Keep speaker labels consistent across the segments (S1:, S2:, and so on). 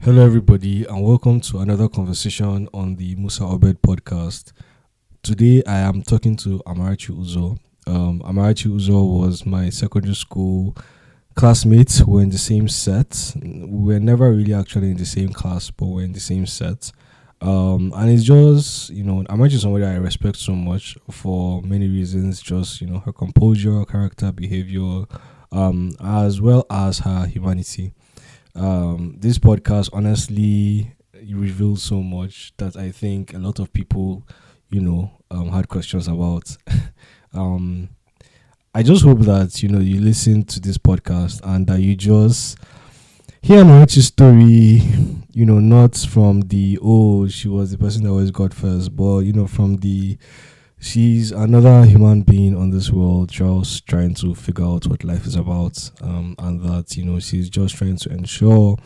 S1: Hello, everybody, and welcome to another conversation on the Musa Obed podcast. Today, I am talking to Amarachi Uzo. Amarachi Uzo was my secondary school classmate. We're in the same set. We were never really actually in the same class, but we're in the same set. And it's just, Amarachi is somebody I respect so much for many reasons. Just, her composure, character, behavior, as well as her humanity. This podcast honestly reveals so much that I think a lot of people, had questions about. um, I just hope that you listen to this podcast and that you just hear Marichi's story. Not from the she was the person that always got first, but from the she's another human being on this world just trying to figure out what life is about, and that she's just trying to ensure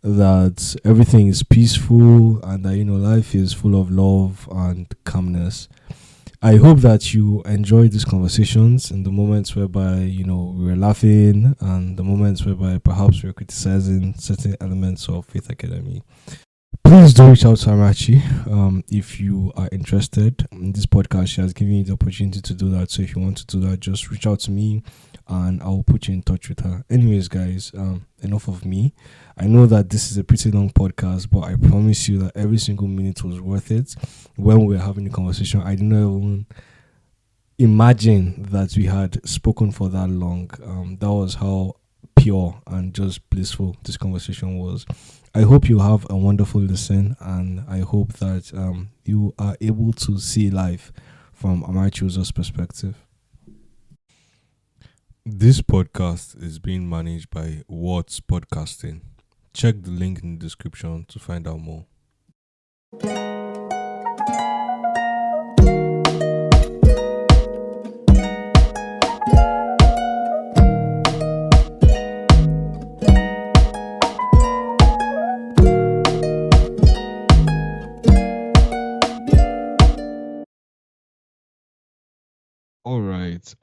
S1: that everything is peaceful and that life is full of love and calmness. I hope that you enjoy these conversations in the moments whereby we're laughing and the moments whereby perhaps we're criticizing certain elements of Faith Academy. Please do reach out to Amarachi if you are interested in this podcast. She has given you the opportunity to do that. So if you want to do that, just reach out to me and I'll put you in touch with her. Anyways, guys, enough of me. I know that this is a pretty long podcast, but I promise you that every single minute was worth it. When we were having the conversation, I didn't even imagine that we had spoken for that long. That was how pure and just blissful this conversation was. I hope you have a wonderful listen, and I hope that you are able to see life from Amarachi Uzo's perspective. This podcast is being managed by Watts Podcasting. Check the link in the description to find out more. All right.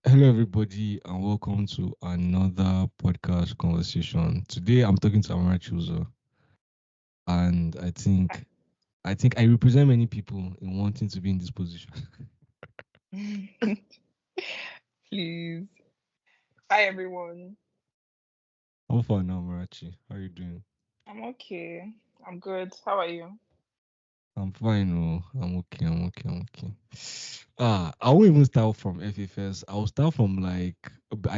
S1: Hello, everybody, and welcome to another podcast conversation. Today, I'm talking to Amarachi Uzo, and I think I represent many people in wanting to be in this position.
S2: Please. Hi, everyone.
S1: How far now, Amarachi? How are you doing?
S2: I'm okay. I'm good. How are you?
S1: I'm fine. Oh, I'm okay. I'm okay. I'm okay. I won't even start from FFS. I'll start from I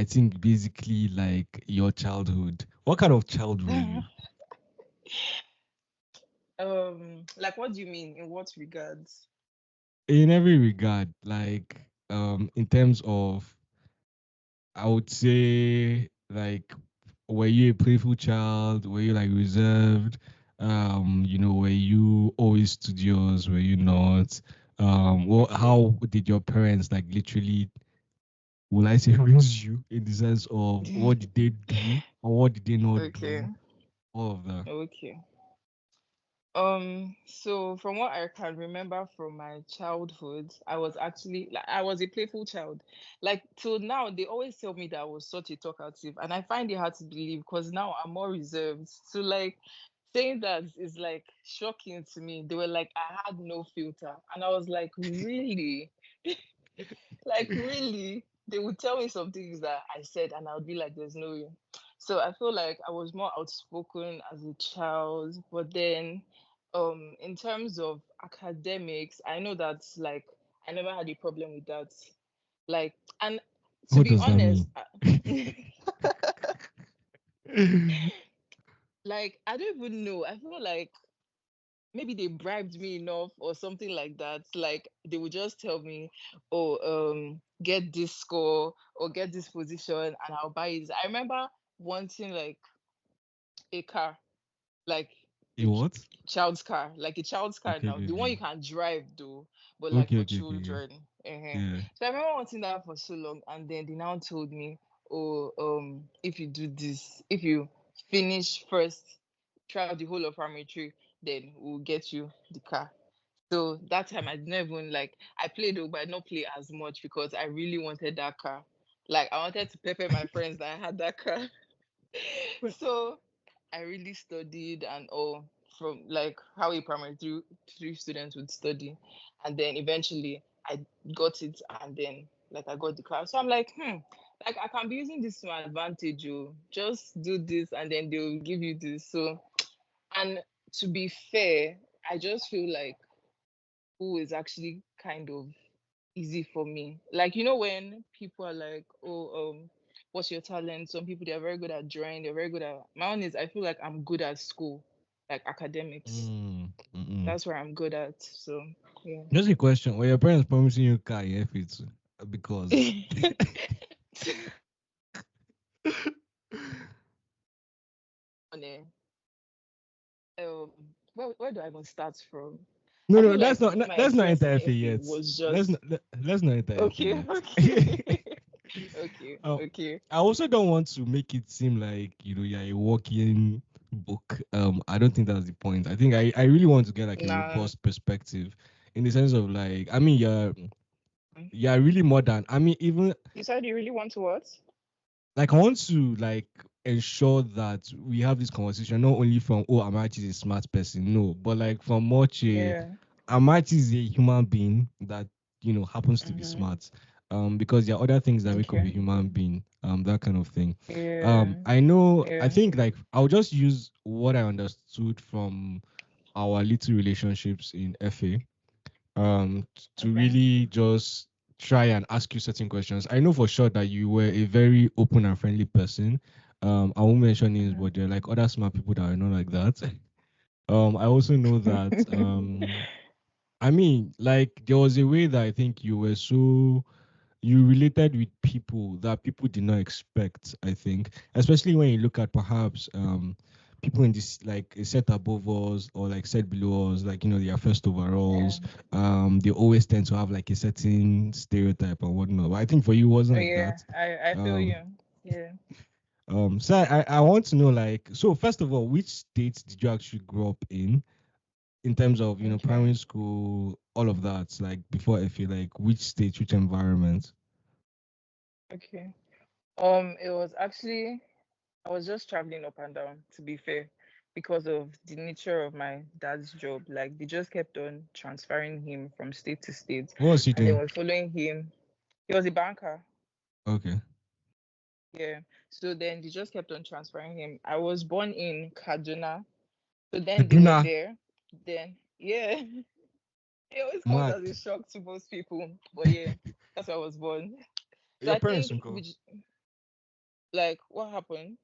S1: think basically like your childhood. What kind of child were you?
S2: like, what do you mean? In what regards?
S1: In every regard, in terms of, I would say, like, were you a playful child? Were you like reserved? Were you always studious? Were you not?
S2: Okay.
S1: How did your parents like literally, will I say, raise you in the sense of what did they do or what did they not
S2: Okay.
S1: do? All of that.
S2: Okay. So from what I can remember from my childhood, I was actually like I was a playful child. Like till now, they always tell me that I was such a talkative, and I find it hard to believe because now I'm more reserved. So like saying that is like shocking to me. They were like I had no filter, and I was like, really? Like really? They would tell me some things that I said, and I would be like, there's no way. So I feel like I was more outspoken as a child, but then in terms of academics, I know that's like I never had a problem with that. Like, and to
S1: What
S2: be
S1: does that
S2: honest,
S1: mean?
S2: like I don't even know. I feel like maybe they bribed me enough or something like that. Like they would just tell me, oh, get this score or get this position and I'll buy it. I remember wanting like a car, like
S1: A
S2: a
S1: what?
S2: child's car
S1: Okay,
S2: now,
S1: okay,
S2: the one
S1: okay.
S2: you can drive though, but like
S1: Okay,
S2: for
S1: okay, okay, okay.
S2: children.
S1: Yeah.
S2: So I remember wanting that for so long, and then they now told me, oh, if you do this, if you finish first throughout the whole of primary three, then we'll get you the car. So that time I didn't even like I played though, but I did not play as much because I really wanted that car. Like I wanted to pepper my friends that I had that car.
S1: Well,
S2: So I really studied and all, from like how a primary three students would study, and then eventually I got it, and then like I got the class. So I'm like, like I can be using this to my advantage. You just do this, and then they'll give you this. So, and to be fair, I just feel like who is actually kind of easy for me. Like, when people are like, oh, what's your talent? Some people, they're very good at drawing, they're very good at, my own is, I feel like I'm good at school, like academics.
S1: Mm, mm-mm.
S2: That's where I'm good at. So yeah.
S1: Just a question: were your parents promising you car in F2? Because
S2: On a, where do I even start from?
S1: no,
S2: I
S1: no,
S2: feel like my
S1: let's not
S2: experience
S1: enter
S2: in
S1: FA
S2: FA
S1: yet.
S2: was just
S1: Let's not enter FA
S2: okay,
S1: yet.
S2: okay. Okay,
S1: um,
S2: okay.
S1: I also don't want to make it seem like you're a walking book. I don't think that's the point. I think I really want to get like a
S2: Nah.
S1: robust perspective, in the sense of like, I mean, you're really modern. I mean, even
S2: You said you really want to what?
S1: like, I want to like ensure that we have this conversation not only from, oh, Amarachi is a smart person, no, but like from much a
S2: Yeah.
S1: Amarachi is a human being that happens to be
S2: Mm-hmm.
S1: smart. Because there are other things that make up a
S2: Okay.
S1: human being, that kind of thing.
S2: Yeah.
S1: I know, I
S2: Yeah.
S1: think like I'll just use what I understood from our little relationships in FA, to
S2: Okay.
S1: really just try and ask you certain questions. I know for sure that you were a very open and friendly person. I won't mention names, but there are like other smart people that are not like that. I also know that I mean, like, there was a way that I think you related with people that people did not expect. I think, especially when you look at perhaps people in this, like, a set above us or like set below us, like, their first
S2: Yeah.
S1: overalls. They always tend to have like a certain stereotype and whatnot. But I think for you, it wasn't
S2: Oh
S1: like
S2: yeah.
S1: that.
S2: I feel
S1: Um,
S2: you. Yeah.
S1: so I want to know, like, so first of all, which states did you actually grow up in terms of
S2: Okay.
S1: primary school, all of that, like before FA, like which state, which environment?
S2: Okay. It was actually, I was just traveling up and down, to be fair, because of the nature of my dad's job. Like they just kept on transferring him from state to state,
S1: What was he
S2: and they
S1: doing?
S2: were following him. He was a banker.
S1: Okay.
S2: Yeah. So then they just kept on transferring him. I was born in Kaduna. So then they were
S1: Kaduna.
S2: there. Then yeah. It always comes
S1: Mad.
S2: as a shock to most people. But yeah, that's where I was born. So
S1: Your
S2: I
S1: parents,
S2: think
S1: uncle.
S2: which, like, what happened?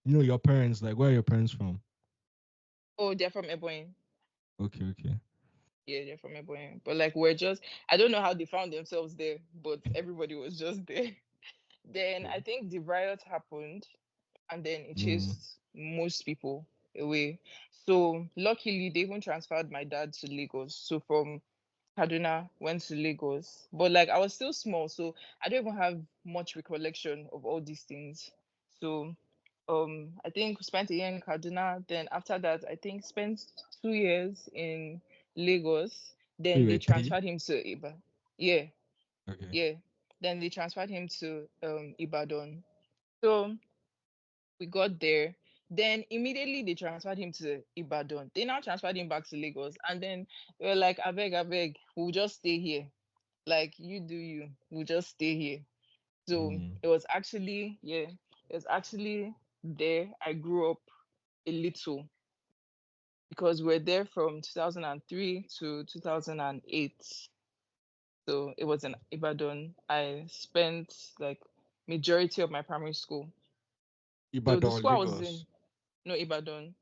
S1: Your parents, like, where are your parents from?
S2: Oh, they're from Ebonyi.
S1: Okay, okay.
S2: Yeah, they're from Ebonyi. But like we're just, I don't know how they found themselves there, but everybody was just there. Then
S1: Okay.
S2: I think the riot happened, and then it
S1: Mm.
S2: chased most people away. So luckily they even transferred my dad to Lagos. So from Kaduna, went to Lagos. But like I was still small, so I don't even have much recollection of all these things. So I think we spent a year in Kaduna. Then after that, I think spent 2 years in Lagos.
S1: So
S2: Then
S1: you
S2: they
S1: were three?
S2: transferred him to Iba. Yeah,
S1: Okay.
S2: yeah. Then they transferred him to Ibadan. So we got there. Then immediately they transferred him to Ibadan. They now transferred him back to Lagos. And then we were like, I beg, we'll just stay here. Like you do you, we'll just stay here. So
S1: Mm.
S2: it was actually, yeah, it was actually there I grew up a little, because we're there from 2003 to 2008. So it was in Ibadan. I spent like majority of my primary school. So the
S1: Ibadan,
S2: school I was
S1: Lagos.
S2: in, no, Ibadan.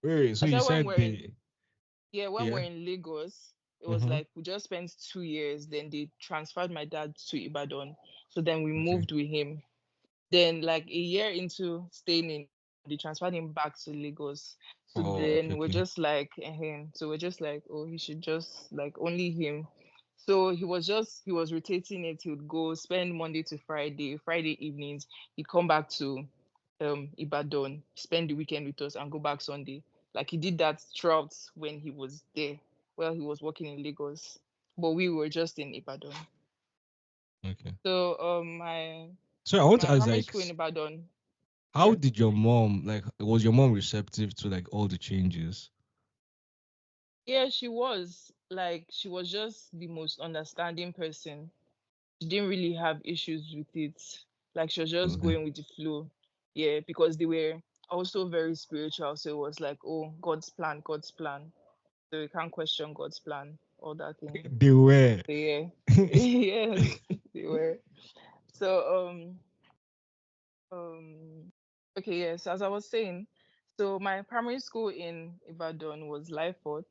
S1: Wait, so
S2: I
S1: you
S2: said when
S1: said
S2: we're in,
S1: they,
S2: yeah, when we're
S1: yeah.
S2: in Lagos, it was
S1: Mm-hmm.
S2: like we just spent 2 years. Then they transferred my dad to Ibadan. So then we
S1: Okay.
S2: moved with him. Then like a year into staying in Ibadan, they transferred him back to Lagos. So
S1: Oh, okay,
S2: then we're
S1: okay.
S2: just like him. So we're just like, oh, he should just like only him. So he was rotating it. He would go spend Monday to Friday, Friday evenings. He'd come back to Ibadan, spend the weekend with us, and go back Sunday. Like he did that throughout when he was there, while he was working in Lagos. But we were just in Ibadan.
S1: Okay.
S2: So my
S1: So I want to
S2: my
S1: ask,
S2: primary
S1: like,
S2: school in Ibadan.
S1: How did your mom like? Was your mom receptive to like all the changes?
S2: Yeah, she was like she was just the most understanding person. She didn't really have issues with it. Like she was just
S1: Okay.
S2: going with the flow. Yeah, because they were also very spiritual. So it was like, oh, God's plan, God's plan. So you can't question God's plan, all that thing.
S1: They were.
S2: So yeah. Yes, they were. So okay, yes, as I was saying, so my primary school in Ibadan was Lifort.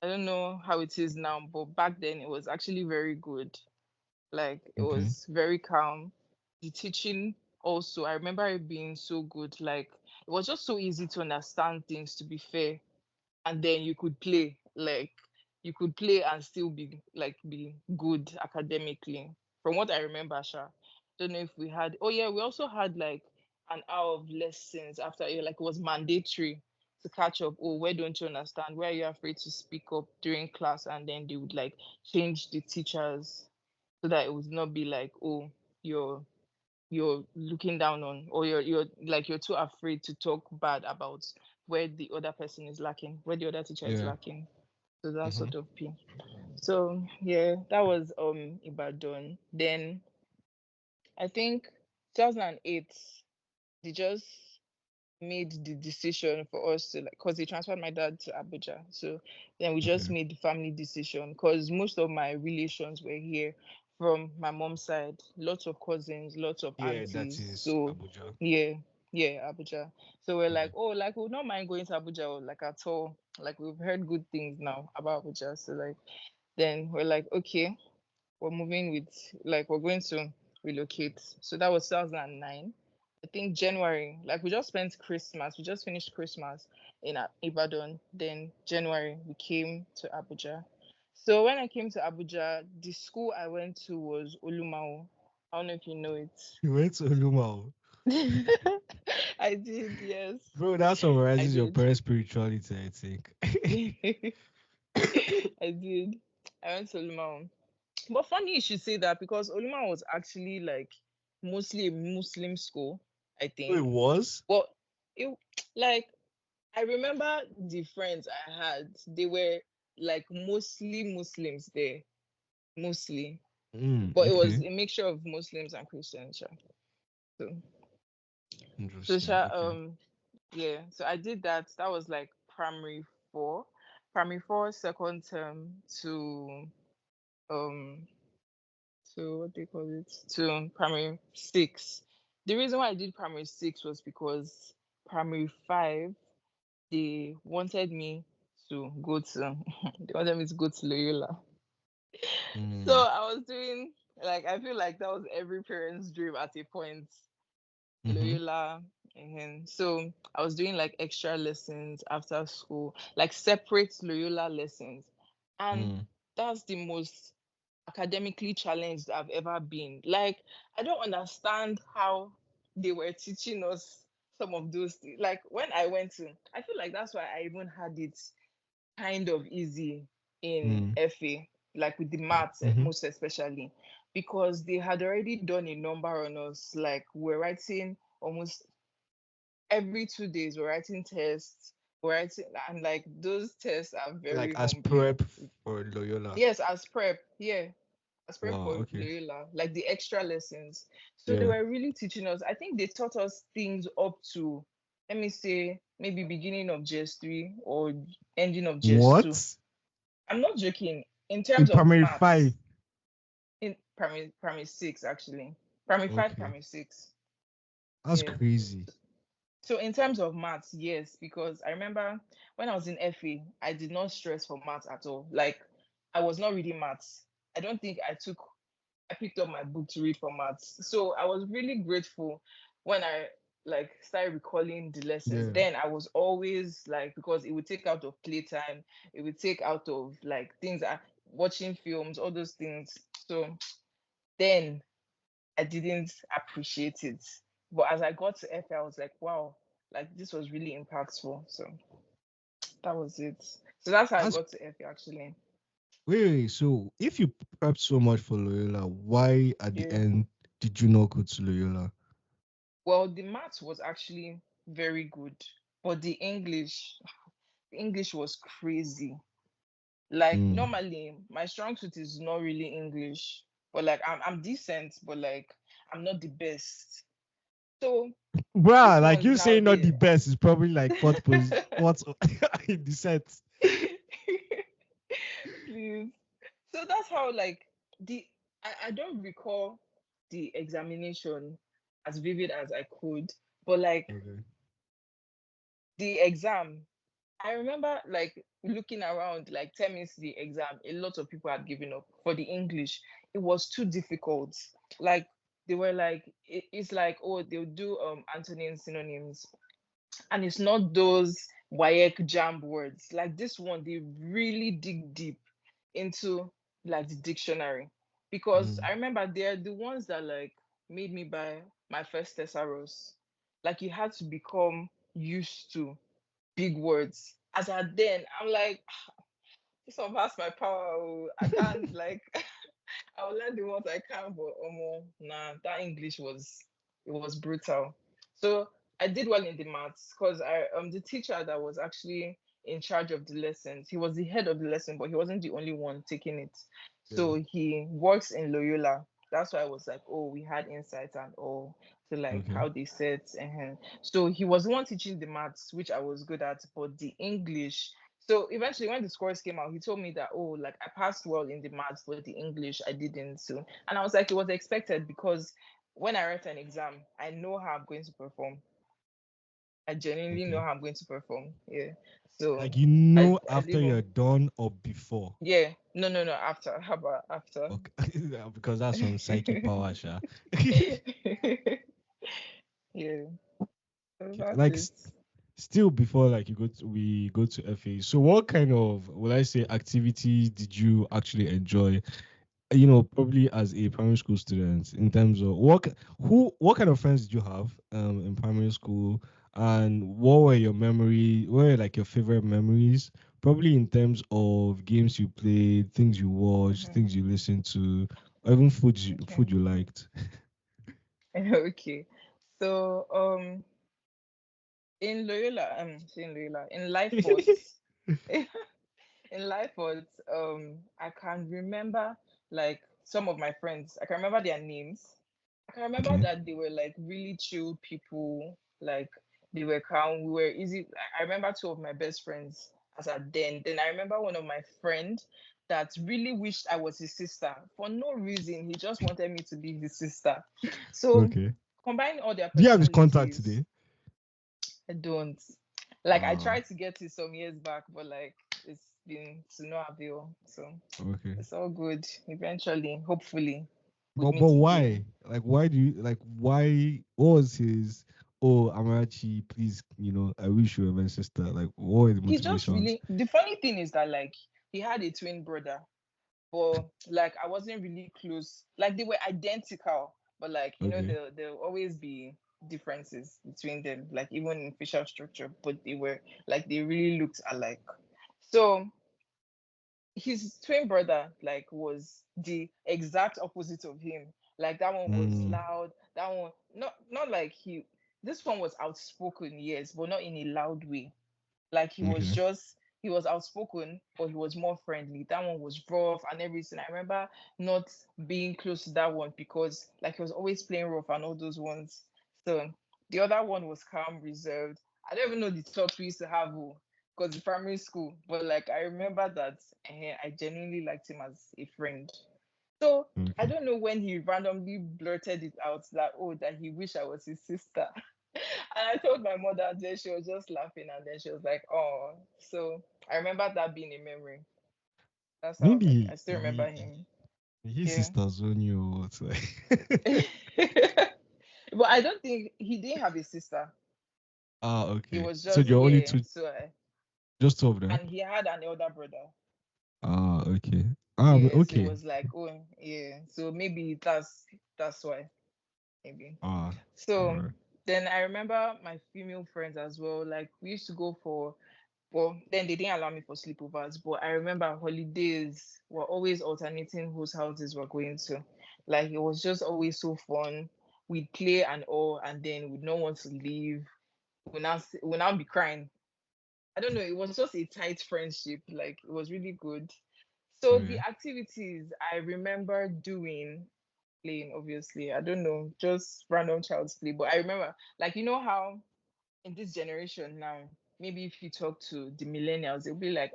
S2: I don't know how it is now, but back then it was actually very good. Like it
S1: Okay.
S2: was very calm. The teaching also, I remember it being so good. Like it was just so easy to understand things, to be fair. And then you could play, like you could play and still be good academically. From what I remember, Sha. Don't know if we had, oh yeah, we also had like an hour of lessons after it, like it was mandatory to catch up. Oh, where don't you understand? Where are you afraid to speak up during class? And then they would like change the teachers so that it would not be like, oh, you're you're looking down on, or you're like you're too afraid to talk bad about where the other person is lacking, where the other teacher is
S1: Yeah.
S2: lacking. So that
S1: Mm-hmm.
S2: sort of thing. So yeah, that was Ibadan. Then I think 2008 they just made the decision for us to, like, because they transferred my dad to Abuja. So then we just
S1: Okay.
S2: made the family decision because most of my relations were here from my mom's side, lots of cousins, lots of
S1: Yeah, that
S2: aunties.
S1: is
S2: So
S1: Abuja.
S2: yeah, yeah, Abuja. So we're like,
S1: Mm.
S2: oh, like we would not mind going to Abuja, or like at all. Like we've heard good things now about Abuja. So like then we're like, okay, we're moving with, like, we're going to relocate. So that was 2009. I think January, like we just spent Christmas, we just finished Christmas in Ibadan. Then January we came to Abuja. So when I came to Abuja, the school I went to was Olumao. I don't know if you know
S1: You went to Olumao.
S2: it. I did, yes,
S1: Bro, that
S2: I
S1: summarizes your
S2: did.
S1: parents' spirituality, I think.
S2: I did. I went to Olumao. But funny you should say that because Oluma was actually like mostly a Muslim school, I
S1: Oh, it
S2: think.
S1: was?
S2: But it, like, I remember the friends I had, they were like mostly Muslims there, mostly. But it was
S1: Okay.
S2: a mixture of Muslims and Christians. Sha. So,
S1: Interesting. Okay.
S2: yeah. So I did that. That was like four, primary four, second term um to what they call it, to primary six. The reason why I did primary six was because primary five they wanted me to go to they wanted me to go to Loyola. So
S1: Mm.
S2: I was doing, like, I feel like that was every parent's dream at a point.
S1: Mm-hmm.
S2: Loyola. And so I was doing like extra lessons after school, like separate Loyola lessons. And
S1: Mm.
S2: that's the most academically challenged I've ever been. Like, I don't understand how they were teaching us some of those things. Like when I went to, I feel like that's why I even had it kind of easy in
S1: Mm.
S2: FA, like with the maths,
S1: Mm-hmm.
S2: most especially, because they had already done a number on us. Like we're writing almost every 2 days, we're writing tests, we're writing, and like those tests are
S1: Like
S2: very
S1: as
S2: humbling.
S1: prep for Loyola.
S2: Yes, as prep, yeah, as prep
S1: Wow,
S2: for
S1: okay.
S2: Loyola, like the extra lessons. So they
S1: Yeah.
S2: were really teaching us. I think they taught us things up to, let me say, maybe beginning of GS3 or ending of GS2.
S1: What?
S2: I'm not joking. In
S1: In
S2: terms of
S1: primary five.
S2: maths, in primary six actually, primary five,
S1: Okay.
S2: primary six.
S1: That's
S2: Yeah.
S1: crazy.
S2: So in terms of maths, yes, because I remember when I was in FA, I did not stress for maths at all. Like I was not reading maths. I don't think I picked up my book to read for maths. So I was really grateful when I like started recalling the lessons.
S1: Yeah.
S2: Then I was always like, because it would take out of playtime, it would take out of like things, watching films, all those things. So then I didn't appreciate it. But as I got to FA, I was like, wow, like this was really impactful. So that was it. So that's how I
S1: That's
S2: got to FA actually.
S1: wait, so if you prepped so much for Loyola, why at the
S2: Yeah.
S1: end did you not go to Loyola?
S2: Well, the maths was actually very good, but the English was crazy. Like
S1: Mm.
S2: normally, my strong suit is not really English, but like I'm decent, but like I'm not the best. So these
S1: Bruh, like
S2: ones
S1: you
S2: now
S1: saying not
S2: they
S1: the best is probably like fourth position. Fourth in the set.
S2: please. So that's how like the I don't recall the examination as vivid as I could, but like
S1: Okay.
S2: the exam, I remember like looking around like 10 minutes to the exam, a lot of people had given up for the English. It was too difficult. Like they were like it's like, oh, they'll do antonyms, synonyms, and it's not those WAEC jam words. Like this one, they really dig deep into like the dictionary, because
S1: Mm.
S2: I remember they're the ones that like made me buy my first thesaurus. Like you had to become used to big words. As at then, I'm like, this one past my power. Oh. I can't like I'll learn the ones I can, but nah, that English was brutal. So I did well in the maths because I the teacher that was actually in charge of the lessons, he was the head of the lesson, but he wasn't the only one taking it.
S1: Yeah.
S2: So he works in Loyola. That's why I was like, oh, we had insights and all to like
S1: Okay.
S2: how they set. So he was the one teaching the maths, which I was good at, but the English. So eventually, when the scores came out, he told me that, oh, like I passed well in the maths, but the English I didn't. So, and I was like, it was expected because when I write an exam, I know how I'm going to perform. I genuinely know
S1: Okay.
S2: how I'm going to perform. Yeah. So
S1: Like you
S2: I
S1: know
S2: I
S1: after
S2: did well.
S1: you're done or before.
S2: Yeah. No, no, no. After. How about after?
S1: Okay. Because that's some psyche power, sha.
S2: Yeah. So
S1: Okay.
S2: that's
S1: Like
S2: it.
S1: still before like we go to FA. So what kind of will I say activities did you actually enjoy? Probably as a primary school student, in terms of what kind of friends did you have in primary school, and what were like your favorite memories? Probably in terms of games you played, things you watched,
S2: Mhm.
S1: things you listened to, or even
S2: Okay.
S1: food you liked.
S2: Okay. So in Loyola, in Loyola, in Life Force, in life was I can remember like some of my friends. I can remember their names. I can remember
S1: Okay.
S2: that they were like really chill people. Like they were calm. We were easy. I remember two of my best friends as at then. Then I remember one of my friend that really wished I was his sister for no reason. He just wanted me to be his sister. So
S1: Okay.
S2: combining all their
S1: Do you have his contact
S2: personalities,
S1: today?
S2: I don't. Like I
S1: Ah,
S2: tried to get it some years back, but like it's been to no avail. So
S1: okay.
S2: it's all good. Eventually, hopefully, we'd
S1: But
S2: meet again.
S1: why? Like why do you like why what was his oh Amarachi, please, I wish you were my sister. Like what were the
S2: He just
S1: motivations?
S2: really the funny thing is that like he had a twin brother, but like I wasn't really close. Like they were identical, but like
S1: Okay.
S2: there'll always be differences between them, like even in facial structure, but they were like they really looked alike. So his twin brother like was the exact opposite of him. Like that one was
S1: Mm,
S2: loud, that one not like he this one was outspoken, yes, but not in a loud way. Like
S1: okay.
S2: he was outspoken, but he was more friendly. That one was rough and everything. I remember not being close to that one because like he was always playing rough and all those ones. So the other one was calm, reserved. I don't even know the talks we used to have because it's primary school. But like I remember that I genuinely liked him as a friend. So I
S1: Okay.
S2: don't know when he randomly blurted it out that oh that he wished I was his sister. And I told my mother, and then she was just laughing, and then she was like, "Oh." So I remember that being a memory. That's how like
S1: Maybe
S2: I still remember him.
S1: his
S2: Yeah.
S1: sisters on you or what? Like
S2: But I don't think he didn't have a sister.
S1: ah,
S2: It
S1: okay.
S2: was
S1: So
S2: just
S1: you're only
S2: yeah.
S1: two,
S2: So
S1: just two of them?
S2: and he had an elder brother.
S1: Ah, okay. Ah,
S2: Yeah. So it
S1: okay.
S2: was like oh yeah. So maybe that's why maybe.
S1: Ah, all
S2: So
S1: right.
S2: then I remember my female friends as well. Like we used to go for well, then they didn't allow me for sleepovers. But I remember holidays were always alternating whose houses we're going to. Like it was just always so fun. we'd play and all, and then we'd not want to leave. We'll now be crying. I don't know. It was just a tight friendship. Like it was really good. So the
S1: Okay.
S2: activities I remember doing, playing, obviously, I don't know, just random child's play. But I remember, like, you know how in this generation now, maybe if you talk to the millennials, they'll be like,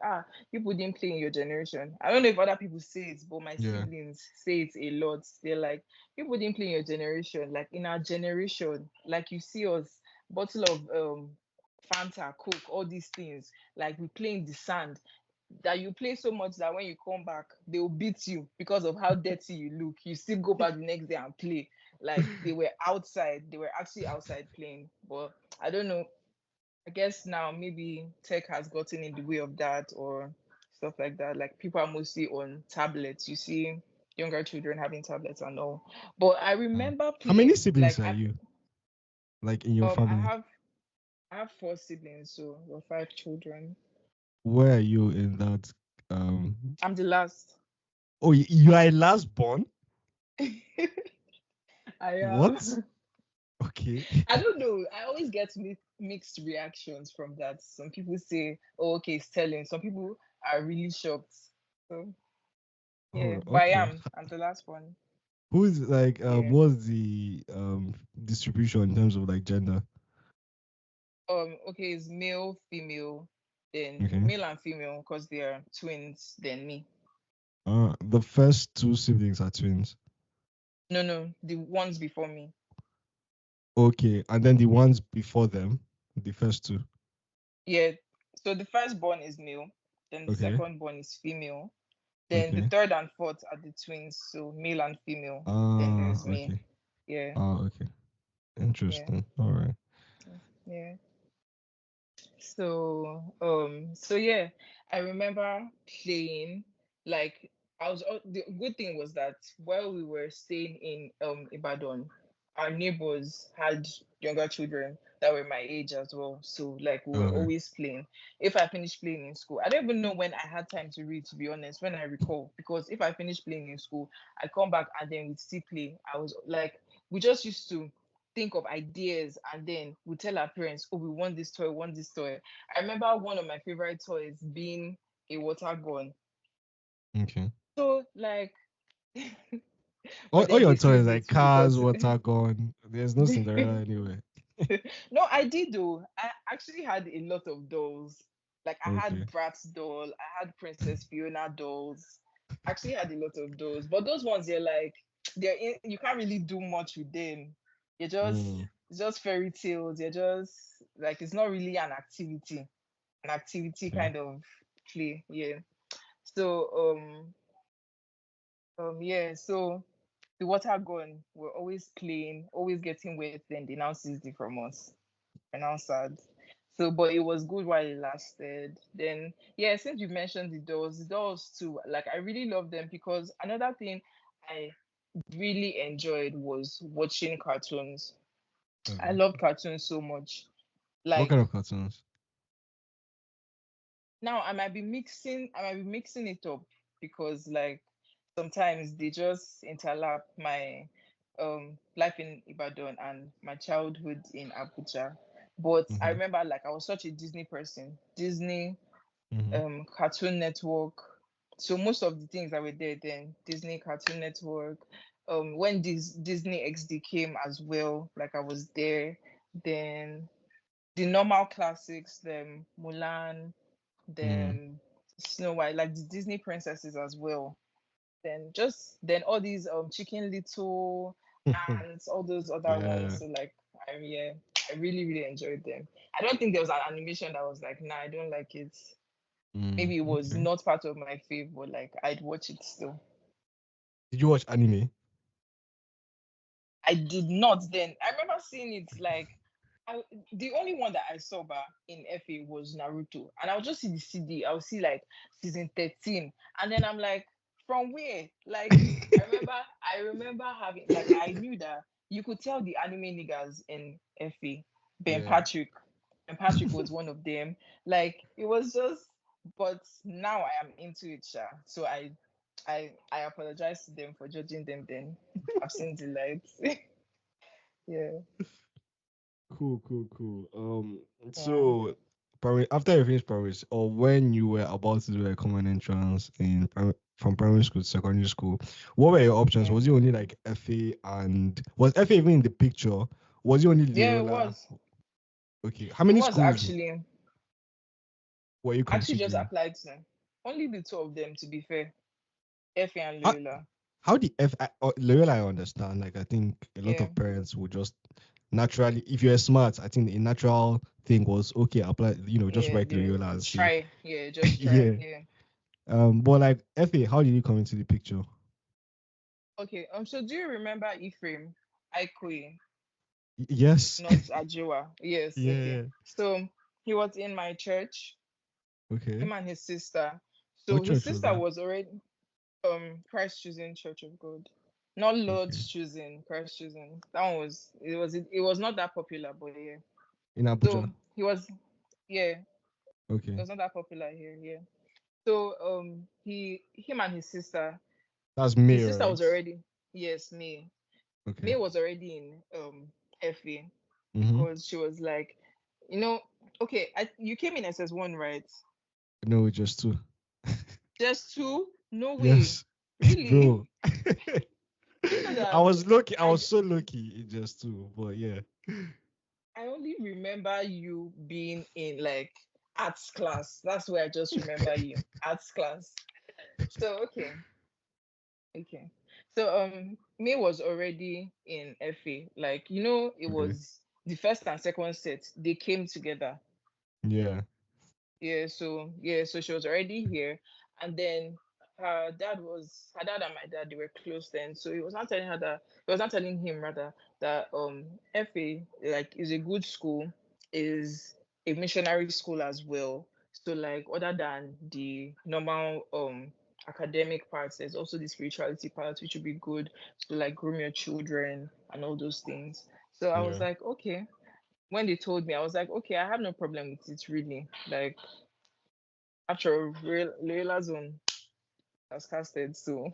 S2: people didn't play in your generation. I don't know if other people say it, but my
S1: Yeah.
S2: siblings say it a lot. They're like, people didn't play in your generation. Like in our generation, like you see us, bottle of Fanta, Coke, all these things, like we play in the sand. That you play so much that when you come back, they will beat you because of how dirty you look. You still go back the next day and play. Like they were outside, they were actually outside playing. But I don't know, I guess now maybe tech has gotten in the way of that or stuff like that. Like people are mostly on tablets. You see younger children having tablets and all. But I remember
S1: How many
S2: playing
S1: siblings
S2: like
S1: are you? Like in your
S2: I
S1: family?
S2: have four siblings, so we're five children.
S1: Where are you in that? Um.
S2: I'm the last.
S1: Oh, you are a last born.
S2: I
S1: What?
S2: am.
S1: Okay.
S2: I don't know. I always get mixed reactions from that. Some people say, "Oh, okay, it's telling." Some people are really shocked. So
S1: Oh,
S2: yeah, but I
S1: okay.
S2: am. I'm the last one.
S1: Who's like
S2: Yeah.
S1: what's the distribution in terms of like gender?
S2: Okay, it's male, female, then
S1: Okay.
S2: male and female because they are twins. Then me.
S1: The first two siblings are twins.
S2: No, no, the ones before me.
S1: Okay, and then the ones before them, the first two.
S2: Yeah. So the first born is male. Then the
S1: Okay.
S2: second born is female. Then the
S1: Okay.
S2: third and fourth are the twins. So male and female. Then
S1: Ah,
S2: there's me.
S1: okay.
S2: Yeah.
S1: Ah, okay.
S2: Yeah.
S1: Interesting. All right.
S2: Yeah. So yeah, I remember playing like the good thing was that while we were staying in Ibadan, our neighbors had younger children that were my age as well. So like we were
S1: Okay.
S2: always playing. If I finished playing in school, I don't even know when I had time to read, to be honest, when I recall, because if I finished playing in school, I come back and then we'd still play. I was like, we just used to think of ideas and then we tell our parents, oh, we want this toy, we want this toy. I remember one of my favorite toys being a water gun.
S1: Okay.
S2: So like,
S1: All,
S2: but
S1: all
S2: then
S1: your
S2: they still
S1: toys like
S2: hate me
S1: cars,
S2: because
S1: water gun. There's no Cinderella anywhere.
S2: no, I did though. I actually had a lot of dolls. Like I had
S1: Okay.
S2: Bratz doll, I had Princess Fiona dolls. I actually had a lot of those. But those ones they're like you can't really do much with them. You're just
S1: Mm,
S2: it's just fairy tales. You're just like it's not really an activity
S1: okay.
S2: kind of play. Yeah. So yeah, so the water gun, we're always playing, always getting wet, then they now seized it from us. We're now sad. So but it was good while it lasted. Then yeah, since you mentioned the dolls too, like I really love them because another thing I really enjoyed was watching cartoons. I
S1: Okay.
S2: loved cartoons so much.
S1: What
S2: Like
S1: kind of cartoons?
S2: now I might be mixing it up because like sometimes they just interlap my life in Ibadan and my childhood in Abuja. But I
S1: Mm-hmm.
S2: remember like I was such a Disney person. Disney,
S1: Mm-hmm.
S2: Cartoon Network. So most of the things that were there then, Disney, Cartoon Network. When this Disney XD came as well, like I was there. Then the normal classics, them Mulan,
S1: Mm.
S2: then Snow White, like the Disney princesses as well. Then all these Chicken Little and all those other ones.
S1: Yeah.
S2: So like yeah, I really really enjoyed them. I don't think there was an animation that was like, nah, I don't like it.
S1: Mm.
S2: Maybe it was
S1: Okay.
S2: not part of my fave, but like I'd watch it still.
S1: Did you watch anime?
S2: I did not then. I remember seeing it like the only one that I saw in FA was Naruto, and I'll just see the CD. I'll see like season 13, and then I'm like, from where? Like I remember having like I knew that you could tell the anime niggas in FA. Ben
S1: Yeah.
S2: Patrick, Ben Patrick was one of them. Like it was just, but now I am into it, Sha. So I apologize to them for judging them. Then I've seen the light. Yeah.
S1: Cool, cool, cool.
S2: Yeah.
S1: So primary after you finished primary, or when you were about to do a common entrance in from primary school to secondary school, what were your options?
S2: Yeah.
S1: Was it only like FA, and was FA even in the picture? Was it only
S2: Yeah, it
S1: Loyola?
S2: was.
S1: Okay, how
S2: It
S1: many
S2: was
S1: schools
S2: actually.
S1: were you
S2: Actually just
S1: considering?
S2: applied to only the two of them, to be fair. Effie and
S1: How
S2: Loyola.
S1: how the Loyola I understand. Like I think a lot
S2: Yeah.
S1: of parents would just naturally, if you're smart, I think a natural thing was okay, apply. Just
S2: Yeah,
S1: write
S2: yeah.
S1: Loyola and see.
S2: Try. Yeah, just try.
S1: Yeah.
S2: Yeah.
S1: But like FA, how did you come into the picture?
S2: Okay. So do you remember Ephraim? Ikwe,
S1: Yes.
S2: not Ajiwa. Yes, okay.
S1: Yeah.
S2: So he was in my church,
S1: Okay.
S2: him and his sister. So
S1: What
S2: his
S1: church was
S2: sister
S1: that?
S2: was already Christ choosing Church of God. Not
S1: Okay.
S2: Lord's choosing, Christ choosing. That one was not that popular, but yeah.
S1: In Abuja.
S2: So he was yeah, it
S1: Okay.
S2: was not that popular here, yeah. So he him and
S1: That's May,
S2: his sister was
S1: right?
S2: already, yes, May.
S1: Okay.
S2: May was already in FA,
S1: Mm-hmm.
S2: because she was like, you know, okay, you came in SS1, right?
S1: No, just two.
S2: Just two? No way.
S1: Yes.
S2: Really?
S1: Bro.
S2: Do you know
S1: I
S2: that
S1: was lucky. I was
S2: I
S1: so lucky in just two, but yeah.
S2: I only remember you being in like arts class. That's where I just remember you. Arts class. So okay. Okay. So May was already in FA. Like, it
S1: Okay.
S2: was the first and second set, they came together.
S1: Yeah.
S2: So she was already here, and then her dad and my dad, they were close then. So he was not telling him rather that FA like is a good school, is a missionary school as well. So like other than the normal academic parts, there's also the spirituality part, which would be good to like groom your children and all those things. So I was
S1: Yeah.
S2: like, okay. When they told me, I was like, okay, I have no problem with it really. Like after real Loyola zone has casted, so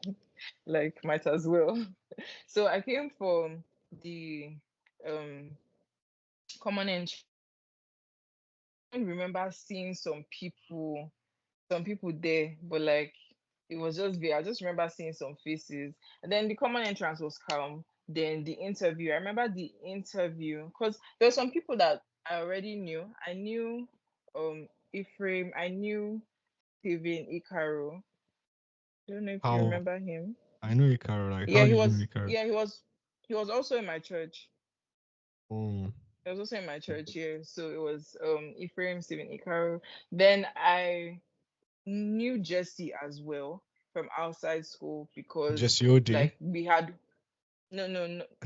S2: like might as well. So I came from the um common entry. I don't remember seeing some people there, but like it was just there. I just remember seeing some faces. And then the common entrance was calm. Then the interview. I remember the interview because there were some people that I already knew. I knew Ephraim, I knew Steven Icaro. Don't know if you
S1: How
S2: remember him.
S1: I know Ikaro, like
S2: Yeah,
S1: how
S2: he
S1: did you know
S2: was.
S1: Ikaro?
S2: Yeah, he was also in my church.
S1: Oh,
S2: He was also in my church. Yeah, so it was Ephraim, Stephen Icaro. Then I knew Jesse as well from outside school because
S1: Jesse Ode,
S2: like we had no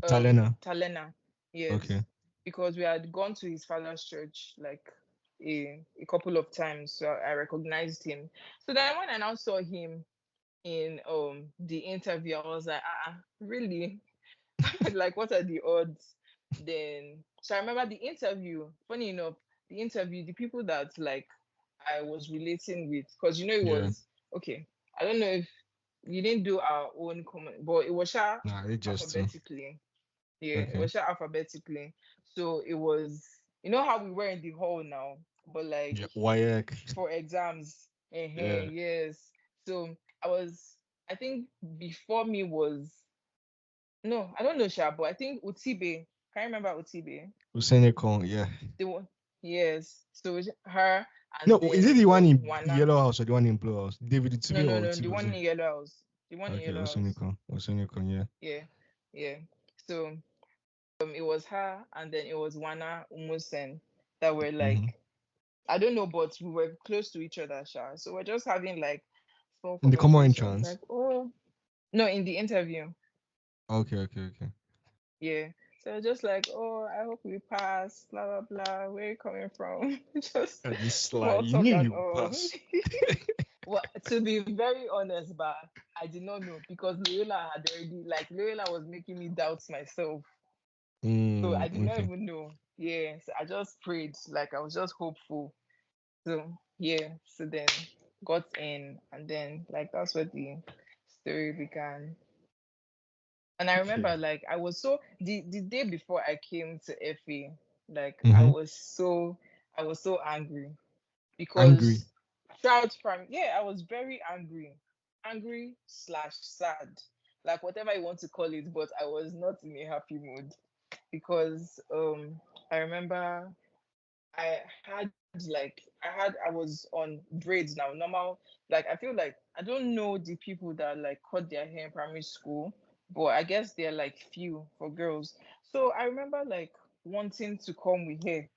S1: Talena.
S2: Talena.
S1: Okay.
S2: Yes, because we had gone to his father's church like a couple of times, so I recognized him. So then when I now saw him in the interview, I was like, really? Like, what are the odds? Then, so I remember the interview. Funny enough, the people that like I was relating with, because it
S1: Yeah.
S2: was okay. I don't know if you didn't do our own comment, but it was
S1: Nah, it just two.
S2: alphabetically. Yeah, it
S1: Okay.
S2: was alphabetically. So it was, how we were in the hall now, but like
S1: Yeah. Wayek.
S2: for exams.
S1: Yeah.
S2: Yes. So I was, I think before me was, no, I don't know Sha, but I think Utibe. Can you remember Utibe?
S1: Usain Kong. Yeah.
S2: The one, yes. So it's her
S1: No,
S2: and
S1: is it
S2: then
S1: the one in
S2: Wana.
S1: Yellow House or the one in Blue House? David
S2: No,
S1: Utube
S2: no,
S1: or
S2: no, the
S1: Utube
S2: one
S1: Usain?
S2: in Yellow House. The one in
S1: Okay,
S2: Yellow
S1: Usain
S2: House.
S1: Kong. Usain Kong. Yeah.
S2: Yeah, yeah. So it was her and then it was Wana Umusen that were
S1: Mm-hmm.
S2: like, I don't know, but we were close to each other, Sha. So we're just having like small
S1: In the common
S2: conversations,
S1: entrance.
S2: like, oh no, in the interview.
S1: Okay. Okay. Okay.
S2: Yeah. So just like, oh, I hope we pass, blah blah blah. Where you coming from? Just
S1: This slide.
S2: small
S1: You
S2: talk
S1: knew
S2: and
S1: you
S2: all.
S1: pass.
S2: Well, to be very honest, but I did not know because Loyola had already like Loyola was making me doubt myself. So I did not
S1: Okay.
S2: even know. Yeah. So I just prayed, like I was just hopeful. So yeah. So then got in and then like that's where the story began. And I
S1: Okay.
S2: remember like I was so the day before I came to FA, like
S1: Mm-hmm.
S2: I was so angry
S1: Angry.
S2: because throughout prime, yeah, I was very angry. Angry slash sad. Like whatever you want to call it, but I was not in a happy mood because I remember I had I was on braids now. Normal, like I feel like I don't know the people that like cut their hair in primary school, but I guess they're like few for girls. So I remember like wanting to come with hair,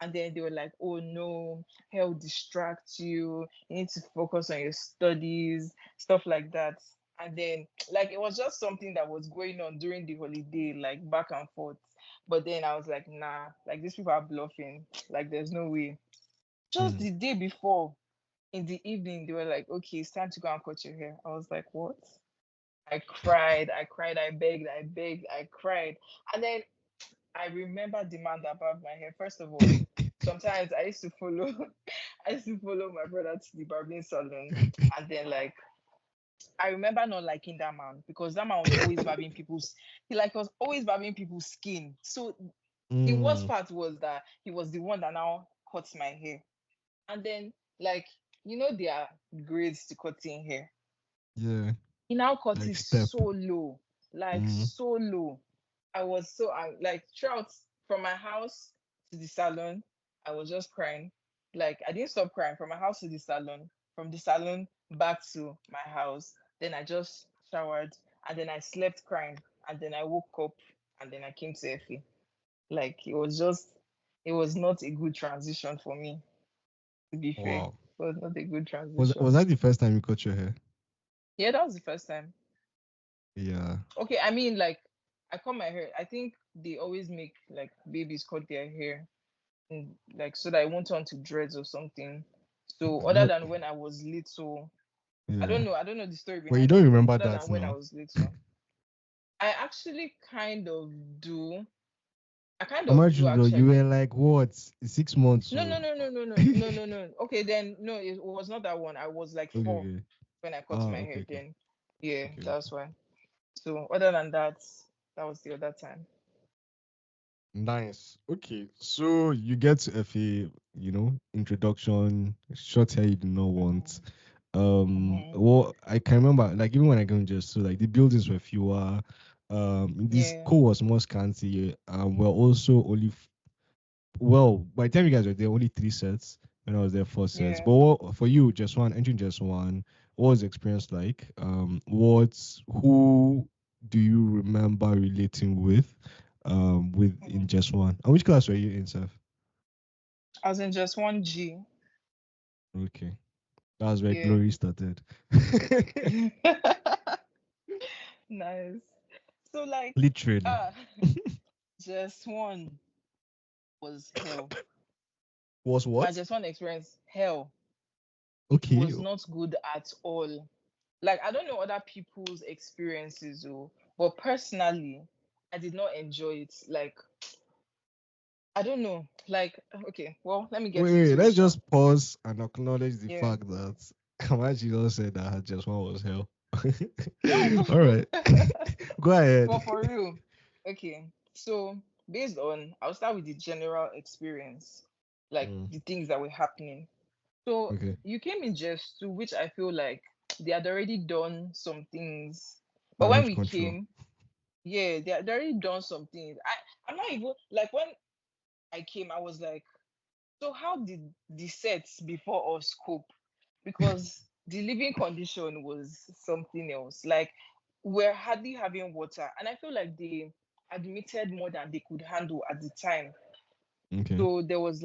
S2: and then they were like, "Oh no, hair will distract you. You need to focus on your studies, stuff like that." And then like it was just something that was going on during the holiday, like back and forth. But then I was like, nah, like these people are bluffing. Like there's no way. Just
S1: Mm.
S2: the day before, in the evening, they were like, okay, it's time to go and cut your hair. I was like, what? I cried, I begged, I cried. And then I remember the man that barbed my hair. First of all, sometimes I used to follow I used to follow my brother to the barbering salon. And then like I remember not liking that man because that man was always barbing people's he like was always barbing people's skin. So the worst
S1: Mm.
S2: part was that he was the one that now cuts my hair. And then like there are grades to cutting hair.
S1: Yeah.
S2: He now cut
S1: Like
S2: it
S1: step.
S2: so low, like
S1: Mm.
S2: so low. I was so like throughout from my house to the salon, I was just crying. Like I didn't stop crying from my house to the salon, from the salon back to my house. Then I just showered and then I slept crying and then I woke up and then I came to Effie. Like it was not a good transition for me, to be fair.
S1: Wow.
S2: It was not a good
S1: Was
S2: transition.
S1: that the first time you cut your hair?
S2: Yeah, that was the first time.
S1: Yeah.
S2: Okay, I mean, like, I cut my hair. I think they always make like babies cut their hair, like so that it won't turn to dreads or something. So other
S1: What?
S2: than when I was little, I
S1: Yeah.
S2: don't know. I don't know the story
S1: Well, you
S2: behind
S1: don't
S2: it, but
S1: remember
S2: other
S1: that
S2: than when I
S1: now.
S2: was little, I actually kind of do. I kind
S1: How
S2: of
S1: much
S2: do
S1: you though? You were
S2: actually.
S1: like what? 6 months.
S2: No, no,
S1: So.
S2: no, no, no, no,
S1: Okay.
S2: no, no, no. Okay, then no, it was not that one. I was like four
S1: Okay.
S2: when I cut
S1: Ah.
S2: my
S1: Okay.
S2: hair.
S1: Okay.
S2: Then, yeah,
S1: Okay.
S2: that's why. So other than that, that was the other time.
S1: Nice. Okay. So you get to FA, introduction, short hair you do not want.
S2: Hmm. Hmm.
S1: Well, I can remember, like, even when I go in just so, like, the buildings were fewer. This
S2: Yeah,
S1: school was more scanty. We're also only, well, by the time you guys were there, only 3 sets. When I was there, 4 sets.
S2: yeah.
S1: But for you, just one, entering just one, what was the experience like? Who do you remember relating with in
S2: Mhm.
S1: just one? And which class were you in, Seth?
S2: I was in just one G.
S1: Okay, that was where
S2: Yeah.
S1: glory started.
S2: Nice. So like
S1: Literally.
S2: uh just one was hell.
S1: Was
S2: My
S1: what?
S2: just one experience, hell. It
S1: Okay.
S2: was not good at all. Like I don't know other people's experiences, but personally, I did not enjoy it. Like I don't know. Like okay, well, let me get
S1: Wait,
S2: into
S1: let's
S2: it.
S1: just pause and acknowledge the
S2: Yeah.
S1: fact that Kamachi just said that her just one was hell.
S2: No,
S1: All right.
S2: no.
S1: Go ahead.
S2: But for real, okay. So based on, I'll start with the general experience, like
S1: Mm,
S2: the things that were happening. So
S1: okay.
S2: you came in just to which I feel like they had already done some things. But when
S1: Damage
S2: we
S1: control.
S2: came, yeah, they had already done some things. I'm not even like when I came, I was like, so how did the sets before us cope? Because the living condition was something else. Like we're hardly having water, and I feel like they admitted more than they could handle at the time.
S1: Okay.
S2: So there was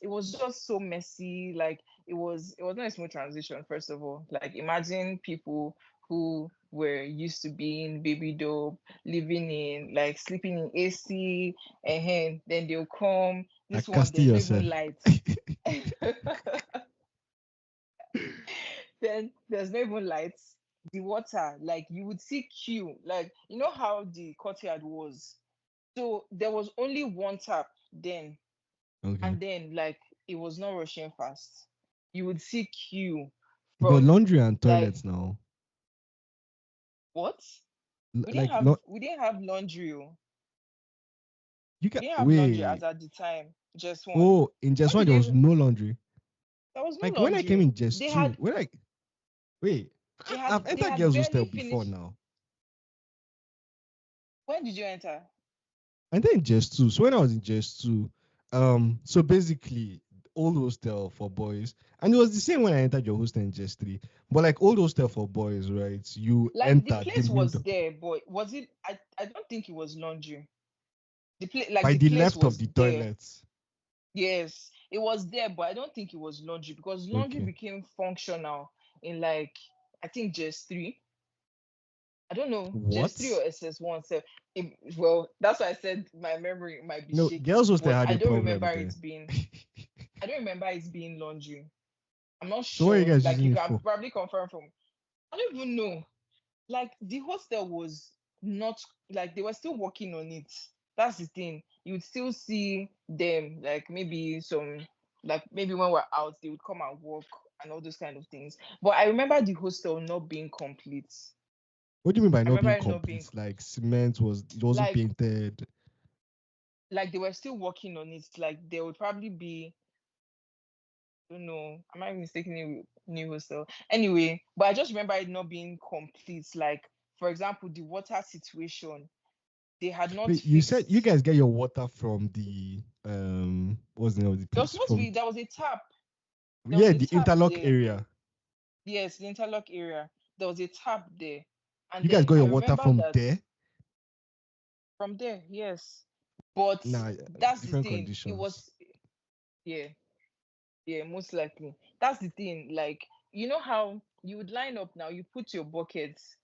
S2: it was just so messy. Like it was not a smooth transition. First of all, like imagine people who were used to being baby dope, living in like sleeping in AC, and then they'll come. This
S1: Like
S2: one,
S1: casting
S2: there's no
S1: yourself.
S2: even light. Then there's no even lights. The water, like you would see queue, like you know how the courtyard was. So there was only one tap then,
S1: Okay.
S2: and then like it was not rushing fast. You would see queue
S1: But
S2: from
S1: laundry and
S2: like
S1: toilets now.
S2: what?
S1: Like not
S2: we didn't have laundry.
S1: you
S2: We
S1: can
S2: didn't have laundry as
S1: wait.
S2: at the time. Just one.
S1: Oh, in just
S2: When
S1: one
S2: did
S1: there was
S2: they?
S1: no laundry.
S2: There was no
S1: Like when I came
S2: laundry.
S1: in just
S2: They
S1: two,
S2: had
S1: when I wait, I've
S2: they
S1: entered
S2: had
S1: girls'
S2: barely
S1: hostel before
S2: finished.
S1: now.
S2: When did you enter?
S1: And then just two. So when I was in just two, so basically old hostel for boys, and it was the same when I entered your hostel in just three. But like old hostel for boys, right? You
S2: Like the
S1: enter the
S2: place
S1: main
S2: was
S1: door
S2: there, but was it? I don't think it was laundry. The place, like
S1: by
S2: the
S1: the
S2: place
S1: left of
S2: was
S1: the
S2: there.
S1: toilets.
S2: Yes, it was there, but I don't think it was laundry because laundry
S1: Okay.
S2: became functional in like I think just three. I don't know, just three
S1: What?
S2: or SS1. So, well, that's why I said my memory might be
S1: No,
S2: shaky,
S1: girls hostel
S2: but
S1: had a problem there.
S2: I don't remember it being laundry. I'm not
S1: So what are you
S2: sure.
S1: guys
S2: Like
S1: using
S2: you
S1: it
S2: can
S1: for?
S2: probably confirm from. I don't even know. Like the hostel was not like they were still working on it. That's the thing. You would still see them like maybe some like maybe when we're out they would come and work and all those kind of things. But I remember the hostel not being complete.
S1: What do you mean by
S2: I
S1: not
S2: remember
S1: being
S2: it not being
S1: complete? Like cement was it wasn't
S2: like
S1: painted.
S2: like they were still working on it. Like there would probably be I don't know. Am I mistakenly new hostel? Anyway, but I just remember it not being complete. Like, for example, the water situation, they had not
S1: Wait, you said you
S2: fixed.
S1: guys get your water from the what's the name of the
S2: There was
S1: place?
S2: supposed to
S1: From
S2: be there was a tap. There was
S1: yeah,
S2: a
S1: the
S2: tap
S1: interlock
S2: there.
S1: area.
S2: Yes, the interlock area. There was a tap there. And
S1: You guys
S2: then
S1: got
S2: I
S1: your water
S2: remember
S1: from
S2: that
S1: there?
S2: from there, yes. But
S1: Nah,
S2: that's the
S1: different
S2: thing. It
S1: conditions.
S2: was yeah, yeah, most likely. That's the thing. Like, you know how you would line up now, you put your buckets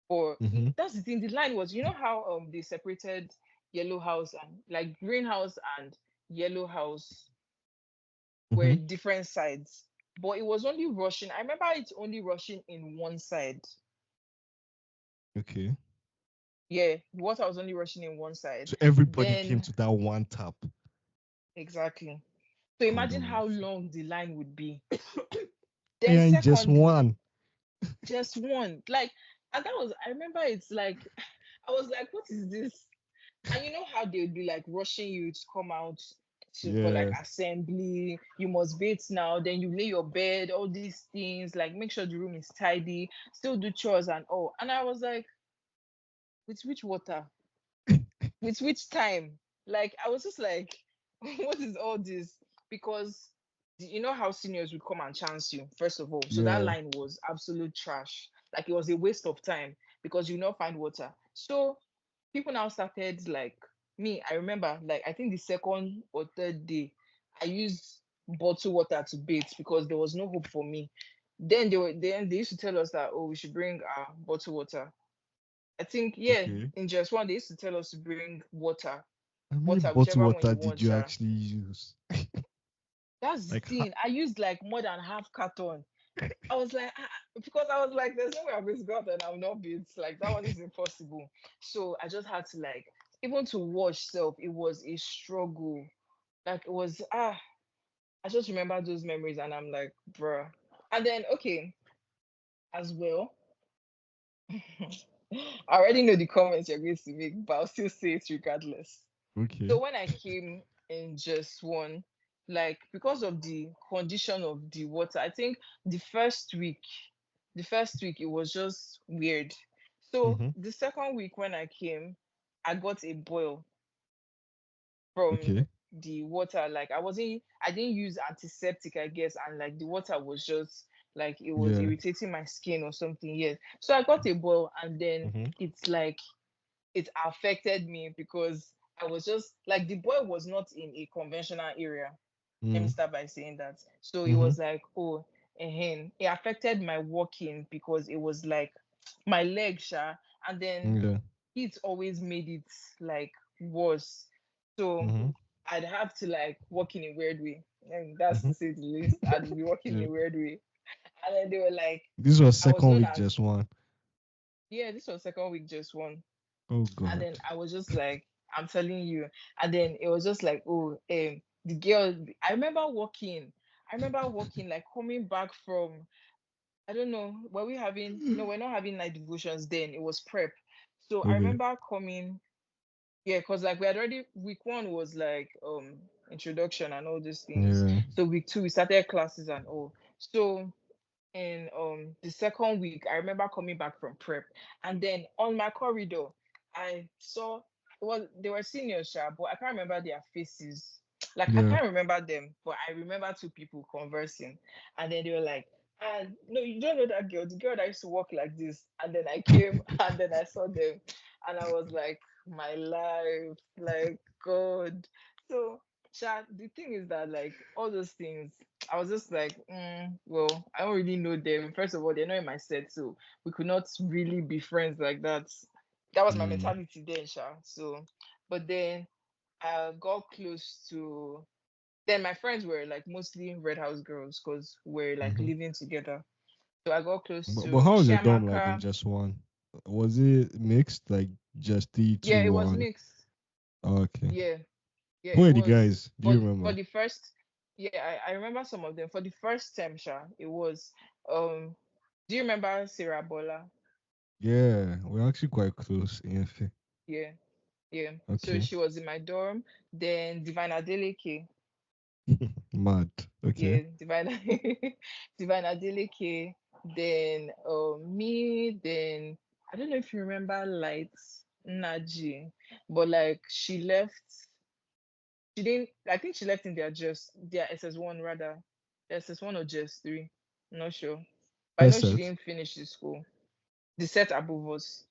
S2: for
S1: Mm-hmm.
S2: that's the thing. The line was, you know how they separated yellow house and like green house and yellow house were
S1: Mm-hmm.
S2: different sides. But it was only rushing. I remember it's only rushing in one side.
S1: Okay.
S2: Yeah, water was only rushing in one side.
S1: So everybody came
S2: Then
S1: to that one tap.
S2: exactly. So
S1: God
S2: imagine how
S1: almighty.
S2: long the line would be. Then
S1: And just
S2: secondly,
S1: one.
S2: just one. Like, and that was I remember it's like I was like, what is this? And you know how they would be like rushing you to come out for like
S1: Yeah.
S2: assembly, you must bathe now, then you lay your bed, all these things, like make sure the room is tidy, still do chores and all. And I was like, with which water? With which time? Like I was just like, what is all this? Because you know how seniors would come and chance you, first of all. So that
S1: Yeah.
S2: line was absolute trash. Like it was a waste of time because you not find water. So people now started like me. I remember like I think the second or third day, I used bottled water to bathe because there was no hope for me. Then they used to tell us that oh we should bring our bottled water. I think yeah,
S1: Okay.
S2: in just one they used to tell us to bring
S1: How many
S2: water,
S1: bottle
S2: whichever one
S1: water
S2: you
S1: did
S2: want,
S1: you
S2: Sha.
S1: actually use?
S2: That's the
S1: Like
S2: thing. I used like more than half carton. I was like, because I was like, there's no way I'm going to go out and I'll not be. It's like that one is impossible. So I just had to like, even to wash self, it was a struggle. Like it was I just remember those memories and I'm like, bruh. And then okay, as well, I already know the comments you're going to make, but I'll still say it regardless.
S1: okay.
S2: So when I came in just one, like because of the condition of the water, I think the first week, the first week it was just weird. So
S1: Mm-hmm.
S2: the second week when I came, I got a boil from
S1: Okay.
S2: the water. Like I didn't use antiseptic, I guess, and like the water was just like it was
S1: Yeah.
S2: irritating my skin or something. Yes. So I got a boil and then
S1: Mm-hmm.
S2: it's like it affected me because I was just like the boy was not in a conventional area. Let me
S1: Mm.
S2: start by saying that. So it
S1: Mm-hmm.
S2: was like, oh, it affected my walking because it was like my leg, and then
S1: Yeah.
S2: it always made it like worse. So
S1: Mm-hmm.
S2: I'd have to like walk in a weird way. And that's
S1: Mm-hmm.
S2: to say the least. I'd be walking in
S1: Yeah.
S2: a weird way. And then they were like,
S1: This was
S2: I was
S1: second
S2: known
S1: week,
S2: as
S1: just one.
S2: yeah, this was second week, just one.
S1: Oh
S2: And
S1: God.
S2: then I was just like, I'm telling you. And then it was just like, oh, the girl. I remember walking, like coming back from, I don't know, were we having, no, we're not having night devotions then. It was prep. So I
S1: Okay.
S2: remember coming, yeah, because like we had already week one was like introduction and all these things.
S1: Yeah.
S2: So week two we started classes and all. So in the second week, I remember coming back from prep, and then on my corridor, I saw, well, they were seniors, sha, but I can't remember their faces. Like I
S1: Yeah.
S2: can't remember them, but I remember two people conversing, and then they were like, "Ah, no, you don't know that girl, the girl that used to walk like this." And then I came, and then I saw them, and I was like, "My life, like God." So, Sha, the thing is that like all those things I was just like, well, I don't really know them. First of all, they're not in my set, so we could not really be friends like that. That was my
S1: Mm.
S2: mentality then, Sha. So, but then I got close to. Then my friends were like mostly Red House girls because we're like
S1: Mm-hmm.
S2: living together. So I got close
S1: But
S2: to
S1: how was your dorm like in
S2: Chiamaka.
S1: just one? Was it mixed like just three,
S2: Yeah,
S1: two,
S2: it was
S1: one?
S2: mixed.
S1: Okay.
S2: Yeah, yeah,
S1: Who
S2: it
S1: are the
S2: was.
S1: guys? Do you
S2: For
S1: remember?
S2: the first, yeah, I remember some of them. For the first term, Sha, it was. Um, do you remember Sarah Bola?
S1: Yeah, we're actually quite close. In fact.
S2: Yeah, yeah. So
S1: Okay.
S2: she was in my dorm. Then Divine Adeleke.
S1: Mad. Okay.
S2: Yeah, Divine Divine Adeleke. Then me, then I don't know if you remember Lights Naji, but like she left, she didn't, I think she left in their SS1 rather. SS1 or JS3. I'm not sure. But I
S1: First
S2: know she
S1: set.
S2: didn't finish the school. The set above us.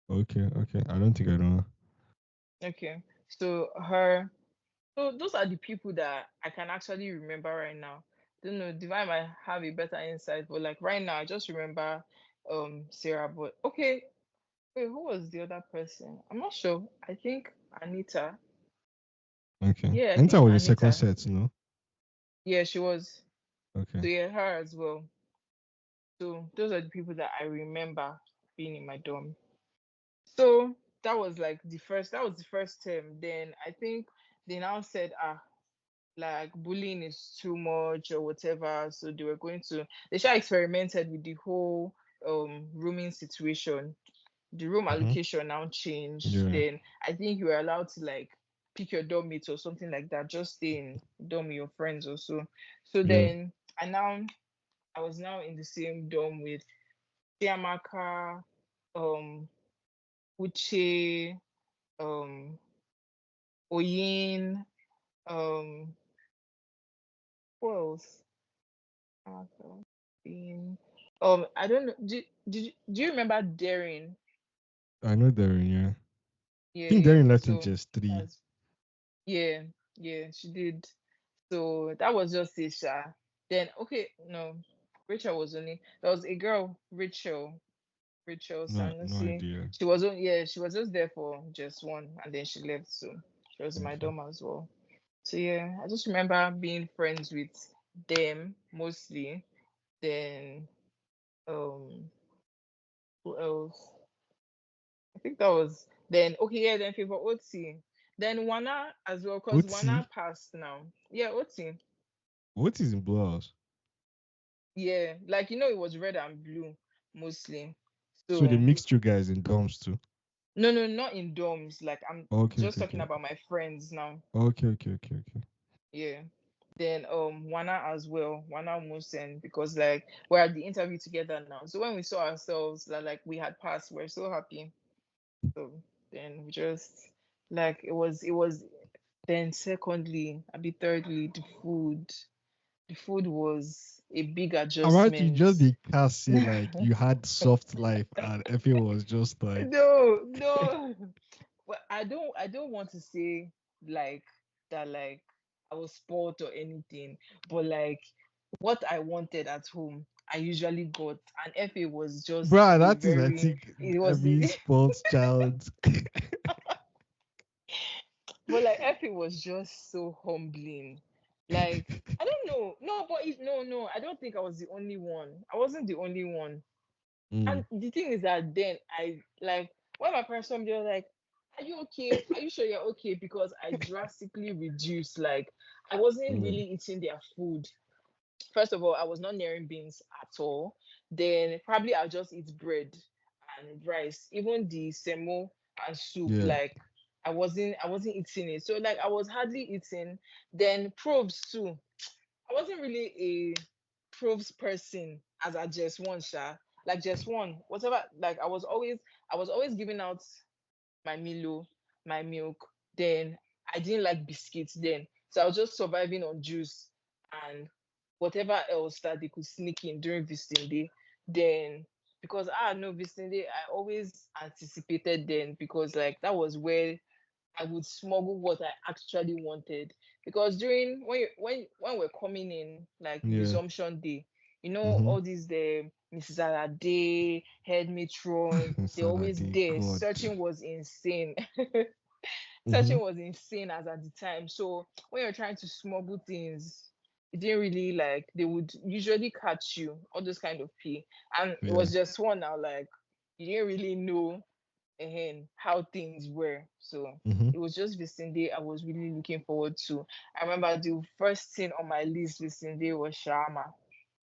S1: Okay. Okay. I don't think I know.
S2: Okay. So her, so those are the people that I can actually remember right now. Don't know, Divine might have a better insight, but like right now, I just remember Sarah. But okay, wait, who was the other person? I'm not sure. I think Anita.
S1: Okay.
S2: Yeah, I
S1: Enter
S2: think
S1: was your second
S2: Anita.
S1: set, no?
S2: Yeah, she was.
S1: Okay.
S2: So yeah, her as well. So those are the people that I remember being in my dorm. So that was the first term. Then I think they now said, like bullying is too much or whatever. So they should experimented with the whole rooming situation. The room
S1: Mm-hmm.
S2: allocation now changed.
S1: Yeah.
S2: Then I think you were allowed to like pick your dorm mates or something like that, just stay in dorm with your friends or so. So
S1: Yeah.
S2: then I was now in the same dorm with Chiamaka, um, Uche, um, Oyin, um, who else? Being, I don't know. Do you remember Daring?
S1: I know Darren, yeah. I
S2: Yeah,
S1: think
S2: yeah.
S1: Darren left in
S2: So
S1: just three.
S2: that's yeah, yeah. She did. So that was just it, Sha. Then okay, no, Rachel was only there was a girl, Rachel
S1: No, no
S2: Sanusi.
S1: idea.
S2: She was just there for just one, and then she left. So she was in my
S1: Okay.
S2: dorm as well. So yeah, I just remember being friends with them mostly. Then um, who else? I think that was then okay, yeah, then Favor Oti. Then Wana as well, because Wana
S1: OT?
S2: passed now. Yeah, Oti.
S1: What is in blouse?
S2: Yeah, like it was red and blue mostly.
S1: So they
S2: So
S1: mixed you guys in dorms too.
S2: no, no, not in dorms. Like I'm
S1: Okay,
S2: just
S1: okay,
S2: talking
S1: okay.
S2: about my friends now.
S1: Okay, okay, okay, okay.
S2: Yeah. Then Wana as well, Wana Musen, because like we're at the interview together now. So when we saw ourselves that like we had passed, we're so happy. So then we just like it was then secondly, a bit thirdly, the food. The food was a big
S1: Amarachi,
S2: adjustment.
S1: just the cast say like you had soft life and Effie was just like
S2: No, no. Well, I don't want to say like that like I was spoiled or anything, but like what I wanted at home, I usually got, and FA was just
S1: bruh,
S2: a
S1: that is I
S2: very
S1: think
S2: it was
S1: every sports child.
S2: but like FA was just so humbling. Like I don't know, no, but no, I don't think I was the only one. I wasn't the only one.
S1: Mm,
S2: And the thing is that then I like when my parents told me, they were like, "Are you okay? Are you sure you're okay?" Because I drastically reduced. Like I wasn't
S1: mm,
S2: really eating their food. First of all, I was not nearing beans at all. Then probably I'll just eat bread and rice, even the semo and soup,
S1: Yeah.
S2: like I wasn't eating it. So like I was hardly eating. Then probes too. I wasn't really a probes person as a just one sha. Like just one, whatever. Like I was always giving out my Milo, my milk. Then I didn't like biscuits then. So I was just surviving on juice and whatever else that they could sneak in during visiting day. Then because I had no visiting day, I always anticipated then because like that was where I would smuggle what I actually wanted. Because during when we're coming in like
S1: Yeah.
S2: resumption day,
S1: Mm-hmm.
S2: all these the Mrs. Alade, head matron, they're always
S1: Saturday,
S2: there.
S1: God.
S2: Searching was insane.
S1: Mm-hmm.
S2: Searching was insane as at the time. So when you're trying to smuggle things, it didn't really like they would usually catch you, all those kind of pee. And it
S1: Yeah.
S2: was just one now, like you didn't really know how things were. So
S1: Mm-hmm.
S2: it was just visiting day I was really looking forward to. I remember the first thing on my list visiting day was shawarma.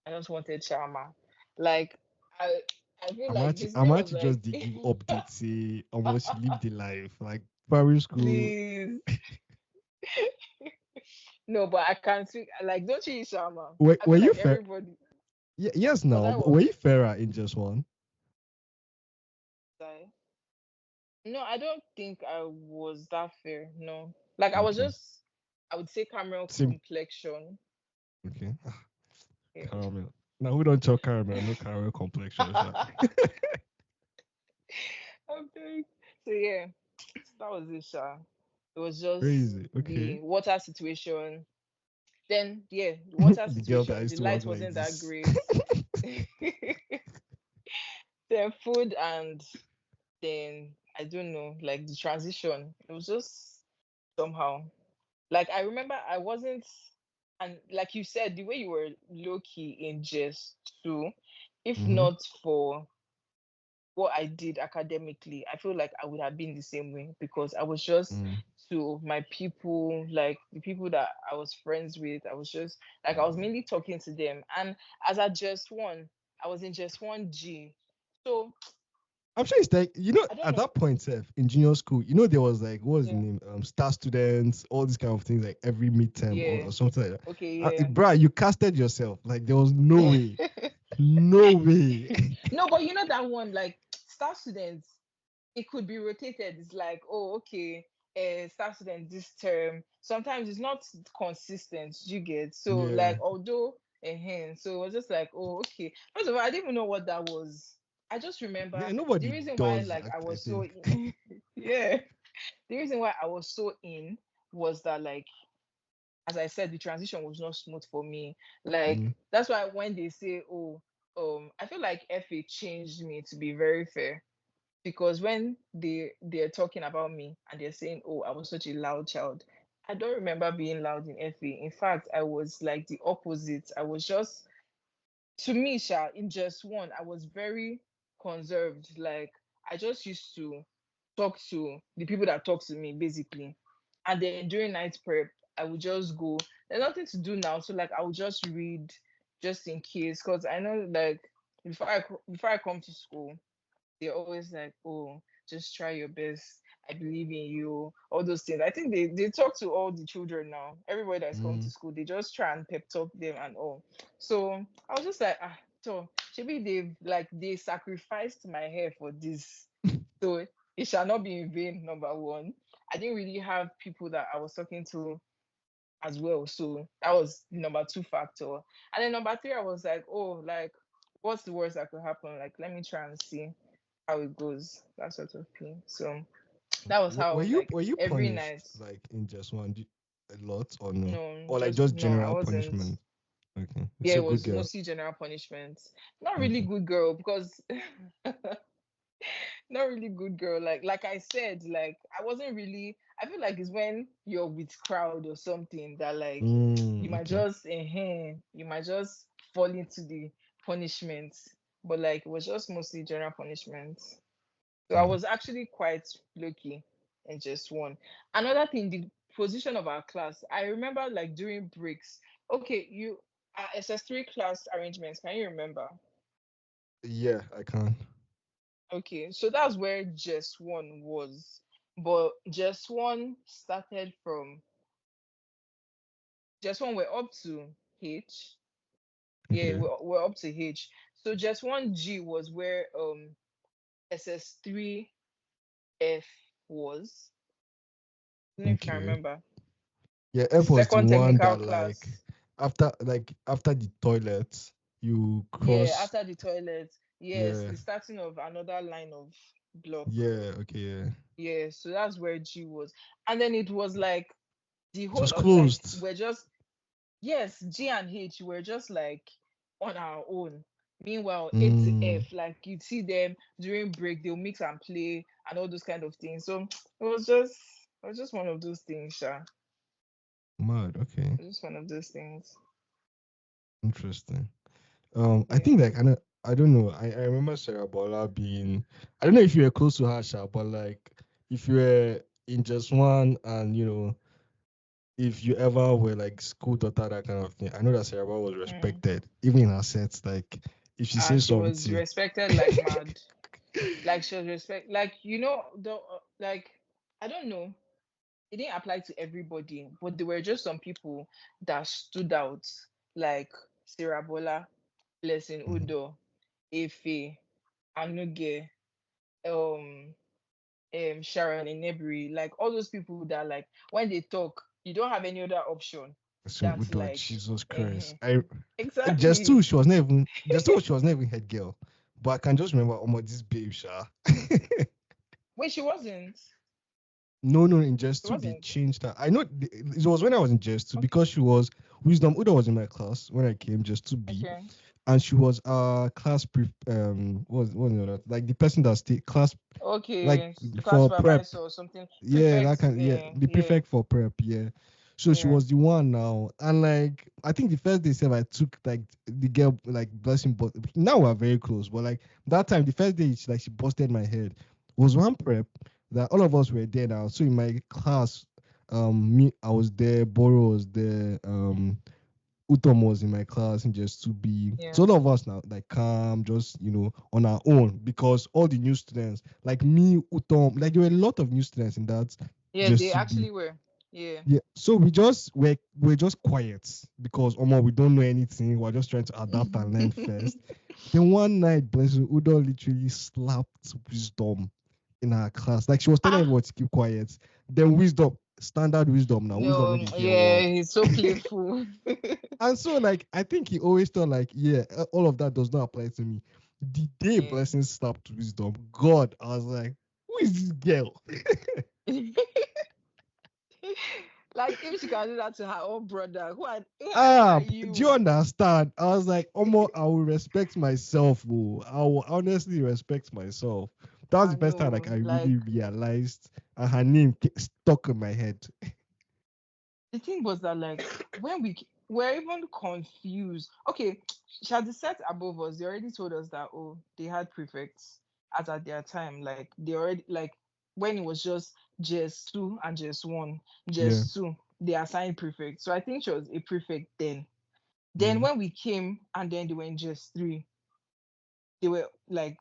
S2: I just wanted shawarma. Like I I feel like visiting day
S1: I'm
S2: was
S1: actually
S2: like
S1: just they give updates, say almost she lived the life. Like primary school.
S2: please. No, but I can't speak like don't you eat shawarma? I
S1: Were
S2: feel
S1: you
S2: like
S1: fair?
S2: everybody
S1: Yes,
S2: was
S1: now.
S2: I
S1: But
S2: what?
S1: were you fairer in just one?
S2: I- No, I don't think I was that fair. No. Like I was
S1: Okay.
S2: just I would say caramel
S1: Same.
S2: complexion.
S1: Okay.
S2: Yeah.
S1: Caramel. Now we don't talk caramel, no caramel complexion. Sha.
S2: Okay. So yeah, that was it, Sha. It was just
S1: Crazy. Okay.
S2: the water situation. Then yeah, the water
S1: The girl that
S2: situation.
S1: used
S2: The
S1: to walk
S2: light
S1: like
S2: wasn't that
S1: this.
S2: great. Then food and then I don't know, like the transition. It was just somehow. Like I remember I wasn't and like you said, the way you were low key in just too, if
S1: Mm-hmm.
S2: not for what I did academically, I feel like I would have been the same way because I was just
S1: Mm.
S2: to my people, like the people that I was friends with, I was just like I was mainly talking to them. And as a just one, I was in just one G. So
S1: I'm sure it's like
S2: I don't
S1: at
S2: know.
S1: that point, Seth, in junior school, there was like what was the
S2: Yeah.
S1: name? Star students, all these kind of things, like every midterm or,
S2: Yeah.
S1: or something like that.
S2: Okay,
S1: Bruh, you casted yourself. Like there was no
S2: yeah.
S1: way, no way.
S2: No, but you know that one, like star students, it could be rotated. It's like, oh, okay, start student this term. Sometimes it's not consistent. You get so
S1: Yeah,
S2: like although so it was just like, oh, okay. First of all, I didn't even know what that was. I just
S1: yeah.
S2: remember the
S1: Nobody
S2: reason why
S1: does.
S2: like I
S1: I
S2: was so
S1: think.
S2: in, yeah. The reason why I was so in was that like as I said, the transition was not smooth for me. Like
S1: Mm,
S2: that's why when they say, oh, I feel like FA changed me to be very fair because when they're talking about me and they're saying, "Oh, I was such a loud child," I don't remember being loud in FA. In fact, I was like the opposite. I was just to me, Sha, in just one, I was very conserved. Like I just used to talk to the people that talk to me basically, and then during night prep, I would just go. There's nothing to do now, so like I would just read just in case, because I know like before I come to school they're always like, oh, just try your best. I believe in you. All those things. I think they talk to all the children now. Everybody that's come to
S1: mm.
S2: school, they just try and pep talk them and all. So I was just like, so maybe they sacrificed my hair for this. So it shall not be in vain, number one. I didn't really have people that I was talking to as well. So that was the number two factor. And then number three, I was like, oh, like, what's the worst that could happen? Like, let me try and see how it goes, that sort of thing. So that was
S1: Were
S2: how
S1: you
S2: like
S1: were you
S2: every night.
S1: punished like in just one a lot or no,
S2: No,
S1: or like
S2: just
S1: just
S2: no, I
S1: general
S2: wasn't.
S1: punishment? Okay,
S2: Yeah,
S1: so
S2: it
S1: good
S2: was
S1: girl.
S2: mostly general punishment. Not really
S1: Okay.
S2: good girl because not really good girl. Like I said, like I wasn't really. I feel like it's when you're with crowd or something that like
S1: Okay.
S2: you might just fall into the punishment. But like it was just mostly general punishment. So I
S1: Mm.
S2: was actually quite lucky in just one. Another thing, the position of our class. I remember like during breaks. Okay, you SS3 class arrangements. Can you remember?
S1: Yeah, I can.
S2: Okay, so that's where just one was. But just one started from just one we're up to H. Yeah,
S1: Okay.
S2: we're up to H. So just one G was where SS3 F was. I don't know if you can
S1: Okay.
S2: remember.
S1: Yeah,
S2: The
S1: F was the
S2: second
S1: one
S2: technical
S1: that like
S2: class.
S1: after the toilet you
S2: Yeah,
S1: cross.
S2: after the toilet. Yes,
S1: Yeah.
S2: the starting of another line of block.
S1: Yeah. Okay. Yeah.
S2: Yeah, so that's where G was. And then it was like the
S1: It was
S2: whole of like
S1: closed.
S2: we're just yes, G and H were just like on our own. Meanwhile, A to
S1: Mm,
S2: F, like you'd see them during break, they'll mix and play and all those kind of things. So it was just one of those things, Sha.
S1: mad. Okay.
S2: It was just one of those things.
S1: Interesting. I
S2: Yeah.
S1: think like I don't know. I remember Sarah Bola being. I don't know if you were close to her, Sha, but like if you were in just one, and if you ever were like school daughter, that kind of thing. I know that Sarah Bola was
S2: Mm.
S1: respected, even in her sets. Like if she says
S2: She was
S1: something,
S2: respected like mad. Like she was respect like the like I don't know. It didn't apply to everybody, but there were just some people that stood out, like Sarah Bola, Blessing
S1: Mhm.
S2: Udo, Efe, Anuge, um, Sharon Inebri, like all those people that like when they talk, you don't have any other option
S1: So
S2: than
S1: we
S2: to
S1: do
S2: like,
S1: Jesus Christ.
S2: uh
S1: I just too.
S2: exactly.
S1: She was never even just too. She was never even head girl, but I can just remember this babe, Sha.
S2: Wait, she wasn't.
S1: No, no, in
S2: She
S1: just two they
S2: wasn't.
S1: changed her. I know it was when I was in just two
S2: Okay.
S1: because she was Wisdom Uda was in my class when I came just to be,
S2: Okay.
S1: and she was class what was the other like the person that stayed class like
S2: Okay. Class
S1: for prep.
S2: supervisor or something.
S1: Yeah, that
S2: Prefect.
S1: kind. Yeah, the
S2: Yeah.
S1: prefect for prep. Yeah, so she
S2: Yeah.
S1: was the one now, and like I think the first day said I took like the girl like blessing, but now we're very close. But like that time, the first day she busted my head was one prep that all of us were there now. So in my class, me I was there, Boro was there, Utom was in my class and just to be so
S2: Yeah.
S1: all of us now like calm, just on our own because all the new students like me, Utom, like there were a lot of new students in that
S2: Yeah,
S1: just
S2: they
S1: to be
S2: actually were. Yeah.
S1: yeah. So we're just quiet because we don't know anything. We're just trying to adapt and learn first. Then one night, Blessing Udo literally slapped Wisdom in her class. Like she was telling
S2: Ah,
S1: everyone to keep quiet. Then Wisdom, standard Wisdom now. Wisdom
S2: no,
S1: no dey hear
S2: yeah,
S1: word.
S2: he's so playful.
S1: And so, like, I think he always thought, like, yeah, all of that does not apply to me. The day
S2: Yeah.
S1: Blessing slapped Wisdom, God, I was like, who is this girl?
S2: Like if she can do that to her own brother, who are
S1: Do you
S2: you?
S1: understand? I was like, Omo, I will respect myself. Oh. I will honestly respect myself. That was
S2: I
S1: the first time,
S2: know.
S1: like, I really
S2: Like
S1: realized her name stuck in my head.
S2: the thing was that like when we're even confused. Okay, she had the set above us. They already told us that they had prefects as at their time. Like they already like when it was just JS2 and JS1,
S1: Yeah,
S2: JS2, they assigned prefects. So I think she was a prefect then. Then
S1: yeah.
S2: when we came and then they were in JS3, they were like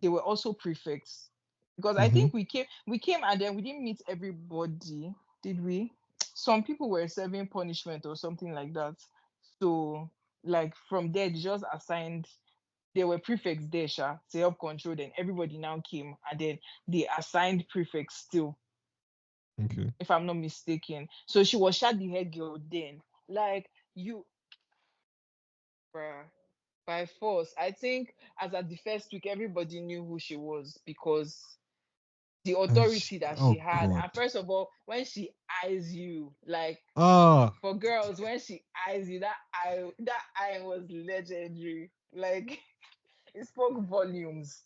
S2: they were also prefects. Because I
S1: Mm-hmm.
S2: think we came and then we didn't meet everybody, did we? Some people were serving punishment or something like that. So like from there they just assigned there were prefects there, Sha, to help control. Then everybody now came and then they assigned prefects still,
S1: Okay.
S2: if I'm not mistaken. So she was Sha the head girl then. Like you bruh, by force. I think as at the first week, everybody knew who she was because the authority that she
S1: Oh,
S2: had.
S1: God.
S2: And first of all, when she eyes you, like
S1: Ah,
S2: for girls, when she eyes you, that eye was legendary. Like it spoke volumes.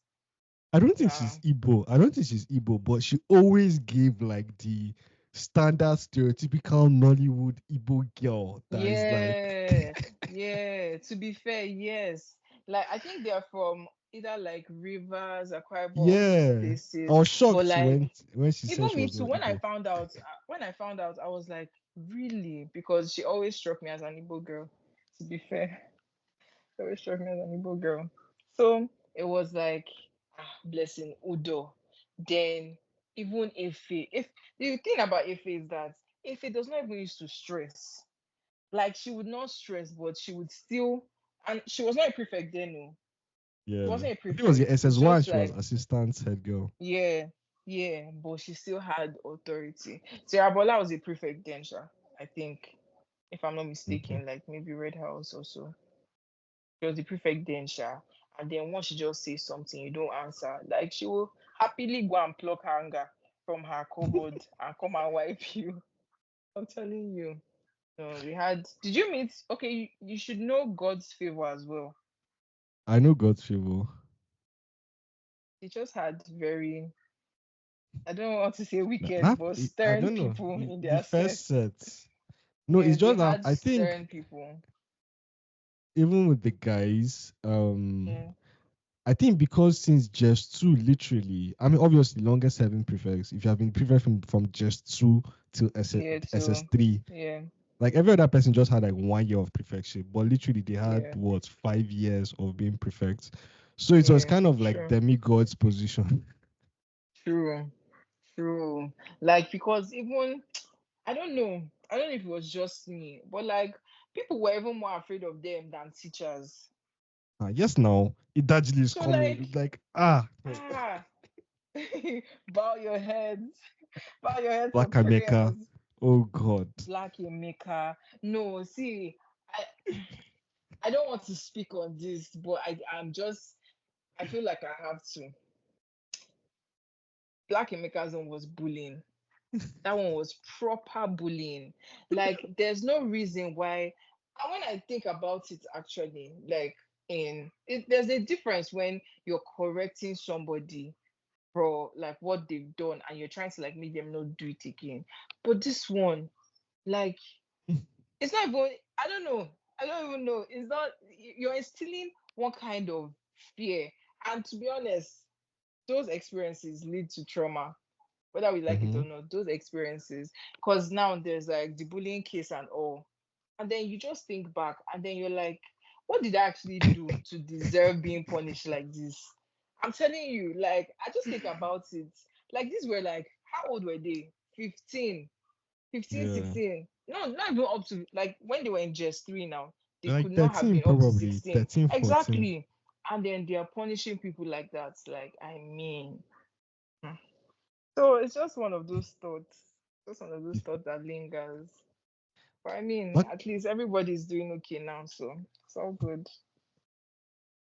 S1: I don't think
S2: Nah.
S1: she's Igbo. I don't think she's Igbo, but she always gave like the standard stereotypical Nollywood Igbo girl that is like,
S2: Yeah, yeah. To be fair, yes. Like I think they're from either like Rivers, Akwa Ibom, all those
S1: yeah. I
S2: places.
S1: was
S2: But
S1: shocked
S2: like
S1: when she said
S2: even
S1: she
S2: me
S1: was
S2: too,
S1: not
S2: when I
S1: Igbo.
S2: found out, I was like, really? Because she always struck me as an Igbo girl. To be fair, she always struck me as an Igbo girl. So it was like blessing Udo. Then even if the thing about Ife is that Ife does not even used to stress. Like she would not stress, but she would still, and she was not a prefect then, no. She
S1: Yeah.
S2: wasn't a
S1: I think it was the
S2: prefect. It's
S1: SS1,
S2: just
S1: she was
S2: like,
S1: assistant head girl.
S2: yeah, yeah, but she still had authority. Sarah Bola was a prefect then, sha, I think, if I'm not
S1: Okay.
S2: mistaken, like maybe Red House or so. She was the prefect then, sha. And then once she just says something, you don't answer. Like she will happily go and pluck hanger from her cupboard and come and wipe you. I'm telling you. No, we had. Did you meet? Okay, you should know God's favor as well.
S1: I know God's favor.
S2: He just had very, I don't want to say wicked,
S1: That
S2: but
S1: I
S2: stern
S1: don't know.
S2: people in
S1: The
S2: their
S1: first
S2: set.
S1: set. No,
S2: Yeah,
S1: it's
S2: they
S1: just that
S2: had
S1: I think
S2: stern people.
S1: even with the guys,
S2: Yeah,
S1: I think because since just two, literally, I mean, obviously, longest serving prefects. If you have been prefect from just two till
S2: yeah, too.
S1: SS3,
S2: Yeah,
S1: like every other person just had like 1 year of prefectship, but literally they had
S2: yeah,
S1: what 5 years of being prefects. So it was
S2: yeah.
S1: kind of like
S2: True,
S1: demigod's position.
S2: true, true. Like because even I don't know if it was just me, but like people were even more afraid of them than teachers.
S1: Yes, now Idajili is
S2: So
S1: coming.
S2: like,
S1: Like
S2: ah, bow your heads, bow your heads for
S1: Black America.
S2: prayers.
S1: Oh God.
S2: Black Emeka. No, see, I I don't want to speak on this, but I'm just I feel like I have to. Black Emeka's one was bullying. That one was proper bullying. Like there's no reason why. And when I think about it, actually, like there's a difference when you're correcting somebody for like what they've done and you're trying to like make them not do it again. But this one, like it's not even, I don't know. I don't even know. It's not, you're instilling one kind of fear. And to be honest, those experiences lead to trauma, whether we like it
S1: Mm-hmm.
S2: or not, those experiences. Because now there's like the bullying case and all. And then you just think back and then you're like, what did I actually do to deserve being punished like this? I'm telling you, like, I just think about it. Like, these were like, how old were they? 15, 15,
S1: Yeah.
S2: 16. No, not even up to like when they were in just three now, they
S1: Like
S2: could not have
S1: 13
S2: been up to
S1: probably.
S2: 16.
S1: 13, 14.
S2: Exactly. And then they are punishing people like that. Like, I mean, hmm. So it's just one of those thoughts. Just one of those thoughts that lingers. But I mean,
S1: But
S2: at least everybody's doing okay now, so it's all good.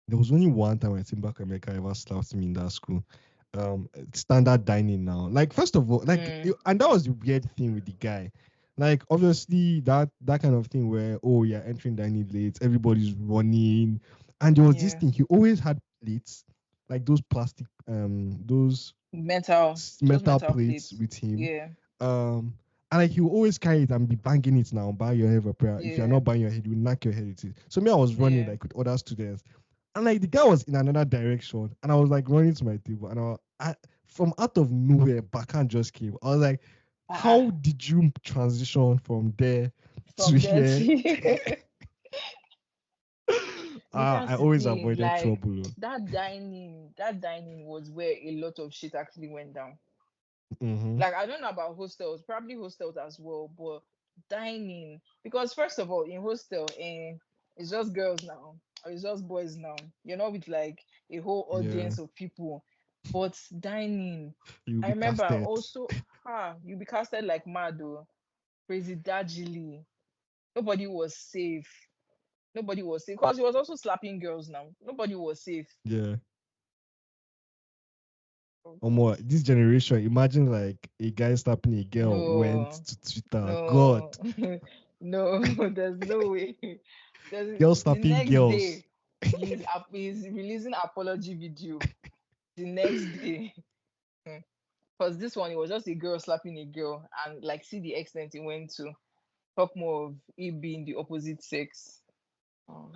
S1: there was only one time I think Black America ever slapped me in that school. Standard dining now. Like first of all,
S2: Mm,
S1: and that was the weird thing with the guy. Like obviously that kind of thing where oh yeah entering dining late, everybody's running, and there was this
S2: yeah.
S1: thing. He always had plates, like those plastic those
S2: Just
S1: metal
S2: mental
S1: plates
S2: plates.
S1: with him.
S2: Yeah,
S1: Um, and like he will always carry it and be banging it now, bang your head for prayer. If you're
S2: yeah,
S1: not banging your head, you knock your head with it. So me, I was running
S2: yeah.
S1: like with other students, and like the guy was in another direction, and I was like running to my table, and from out of nowhere, backhand just came. I was like,
S2: Uh-uh.
S1: how did you transition from there to
S2: From
S1: here?
S2: dirty. But
S1: I
S2: that's the
S1: always
S2: thing,
S1: avoided
S2: like
S1: trouble.
S2: that dining was where a lot of shit actually went down.
S1: Mm-hmm.
S2: Like I don't know about hostels, probably hostels as well, but dining, because first of all, in hostel, it's just girls now, or it's just boys now. You're not with like a whole
S1: Yeah,
S2: audience of people. But dining,
S1: you'll
S2: I
S1: be
S2: remember
S1: casted.
S2: also, you be casted like mad though. Crazy dodgily. Nobody was safe. Nobody was safe. Because he was also slapping girls now. Nobody was safe.
S1: Yeah.
S2: Oh
S1: Or
S2: god.
S1: more this generation, imagine like a guy slapping a girl went
S2: No.
S1: to Twitter. God,
S2: No, no, there's no way.
S1: girls
S2: The
S1: slapping
S2: next
S1: girls.
S2: day, he's releasing apology video. The next day, because this one it was just a girl slapping a girl, and like see the extent it went to. Talk more of it being the opposite sex. Um,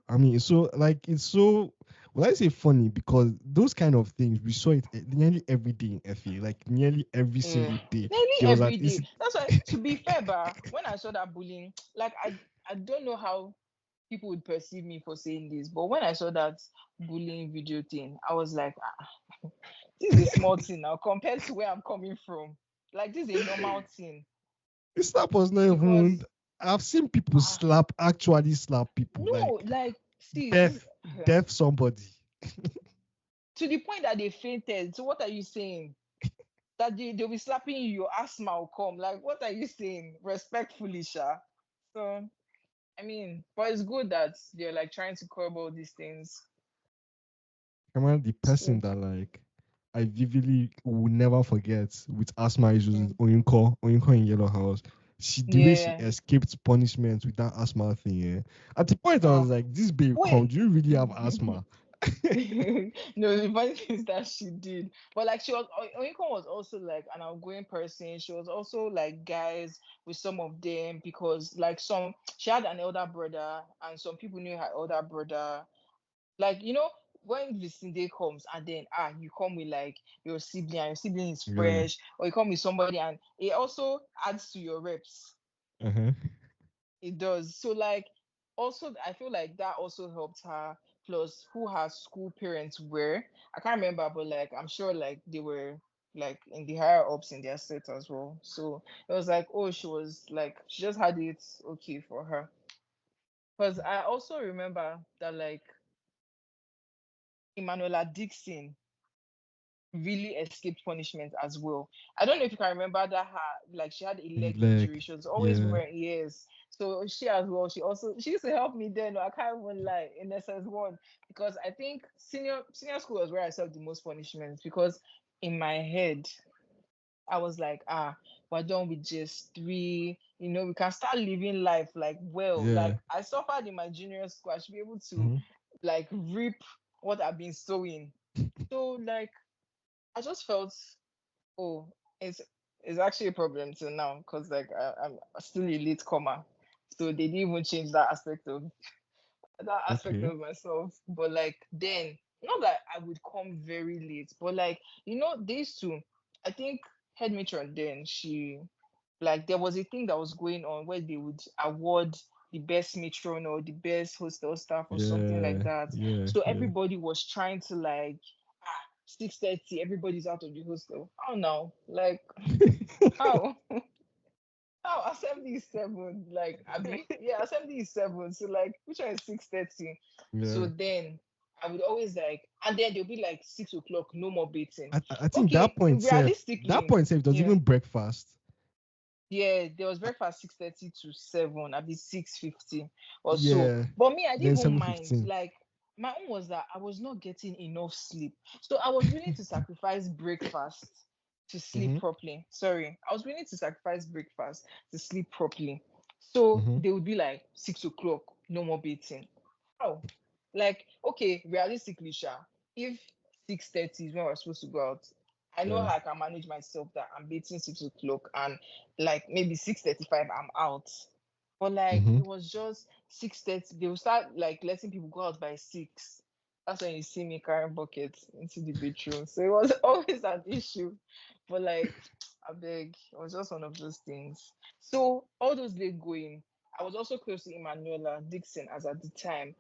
S1: I mean, it's so like it's so. Well, I say funny because those kind of things we saw it nearly every day in FA. Like nearly every
S2: yeah,
S1: single day,
S2: nearly
S1: there was at
S2: every
S1: least
S2: day. That's why, to be fair, when I saw that bullying, like I don't know how people would perceive me for saying this. But when I saw that bullying video thing, I was like, this is a small thing now compared to where I'm coming from. Like this is a normal thing
S1: The slap was not even.
S2: because
S1: I've seen people
S2: ah,
S1: slap, actually slap people,
S2: no,
S1: like
S2: like see this
S1: deaf, deaf somebody.
S2: to the point that they fainted. So what are you saying? That they'll be slapping you, your asthma will come. Like what are you saying? Respectfully, Sha. So I mean, but it's good that they're like trying to curb all these things.
S1: Come on, the
S2: It's
S1: person
S2: good.
S1: that like I vividly will never forget with asthma issues is
S2: Mm.
S1: Oyinko in Yellow House. The way she
S2: Yeah.
S1: escaped punishment with that asthma thing, yeah. At the point I was
S2: Oh,
S1: like, this babe, come,
S2: wait.
S1: do you really have asthma?
S2: No, the funny thing is that she did. But like she was Oyinkan was also like an outgoing person. She was also like guys with some of them because like some she had an elder brother and some people knew her elder brother. Like, when visiting day comes and then you come with like your sibling and your sibling is
S1: Yeah.
S2: fresh, or you come with somebody and it also adds to your reps.
S1: Uh-huh.
S2: It does. So like also I feel like that also helped her. Plus who her school parents were. I can't remember, but like I'm sure like they were like in the higher ups in their set as well. So it was like, oh, she was like she just had it okay for her. Because I also remember that like Emanuela Dixon really escaped punishment as well. I don't know if you can remember that her like she had a
S1: The
S2: leg injury.
S1: leg.
S2: She was always
S1: Yeah.
S2: wearing ears. So she as well, she used to help me then. I can't even lie in SS1 because I think senior school was where I served the most punishments because in my head I was like, we're done with just three. We can start living life like well.
S1: Yeah.
S2: Like I suffered in my junior school. I should be able to
S1: Mm-hmm.
S2: like reap what I've been sowing. So like I just felt, oh, it's actually a problem till now because like I'm still a late comer, so they didn't even change that aspect
S1: Okay.
S2: of myself. But like then, not that I would come very late, but like these two, I think head matron then she like there was a thing that was going on where they would award the best matron or the best hostel staff or something like
S1: Yeah.
S2: that.
S1: Yeah.
S2: So
S1: Yeah.
S2: everybody was trying to like 6:30, everybody's out of the hostel. How now? Like how? How assembly is 7? Like Abby, yeah, assembly is 7. So like which one is 6:30? So
S1: Yeah.
S2: then I would always like, and then they'll be like 6 o'clock, no more baiting.
S1: I think
S2: Okay,
S1: that
S2: realistically,
S1: point safe does
S2: yeah.
S1: even breakfast.
S2: Yeah, there was breakfast 6:30 to 7, I'd be 6:50 or so.
S1: Yeah.
S2: But me, I
S1: Then
S2: didn't even mind.
S1: 7:15.
S2: Like my own was that I was not getting enough sleep. So I was willing to sacrifice breakfast to sleep
S1: Mm-hmm.
S2: properly. Sorry. I was willing to sacrifice breakfast to sleep properly. So
S1: Mm-hmm.
S2: they would be like 6 o'clock, no more beating. How? Like, okay, realistically, Sha, if 6:30 is when we're supposed to go out, I know
S1: Yeah.
S2: how I can manage myself that I'm beating 6 o'clock and like maybe 6:35 I'm out. But like
S1: Mm-hmm.
S2: it was just 6:30. They will start like letting people go out by 6. That's when you see me carrying buckets into the bedroom. So it was always an issue. But like I beg, it was just one of those things. So all those late going, I was also close to Emanuela Dixon as at the time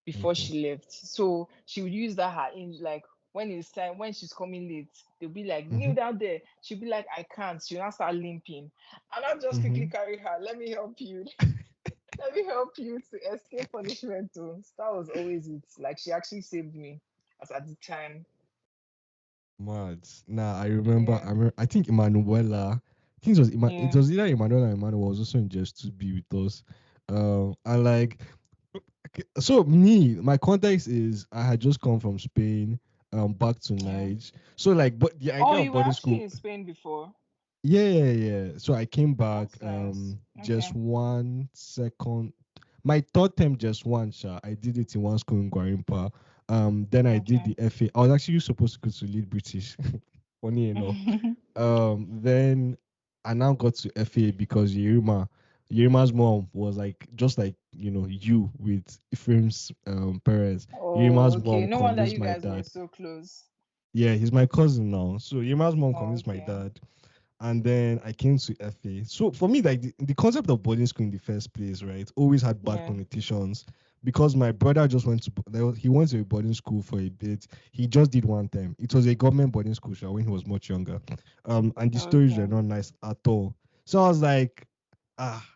S2: before
S1: Okay.
S2: she left. So she would use that her in like when it's time when she's coming late, they'll be like,
S1: Mm-hmm.
S2: kneel down there. She'll be like, I can't. She'll not start limping. And I'll just quickly
S1: Mm-hmm.
S2: carry her. Let me help you. Let me help you to escape punishment too. So that was always it. Like she actually saved me as at the time.
S1: Mad. Nah, I remember.
S2: Yeah.
S1: I think Emanuela. I think it
S2: Yeah.
S1: was either Emanuela or Emmanuel was also in just to be with us. And like, okay, so me, my context is I had just come from Spain, back to
S2: Yeah.
S1: Niger. So like, but the
S2: Oh,
S1: idea of
S2: you were
S1: boarding
S2: actually
S1: school.
S2: in Spain before?
S1: Yeah, yeah, yeah. So I came back,
S2: That's nice.
S1: just
S2: Okay.
S1: 1 second. My third term, just one, sha. I did it in one school in Guarimpa. Then I did
S2: Okay.
S1: the FA. I was actually supposed to go to lead British. Funny enough. Then I now got to FA because Yerima's mom was like just like you with Ephraim's parents.
S2: Oh,
S1: Yerima's
S2: okay.
S1: mom
S2: No wonder
S1: convinced
S2: you
S1: my
S2: guys were
S1: dad.
S2: so close.
S1: Yeah, he's my cousin now. So Yerima's mom convinced my
S2: Okay.
S1: dad, and then I came to FA. So for me, like the concept of boarding school in the first place, right, always had bad
S2: Yeah.
S1: connotations because my brother just went to he went to a boarding school for a bit. He just did one time. It was a government boarding school when he was much younger, and the stories were
S2: Okay.
S1: not nice at all. So I was like, ah,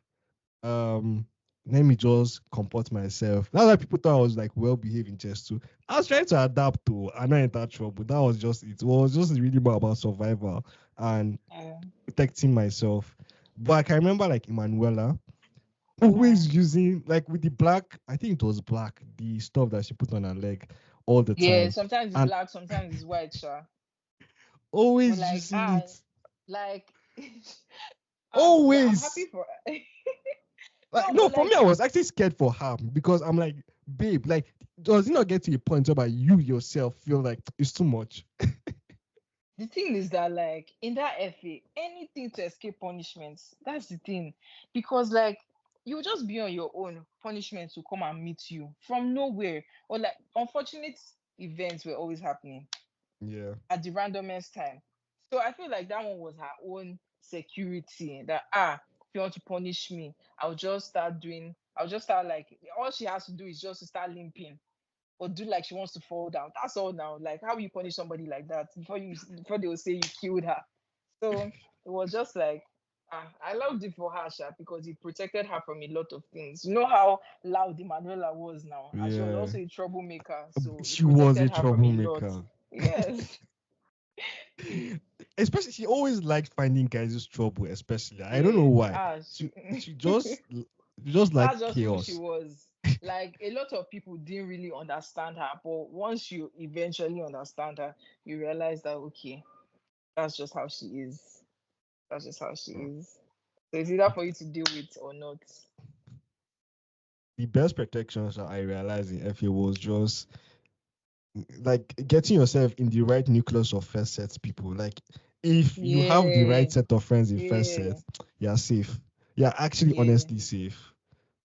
S1: um let me just comport myself. That's why people thought I was like well behaved in chess too. I was trying to adapt to and not enter trouble. That was just it. It was just really more about survival and
S2: Yeah.
S1: protecting myself. But I can remember like Emanuela
S2: Yeah.
S1: always using like with the black, I think it was black, the stuff that she put on her leg all the
S2: Yeah.
S1: time.
S2: Sometimes it's
S1: And
S2: black, sometimes it's white, sure. But
S1: always
S2: like,
S1: using it.
S2: like, well, I'm happy
S1: Always.
S2: for.
S1: Like,
S2: No,
S1: no,
S2: but
S1: for me,
S2: like,
S1: I was actually scared for her because I'm like, babe, like, does it not get to a point where you yourself feel like it's too much?
S2: the thing is that like in that FA, anything to escape punishments. That's the thing, because like you just be on your own. Punishments will come and meet you from nowhere, or like unfortunate events were always happening
S1: Yeah,
S2: at the randomest time. So I feel like that one was her own security. That if you want to punish me, I'll just start like all she has to do is just to start limping or do like she wants to fall down. That's all now. Like how you punish somebody like that before they will say you killed her. So it was just like I loved it for her, Sha, because it protected her from a lot of things. You know how loud Emanuela was now, and she was
S1: yeah.
S2: also a troublemaker, so it
S1: She was a
S2: protected her from a lot.
S1: troublemaker.
S2: Yes.
S1: Especially, she always liked finding guys' trouble. Especially, I don't know
S2: Yeah.
S1: why. She just like
S2: That's just who she
S1: chaos.
S2: was. Like a lot of people didn't really understand her, but once you eventually understand her, you realize that okay, that's just how she is. That's just how she is. So it's either for you to deal with or not.
S1: The best protections that I realized in FA was just like getting yourself in the right nucleus of first set people. Like if you have the right
S2: Yeah,
S1: set of friends in first set,
S2: yeah,
S1: you're safe. You're actually
S2: yeah,
S1: honestly safe.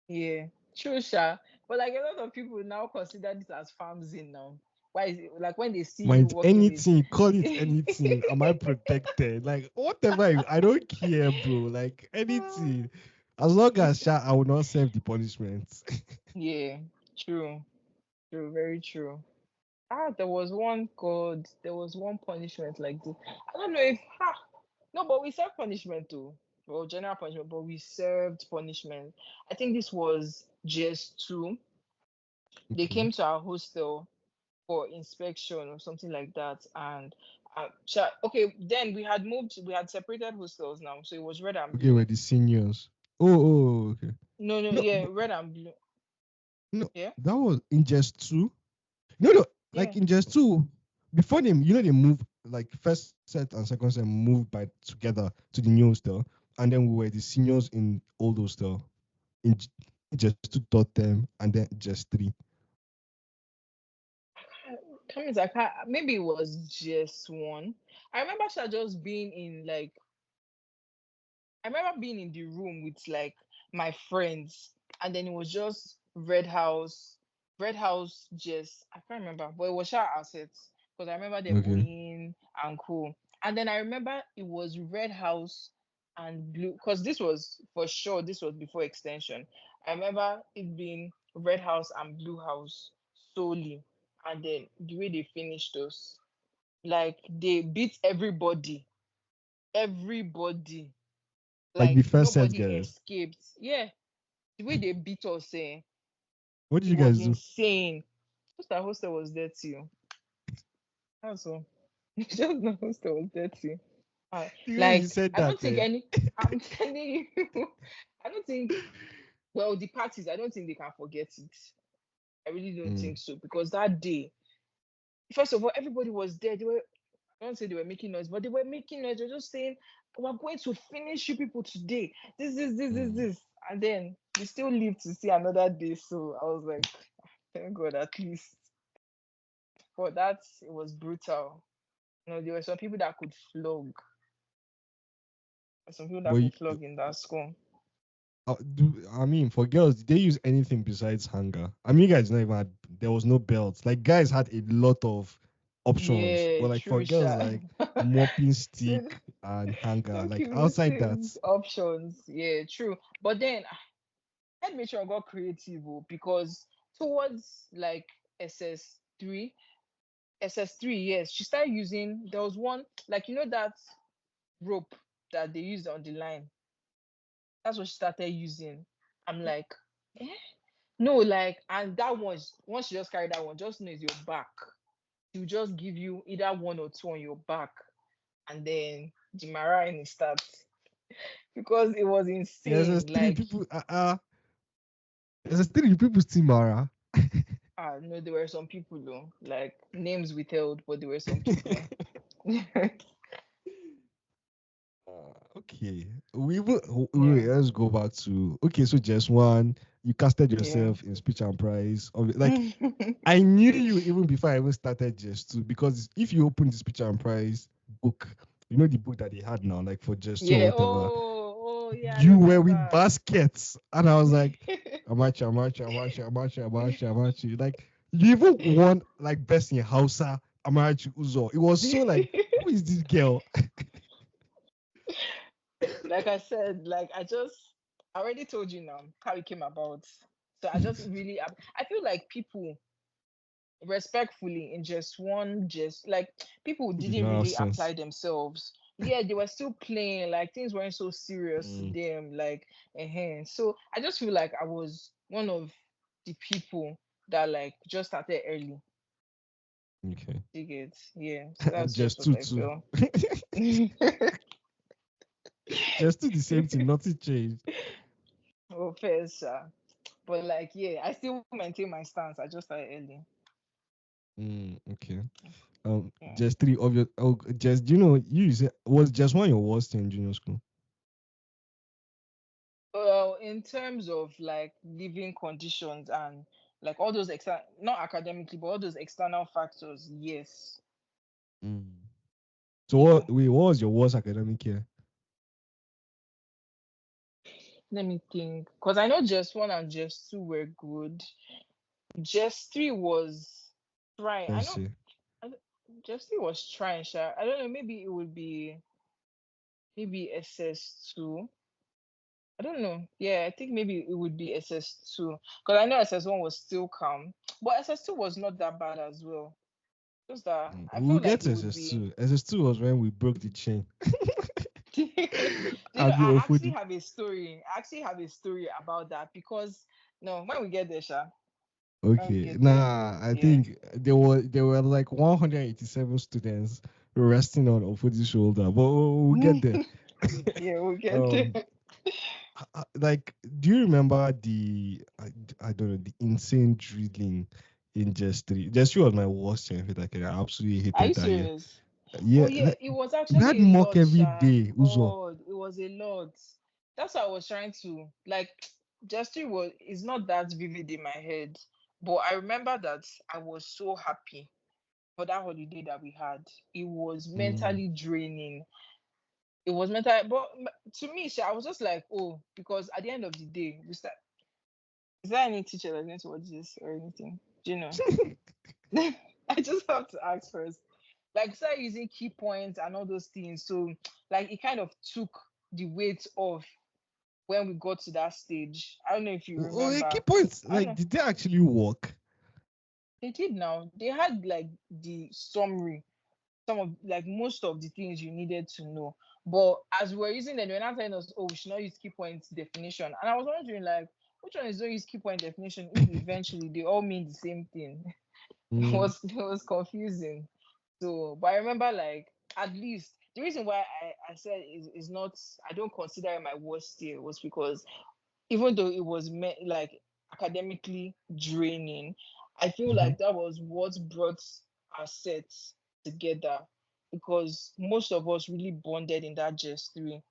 S2: yeah. True, Sha. But like a lot of people now consider this as farms in now. Why is it like when they see you
S1: Mind
S2: working with
S1: anything, call it anything. Am I protected? Like whatever. I don't care, bro. Like anything. As long as I will not serve the punishment.
S2: Yeah, true, true, very true. There was one punishment like this. I don't know if no, but we served punishment too. Well, general punishment, but we served punishment. I think this was GS2. They
S1: Okay.
S2: came to our hostel for inspection or something like that. And okay, then we had separated hostels now. So it was red and
S1: Okay, we're
S2: blue.
S1: the seniors. Oh, okay.
S2: No, no,
S1: No,
S2: yeah, red and blue.
S1: no,
S2: Yeah,
S1: that was in just two. No,
S2: yeah.
S1: like in just two, before them, they move like first set and second set moved by together to the new hostel, and then we were the seniors in old hostel in just two taught them, and then just three.
S2: That means I can't. Maybe it was just one. I remember Sha just being in like I remember being in the room with like my friends, and then it was just Red House. Just I can't remember, but it was Sha assets because I remember them
S1: Okay.
S2: going and cool. And then I remember it was Red House and Blue because this was for sure. This was before extension. I remember it being Red House and Blue House solely, and then the way they finished us, like they beat everybody
S1: Like the
S2: like
S1: first set
S2: nobody
S1: guys.
S2: escaped. Yeah, the way they beat us,
S1: What did
S2: it
S1: you
S2: was
S1: guys do?
S2: insane. Just that hostel was dirty. That's all. Just the hostel was dirty.
S1: The way you
S2: Like
S1: said
S2: I don't
S1: that,
S2: think any. I'm telling you, I don't think. Well, the parties, I don't think they can forget it. I really don't
S1: mm,
S2: think so because that day, first of all, everybody was there. They were I don't say they were making noise, but they were making noise. They're just saying, "We're going to finish you people today.
S1: mm.
S2: This," and then we still live to see another day. So I was like, "Thank God, at least." But that it was brutal. You know, there were some people that could flog. Some people
S1: But
S2: that could flog in that school.
S1: I mean, for girls, did they use anything besides hanger? I mean, you guys not even had, there was no belts. Like guys had a lot of options.
S2: Yeah,
S1: But like for
S2: true,
S1: girls,
S2: Sha.
S1: like mopping stick and hanger.
S2: So
S1: Like
S2: few
S1: outside
S2: missing
S1: that,
S2: options. Yeah, true. But then admission got creative because towards like SS3, SS3, yes, she started using, there was one, like, that rope that they used on the line. That's what she started using. I'm like, eh? No, like, and that one, once you just carry that one, just know it's your back. She'll just give you either one or two on your back, and then the marine starts because it was
S1: yes, there's
S2: insane.
S1: three
S2: Like,
S1: people. There's three people still Mara.
S2: no, there were some people though, like names withheld, but there were some people.
S1: Okay. We will
S2: Yeah,
S1: let's go back to okay, so just one. You casted
S2: yeah.
S1: yourself in speech and prize. Like I knew you even before I even started just two because if you open the speech and prize book, you know the book that they had now, like for just two or
S2: Yeah.
S1: whatever,
S2: Oh, yeah, I
S1: you were with
S2: remember.
S1: baskets. And I was like, Amachi, Amachi, Amachi, Amachi, Amachi, Amachi. Like you even won like best in Hausa, Amarachi Uzo. It was so like, who is this girl?
S2: Like I said, like I already told you now how it came about. So I just really, I feel like people respectfully in just one, just like people
S1: Who did
S2: didn't
S1: not have
S2: really
S1: sense.
S2: apply themselves. Yeah, they were still playing, like things weren't so serious to
S1: Mm,
S2: them. Like, so I just feel like I was one of the people that like just started early.
S1: okay.
S2: You get, yeah. So that's just
S1: Just
S2: what
S1: two
S2: I
S1: two.
S2: feel.
S1: Just do the same thing, nothing changed.
S2: Oh, fair, sure. But like, yeah, I still maintain my stance. I just started early.
S1: Okay.
S2: Yeah.
S1: Just three of your just do you know you said was just one your worst in junior school?
S2: Well, in terms of like living conditions and like all those extra, not academically, but all those external factors, yes.
S1: Mm. So
S2: Yeah.
S1: what was your worst academic year?
S2: Let me think. Because I know just one and just two were good. Just three was trying. I
S1: Let's
S2: know
S1: see.
S2: I just three was trying, sure. I don't know, maybe it would be maybe SS2. I don't know. Yeah, I think maybe it would be SS2. Because I know SS1 was still calm. But SS2 was not that bad as well. Just that I
S1: We'll
S2: feel
S1: get
S2: like it
S1: to
S2: would be.
S1: SS2. SS2 was when we broke the chain.
S2: Do you know,
S1: Abi
S2: I actually
S1: Ofodi.
S2: have a story. I actually have a story about that because no, when we get there, Sha, when we
S1: Okay.
S2: get there,
S1: Nah, I
S2: yeah.
S1: think there were like 187 students resting on Ofodi's shoulder, but we'll get there.
S2: Yeah, we'll get there.
S1: um like do you remember I don't know the insane drilling in just three? Just three was my worst year. In fact, I absolutely
S2: Are
S1: hated
S2: you
S1: that year.
S2: serious? Oh
S1: Yeah,
S2: yeah,
S1: like,
S2: it was
S1: we had
S2: actually a
S1: mock
S2: lot,
S1: every
S2: Sha.
S1: day, Uzo.
S2: God, it was a lot. That's why I was trying to like Just was it's not that vivid in my head, but I remember that I was so happy for that holiday that we had. It was
S1: Mm.
S2: mentally draining. It was mental, but to me, Sha, I was just like, oh, because at the end of the day, we start. Is there any teacher that's going to watch this or anything? Do you know? I just have to ask first. Like, start using key points and all those things. So, like, it kind of took the weight off when we got to that stage. I don't know if you
S1: Key
S2: remember.
S1: points.
S2: I don't
S1: Like,
S2: know.
S1: did they actually work?
S2: They did now. They had like the summary, some of like most of the things you needed to know. But as we were using them, they were not telling us, oh, we should not use key points definition. And I was wondering, like, which one is don't use key point definition if eventually they all mean the same thing?
S1: Mm.
S2: It was confusing. So, but I remember like at least the reason why I said is not I don't consider it my worst year was because even though it was like academically draining, I feel
S1: Mm-hmm.
S2: like that was what brought our sets together because most of us really bonded in that just three.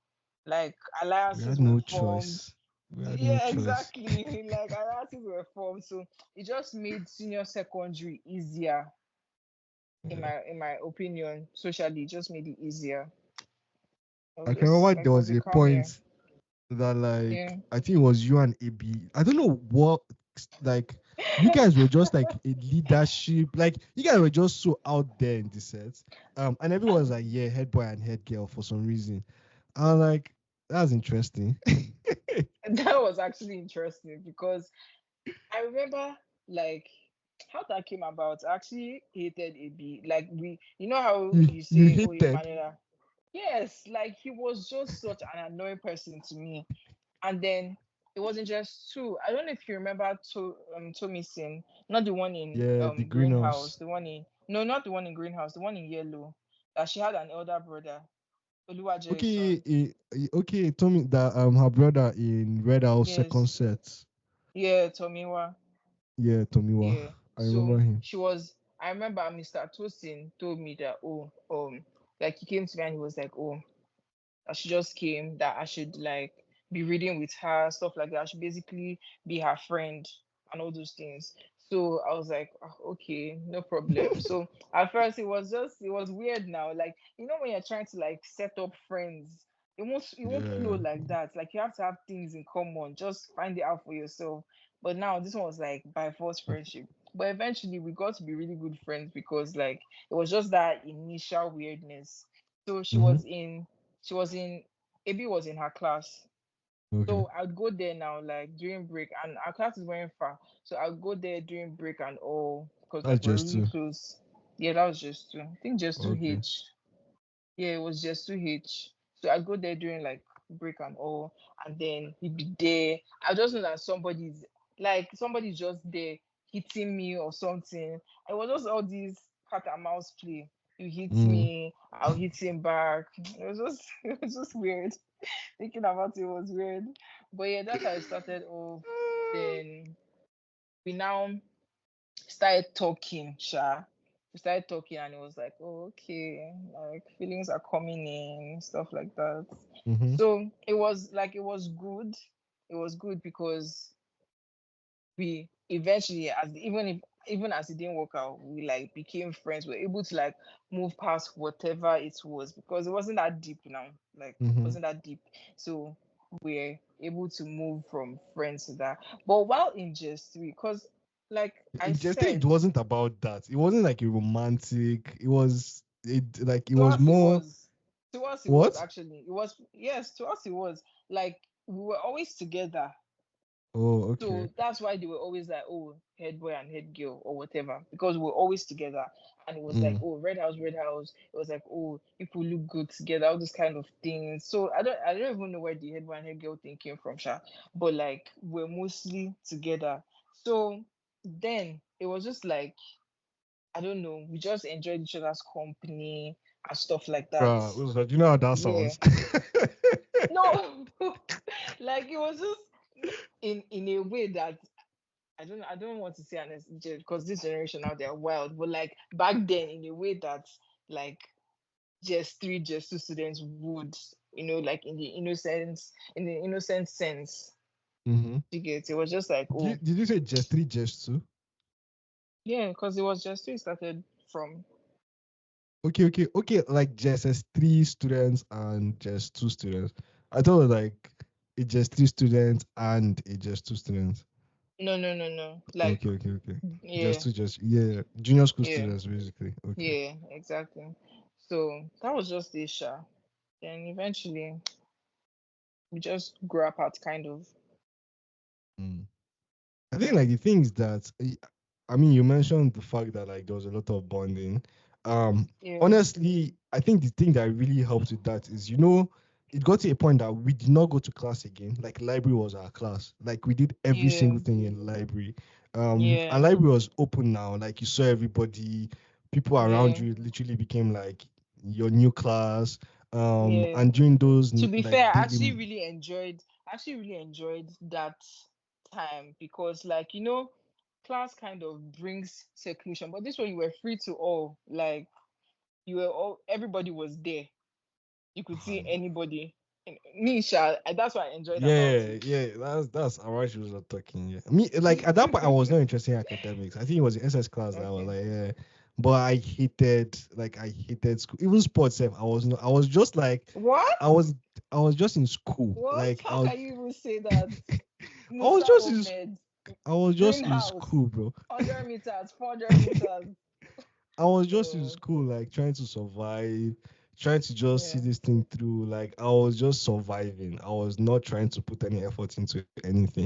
S2: Like
S1: We
S2: alliances
S1: had
S2: were
S1: no
S2: formed.
S1: choice. We had no
S2: Yeah,
S1: choice.
S2: exactly. Like alliances were formed. So it just made senior secondary easier
S1: Yeah.
S2: in my opinion. Socially, it just made it easier.
S1: I can remember
S2: Like
S1: there
S2: it was
S1: was
S2: a
S1: a
S2: calm year.
S1: point that like
S2: Yeah.
S1: I think it was you and AB. I don't know what like You guys were just like a leadership, like you guys were just so out there in the set. And everyone was
S2: And
S1: like, yeah, head boy and head girl for some reason. I'm like, that's interesting.
S2: that was actually interesting because I remember like how that came about. I actually hated AB. Like you know how
S1: you
S2: you
S1: you
S2: say, "Oh,
S1: hated.
S2: Emmanuel." Yes, like he was just such an annoying person to me. And then it wasn't just two. I don't know if you remember Tommy Sin, not the one in
S1: Yeah, the
S2: Greenhouse,
S1: greenhouse.
S2: the one in no, not the one in Greenhouse, the one in Yellow. That she had an elder brother, Oluwajo's
S1: Okay,
S2: son.
S1: okay, told me that her brother in Red House second
S2: Yes,
S1: set.
S2: yeah, Tomiwa.
S1: Yeah, Tomiwa.
S2: Yeah.
S1: I remember
S2: So
S1: him.
S2: she was. I remember Mr. Tosin told me that like he came to me and he was like, oh, she just came that I should like be reading with her, stuff like that. I should basically be her friend and all those things. So I was like, "Ah, okay, no problem." So at first it was weird now. Like, you know when you're trying to like set up friends, it won't flow
S1: Yeah.
S2: like that. Like you have to have things in common. Just find it out for yourself. But now this one was like by force friendship. But eventually we got to be really good friends because like it was just that initial weirdness. So
S1: Mm-hmm.
S2: she was in Abi was in her class.
S1: Okay.
S2: So I'd go there now, like during break, and our class is very far. So I'd go there during break and all because
S1: That's
S2: like we're
S1: just
S2: really
S1: two.
S2: close. Yeah, that was just two. I think just two
S1: Okay.
S2: H. Yeah, it was just 2H. So I go there during like break and all, and then he'd be there. I just know that somebody's just there hitting me or something. It was just all these cat and mouse play. You hit
S1: Mm.
S2: me, I'll hit him back. It was just it was just weird. Thinking about it was weird. But yeah, that's how it started off. Then we now started talking, Sha. We started talking and it was like, oh, okay, like feelings are coming in, stuff like that.
S1: Mm-hmm.
S2: So it was good. It was good because we eventually even as it didn't work out, we like became friends. We are able to like move past whatever it was because it wasn't that deep now. Like it
S1: Mm-hmm.
S2: wasn't that deep. So we're able to move from friends to that. But while in just three, because like I
S1: It just it
S2: said,
S1: wasn't about that. It wasn't like a romantic. It
S2: to
S1: was
S2: us it
S1: more
S2: was to us it was
S1: what?
S2: actually it was yes, to us it was like we were always together.
S1: Oh, okay.
S2: So that's why they were always like, oh, head boy and head girl or whatever, because we're always together. And it was like,
S1: Mm.
S2: oh, red house, red house. It was like, oh, people look good together, all those kind of things. So I don't even know where the head boy and head girl thing came from, Sha. But like we're mostly together. So then it was just like, I don't know, we just enjoyed each other's company and stuff like that.
S1: Bruh, do you know how that
S2: Yeah.
S1: sounds?
S2: No, like it was just in a way that I don't want to say because this generation now they're wild, but like back then in a way that like just three, just two students would, like in the innocent sense.
S1: Mm-hmm.
S2: You get it was just like, oh
S1: Did you say just three, just two?
S2: yeah, because it was just three started from
S1: Okay. Like just as three students and just two students. I thought it was like it just three students and it just two students.
S2: no. Like
S1: Okay.
S2: yeah,
S1: Just yeah, junior school
S2: yeah,
S1: students basically. Okay.
S2: yeah, exactly. So that was just the issue. Then eventually we just grew apart kind of.
S1: Mm. I think like the things that I mean, you mentioned the fact that like there was a lot of bonding.
S2: Yeah,
S1: Honestly, I think the thing that really helped with that is it got to a point that we did not go to class again. Like library was our class. Like we did every
S2: yeah,
S1: single thing in library. And
S2: yeah,
S1: library was open now. Like you saw everybody, people around
S2: yeah,
S1: you literally became like your new class.
S2: yeah.
S1: And during those
S2: To be fair,
S1: like daily.
S2: I actually really enjoyed that time because like class kind of brings seclusion, but this one you were free to all, like you were all everybody was there. You could see anybody. Me, Sha, that's what I enjoyed about it.
S1: Yeah. That's Amarachi was not talking. Yeah, me like at that point I was not interested in academics. I think it was in SS class that I was
S2: Okay.
S1: like, yeah. But I hated school. Even sports. I was not. I was just like,
S2: What?
S1: I was I was just in school.
S2: What?
S1: Like
S2: How can you even say that?
S1: I was
S2: Musa
S1: just in
S2: Obed.
S1: I was just in
S2: Greenhouse,
S1: school, bro.
S2: 100 meters, 400 meters.
S1: I was just in
S2: Oh,
S1: school, like trying to survive, trying to just see
S2: yeah,
S1: this thing through. Like I was just surviving. I was not trying to put any effort into anything.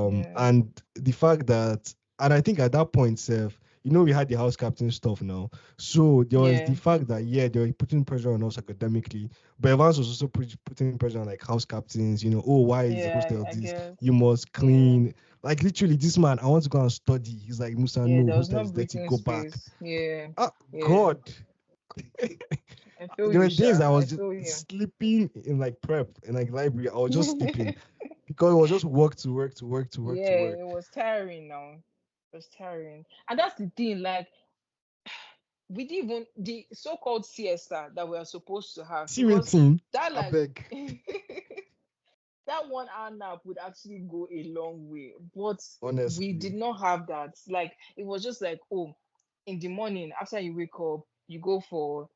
S2: yeah,
S1: And the fact that, and I think at that point, Seth, we had the house captain stuff now. So there was the
S2: yeah,
S1: fact that, yeah, they were putting pressure on us academically, but Evans was also putting pressure on like house captains, oh, why is the
S2: yeah,
S1: hostel
S2: I
S1: this?
S2: guess.
S1: You must
S2: Yeah,
S1: clean. Like literally, this man, I want to go and study. He's like, Musa,
S2: yeah,
S1: no,
S2: there was
S1: hostel
S2: no
S1: is dirty,
S2: breathing
S1: go back.
S2: space. Yeah,
S1: Ah,
S2: yeah.
S1: God.
S2: I feel
S1: There were
S2: you,
S1: days
S2: Sha.
S1: I
S2: I
S1: was just
S2: feel you.
S1: sleeping in like prep in like library. I was just sleeping because it was just work to work to work to work to
S2: Yeah,
S1: work.
S2: it was tiring now. It was tiring. And that's the thing, like we didn't even the so-called siesta that we are supposed to have
S1: See
S2: because
S1: waiting,
S2: that
S1: I
S2: like
S1: beg.
S2: that 1 hour nap would actually go a long way. But we did
S1: Honestly,
S2: not have that. Like it was just like, oh, in the morning after you wake up, you go for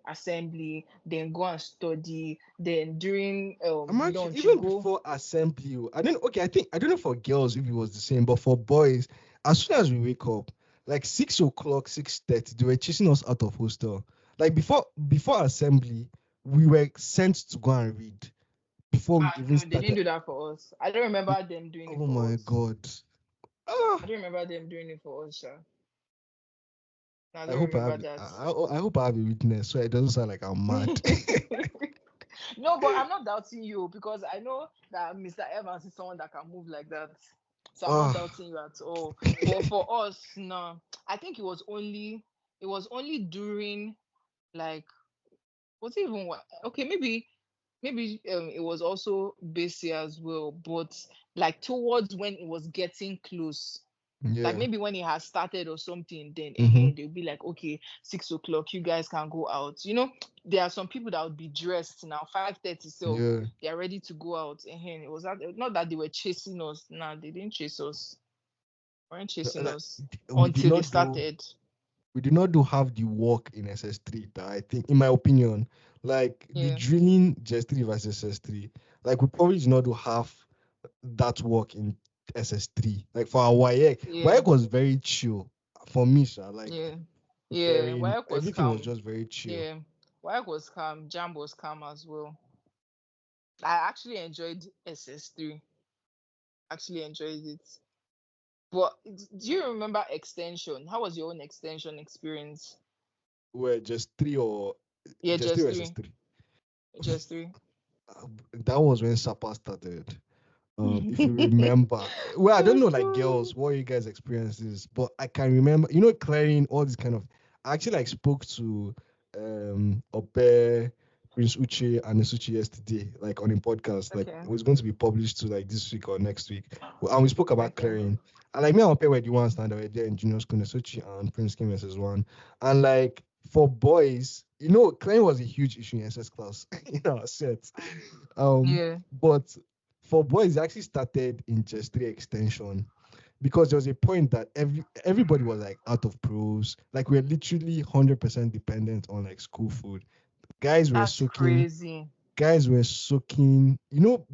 S2: assembly, then go and study, then during
S1: I'm actually
S2: lunch you
S1: even
S2: go.
S1: before assembly. I don't. Okay, I don't know for girls if it was the same, but for boys, as soon as we wake up, like 6 o'clock, 6:30, they were chasing us out of hostel. Like before assembly, we were sent to go and read before we
S2: Ah,
S1: even
S2: no, they didn't
S1: started.
S2: do that for us. I don't remember them doing it
S1: Oh
S2: for
S1: my
S2: us.
S1: God. Ah,
S2: I don't remember them doing it for us, Sha. I
S1: I
S2: don't
S1: hope I
S2: remember
S1: have
S2: that.
S1: I hope I have a witness so it doesn't sound like I'm mad.
S2: No, but I'm not doubting you because I know that Mr. Evans is someone that can move like that. So I'm not
S1: Ah,
S2: doubting you at all. But for us, no. I think it was only during like was it even what okay, maybe it was also Basie as well, but like towards when it was getting close, like
S1: yeah.
S2: maybe when it has started or something, then
S1: Mm-hmm.
S2: they'll be like, okay, 6 o'clock, you guys can go out. There are some people that would be dressed now, 5:30, so
S1: Yeah.
S2: they are ready to go out. It was not that they were chasing us. Nah, they didn't chase us. They weren't chasing
S1: Like,
S2: us
S1: we did
S2: until it
S1: not do
S2: started.
S1: we did not do half the work in SS3 that I think, in my opinion, like the
S2: Yeah,
S1: drilling just 3 versus SS3, like we probably did not do half that work in SS3. Like for our WAEC,
S2: yeah,
S1: WAEC was very chill for me, sir. Like
S2: yeah, yeah.
S1: very,
S2: Wyack was
S1: everything was
S2: calm.
S1: just very chill.
S2: Yeah, Wyack was calm. Jam was calm as well. I actually enjoyed SS3. Actually enjoyed it. But do you remember extension? How was your own extension experience?
S1: Were just three or
S2: Yeah,
S1: just three
S2: just
S1: or
S2: three.
S1: SS3.
S2: Just three.
S1: That was when Sapa started. If you remember, well, I don't know, like girls, what you guys experiences, but I can remember, clearing all this kind of. I actually like spoke to Obed, Prince Uche, and Suchi yesterday, like on a podcast, like
S2: Okay.
S1: it was going to be published to like this week or next week. Well, and we spoke about
S2: Okay.
S1: clearing. And like me and Obed were the ones that were there in junior school, Suchi and Prince came as one. And like for boys, clearing was a huge issue in SS class in our set.
S2: Yeah.
S1: But for boys, it actually started in just 3 extension because there was a point that everybody was like out of pros. Like we're literally 100% dependent on like school food. Guys were
S2: That's
S1: soaking.
S2: crazy.
S1: Guys were soaking.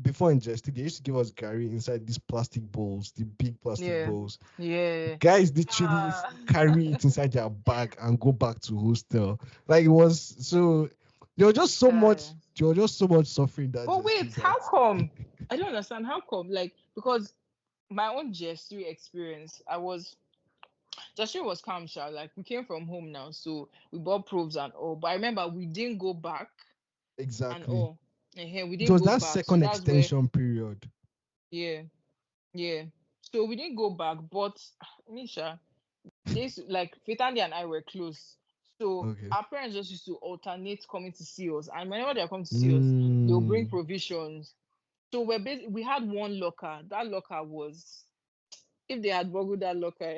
S1: Before in just they used to give us Gary inside these plastic bowls, the big plastic
S2: Yeah.
S1: bowls.
S2: Yeah.
S1: Guys literally
S2: Ah.
S1: carry it inside their bag and go back to hostel. Like it was so. There was just so much.
S2: Guy.
S1: There was just so much suffering that
S2: But
S1: just
S2: wait,
S1: that.
S2: how come? I don't understand. How come? Like, because my own GS3 experience, GS3 was calm, sha. Like, we came from home now, so we bought proofs and all. But I remember we didn't go back and
S1: Exactly.
S2: all. We
S1: It
S2: didn't
S1: was
S2: go
S1: that
S2: back. So
S1: second
S2: that's where,
S1: extension period.
S2: yeah, yeah. So we didn't go back. But, Misha, this like Fitandi and I were close. So
S1: Okay.
S2: our parents just used to alternate coming to see us. And whenever they're coming to see us, they'll bring
S1: Mm.
S2: provisions. So we had one locker. That locker was, if they had burgled that locker,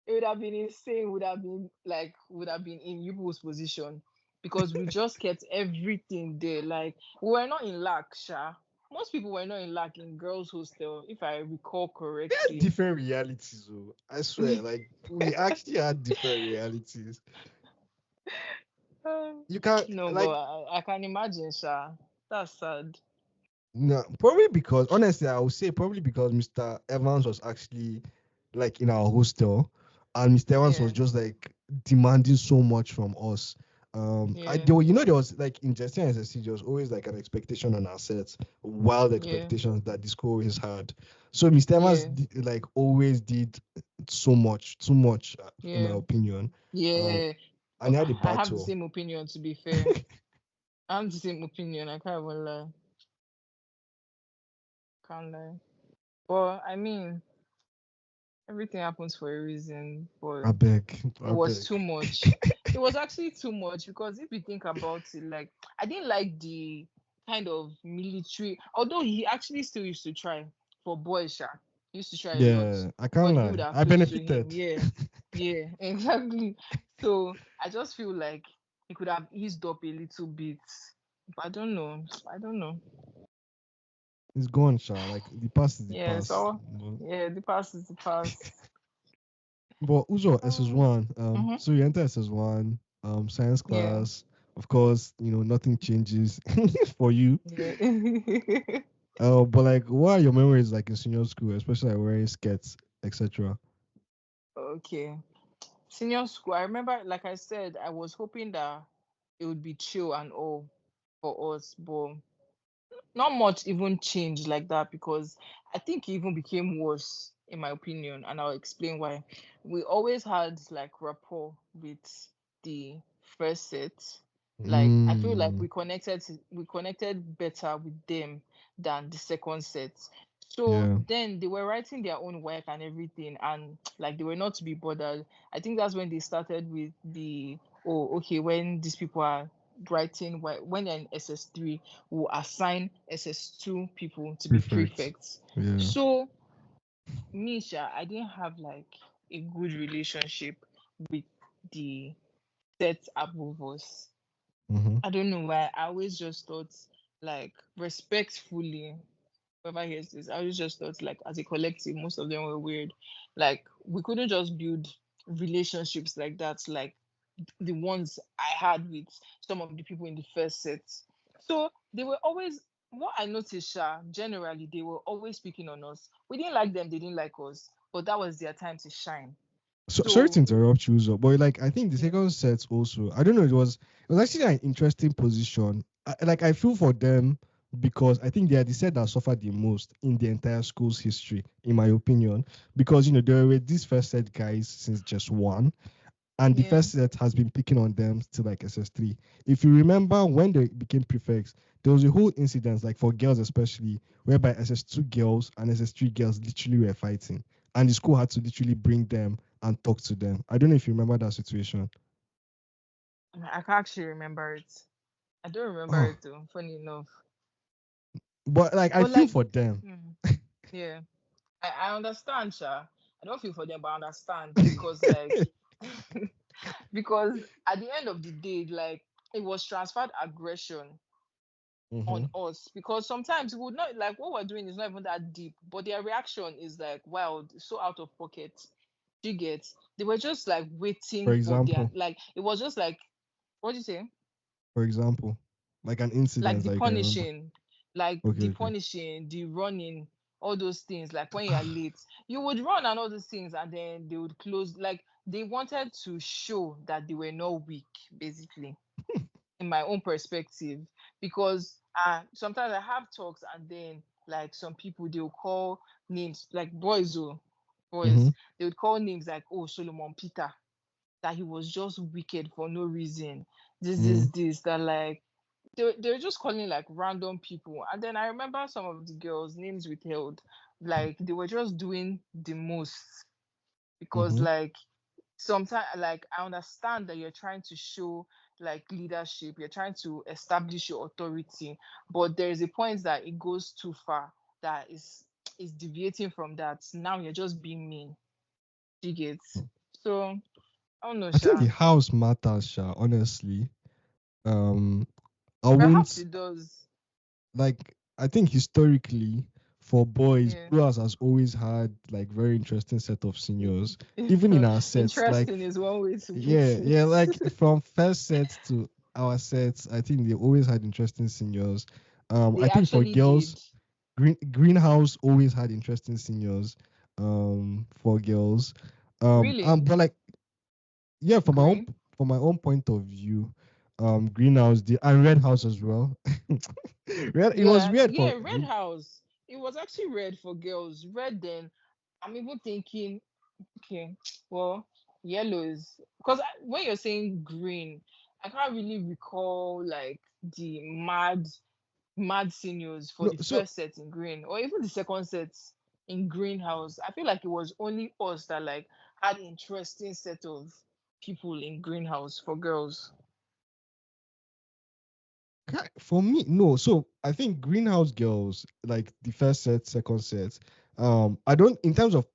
S2: it would have been insane. Would have been in people's position because we just kept everything there. Like we were not in lack, Sha. Most people were not in lack in girls' hostel, if I recall
S1: We had
S2: correctly.
S1: different realities, oh. I swear, like we actually had different realities.
S2: Um,
S1: You can
S2: no, but
S1: like
S2: I can imagine, Sha. That's sad.
S1: No, probably because honestly, I would say probably because Mr. Evans was actually like in our hostel, and Mr. Evans was
S2: Yeah,
S1: just like demanding so much from us.
S2: yeah,
S1: There were, there was like in Justin and SSC, there was always like an expectation on our sets, wild
S2: yeah,
S1: expectations that the school always had. So Mr. Evans
S2: yeah,
S1: like always did so much, too much, in my
S2: yeah,
S1: opinion. Um,
S2: yeah.
S1: and he had a
S2: I have the
S1: battle.
S2: same opinion, to be fair. I have the same opinion. I can't even lie. Can't lie. But I mean, everything happens for a reason. But
S1: I beg,
S2: it
S1: I
S2: was
S1: beg.
S2: too much. It was actually too much because if you think about it, like I didn't like the kind of military. Although he actually still used to try for boys, sha. He used to try a lot
S1: Yeah, I
S2: for
S1: can't
S2: the people
S1: lie.
S2: that are
S1: I
S2: close to him.
S1: benefited.
S2: Yeah, yeah, exactly. So I just feel like he could have eased up a little bit. But I don't know. I don't know.
S1: It's gone, Sha. Like the past is the
S2: Yeah.
S1: past.
S2: So yeah, the past is the past.
S1: But Uzo
S2: Um,
S1: SS1,
S2: mhm.
S1: so you enter SS1, science
S2: Yeah.
S1: class. Of course, nothing changes for you.
S2: Yeah.
S1: But like, what are your memories like in senior school, especially like wearing skirts, etc.
S2: Okay. Senior school, I remember, like I said, I was hoping that it would be chill and all for us, but not much even changed like that because I think it even became worse, in my opinion, and I'll explain why. We always had like rapport with the first set. Like I feel like
S1: Mm,
S2: we connected better with them than the second set. So
S1: yeah,
S2: then they were writing their own work and everything, and like they were not to be bothered. I think that's when they started with the, oh, okay, when these people are writing, when they're in SS3, will assign SS2 people to be
S1: prefect.
S2: prefects.
S1: Yeah.
S2: So Misha, I didn't have like a good relationship with the set above us.
S1: Mm-hmm.
S2: I don't know why. I always just thought like respectfully, whoever hears this, I always just thought like as a collective, most of them were weird. Like we couldn't just build relationships like that, like the ones I had with some of the people in the first set. So they were always, what I noticed, generally, they were always picking on us. We didn't like them, they didn't like us, but that was their time to shine.
S1: So sorry to
S2: So,
S1: interrupt you, Uzo, but like I think the
S2: yeah,
S1: second set also, I don't know, it was actually an interesting position. I feel for them because I think they are the set that suffered the most in the entire school's history, in my opinion. Because there were these first set guys since just one, and the
S2: yeah,
S1: first set has been picking on them till like SS3. If you remember when they became prefects, there was a whole incident, like for girls especially, whereby SS2 girls and SS3 girls literally were fighting, and the school had to literally bring them and talk to them. I don't know if you remember that situation.
S2: I can actually remember it. I don't remember
S1: Oh,
S2: it though, funny enough.
S1: but like I
S2: But
S1: feel
S2: like,
S1: for them.
S2: yeah, I understand, I don't feel for them, but I understand because like because at the end of the day, like it was transferred aggression
S1: Mm-hmm.
S2: on us because sometimes we would not like what we're doing is not even that deep, but their reaction is like wild, so out of pocket. You get, they were just like
S1: For
S2: waiting for their,
S1: example,
S2: like it was just like, what do you say?
S1: for example, like an
S2: Like
S1: incident
S2: the
S1: that you can remember.
S2: punishing, like
S1: Okay,
S2: the
S1: okay.
S2: punishing, the running, all those things. Like when you're late, you would run and all those things, and then they would close. Like they wanted to show that they were not weak, basically, in my own perspective. Because sometimes I have talks, and then like some people they'll call names like boys, oh,
S1: Mm-hmm.
S2: boys, they would call names like, oh, Solomon Peter, that he was just wicked for no reason.
S1: Mm-hmm.
S2: This, that like they were just calling like random people. And then I remember some of the girls' names withheld. Like they were just doing the most because
S1: Mm-hmm.
S2: like sometimes like I understand that you're trying to show like leadership, you're trying to establish your authority, but there is a point that it goes too far that is deviating from that. Now you're just being mean. You get, so I don't know,
S1: I think the
S2: Sha.
S1: house matters, Sha, honestly. Um, I
S2: Perhaps
S1: wouldn't
S2: it does.
S1: like I think historically for boys,
S2: Yeah.
S1: Blue House has always had like very interesting set of seniors, even in our sets.
S2: Interesting
S1: Like
S2: is one way to put
S1: yeah,
S2: it.
S1: yeah, like from first set to our sets, I think they always had interesting seniors. I
S2: They
S1: think for
S2: actually
S1: girls,
S2: did.
S1: greenhouse always had interesting seniors. For girls,
S2: Really?
S1: but like yeah,
S2: Green?
S1: from my own point of view, greenhouse and red house as well. Red, it was
S2: Yeah,
S1: weird
S2: yeah,
S1: for
S2: red house. It was actually red for girls. Red then. I'm even thinking, okay, well, yellow is because when you're saying green, I can't really recall like the mad seniors for
S1: no.
S2: the
S1: So
S2: first set in green or even the second set in greenhouse. I feel like it was only us that like had interesting set of people in greenhouse for girls.
S1: for me, no. So I think greenhouse girls like the first set, second set. I don't in terms of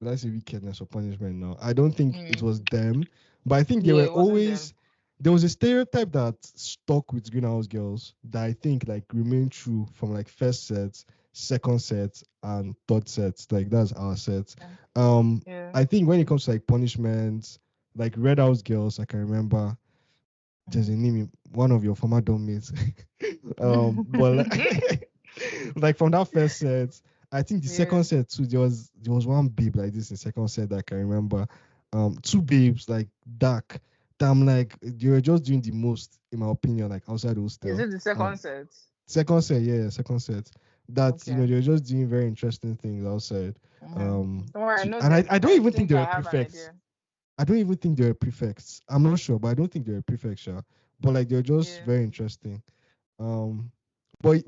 S1: let's say wickedness or punishment now. I don't think it
S2: Mm.
S1: was them, but I think they
S2: Yeah,
S1: were
S2: it wasn't them.
S1: always there was a stereotype that stuck with greenhouse girls that I think like remained true from like first set, second set, and third set. Like that's our set.
S2: Yeah.
S1: Um,
S2: Yeah.
S1: I think when it comes to like punishments, like red house girls, I can remember there's a
S2: Mm.
S1: name one of your former dormmates. But like from that first set, I think the second
S2: Yeah.
S1: set too, there was one babe like this in second set that I can remember. Two babes like dark. That I'm like they were just doing the most in my opinion, like outside the
S2: Is
S1: hostel.
S2: it the second set?
S1: Second set, yeah, second set. That
S2: Okay.
S1: they were just doing very interesting things outside.
S2: Mm-hmm. Don't worry, I know
S1: And
S2: them.
S1: I don't
S2: I
S1: even think
S2: think
S1: they
S2: I
S1: were
S2: have an
S1: prefects.
S2: idea.
S1: I don't even think they were prefects. I'm not sure, but I don't think they were prefects, sure. But like they're just
S2: Yeah.
S1: very interesting. Um, but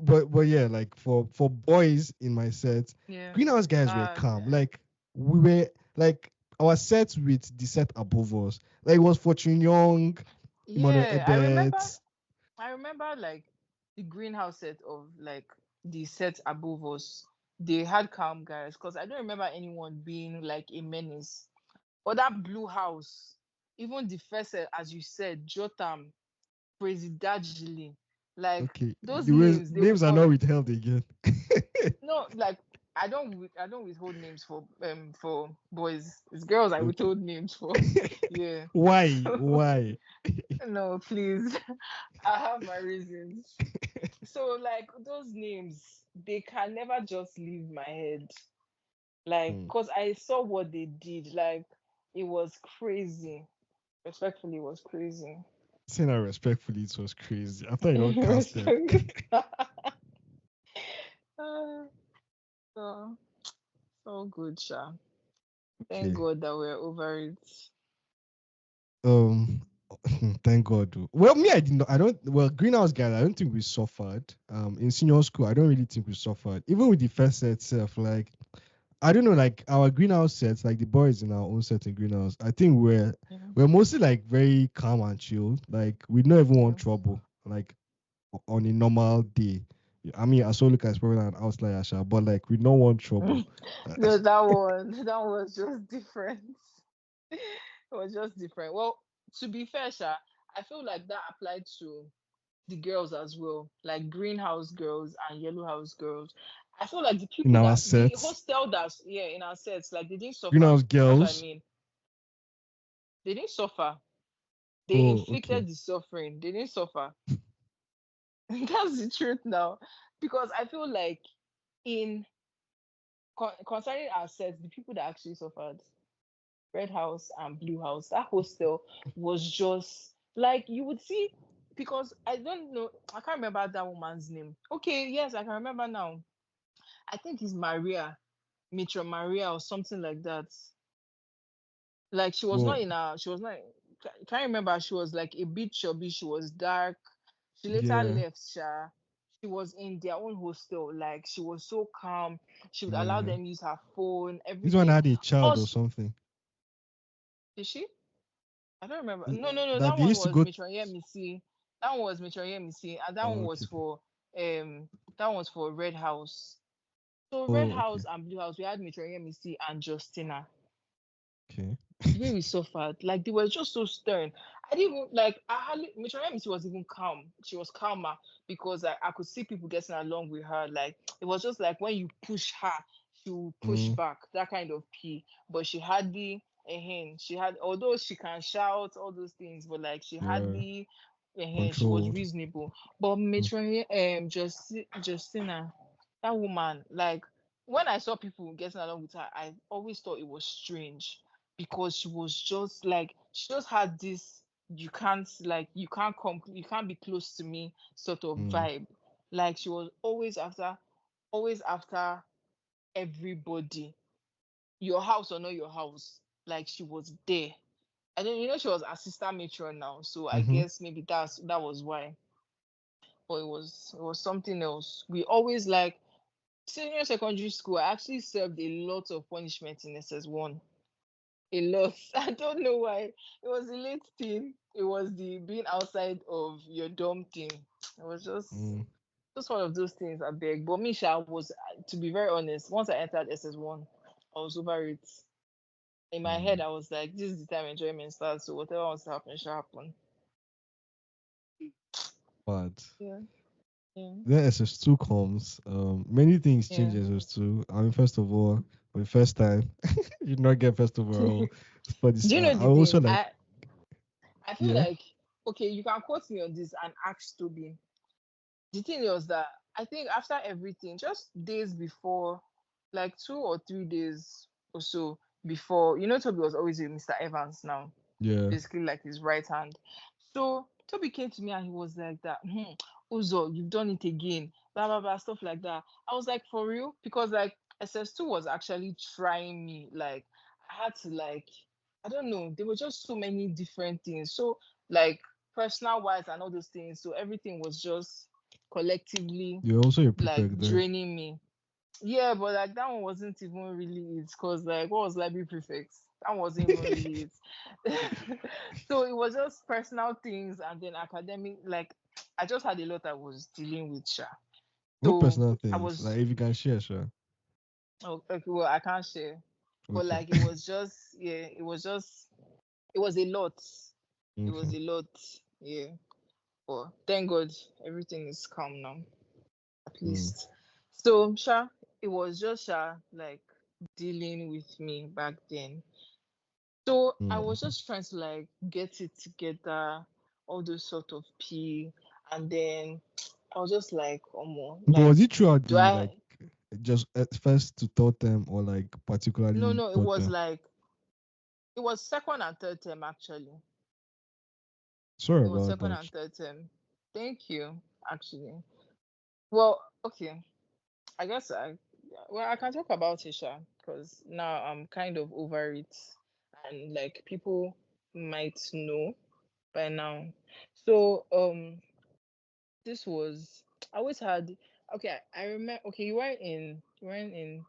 S1: yeah, like for boys in my set,
S2: Yeah.
S1: greenhouse guys were calm.
S2: Yeah.
S1: Like we were like our set with the set above us. Like it was Fortune Young, Emmanuel
S2: Yeah.
S1: Ebert.
S2: I remember like the greenhouse set of like the set above us. They had calm guys because I don't remember anyone being like a menace. Or that blue house, even the first set, as you said, Jotam, Presidagili, like
S1: Okay,
S2: those names, they will
S1: names are
S2: call
S1: not withheld again.
S2: no like I don't withhold names for boys. It's girls I
S1: Okay.
S2: withhold names for. Yeah.
S1: Why? Why?
S2: No, please. I have my reasons. So like those names, they can never just leave my head. Like,
S1: Hmm.
S2: cause I saw what they did. Like, it was crazy. Respectfully, it was crazy.
S1: Saying that respectfully, it was crazy. After you don't cast them.
S2: Respect. Ah, so, so good, Sha. Thank
S1: Okay.
S2: God that we're over it.
S1: Um, thank God. Well, me, I did not. I don't. Well, greenhouse guys, I don't think we suffered. In senior school, I don't really think we suffered. Even with the first set itself, like I don't know, like our greenhouse sets, like the boys in our own set in greenhouse, I think
S2: Yeah.
S1: we're mostly like very calm and chill. Like we don't even want
S2: Yeah.
S1: trouble. Like on a normal day. I mean, Asolika is probably an outlier, sha, but like we don't want trouble.
S2: No, that one was just different. It was just different. Well, to be fair, Sha, I feel like that applied to the girls as well, like greenhouse girls and yellow house girls. I feel like the
S1: In
S2: people
S1: our
S2: that the
S1: sets,
S2: hostel that's yeah in our sets, like they didn't suffer.
S1: greenhouse
S2: That's what I
S1: girls.
S2: mean. They didn't suffer. They
S1: Oh, okay.
S2: inflicted the suffering. They didn't suffer. That's the truth now. Because I feel like in concerning our sets, the people that actually suffered, red house and blue house, that hostel was just like you would see because I don't know, I can't remember that woman's name. Okay, yes, I can remember now. I think it's Maria, Mitra Maria or something like that. Like
S1: Well,
S2: she was not, can't remember. She was like a bit chubby. She was dark. She later
S1: yeah,
S2: left. She was in their own hostel. Like she was so calm. She would allow
S1: yeah.
S2: them use her phone,
S1: This one
S2: everything.
S1: had a child or
S2: Us,
S1: something.
S2: is she? I don't remember. No, no, no.
S1: That
S2: That
S1: they
S2: one
S1: used to
S2: was
S1: go.
S2: Mitra Missy. That one was Mitra Missy, and that one
S1: Oh,
S2: was
S1: okay.
S2: for that one was for Red House. So Red
S1: Oh, okay.
S2: House and Blue House, we had Mitra Missy and Justina.
S1: Okay.
S2: The way we suffered, like they were just so stern. I didn't even like I hardly Michelle was even calm. She was calmer because I could see people getting along with her. Like it was just like when you push her, she will push
S1: Mm,
S2: back, that kind of key. But she hardly she had although she can shout all those things, but like she
S1: yeah.
S2: hardly She was
S1: Controlled.
S2: reasonable. But
S1: Mm.
S2: matron Justina, that woman, like when I saw people getting along with her, I always thought it was strange because she was just like she just had this you can't be close to me sort of
S1: Mm.
S2: vibe. Like she was always after everybody, your house or not your house. Like she was there. And then she was assistant matron now, so I
S1: Mm-hmm.
S2: guess maybe that was why. But it was something else. We always like senior secondary school. I actually served a lot of punishment in SS1. A lot. I don't know why. It was the late thing. It was the being outside of your dorm thing. It was
S1: Mm.
S2: just one of those things I beg. But Misha was, to be very honest, once I entered SS1, I was over it. In my head,
S1: Mm.
S2: I was like, this is the time enjoyment starts. So whatever wants to happen shall happen.
S1: But
S2: Yeah. Yeah.
S1: then SS2 comes, many things change
S2: Yeah.
S1: SS2. I mean, first of all, for the first time, you did not get first overall for this.
S2: Do you know
S1: I
S2: the
S1: also
S2: thing?
S1: like,
S2: I feel
S1: yeah,
S2: like, okay, you can quote me on this and ask Toby. The thing was that I think after everything, just days before, like 2 or 3 days or so before, Toby was always with Mr. Evans now,
S1: yeah,
S2: basically like his right hand. So Toby came to me and he was like that, Uzo, you've done it again, blah blah blah, stuff like that. I was like, for real? Because like SS2 was actually trying me. Like I had to like, I don't know, there were just so many different things. So like personal wise and all those things. So everything was just collectively
S1: you're also a
S2: like
S1: prefect there.
S2: draining me. Yeah, but like that one wasn't even really it, because like what was library prefect? That wasn't even really it. So it was just personal things and then academic, like I just had a lot I was dealing with, Sha.
S1: What
S2: So
S1: personal
S2: I
S1: things? Like
S2: was
S1: if you can share, sure.
S2: okay, well I can't share. But
S1: Okay.
S2: like it was just it was a lot. It was
S1: Okay.
S2: a lot, yeah. But thank God everything is calm now, at
S1: Mm.
S2: least. So Sha, it was just Sha like dealing with me back then. So I
S1: Mm.
S2: was just trying to like get it together, all those sort of pee, and then I was just like,
S1: But
S2: like,
S1: was it throughout
S2: do
S1: the like
S2: I?
S1: just at first to third term or like
S2: No,
S1: particularly
S2: no,
S1: third term?
S2: it was second and third term actually.
S1: Sorry
S2: It was
S1: about
S2: second
S1: that.
S2: and third term. Thank you, actually. Well, okay. I guess I can talk about it, Sha, because now I'm kind of over it, and like people might know by now. So this was I always had okay. I remember. Okay, you weren't in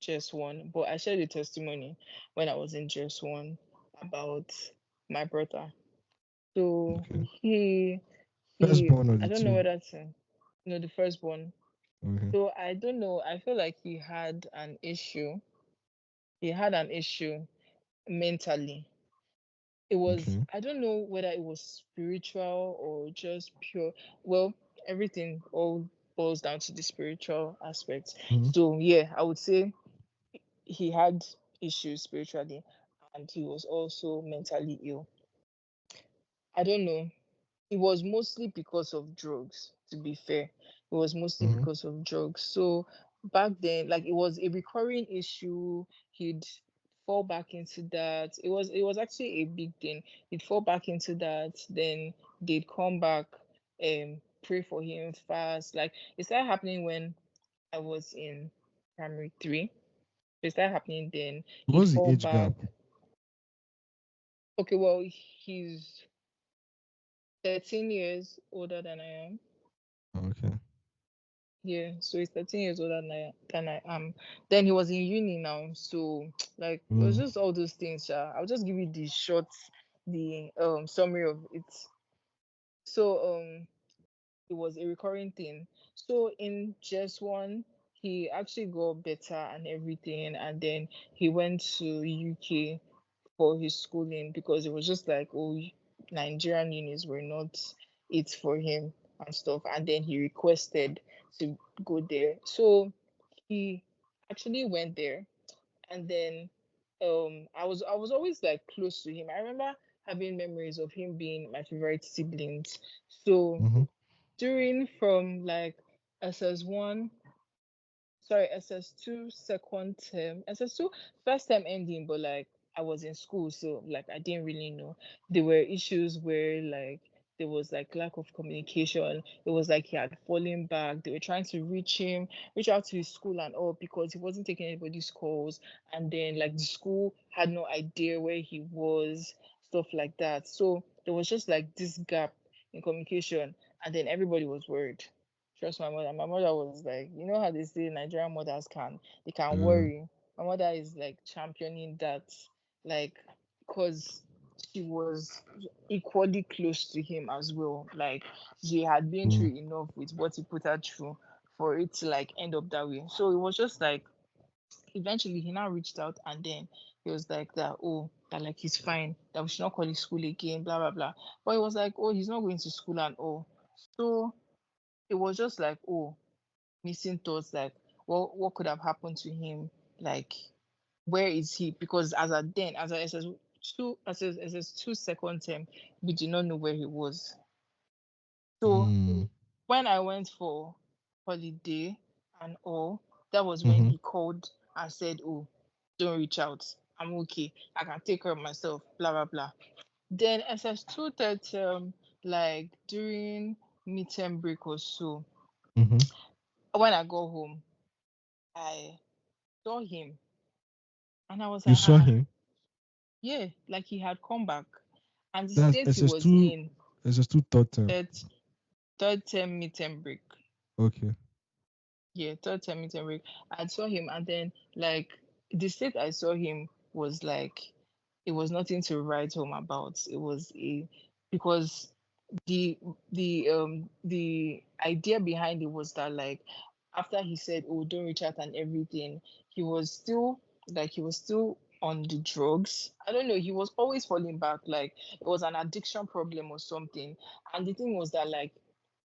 S2: just one, but I shared a testimony when I was in just one about my brother. So
S1: Okay.
S2: he
S1: Firstborn of
S2: I
S1: the
S2: don't know
S1: two.
S2: whether to the firstborn.
S1: Okay.
S2: So I don't know. I feel like he had an issue. He had an issue mentally. It was,
S1: Okay.
S2: I don't know whether it was spiritual or just pure. Well, everything all boils down to the spiritual aspect.
S1: Mm-hmm.
S2: So yeah, I would say he had issues spiritually and he was also mentally ill. I don't know. It was mostly because of drugs, to be fair. It was mostly
S1: Mm-hmm.
S2: because of drugs. So back then, like it was a recurring issue. He'd fall back into that. It was actually a big thing. He'd fall back into that, then they'd come back and pray for him fast. Like it started happening when I was in primary 3. It started happening then. He'd
S1: What's the
S2: fall
S1: age
S2: back.
S1: gap?
S2: Okay, well, he's 13 years older than I am.
S1: Okay.
S2: Yeah, so he's 13 years older than I am. Then he was in uni now, so like it was
S1: Mm.
S2: just all those things. I'll just give you the short, the summary of it. So it was a recurring thing. So in just one, he actually got better and everything, and then he went to UK for his schooling because it was just like, oh, Nigerian unis were not it for him and stuff. And then he requested to go there. So he actually went there, and then I was always like close to him. I remember having memories of him being my favorite siblings. So
S1: Mm-hmm.
S2: during from like SS1, sorry, SS2 second term, SS2 first term ending, but like I was in school, so like I didn't really know. There were issues where like there was like lack of communication. It was like he had fallen back. They were trying to reach out to his school and all because he wasn't taking anybody's calls. And then like the school had no idea where he was, stuff like that. So there was just like this gap in communication, and then everybody was worried. Trust my mother. My mother was like, you know how they say Nigerian mothers they can
S1: Yeah.
S2: worry. My mother is like championing that, like, because she was equally close to him as well. Like, she had been
S1: Mm.
S2: through enough with what he put her through for it to like end up that way. So it was just like, eventually he now reached out, and then he was like that, oh, that like he's fine, that we should not call his school again, blah blah blah. But it was like, oh, he's not going to school and all. So it was just like, oh, missing thoughts, like what could have happened to him, like where is he? Because as a SS2 second term, we did not know where he was. So
S1: Mm.
S2: when I went for holiday and all, that was when
S1: Mm-hmm.
S2: he called and said, oh, don't reach out, I'm okay, I can take care of myself, blah blah blah. Then SS2 third term, like during midterm break or so,
S1: Mm-hmm.
S2: when I got home, I saw him, and I was
S1: You
S2: like,
S1: saw
S2: ah,
S1: him?
S2: yeah, like he had come back. And the
S1: That's
S2: state he was
S1: SS2,
S2: in,
S1: SS2 third term.
S2: third, third term midterm break.
S1: Okay.
S2: Yeah, third term midterm break. I saw him, and then like the state I saw him was like, it was nothing to write home about. It was a because the the idea behind it was that like after he said, oh, don't reach out and everything, he was still he was still on the drugs. I don't know, he was always falling back, like it was an addiction problem or something. And the thing was that like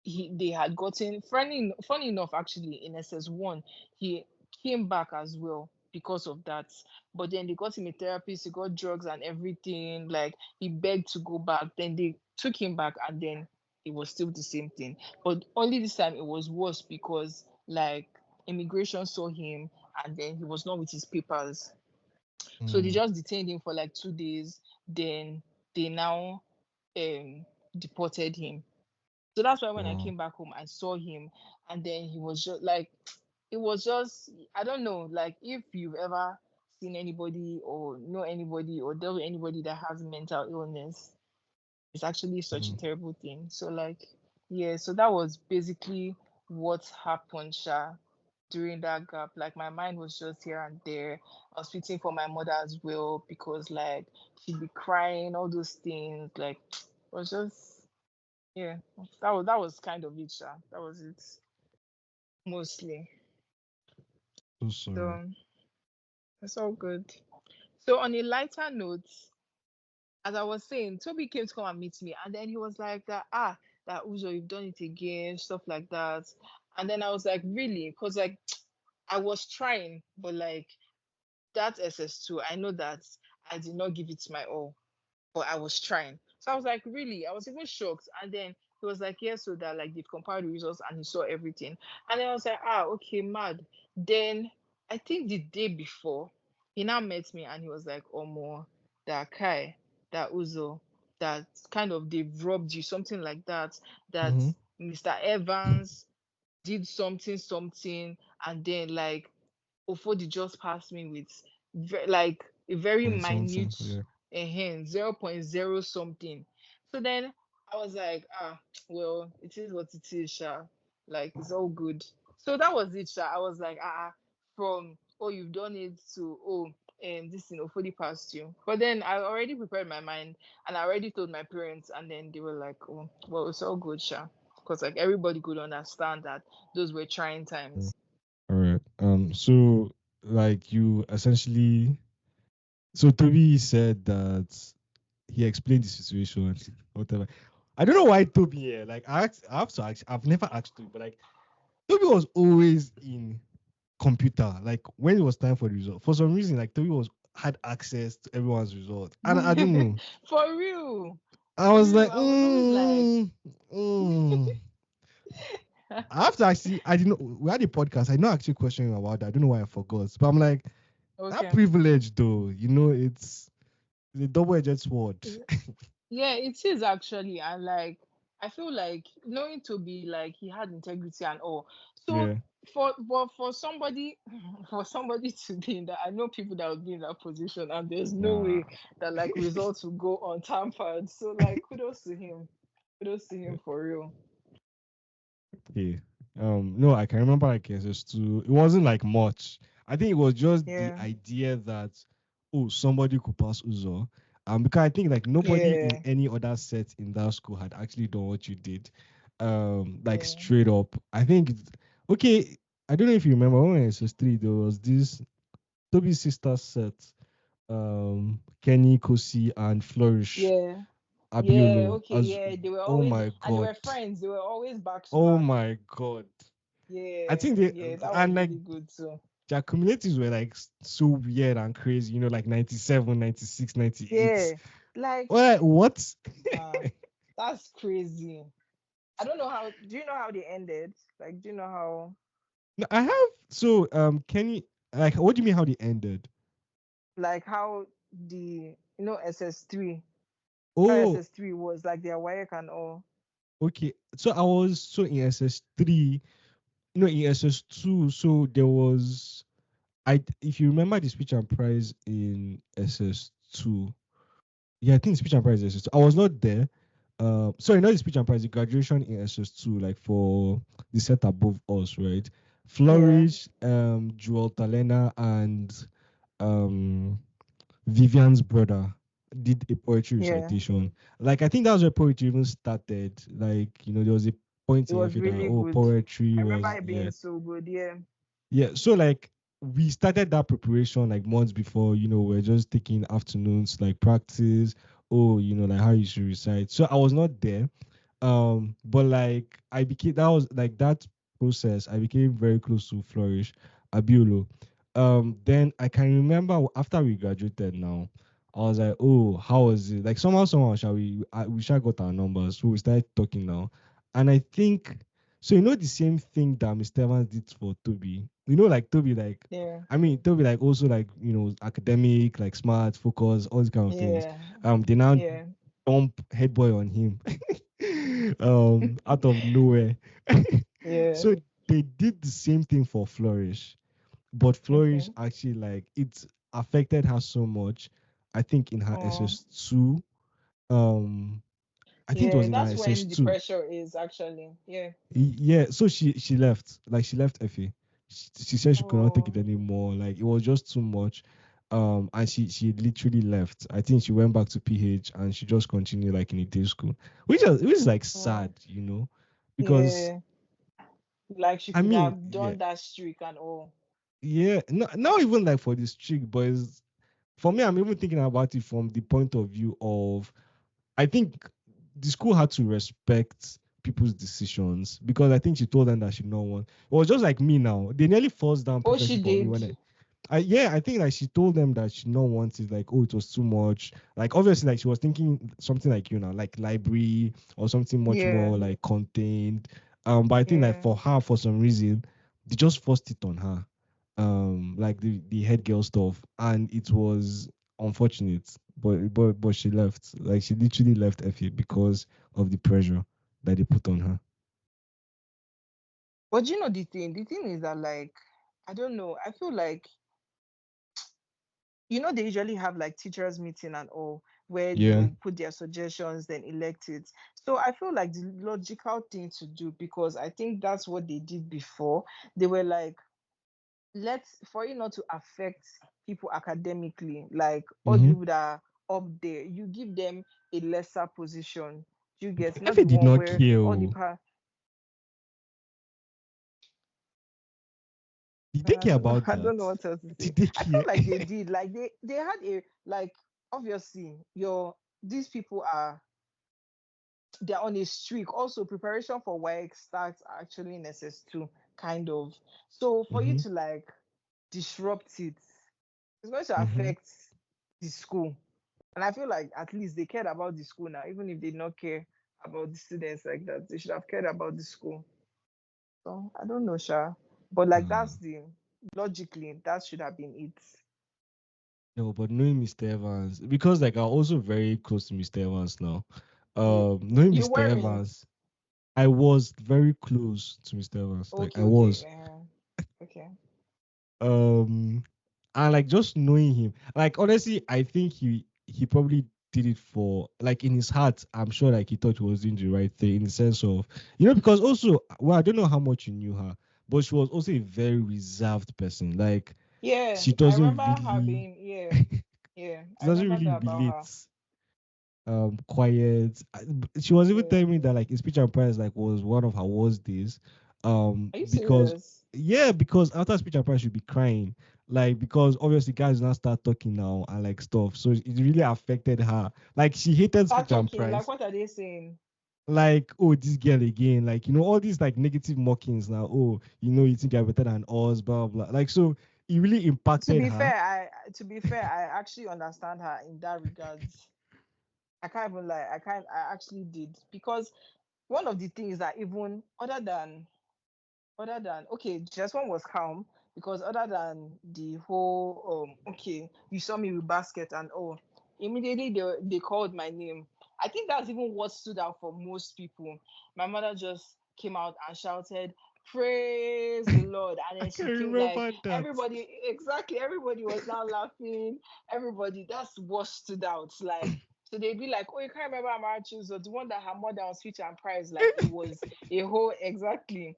S2: they had gotten funny enough, actually in SS1 he came back as well because of that. But then they got him a therapist, he got drugs and everything, like he begged to go back, then they took him back, and then it was still the same thing. But only this time it was worse because like immigration saw him, and then he was not with his papers. So they
S1: Mm.
S2: just detained him for like 2 days, then they now deported him. So that's why when I
S1: Wow.
S2: came back home, I saw him, and then he was just like, it was just, I don't know, like if you've ever seen anybody or know anybody or dealt with anybody that has mental illness, it's actually such a
S1: Mm.
S2: terrible thing. So like, yeah, so that was basically what happened, Sha, during that gap. Like my mind was just here and there. I was waiting for my mother as well because like she'd be crying, all those things. Like it was just, yeah, that was kind of it, Sha. That was it mostly.
S1: So sorry.
S2: So it's all good. So on a lighter note, as I was saying, Toby came to come and meet me, and then he was like that, that Uzo, you've done it again, stuff like that. And then I was like, really? Because like I was trying, but like that SS2, I know that I did not give it my all, but I was trying. So I was like, really? I was even shocked. And then he was like, yeah, so that like they've compiled the results and he saw everything. And then I was like, okay, mad. Then I think the day before, he now met me and he was like, oh more, that Kai, that Uzo, that kind of they've robbed you, something like that, that
S1: Mm-hmm.
S2: Mr. Evans did something, and then like Ofodi just passed me with like a very
S1: Point something.
S2: minute
S1: Yeah.
S2: 0.0 something. So then I was like, well, it is what it is, Sha. Like it's all good. So that was it, Sha. I was like, from oh you've done it to oh this Ofodi passed you. But then I already prepared my mind and I already told my parents, and then they were like, oh well, it's all good, Sha. Because like everybody could understand that those were trying
S1: Mm.
S2: times.
S1: All right. So like you essentially, so Toby said that he explained the situation, whatever. I don't know why Toby here. Like I have to ask. I've never asked Toby, but like Toby was always in computer. Like when it was time for the result, for some reason, like Toby was. had access to everyone's result. And I don't know.
S2: For real.
S1: I
S2: For
S1: was
S2: real.
S1: like,
S2: I was always like,
S1: mm. After I see, I didn't know we had a podcast. I know actually questioning about that. I don't know why I forgot. But I'm like, that
S2: okay.
S1: privilege though, it's a double-edged sword.
S2: Yeah, it is actually. And like, I feel like knowing to be like he had integrity and all. So
S1: Yeah.
S2: for somebody for somebody to be in that, I know people that would be in that position, and there's no
S1: Nah.
S2: way that like results will go untampered. So like, kudos to him. Kudos to him for real.
S1: Okay. No, I can remember like SS2. It wasn't like much. I think it was just the
S2: Yeah.
S1: idea that somebody could pass Uzo. Because I think like nobody in
S2: Yeah.
S1: any other set in that school had actually done what you did. Like
S2: Yeah.
S1: straight up. I think okay, I don't know if you remember when SS3 there was this Toby's sister set, Kenny, Kosi, and Flourish
S2: Yeah. Yeah.
S1: Abiolo
S2: Okay.
S1: as
S2: Yeah. They were
S1: oh
S2: always,
S1: my
S2: and they
S1: god.
S2: were friends. They were always back to
S1: Oh
S2: back.
S1: my god. I
S2: Yeah.
S1: think they
S2: Yeah. That
S1: and
S2: was
S1: like
S2: really good too.
S1: their communities were like so weird and crazy, like 97, 96, 98.
S2: Yeah. Like,
S1: What?
S2: nah, that's crazy. I don't know how. Do you know how they ended? Like, do you know how?
S1: No, I have so Kenny, like what do you mean how they ended?
S2: Like how the SS3, how
S1: Oh,
S2: SS3 was like their work and all.
S1: okay. So I was so in SS3, in SS2, so there was I if you remember the speech and prize in SS2. Yeah, I think speech and prize is SS2. I was not there. Sorry, not the speech and prize, the graduation in SS2, like for the set above us, right?
S2: Yeah.
S1: Flourish, Jewel Talena, and um Vivian's brother did a poetry
S2: Yeah.
S1: recitation. Like I think that was where poetry even started. Like, there was a point
S2: It
S1: in
S2: was
S1: FA that
S2: really good.
S1: poetry
S2: I remember
S1: was
S2: it
S1: yeah.
S2: being so good. Yeah.
S1: Yeah, so like we started that preparation like months before, we're just taking afternoons like practice, like how you should recite. So I was not there. But like I became that was like that process, I became very close to Flourish, Abiolo. Then I can remember after we graduated now, I was like, oh, how was it? Like somehow, shall we shall got our numbers. So we started talking now. And I think so the same thing that Mr. Evans did for Toby. Like Toby, like
S2: Yeah.
S1: I mean Toby like also like academic, like smart, focus, all these kind of things.
S2: Yeah.
S1: They now
S2: Yeah.
S1: dump head boy on him out of nowhere.
S2: Yeah.
S1: So they did the same thing for Flourish, but Flourish
S2: Okay.
S1: actually like it affected her so much. I think in her
S2: Oh.
S1: SS2, um, I think it was
S2: Yeah.
S1: in her
S2: That's when the
S1: SS2.
S2: pressure is actually. Yeah.
S1: Yeah, so she left. Like she left FA. She said she could not take it
S2: Oh.
S1: anymore. Like it was just too much. And she literally left. I think she went back to PH and she just continued like in a day school, which is like
S2: Oh.
S1: sad, because
S2: Yeah. Like she
S1: I
S2: could
S1: mean,
S2: have
S1: yeah,
S2: done that streak and all.
S1: yeah, not even like for this chick, but for me, I'm even thinking about it from the point of view of I think the school had to respect people's decisions because I think she told them that she no one. It was just like me now. They nearly forced down
S2: Oh, she
S1: prefectship on me
S2: did.
S1: when I think like she told them that she not wanted like it was too much. Like obviously like she was thinking something like like library or something much
S2: Yeah.
S1: more like contained. But I think like
S2: Yeah.
S1: for her for some reason they just forced it on her. Like the head girl stuff, and it was unfortunate, but she left. Like she literally left FA because of the pressure that they put on her.
S2: But you know the thing? The thing is that like I don't know. I feel like they usually have like teachers meeting and all where
S1: Yeah.
S2: they put their suggestions then elect it. So I feel like the logical thing to do, because I think that's what they did before. They were like, let's, for it not to affect people academically, like all the
S1: Mm-hmm.
S2: people that are up there, you give them a lesser position. You get not
S1: FA
S2: the
S1: did
S2: one
S1: not
S2: where
S1: care.
S2: all the
S1: Oh. Did they
S2: I
S1: care
S2: don't know.
S1: about
S2: I
S1: that?
S2: don't know what else to say.
S1: Did they
S2: I feel
S1: care?
S2: like they did. Like they had a, like, obviously these people are, they're on a streak. Also, preparation for work starts actually in SS2, kind of. So for you
S1: Mm-hmm.
S2: to like disrupt it, it's going to
S1: Mm-hmm.
S2: affect. the school. And I feel like at least they cared about the school now, even if they did not care about the students like that. They should have cared about the school. So I don't know, Sha. But like that's
S1: Hmm.
S2: the logically that should have been it.
S1: No, but knowing Mr. Evans, because like I'm also very close to Mr. Evans now.
S2: You,
S1: Knowing
S2: you
S1: Mr.
S2: weren't.
S1: Evans, I was very close to Mr. Evans. Like
S2: Okay,
S1: I
S2: okay.
S1: was.
S2: Okay.
S1: Um and like just knowing him, like honestly, I think he probably did it for like in his heart. I'm sure like he thought he was doing the right thing in the sense of because also well I don't know how much you knew her, but she was also a very reserved person. Like
S2: Yeah,
S1: she
S2: I
S1: doesn't
S2: remember her
S1: really
S2: being, yeah, yeah.
S1: she
S2: I
S1: doesn't
S2: remember
S1: really
S2: that about her.
S1: relate quiet. She was even
S2: Yeah.
S1: telling me that like in speech and prayers like was one of her worst days.
S2: Are you
S1: Because
S2: serious?
S1: yeah, because after speech and prayers she'd be crying. Like because obviously guys now start talking now and like stuff. So it really affected her. Like she hated
S2: Start
S1: speech and
S2: talking. Like,
S1: prayers.
S2: what are they saying?
S1: Like, oh, this girl again. Like, all these like negative mockings now. Oh, you think you're better than us, blah blah. Like so it really
S2: To
S1: impacted
S2: be
S1: her.
S2: fair, I actually understand her in that regards. I can't even lie. I actually did because one of the things that even other than okay, just one was calm because other than the whole okay, you saw me with basket and oh, immediately they called my name. I think that's even what stood out for most people. My mother just came out and shouted, "Praise the Lord!" And
S1: I
S2: then
S1: can
S2: she came like
S1: remember that.
S2: everybody, exactly everybody was now laughing. Everybody, that's what stood out. Like so they'd be like, "Oh, you can't remember Amarachi Uzo, the one that her mother on Switch and Prize, like it was a whole exactly."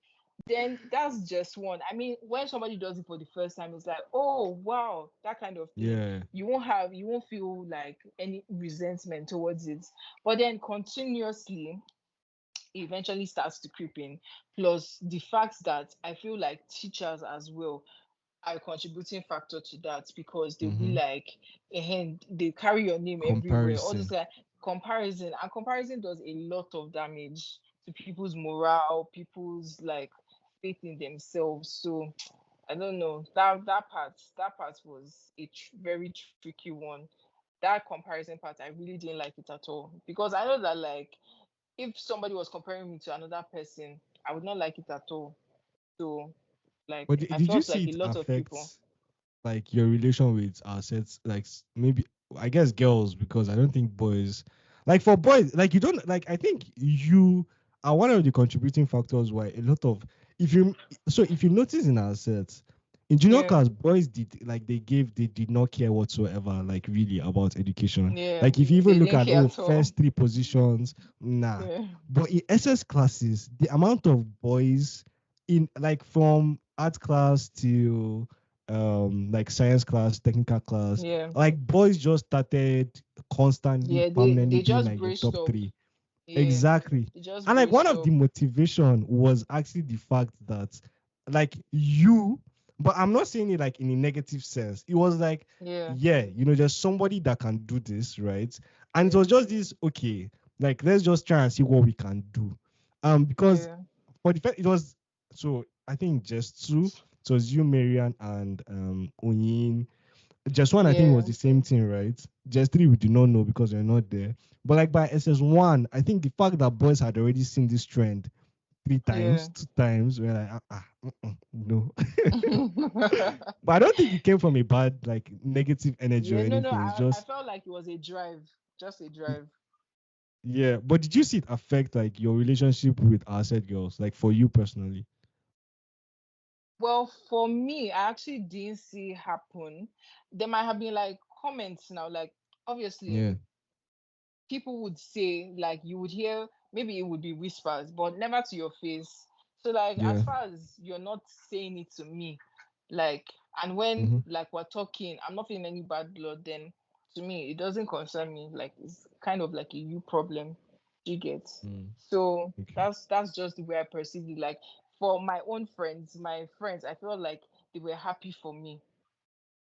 S2: Then that's just one. I mean, when somebody does it for the first time, it's like, oh wow, that kind of thing.
S1: Yeah.
S2: You won't feel like any resentment towards it. But then continuously, it eventually starts to creep in. Plus the fact that I feel like teachers as well are a contributing factor to that because they'll be
S1: Mm-hmm.
S2: like, they carry your name everywhere. All this
S1: Comparison.
S2: like comparison, and comparison does a lot of damage to people's morale, people's like faith in themselves. So I don't know that part was a very tricky one. That comparison part, I really didn't like it at all because I know that like if somebody was comparing me to another person, I would not like it at all. So like
S1: But
S2: I
S1: did you
S2: felt
S1: see
S2: like a
S1: it
S2: lot of people.
S1: affects like your relation with assets? Like maybe I guess girls because I don't think boys. Like for boys, like you don't like. I think you are one of the contributing factors why a lot of if you if you notice in our sets in junior
S2: Yeah,
S1: class, boys they did not care whatsoever like really about education.
S2: yeah.
S1: Like if you even
S2: They
S1: look
S2: didn't
S1: at
S2: care at all.
S1: first three positions, nah.
S2: Yeah,
S1: But in SS classes, the amount of boys in like from art class to like science class, technical class,
S2: yeah,
S1: like boys just started constantly
S2: yeah.
S1: permanently
S2: They
S1: being
S2: just
S1: like the
S2: braced
S1: top
S2: up.
S1: three.
S2: Yeah,
S1: Exactly.
S2: they just
S1: And like one
S2: braced
S1: of the
S2: up.
S1: motivation was actually the fact that like you, but I'm not saying it like in a negative sense. It was like,
S2: Yeah,
S1: yeah, there's somebody that can do this, right? And it
S2: yeah,
S1: was just this, okay, like let's just try and see what we can do. Because
S2: yeah,
S1: for the fact it was so I think just two, it was you, Marian, and Onyin. Just one, I think, was
S2: yeah,
S1: the same thing, right? Just three, we do not know because we're not there. But like by SS1, I think the fact that boys had already seen this trend three times,
S2: yeah.
S1: two times, we're like, no. But I don't think it came from a bad, like, negative energy or
S2: Yeah, no, no.
S1: anything. It's
S2: I
S1: just,
S2: felt like it was a drive, just a drive.
S1: yeah. But did you see it affect, like, your relationship with our said girls, like, for you personally?
S2: Well, for me, I actually didn't see it happen. There might have been like comments now, like obviously
S1: Yeah,
S2: people would say like you would hear maybe it would be whispers but never to your face, so like as
S1: yeah.
S2: far as you're not saying it to me, like, and when
S1: Mm-hmm.
S2: like we're talking, I'm not feeling any bad blood, then to me it doesn't concern me, like it's kind of like a you problem, you get.
S1: Mm,
S2: So
S1: okay.
S2: that's just the way I perceive it. Like for my own friends, my friends, I felt like they were happy for me,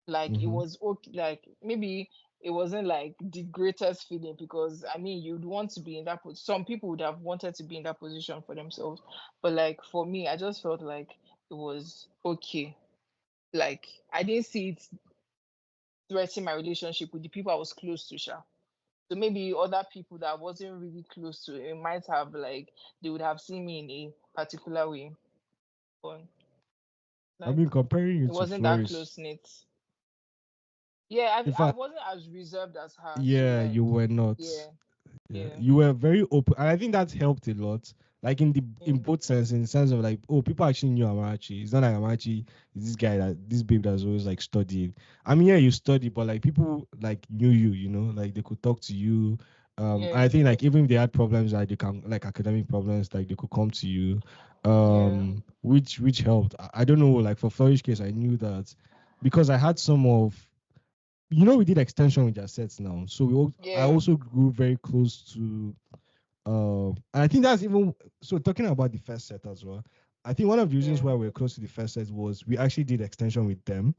S2: like it
S1: Mm-hmm.
S2: was okay, like maybe it wasn't like the greatest feeling because I mean you'd want to be in that some people would have wanted to be in that position for themselves, but like for me I just felt like it was okay, like I didn't see it threaten my relationship with the people I was close to, sha. So maybe other people that I wasn't really close to, it might have like they would have seen me in a particular way. But
S1: I
S2: like
S1: mean, comparing you
S2: it
S1: to
S2: wasn't that
S1: Flourish,
S2: close knit. Yeah,
S1: in
S2: I
S1: fact,
S2: wasn't as reserved as her. So
S1: yeah,
S2: like
S1: you were not.
S2: yeah,
S1: Yeah,
S2: yeah,
S1: you were very open, and I think that's helped a lot. Like in
S2: yeah,
S1: both sense, in the sense of like, oh, people actually knew Amarachi. It's not like Amarachi is this guy that this babe that's always like studying. I mean, yeah, you study, but like people like knew you, like they could talk to you. I
S2: yeah,
S1: think like even if they had problems, like they can like academic problems, like they could come to you.
S2: yeah,
S1: Which helped. I don't know, like for Flourish case, I knew that because I had some of we did extension with their sets now. So I
S2: yeah,
S1: also grew very close to and I think that's even so talking about the first set as well. I think one of the reasons
S2: yeah,
S1: why we're close to the first set was we actually did extension with them,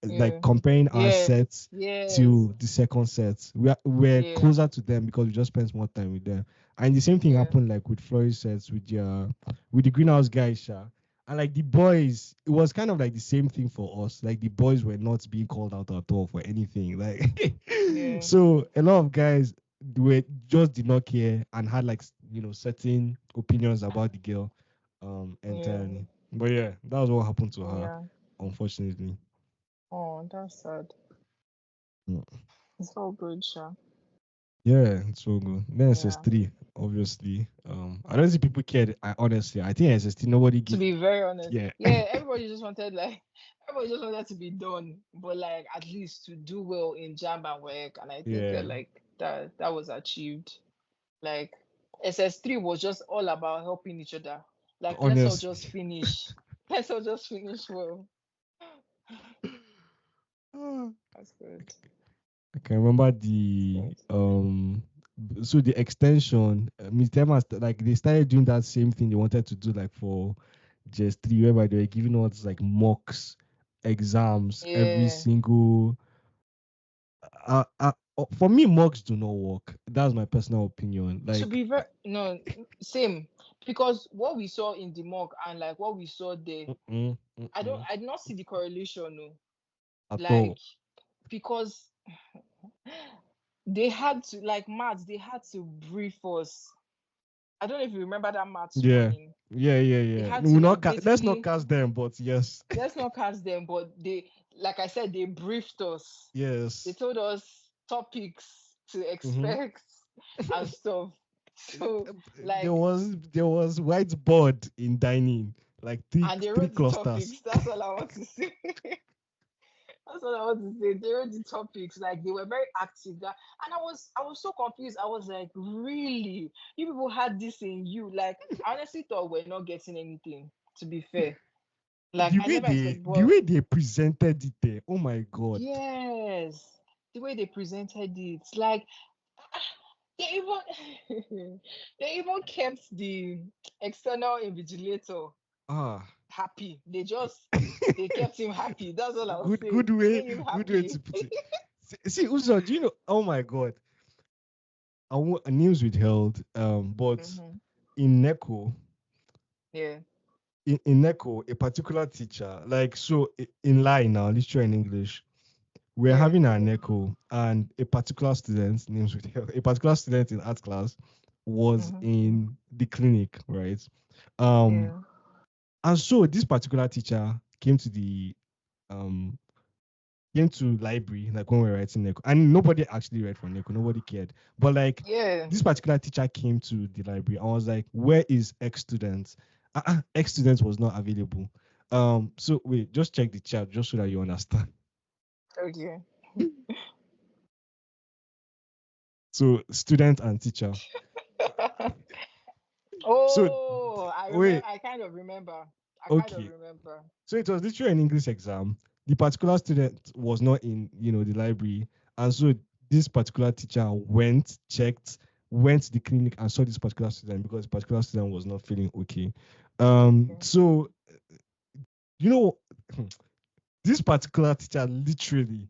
S1: like
S2: yeah.
S1: comparing our
S2: Yes,
S1: sets
S2: yes,
S1: to the second set. We're
S2: yeah,
S1: closer to them because we just spent more time with them. And the same thing
S2: yeah,
S1: happened like with Flores sets with the greenhouse guys, Sha. And like the boys, it was kind of like the same thing for us. Like the boys were not being called out at all for anything. Like
S2: yeah,
S1: so a lot of guys were just did not care and had like certain opinions about the girl
S2: yeah,
S1: entirely. But yeah, that was what happened to her,
S2: yeah.
S1: unfortunately.
S2: Oh, that's sad.
S1: Mm.
S2: It's all good, sure.
S1: Yeah, it's so good. Then
S2: Yeah.
S1: SS3, obviously. I don't
S2: Mm.
S1: think people cared. Honestly, I think SS3 nobody
S2: To
S1: give.
S2: be very honest,
S1: Yeah,
S2: yeah, everybody just wanted like everybody just wanted to be done, but like at least to do well in jam and work, and I think
S1: yeah.
S2: like that was achieved. Like SS3 was just all about helping each other. Like let's all
S1: Honestly,
S2: just finish. Let's all just finish well.
S1: I
S2: That's good.
S1: can remember
S2: That's
S1: the
S2: good.
S1: so the extension. Miss Tema like they started doing that same thing they wanted to do like for just three, whereby they were giving us like mocks, exams every
S2: Yeah.
S1: single. For me, mocks do not work. That's my personal opinion.
S2: To
S1: Like,
S2: be very no same because what we saw in the mock and like what we saw there,
S1: mm-mm, mm-mm,
S2: I did not see the correlation. No,
S1: at
S2: like
S1: all.
S2: because they had to like maths, they had to brief us. I don't know if you remember that maths
S1: Yeah,
S2: training.
S1: yeah, yeah,
S2: They
S1: yeah.
S2: had to
S1: We not
S2: like
S1: let's not
S2: basically
S1: cast them, but yes,
S2: let's not cast them, but they like I said, they briefed us. They
S1: yes.
S2: told us topics to
S1: Mm-hmm.
S2: expect and stuff. So
S1: There
S2: like
S1: was there was whiteboard in dining, like
S2: and they
S1: three
S2: wrote the
S1: clusters.
S2: topics. That's all I want to say. That's what I want to say. They wrote the topics, like they were very active. And I was so confused. I was like, really? You people had this in you? Like, I honestly thought we're not getting anything, to be fair. Like, I never expected,
S1: The
S2: but
S1: way they presented it there, oh my god.
S2: yes, the way they presented it, like they even they even kept the external invigilator
S1: Ah.
S2: happy. They kept him happy. That's all I was
S1: Good
S2: saying. They
S1: way,
S2: made him
S1: good way
S2: happy.
S1: to put it. See, Uzo, do you know? Oh my God, news withheld. But
S2: Hmm.
S1: in NECO,
S2: Yeah,
S1: in NECO, a particular teacher, like so in line now, literature in English, we're
S2: yeah.
S1: having our NECO, and a particular student, names withheld, a particular student in art class was
S2: Hmm.
S1: in the clinic, right? Um,
S2: Yeah,
S1: and so this particular teacher um came to library like when we were writing Neko, and nobody actually read for Neko, nobody cared. But like
S2: yeah.
S1: this particular teacher came to the library and was like, "Where is X student?" X student was not available. So wait, just check the chat just so that you understand.
S2: Okay.
S1: So student and teacher. So
S2: Oh, I remember.
S1: wait,
S2: I kind of remember. I kind of
S1: okay.
S2: remember.
S1: So it was literally an English exam. The particular student was not in, the library, and so this particular teacher went to the clinic and saw this particular student because the particular student was not feeling okay.
S2: Okay.
S1: So you know, this particular teacher literally,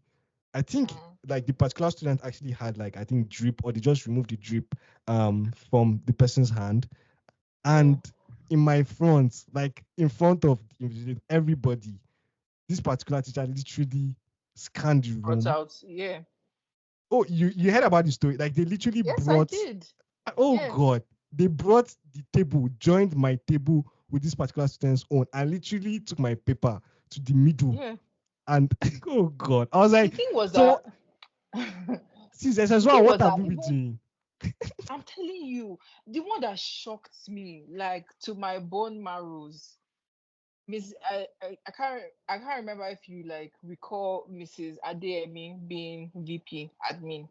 S1: I think,
S2: Mm,
S1: like the particular student actually had like I think drip, or they just removed the drip from the person's hand,
S2: yeah.
S1: and in my front, like in front of everybody, this particular teacher literally scanned the
S2: Brought
S1: room.
S2: out. Yeah.
S1: Oh, you heard about the story? Like they literally
S2: Yes, I
S1: brought.
S2: did.
S1: Oh
S2: Yes.
S1: God, they brought the table, joined my table with this particular student's own, and literally took my paper to the middle.
S2: Yeah.
S1: And oh God, I was
S2: The
S1: like,
S2: thing was
S1: so
S2: that the
S1: since SS1,
S2: thing
S1: what
S2: was
S1: have
S2: that
S1: you been
S2: even
S1: doing?
S2: I'm telling you, the one that shocked me, like to my bone marrows, Miss I can't remember if you like recall Mrs. Adeyemi being VP admin.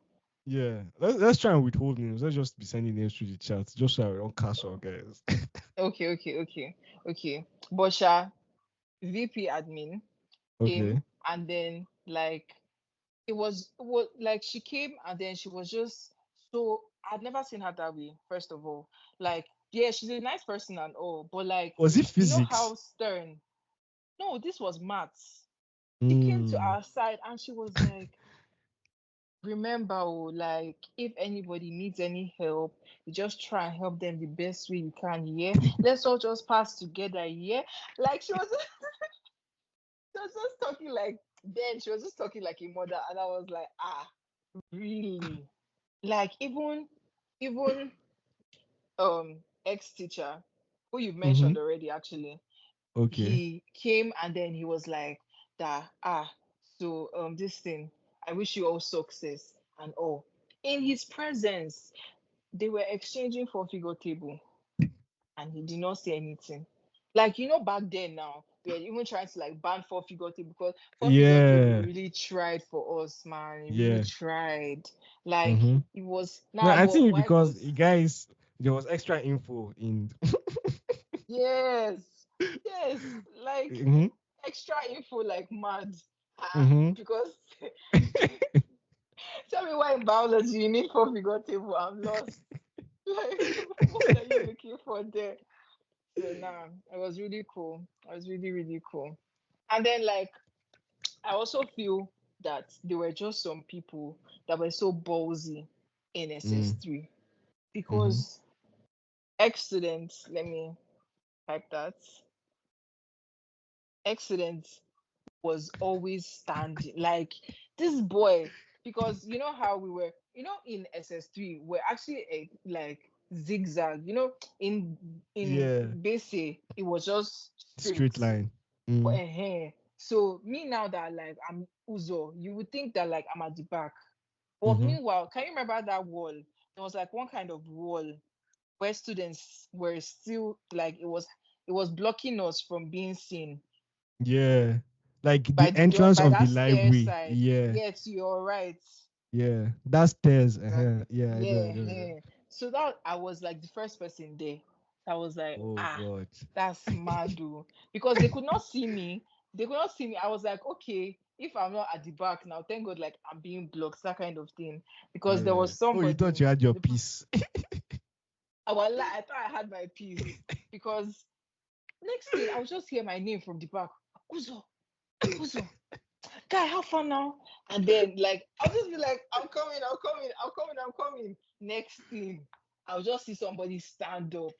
S1: Yeah, let's try and withhold names. Let's just be sending names through the chat, just so I don't cast our guys.
S2: Okay. But VP admin came,
S1: Okay.
S2: and then like it was like she came and then she was just so I'd never seen her that way, first of all. Like, yeah, she's a nice person and all, but like,
S1: Was it
S2: you know how
S1: physics?
S2: stern. No, this was maths. She came to
S1: Mm.
S2: our side and she was like, remember, oh, like if anybody needs any help, you just try and help them the best way you can, yeah. Let's all just pass together, yeah. Like she was she was just talking like then she was just talking like a mother, and I was like, ah, really? Like even ex teacher who you've
S1: Mm-hmm.
S2: mentioned already, actually,
S1: Okay.
S2: he came and then he was like that, so this thing, I wish you all success and all. In his presence, they were exchanging for figure table and he did not say anything. Like, back then now, they were even trying to like ban four figure table, because four figure table
S1: Yeah.
S2: really tried for us, man. It really
S1: Yeah.
S2: tried. Like,
S1: Mm-hmm.
S2: it was
S1: No,
S2: now,
S1: I
S2: but
S1: think
S2: why?
S1: because
S2: Because,
S1: you guys there was extra info in.
S2: yes, yes, like
S1: Mm-hmm.
S2: extra info like mad.
S1: Mm-hmm.
S2: Because tell me why in biology you need four figure table. I'm lost. Like, what are you looking for there? So nah, it was really cool. It was really, really cool. And then like I also feel that there were just some people that were so ballsy in
S1: Mm.
S2: SS3,
S1: Mm-hmm.
S2: because ex-students, let me type that, ex-students was always standing like this boy, because you know how we were, in SS3 we're actually like zigzag, in
S1: Yeah.
S2: basic it was just straight.
S1: Straight line.
S2: But
S1: Mm.
S2: so me now that like I'm Uzo, you would think that like I'm at the back. But
S1: Mm-hmm.
S2: meanwhile, can you remember that wall? There was like one kind of wall where students were still like it was blocking us from being seen
S1: Yeah. Like
S2: by
S1: the entrance
S2: by
S1: of the
S2: that stair
S1: library.
S2: side.
S1: Yeah.
S2: Yes, you're right.
S1: Yeah. That's stairs. Uh-huh.
S2: Exactly.
S1: Yeah, I know, I
S2: Yeah.
S1: know, I know.
S2: So that I was like the first person there. I was like,
S1: Oh God.
S2: that's mad, though. Because they could not see me. They could not see me. I was like, okay, if I'm not at the back now, thank God, like I'm being blocked, that kind of thing. Because there
S1: Yeah.
S2: was
S1: Oh, you thought
S2: somebody.
S1: you had your piece.
S2: I thought I had my piece. Because next thing, I'll just hear my name from the back. Uzo, Uzo, guy, how far now? And then like I'll just be like, I'm coming. Next thing, I'll just see somebody stand up,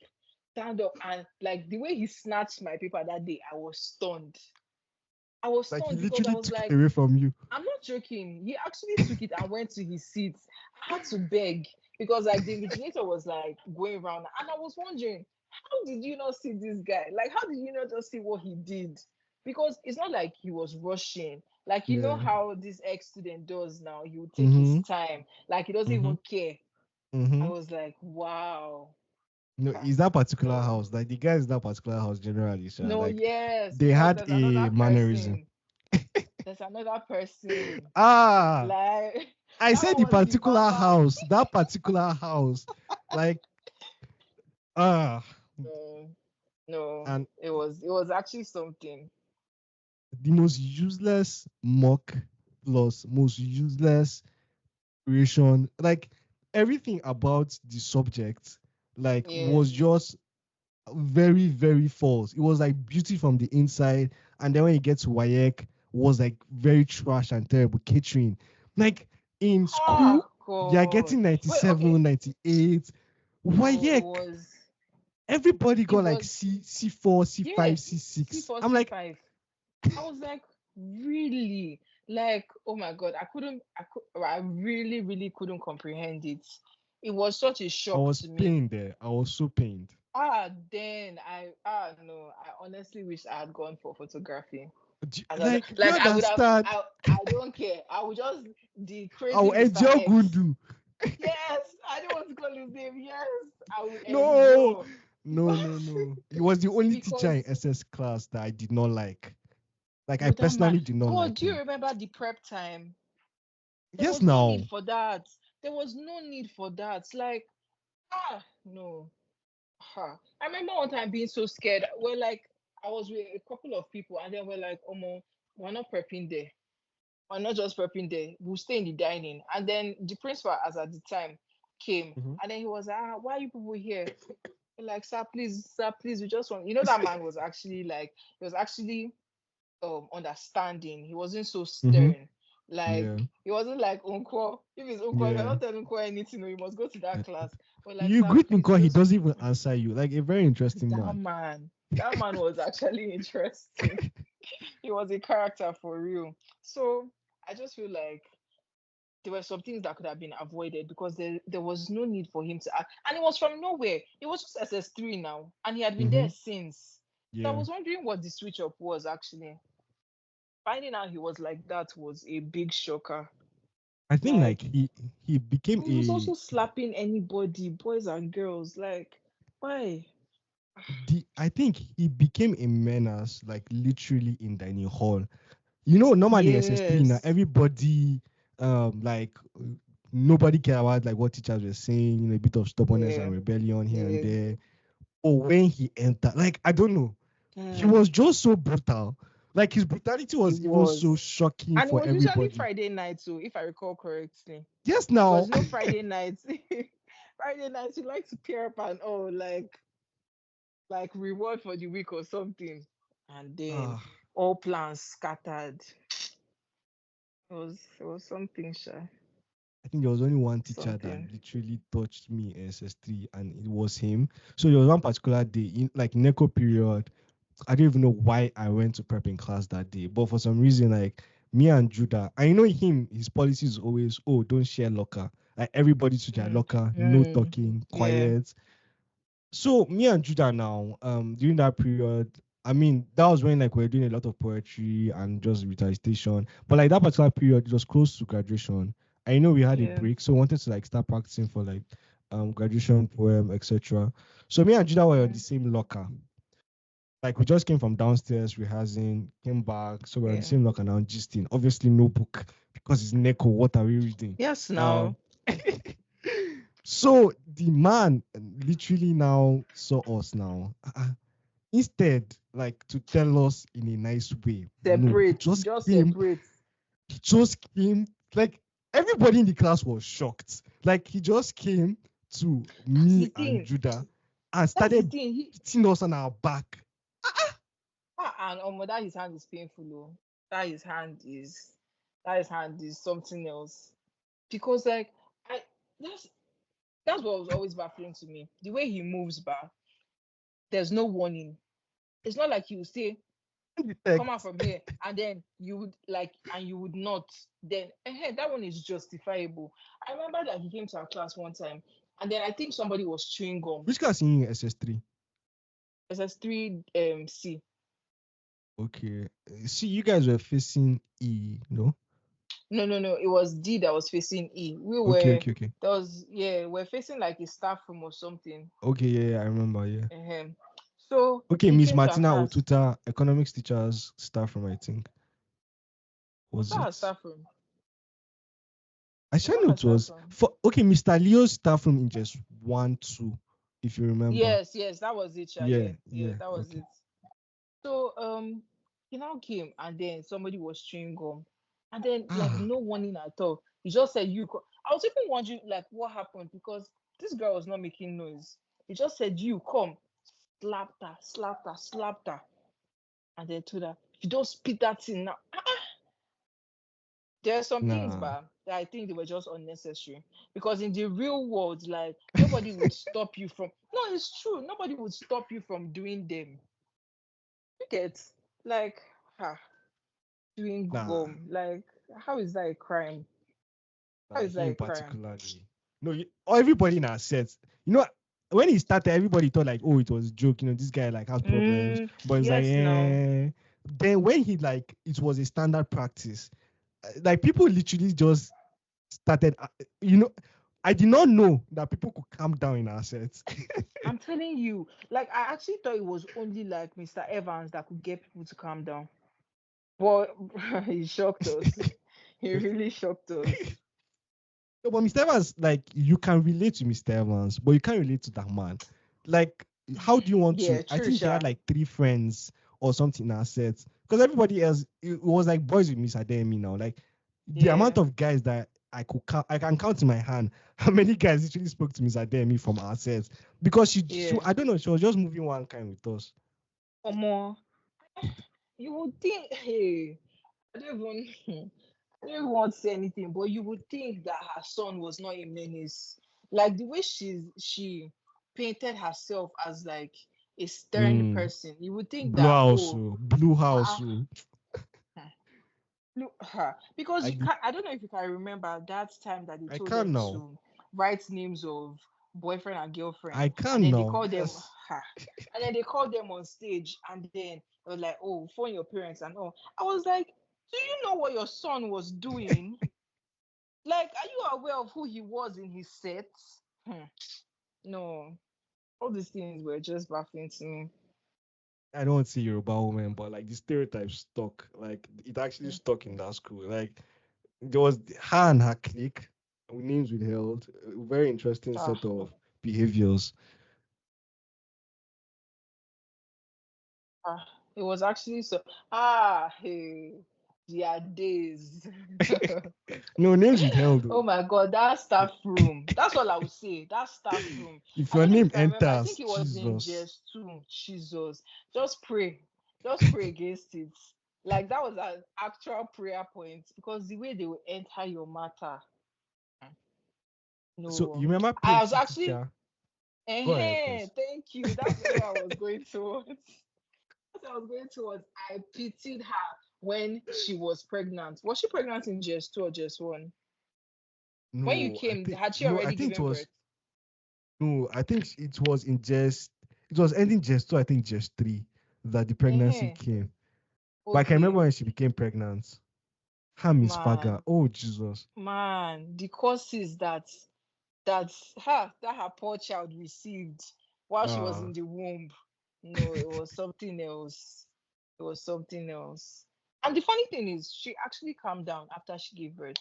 S2: and like the way he snatched my paper that day, I was stunned. I was
S1: Like he
S2: stunned because I
S1: literally
S2: was
S1: took it
S2: like,
S1: away from you.
S2: I'm not joking. He actually took it and went to his seat. I had to beg because like the invigilator was like going around, and I was wondering, how did you not see this guy? Like, how did you not just see what he did? Because it's not like he was rushing. Like, you know
S1: Yeah.
S2: how this ex student does now. He would take his
S1: Mm-hmm.
S2: time. Like, he doesn't
S1: Mm-hmm.
S2: even care. I
S1: Mm-hmm.
S2: was like, wow.
S1: No,
S2: Ah,
S1: is that particular
S2: no,
S1: house. Like the guys in that particular house generally, sure.
S2: no,
S1: Like
S2: yes,
S1: they
S2: because
S1: had
S2: there's
S1: a
S2: another
S1: mannerism.
S2: person. There's another person.
S1: Ah,
S2: Like,
S1: I
S2: that
S1: said
S2: one
S1: the
S2: was the
S1: particular
S2: Baba.
S1: house. That particular house. Like ah,
S2: No, no,
S1: and
S2: it was actually something.
S1: the most useless mock plus most useless creation. Like everything about the subject, like
S2: Yeah.
S1: was just very very false. It was like beauty from the inside, and then when you get to Wayek, was like very trash and terrible catering. Like in school, you're
S2: God.
S1: getting
S2: Wait, okay.
S1: 97, 98.
S2: No, it
S1: Wayek,
S2: was
S1: everybody
S2: it
S1: got like
S2: was
S1: C4,
S2: yeah,
S1: C5, C6.
S2: C4,
S1: I'm like,
S2: C5. I was like, really? Like, oh my God, I really, really couldn't comprehend it. It was such a
S1: I
S2: shock
S1: was
S2: to me.
S1: pained there. I was so pained.
S2: Then no, I honestly wish I had gone for photography. Another,
S1: Like, do you
S2: like I would have,
S1: understand?
S2: I don't care. I would just the
S1: I
S2: crazy
S1: will
S2: Mr.
S1: endure
S2: X.
S1: Gundu.
S2: Yes, I don't want to call his name. Yes, I would
S1: No,
S2: endure.
S1: no, no, no. He was the only teacher in
S2: Because
S1: SS class that I did not like. Like, I
S2: but that man,
S1: personally did not
S2: but
S1: like
S2: do you
S1: him.
S2: remember the prep time? There
S1: Yes,
S2: was no need
S1: now.
S2: for that. There was no need for that. Like, no. I remember one time being so scared. We're like, I was with a couple of people, and then we're like, oh, we're not prepping there. We're not just prepping there. We'll stay in the dining. And then the principal, as at the time, came,
S1: Mhm.
S2: and then he was, why are you people here? We're like, sir, please, we just want. That man was actually like, he was actually understanding. He wasn't so
S1: Mm-hmm.
S2: stern. Like
S1: Yeah.
S2: he wasn't like uncle. If it's uncle, if I
S1: Yeah.
S2: don't tell uncle anything, no, you must go to that class. We're like,
S1: You
S2: sir,
S1: greet him
S2: please, we
S1: because he
S2: just
S1: doesn't even answer you. Like, a very interesting
S2: that
S1: man.
S2: man. That man was actually interesting. He was a character for real. So I just feel like there were some things that could have been avoided because there was no need for him to act. And it was from nowhere. It was just SS3 now. And he had been
S1: Mm-hmm.
S2: there since. So I
S1: Yeah.
S2: was wondering what the switch up was actually. Finding out he was like that was a big shocker.
S1: I think like
S2: Like,
S1: he became
S2: and he was
S1: a
S2: also slapping anybody, boys and girls. Like, why?
S1: I think he became a menace, like literally in dining hall. You know, normally SS3 now,
S2: Yes.
S1: everybody like nobody care about like what teachers were saying, a bit of stubbornness
S2: Yeah.
S1: and rebellion here and
S2: Yeah.
S1: there. But when he entered, like I don't know, he
S2: Mm,
S1: was just so brutal. Like his brutality
S2: he
S1: was even so
S2: was.
S1: shocking
S2: And it
S1: for
S2: was usually
S1: everybody.
S2: Friday night too, if I recall correctly.
S1: Yes,
S2: Because
S1: now.
S2: Friday nights, Friday nights, you like to pair up and like reward for the week or something. And then
S1: Ah,
S2: all plans scattered. It was something, sure.
S1: I think there was only one teacher that
S2: Something.
S1: literally touched me in SS3, and it was him. So there was one particular day in like NECO period. I don't even know why I went to prep in class that day, but for some reason, like me and Judah, I know him, his policy is always, oh, don't share locker. Like everybody to their
S2: Mm,
S1: locker, no
S2: mm,
S1: talking,
S2: yeah,
S1: quiet. So me and Judah now, during that period, I mean, that was when like we are doing a lot of poetry and just recitation. But like that particular period, it was close to graduation. I know we had a
S2: yeah,
S1: break, so I wanted to like start practicing for like graduation poem, etc. So me and Judah were on
S2: yeah,
S1: the same locker. Like we just came from downstairs rehearsing, came back, so we're on the
S2: yeah.
S1: same locker now, gisting. Obviously no book because it's Neko. What are we reading?
S2: Yes, now.
S1: Um so the man literally now saw us now. Instead, like to tell us in a nice way, no,
S2: Separate. Just separate.
S1: he just came, like everybody in the class was shocked. Like he just came to
S2: That's
S1: me
S2: the
S1: and
S2: thing.
S1: Judah and
S2: That's the
S1: started
S2: thing.
S1: beating us on our back.
S2: And that his hand is painful. Oh. That his hand is that his hand is something else. Because like I that's that's what was always baffling to me. The way he moves back, there's no warning. It's not like he will say, come out
S1: Detect.
S2: from here, and then you would like and you would not. Then that one is justifiable. I remember that he came to our class one time, and then I think somebody was chewing gum.
S1: Which class in SS3?
S2: SS3 C.
S1: Okay. See, you guys were facing E, no?
S2: No, no, no. It was D that was facing E.
S1: Okay, okay, okay.
S2: We're facing like a staff room or something.
S1: Okay, yeah, yeah, I remember, yeah.
S2: Um, so
S1: Okay,
S2: he
S1: Miss
S2: came to our
S1: Martina
S2: class.
S1: Otuta, economics teachers staff from, I think.
S2: Was
S1: Was
S2: that our
S1: it?
S2: staff room?
S1: I
S2: Was
S1: sure
S2: that
S1: know
S2: our
S1: it
S2: staff
S1: was
S2: room?
S1: for okay, Mr. Leo's staff room in just 1, 2, if you remember.
S2: Yes, yes, that was it.
S1: Yeah,
S2: Yeah, yeah,
S1: yeah,
S2: that was
S1: okay.
S2: it. So he now came and then somebody was chewing gum, and then like
S1: Ah,
S2: no warning at all. He just said I was even wondering like what happened because this girl was not making noise. He just said you come, slapped her, and then told her if you don't spit that thing now. There are some things,
S1: nah,
S2: but that I think they were just unnecessary because in the real world, like nobody would stop you from. No, it's true. Nobody would stop you from doing them. You get like, doing
S1: nah.
S2: gum, like. How is that a crime? How is that a
S1: Him
S2: crime?
S1: particularly. No, everybody in our sets. You know, when he started, everybody thought like, oh, it was a joke. You know, this guy like has problems, but it's like,
S2: Yes, no.
S1: eh. Then when he like, it was a standard practice. Like people literally just started. You know, I did not know that people could calm down in our sets.
S2: I'm telling you, like I actually thought it was only like Mr. Evans that could get people to calm down. But he shocked us. He really shocked us.
S1: No, but Mr. Evans, like you can relate to Mr. Evans, but you can't relate to that man. Like, how do you want to?
S2: Yeah,
S1: I
S2: true,
S1: think he had
S2: Sha.
S1: like three friends or something in our set because everybody else it was like boys with Miss Ademi now. Like the amount
S2: Yeah,
S1: of guys that I could count, I can count in my hand how many guys literally spoke to Miss Ademi from our sets because she,
S2: yeah.
S1: I don't know, she was just moving one kind with us.
S2: Omo, you would think, hey, I don't even, I don't even want to say anything, but you would think that her son was not a menace. Like the way she painted herself as like a stern
S1: Mm.
S2: person, you would think
S1: Blue
S2: that,
S1: house,
S2: oh,
S1: oh, blue house.
S2: ah,
S1: Oh.
S2: look her, because you
S1: Like the,
S2: can't, I don't know if you can remember that time that they
S1: I
S2: told
S1: can't
S2: them
S1: now.
S2: to write names of boyfriend and girlfriend,
S1: I
S2: and
S1: can
S2: then they
S1: now.
S2: called them
S1: Yes.
S2: her, and then they called them on stage, and then they were like, oh, phone your parents and all. I was like, do you know what your son was doing? Like, are you aware of who he was in his set? Hmm. No, all these things were just baffling to me.
S1: I don't want to say Yoruba woman, but like the stereotype stuck. Like it actually
S2: Hmm.
S1: stuck in that school. Like there was her and her clique, names withheld. A very interesting
S2: Ah,
S1: set of behaviors.
S2: ah, it was actually so. Ah, hey, their days.
S1: No names withheld.
S2: Oh
S1: Though.
S2: my god, that staff room. That's all I would say. That staff room.
S1: If
S2: I
S1: your
S2: don't know if
S1: name
S2: you can remember. I
S1: enters,
S2: think it was in
S1: Jesus.
S2: just 2. Jesus. Just pray. Just pray against it. Like that was an actual prayer point because the way they will enter your matter.
S1: So you
S2: No.
S1: remember
S2: I was
S1: PhD
S2: actually
S1: teacher? Go ahead first.
S2: thank you. That's where I was going towards. That's what I was going towards. I pitied her when she was pregnant. Was she pregnant in just 2 or just 1? When you
S1: No, I
S2: came,
S1: think
S2: had she
S1: no, I
S2: already
S1: think it
S2: given
S1: was
S2: birth?
S1: no, I think it was in just it was ending just two, I think just three that the pregnancy
S2: Uh-huh.
S1: came. But I can remember
S2: Okay,
S1: when she became pregnant. Her Miss Faga.
S2: man,
S1: Oh Jesus.
S2: man, the courses that her poor child received while she was
S1: Uh
S2: in the womb. No, it was something else. It was something else. And the funny thing is, she actually calmed down after she gave birth.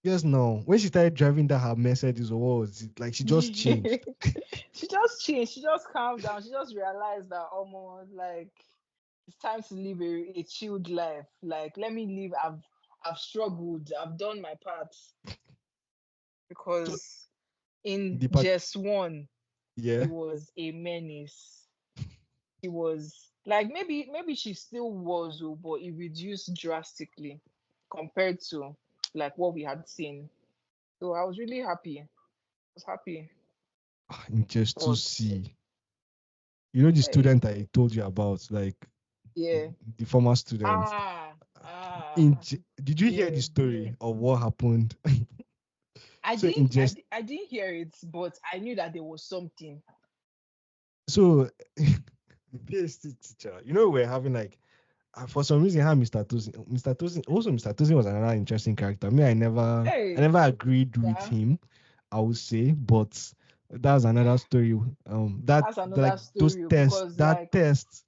S1: yes, no. When she started driving that her Mercedes or what was it? Like she just changed.
S2: She just changed. She just calmed down. She just realized that almost like it's time to live a chilled life. Like let me live. I've struggled. I've done my part
S1: So
S2: because in
S1: the part
S2: just 1,
S1: yeah.
S2: she was a menace. She was like maybe she still was, oh, but it reduced drastically compared to like what we had seen. So I was really happy. I was happy,
S1: In just to
S2: but
S1: see. You know the
S2: hey,
S1: student I told you about, like
S2: yeah.
S1: the former student.
S2: Ah, ah,
S1: Did you hear the
S2: yeah, yeah.
S1: story of what happened?
S2: I
S1: So in
S2: didn't, I,
S1: just
S2: di- I didn't hear it, but I knew that there was something.
S1: so the PhD teacher, you know, we're having like for some reason how Mr. Tosin also Mr. Tosin was another interesting character. Me, I
S2: Hey,
S1: never agreed with
S2: yeah,
S1: him, I would say, but that's another story. That
S2: that's
S1: like
S2: another
S1: those
S2: story
S1: tests,
S2: because,
S1: that
S2: like,
S1: test.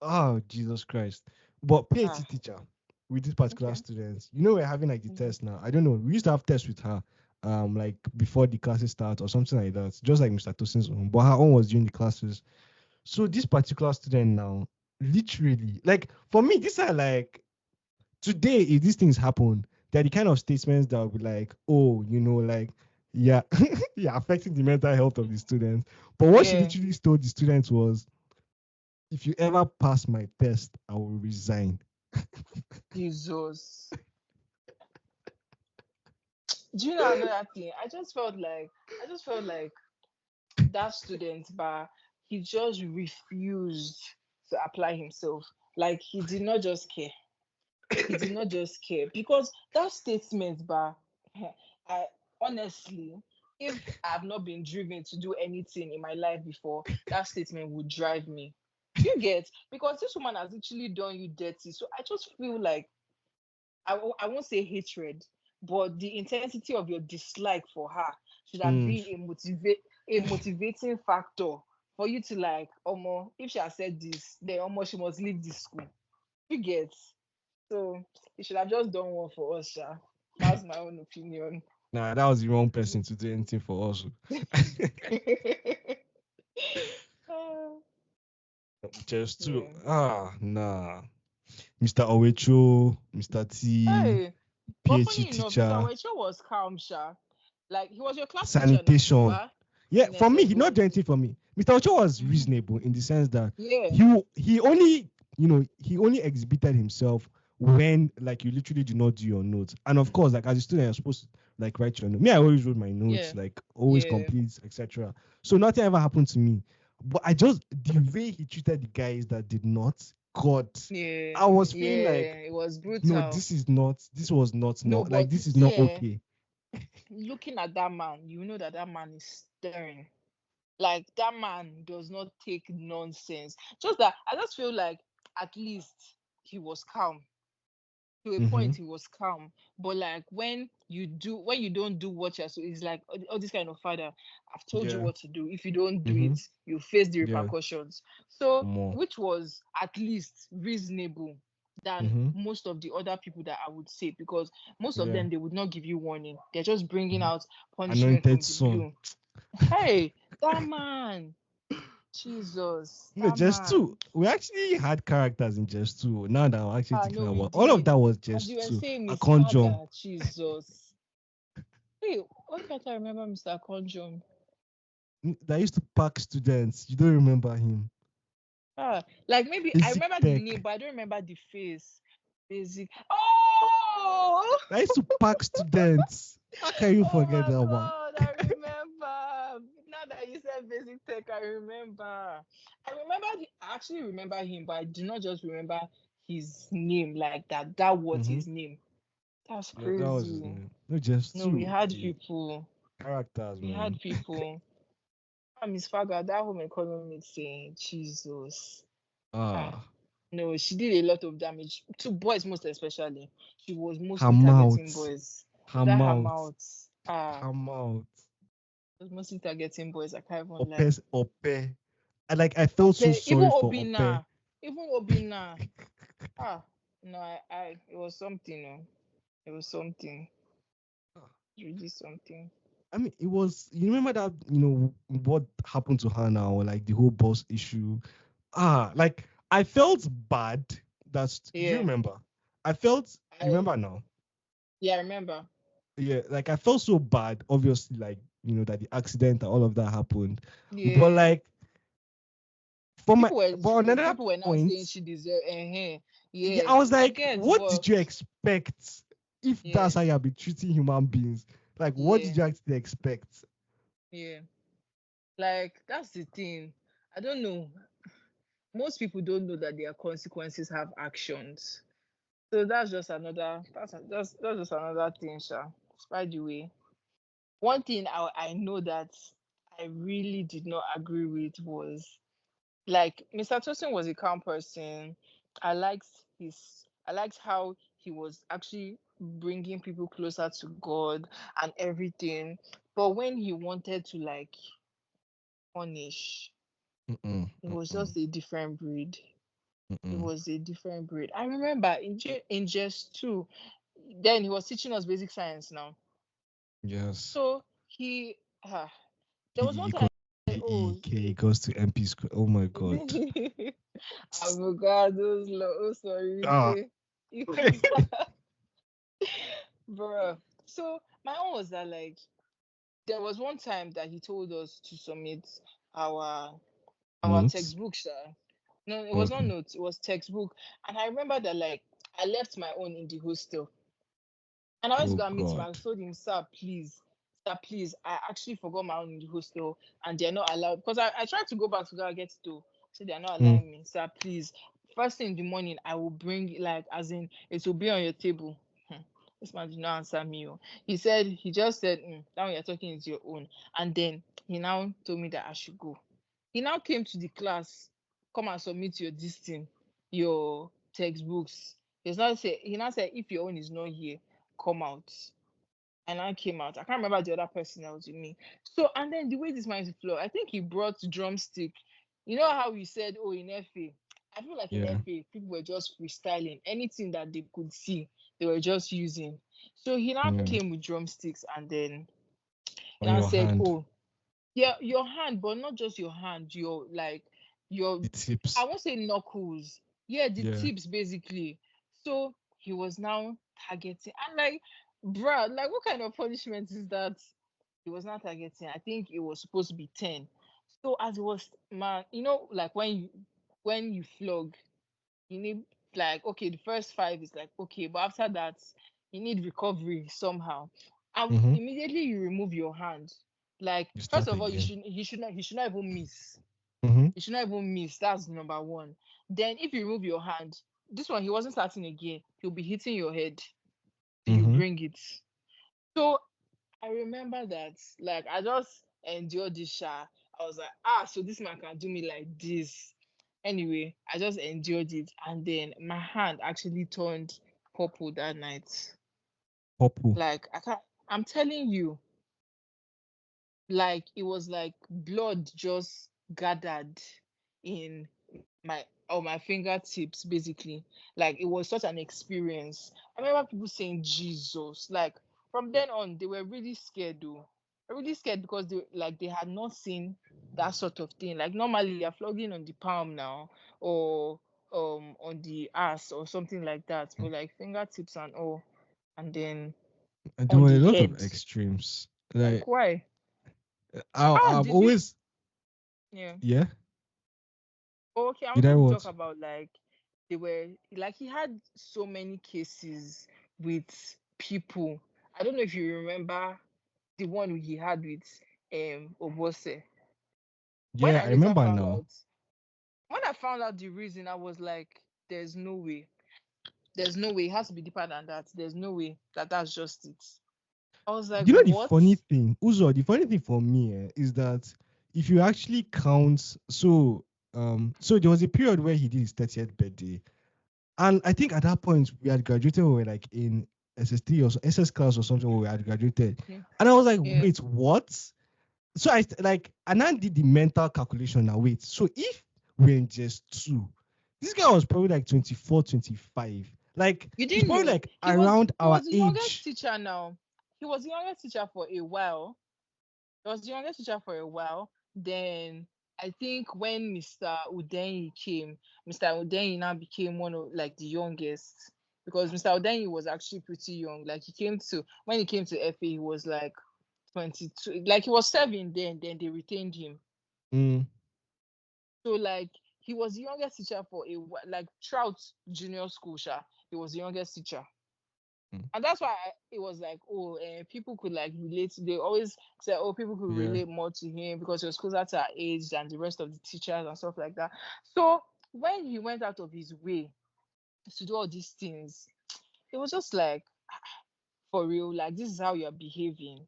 S1: Oh Jesus Christ! But
S2: ah,
S1: PhD teacher with this particular
S2: okay,
S1: student, you know, we're having like the
S2: mm-hmm.
S1: test now. I don't know. We used to have tests with her, like before the classes start or something like that, just like Mr. Tosin's own. But her own was during the classes. So this particular student now, literally, like for me, these are like today, if these things happen, they're the kind of statements that will be like, oh, you know, like, yeah, yeah, affecting the mental health of the students. But what she
S2: Yeah,
S1: literally told the students was, if you ever pass my test, I will resign.
S2: Jesus. Do you know another thing? I just felt like that student, but he just refused to apply himself. Like he did not just care. He did not just care because that statement, but I honestly, if I've not been driven to do anything in my life before, that statement would drive me. You get, because this woman has literally done you dirty. So I just feel like I won't say hatred, but the intensity of your dislike for her should have
S1: Mm.
S2: been a motivating factor for you to like, Omo, if she has said this, then Omo, she must leave this school. You get. So you should have just done one for us, Sha. That's my own opinion.
S1: Nah, that was the wrong person to do anything for us.
S2: Ah,
S1: Just to
S2: yeah.
S1: nah. Mr. Owecho, Mr. T,
S2: Hey, but
S1: PhD
S2: funny enough, Mr.
S1: teacher,
S2: Wecho was calm, Sha. Like he was your class teacher now,
S1: sanitation.
S2: but
S1: Yeah,
S2: in
S1: for me, he not
S2: SS1.
S1: do anything for me. Mr. Ocho was
S2: Mhm.
S1: reasonable in the sense that
S2: Yeah,
S1: he only, he only exhibited himself when like you literally do not do your notes. And of course, like as a student, you're supposed to like write your notes. Me, I always wrote my notes,
S2: yeah,
S1: like always
S2: yeah,
S1: complete, etc. So nothing ever happened to me. But I just the way he treated the guys that did not, God,
S2: yeah,
S1: I was feeling like
S2: yeah. It was
S1: no,
S2: brutal.
S1: this was
S2: No,
S1: not like
S2: but
S1: this is not
S2: see,
S1: okay.
S2: looking at that man, you know that that man is stern. Like that man does not take nonsense. Just that I just feel like at least he was calm. To a
S1: Mm-hmm.
S2: point he was calm. But like when you don't do what you're so it's like all this kind of father, I've told you
S1: Yeah.
S2: what to do. If you don't do
S1: Mm-hmm.
S2: it, you face the
S1: Yeah.
S2: repercussions. So
S1: More.
S2: which was at least reasonable than
S1: Mm-hmm.
S2: most of the other people that I would say, because most of
S1: Yeah.
S2: them they would not give you warning. They're just bringing
S1: Mhm.
S2: out punishment
S1: Anointed
S2: from the
S1: son.
S2: blue. Hey, that man. Jesus,
S1: No,
S2: that
S1: just two.
S2: man.
S1: We actually had characters in just two. Now that I'm actually
S2: Ah,
S1: thinking
S2: no, we
S1: about all of
S2: did.
S1: that was
S2: As you
S1: just
S2: were
S1: two.
S2: saying,
S1: I
S2: Miss
S1: can't jump.
S2: Maga, Jesus. Hey, why can't I remember Mr. Conjum?
S1: That used to pack students. You don't remember him.
S2: Ah, like maybe I
S1: Basic
S2: remember the name,
S1: tech.
S2: but I don't remember the face. Basic. Oh!
S1: That used to pack students. How can you
S2: Oh
S1: forget
S2: my
S1: that one?
S2: God, I remember. Now that you said basic tech, I remember. I actually remember him, but I do not just remember his name like that. That was
S1: Mm-hmm.
S2: his name. That's
S1: No, that was his
S2: crazy.
S1: name. No, just
S2: No, we
S1: two.
S2: had
S1: The
S2: people.
S1: characters,
S2: We had
S1: man.
S2: people. Miss Faga, that home economics saying, Jesus. Ah,
S1: Ah,
S2: no, she did a lot of damage to boys, most especially. She was
S1: her
S2: mostly targeting
S1: mouth.
S2: boys.
S1: Her
S2: That her
S1: mouth.
S2: mouth. Ah,
S1: Her mouth.
S2: was mostly targeting boys. I can't even lie.
S1: Ope. I felt so
S2: Ope, even
S1: sorry for Ope.
S2: Obina, even Obina. Ah, no, it was something. No, it was something. Really something.
S1: I mean, it was. You remember that? You know what happened to her now, like the whole boss issue. I felt bad. Do you
S2: Yeah,
S1: remember? I felt. You
S2: I
S1: remember now?
S2: yeah, I remember.
S1: Yeah, like I felt so bad. Obviously, like that the accident and all of that happened. But
S2: Yeah.
S1: like, but on another
S2: People were now
S1: point,
S2: saying she deserved.
S1: yeah,
S2: Yeah,
S1: I was
S2: I
S1: like,
S2: get,
S1: what
S2: but
S1: did you expect? If
S2: yeah,
S1: that's how you be treating human beings, like, what did
S2: yeah,
S1: you actually expect?
S2: yeah. Like that's the thing. I don't know. Most people don't know that their consequences have actions. So that's just another. That's just another thing, Sha. By the way, one thing I know that I really did not agree with was like Mr. Tosin was a calm person. I liked how he was actually bringing people closer to God and everything. But when he wanted to like punish,
S1: Mm-mm,
S2: it was
S1: mm-mm,
S2: just a different breed. It
S1: mm-mm.
S2: was a different breed. I remember in just two, then he was teaching us basic science now.
S1: Yes.
S2: So he there was
S1: PE
S2: one time
S1: equals
S2: oh
S1: PE, K equals to MP square. Oh my God.
S2: avocados, oh sorry,
S1: Ah.
S2: K equals bruh. So my own was that like there was one time that he told us to submit our
S1: Notes.
S2: textbook, sir. No, it was not
S1: Okay.
S2: notes, it was textbook. And I remember that like I left my own in the hostel. And I went to
S1: Oh
S2: go and meet him. I
S1: God.
S2: told him, sir, please, I actually forgot my own in the hostel and they're not allowed. Because I tried to go back to go and get it to. So they're not
S1: Hmm.
S2: allowing me. Sir, please. first thing in the morning, I will bring, like, as in, it will be on your table. This man did not answer me. Oh. He just said, that one you're talking is your own. And then he now told me that I should go. He now came to the class, come and submit your this thing, your textbooks. He now said, if your own is not here, come out. And I came out. I can't remember the other person that was with me. So, and then the way this man is flow, I think he brought drumstick. You know how we said, oh, in FA, I feel like in
S1: Yeah.
S2: FA, people were just freestyling. Anything that they could see, they were just using. So he now
S1: Yeah.
S2: came with drumsticks, and then he
S1: On
S2: now
S1: your
S2: said,
S1: hand.
S2: oh, yeah, your hand, but not just your hand, your
S1: The
S2: I
S1: tips.
S2: won't say knuckles. Yeah, the
S1: Yeah.
S2: tips basically. So he was now targeting. And like, bruh, like what kind of punishment is that? He was not targeting. I think it was supposed to be 10. So as it was, man, like when you flog, you need, like, okay, the first five is like okay, but after that you need recovery somehow. And
S1: Mm-hmm.
S2: immediately you remove your hand. Like,
S1: You
S2: first
S1: start
S2: of all,
S1: again.
S2: he should not even miss.
S1: Mm-hmm.
S2: He should not even miss. That's number one. Then if you remove your hand, this one he wasn't starting again. He'll be hitting your head till you
S1: Mm-hmm.
S2: bring it. So I remember that, like, I just endured this sha. I was like, so this man can do me like this. Anyway, I just endured it, and then my hand actually turned purple that night.
S1: Purple.
S2: Like, I can't. I'm telling you, like, it was like blood just gathered in my fingertips, basically. Like, it was such an experience. I remember people saying Jesus. Like, from then on, they were really scared though. Really scared because they had not seen that sort of thing. Like, normally you're flogging on the palm now, or on the ass or something like that, but like fingertips and all, and then
S1: And there
S2: on
S1: were
S2: the
S1: a lot of
S2: head.
S1: extremes.
S2: Like,
S1: Like
S2: why?
S1: I've
S2: Did you?
S1: always,
S2: Yeah.
S1: yeah.
S2: Okay, I
S1: Did I
S2: wanted to talk
S1: what?
S2: about, like, they were like he had so many cases with people. I don't know if you remember the one he had with Obose. When
S1: Yeah,
S2: I
S1: I
S2: later
S1: remember
S2: found
S1: now.
S2: out, when I found out the reason, I was like, there's no way. There's no way. It has to be deeper than that. There's no way that that's just it. I was like,
S1: You know the
S2: what?
S1: funny thing, Uzo, the funny thing for me is that if you actually count, so there was a period where he did his 30th birthday, and I think at that point we had graduated, we were like in SS3 or SS class or something, where we had graduated,
S2: Yeah.
S1: and I was like,
S2: Yeah.
S1: wait, what? So and I did the mental calculation now. Wait, so if we're in just two, this guy was probably like 24, 25. Like
S2: You
S1: he's
S2: didn't
S1: probably
S2: know.
S1: like
S2: He was
S1: around
S2: he
S1: our
S2: was the youngest
S1: age.
S2: teacher now. He was the youngest teacher for a while. He was the youngest teacher for a while. Then I think when Mr. Udenyi came, Mr. Udenyi now became one of, like, the youngest, because Mr. Udenyi was actually pretty young. Like, when he came to FA, he was like 22. Like, he was serving then they retained him.
S1: Mm,
S2: So, like, he was the youngest teacher for like, throughout junior school, he was the youngest teacher.
S1: mm,
S2: And that's why it was like, oh, people could, like, relate. They always say, oh, people could
S1: yeah.
S2: relate more to him because he was closer to our age than the rest of the teachers and stuff like that. So when he went out of his way to do all these things, it was just like, for real, like, this is how you're behaving.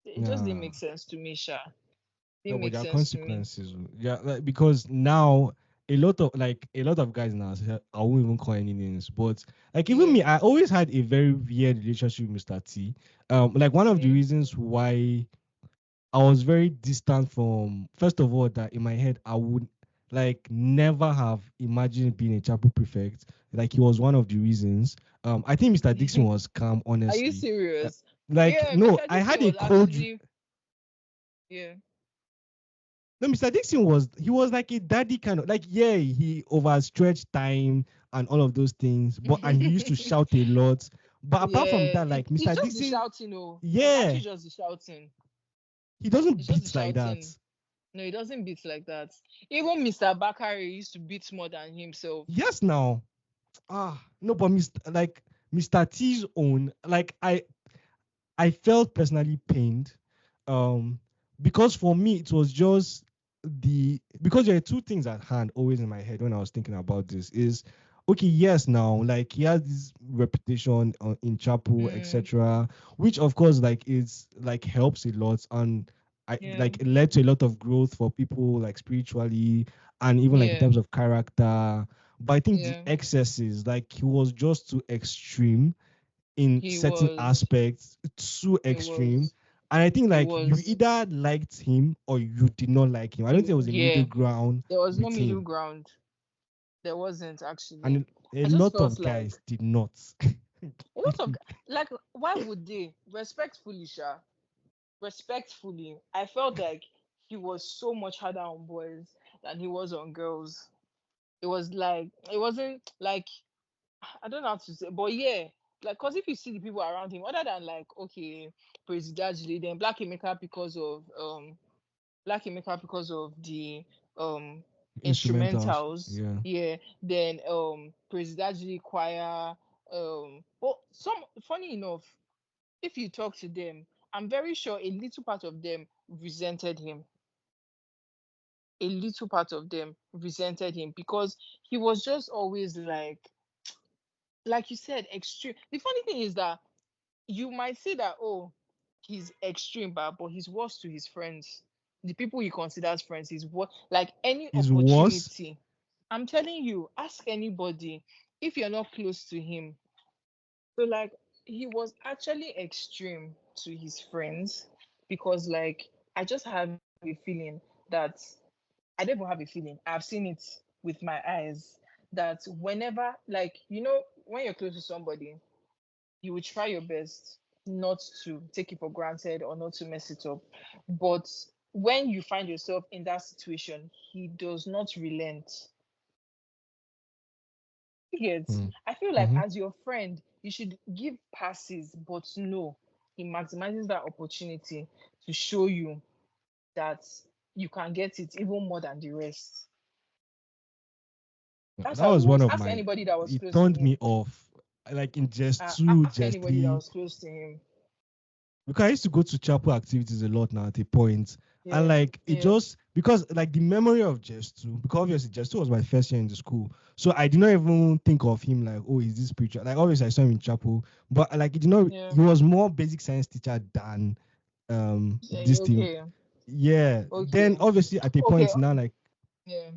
S2: It just didn't
S1: Nah.
S2: make sense to me, Sha.
S1: No,
S2: Didn't
S1: but
S2: make
S1: there are
S2: sense to me.
S1: consequences. Yeah, like, because now a lot of guys now, I won't even call any names, but like even
S2: Yeah,
S1: me, I always had a very weird relationship with Mr. T. Like one of the
S2: same.
S1: reasons why I was very distant from, first of all, that in my head I would like never have imagined being a chapel prefect. Like he was one of the reasons. I think Mr. Dixon was calm,
S2: Are you
S1: honestly. Uh,
S2: serious?
S1: like
S2: Yeah,
S1: no,
S2: Mr.
S1: I
S2: Dixon
S1: had a
S2: was
S1: cold.
S2: actually, yeah.
S1: No, Mr. Dixon was like a daddy kind of, like, yeah, he overstretched time and all of those things, but and he used to shout a lot. But apart from
S2: Yeah,
S1: that, like
S2: it's
S1: Mr.
S2: just the
S1: Dixon,
S2: shouting. Oh, it's actually
S1: yeah,
S2: just the shouting.
S1: he doesn't
S2: It's just the
S1: beat like that.
S2: shouting. No, he doesn't beat like that. Even Mr. Bakari used to beat more than himself.
S1: Yes, now, no, but Mr. T's own, like I felt personally pained, um, because for me it was just the because there are two things at hand always in my head when I was thinking about this is okay, yes, now like he has this reputation in chapel,
S2: Mm,
S1: etc., which of course like is like helps a lot, and I
S2: yeah,
S1: like it led to a lot of growth for people like spiritually and even like in
S2: yeah,
S1: terms of character. But I think the
S2: yeah.
S1: excesses, like he was just too extreme in
S2: He
S1: certain
S2: was.
S1: aspects, too
S2: He
S1: extreme.
S2: was.
S1: And I think
S2: He
S1: like you
S2: was.
S1: either liked him or you did not like him. I don't think there was a middle
S2: Yeah.
S1: ground
S2: There was no
S1: with
S2: middle
S1: him.
S2: ground. There wasn't actually.
S1: And a
S2: I just
S1: lot
S2: felt
S1: of
S2: like
S1: guys did not.
S2: a lot of like why would they respectfully, Sha? Respectfully, I felt like he was so much harder on boys than he was on girls. It was like it wasn't like I don't know how to say, but yeah, like because if you see the people around him, other than like okay, President then Black Emeka because of the um
S1: Instrumentals.
S2: instrumentals,
S1: Yeah.
S2: yeah, then President choir, but some funny enough, if you talk to them, I'm very sure a little part of them resented him. A little part of them resented him because he was just always like you said, extreme. The funny thing is that you might say that, oh, he's extreme, but he's worse to his friends. The people he considers friends, is what like any
S1: Is worse.
S2: opportunity. I'm telling you, ask anybody if you're not close to him. So like he was actually extreme to his friends because like I just have a feeling that I don't even have a feeling. I've seen it with my eyes that whenever like when you're close to somebody, you will try your best not to take it for granted or not to mess it up. But when you find yourself in that situation, he does not relent. Yet,
S1: Mm.
S2: I feel like
S1: Mm-hmm.
S2: as your friend, you should give passes, but no, he maximizes that opportunity to show you that you can get it even more than the rest. That's
S1: That
S2: how it
S1: was one
S2: was.
S1: of
S2: Ask
S1: my.
S2: anybody that was
S1: It
S2: close to
S1: turned me
S2: him.
S1: off. Like in just two,
S2: Ask
S1: just
S2: anybody that
S1: three.
S2: was close to him.
S1: Because I used to go to chapel activities a lot now at a point, and
S2: Yeah,
S1: like it
S2: yeah,
S1: just because like the memory of Jestu, because obviously Jestu was my first year in the school, so I did not even think of him like, oh, is this spiritual? Like obviously I saw him in chapel, but like it,
S2: yeah.
S1: he was more basic science teacher than this thing.
S2: Okay,
S1: Yeah. Then
S2: okay,
S1: obviously at a
S2: okay.
S1: point now like
S2: Yeah.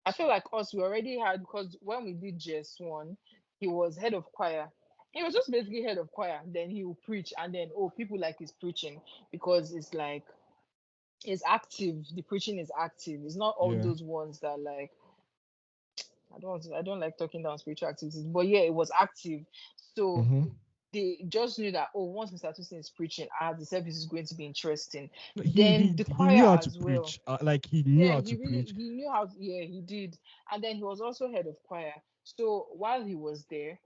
S2: I feel like us, we already had because when we did JS1, he was head of choir. He was just basically head of choir. Then he will preach, and then oh, people like his preaching because it's like it's active. The preaching is active. It's not all
S1: yeah.
S2: those ones that like I don't like talking down spiritual activities, but yeah, it was active. So
S1: Mm-hmm.
S2: they just knew that oh, once Mr. Tosin is preaching, the service is going to be interesting.
S1: He
S2: Then
S1: he
S2: the
S1: he
S2: choir
S1: knew how to
S2: as well.
S1: preach. Like he knew
S2: Yeah,
S1: how to preach.
S2: he knew how yeah, he did. And then he was also head of choir. So while he was there,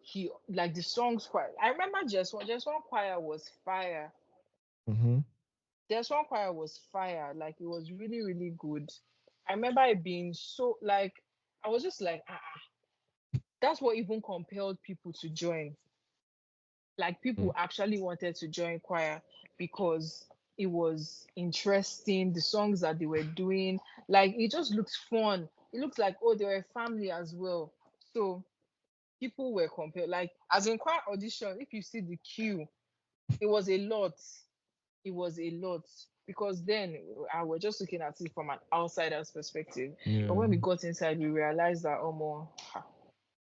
S2: he like the songs choir. I remember just one choir was fire.
S1: Mm-hmm.
S2: Just one choir was fire. Like it was really, really good. I remember it being so like I was just like, that's what even compelled people to join. Like people actually wanted to join choir because it was interesting, the songs that they were doing, like it just looked fun. It looked like oh, they were a family as well. So people were compelled, like as in choir audition, if you see the queue, it was a lot. It was a lot because then I was just looking at it from an outsider's perspective, but
S1: Yeah.
S2: when we got inside we realized that oh more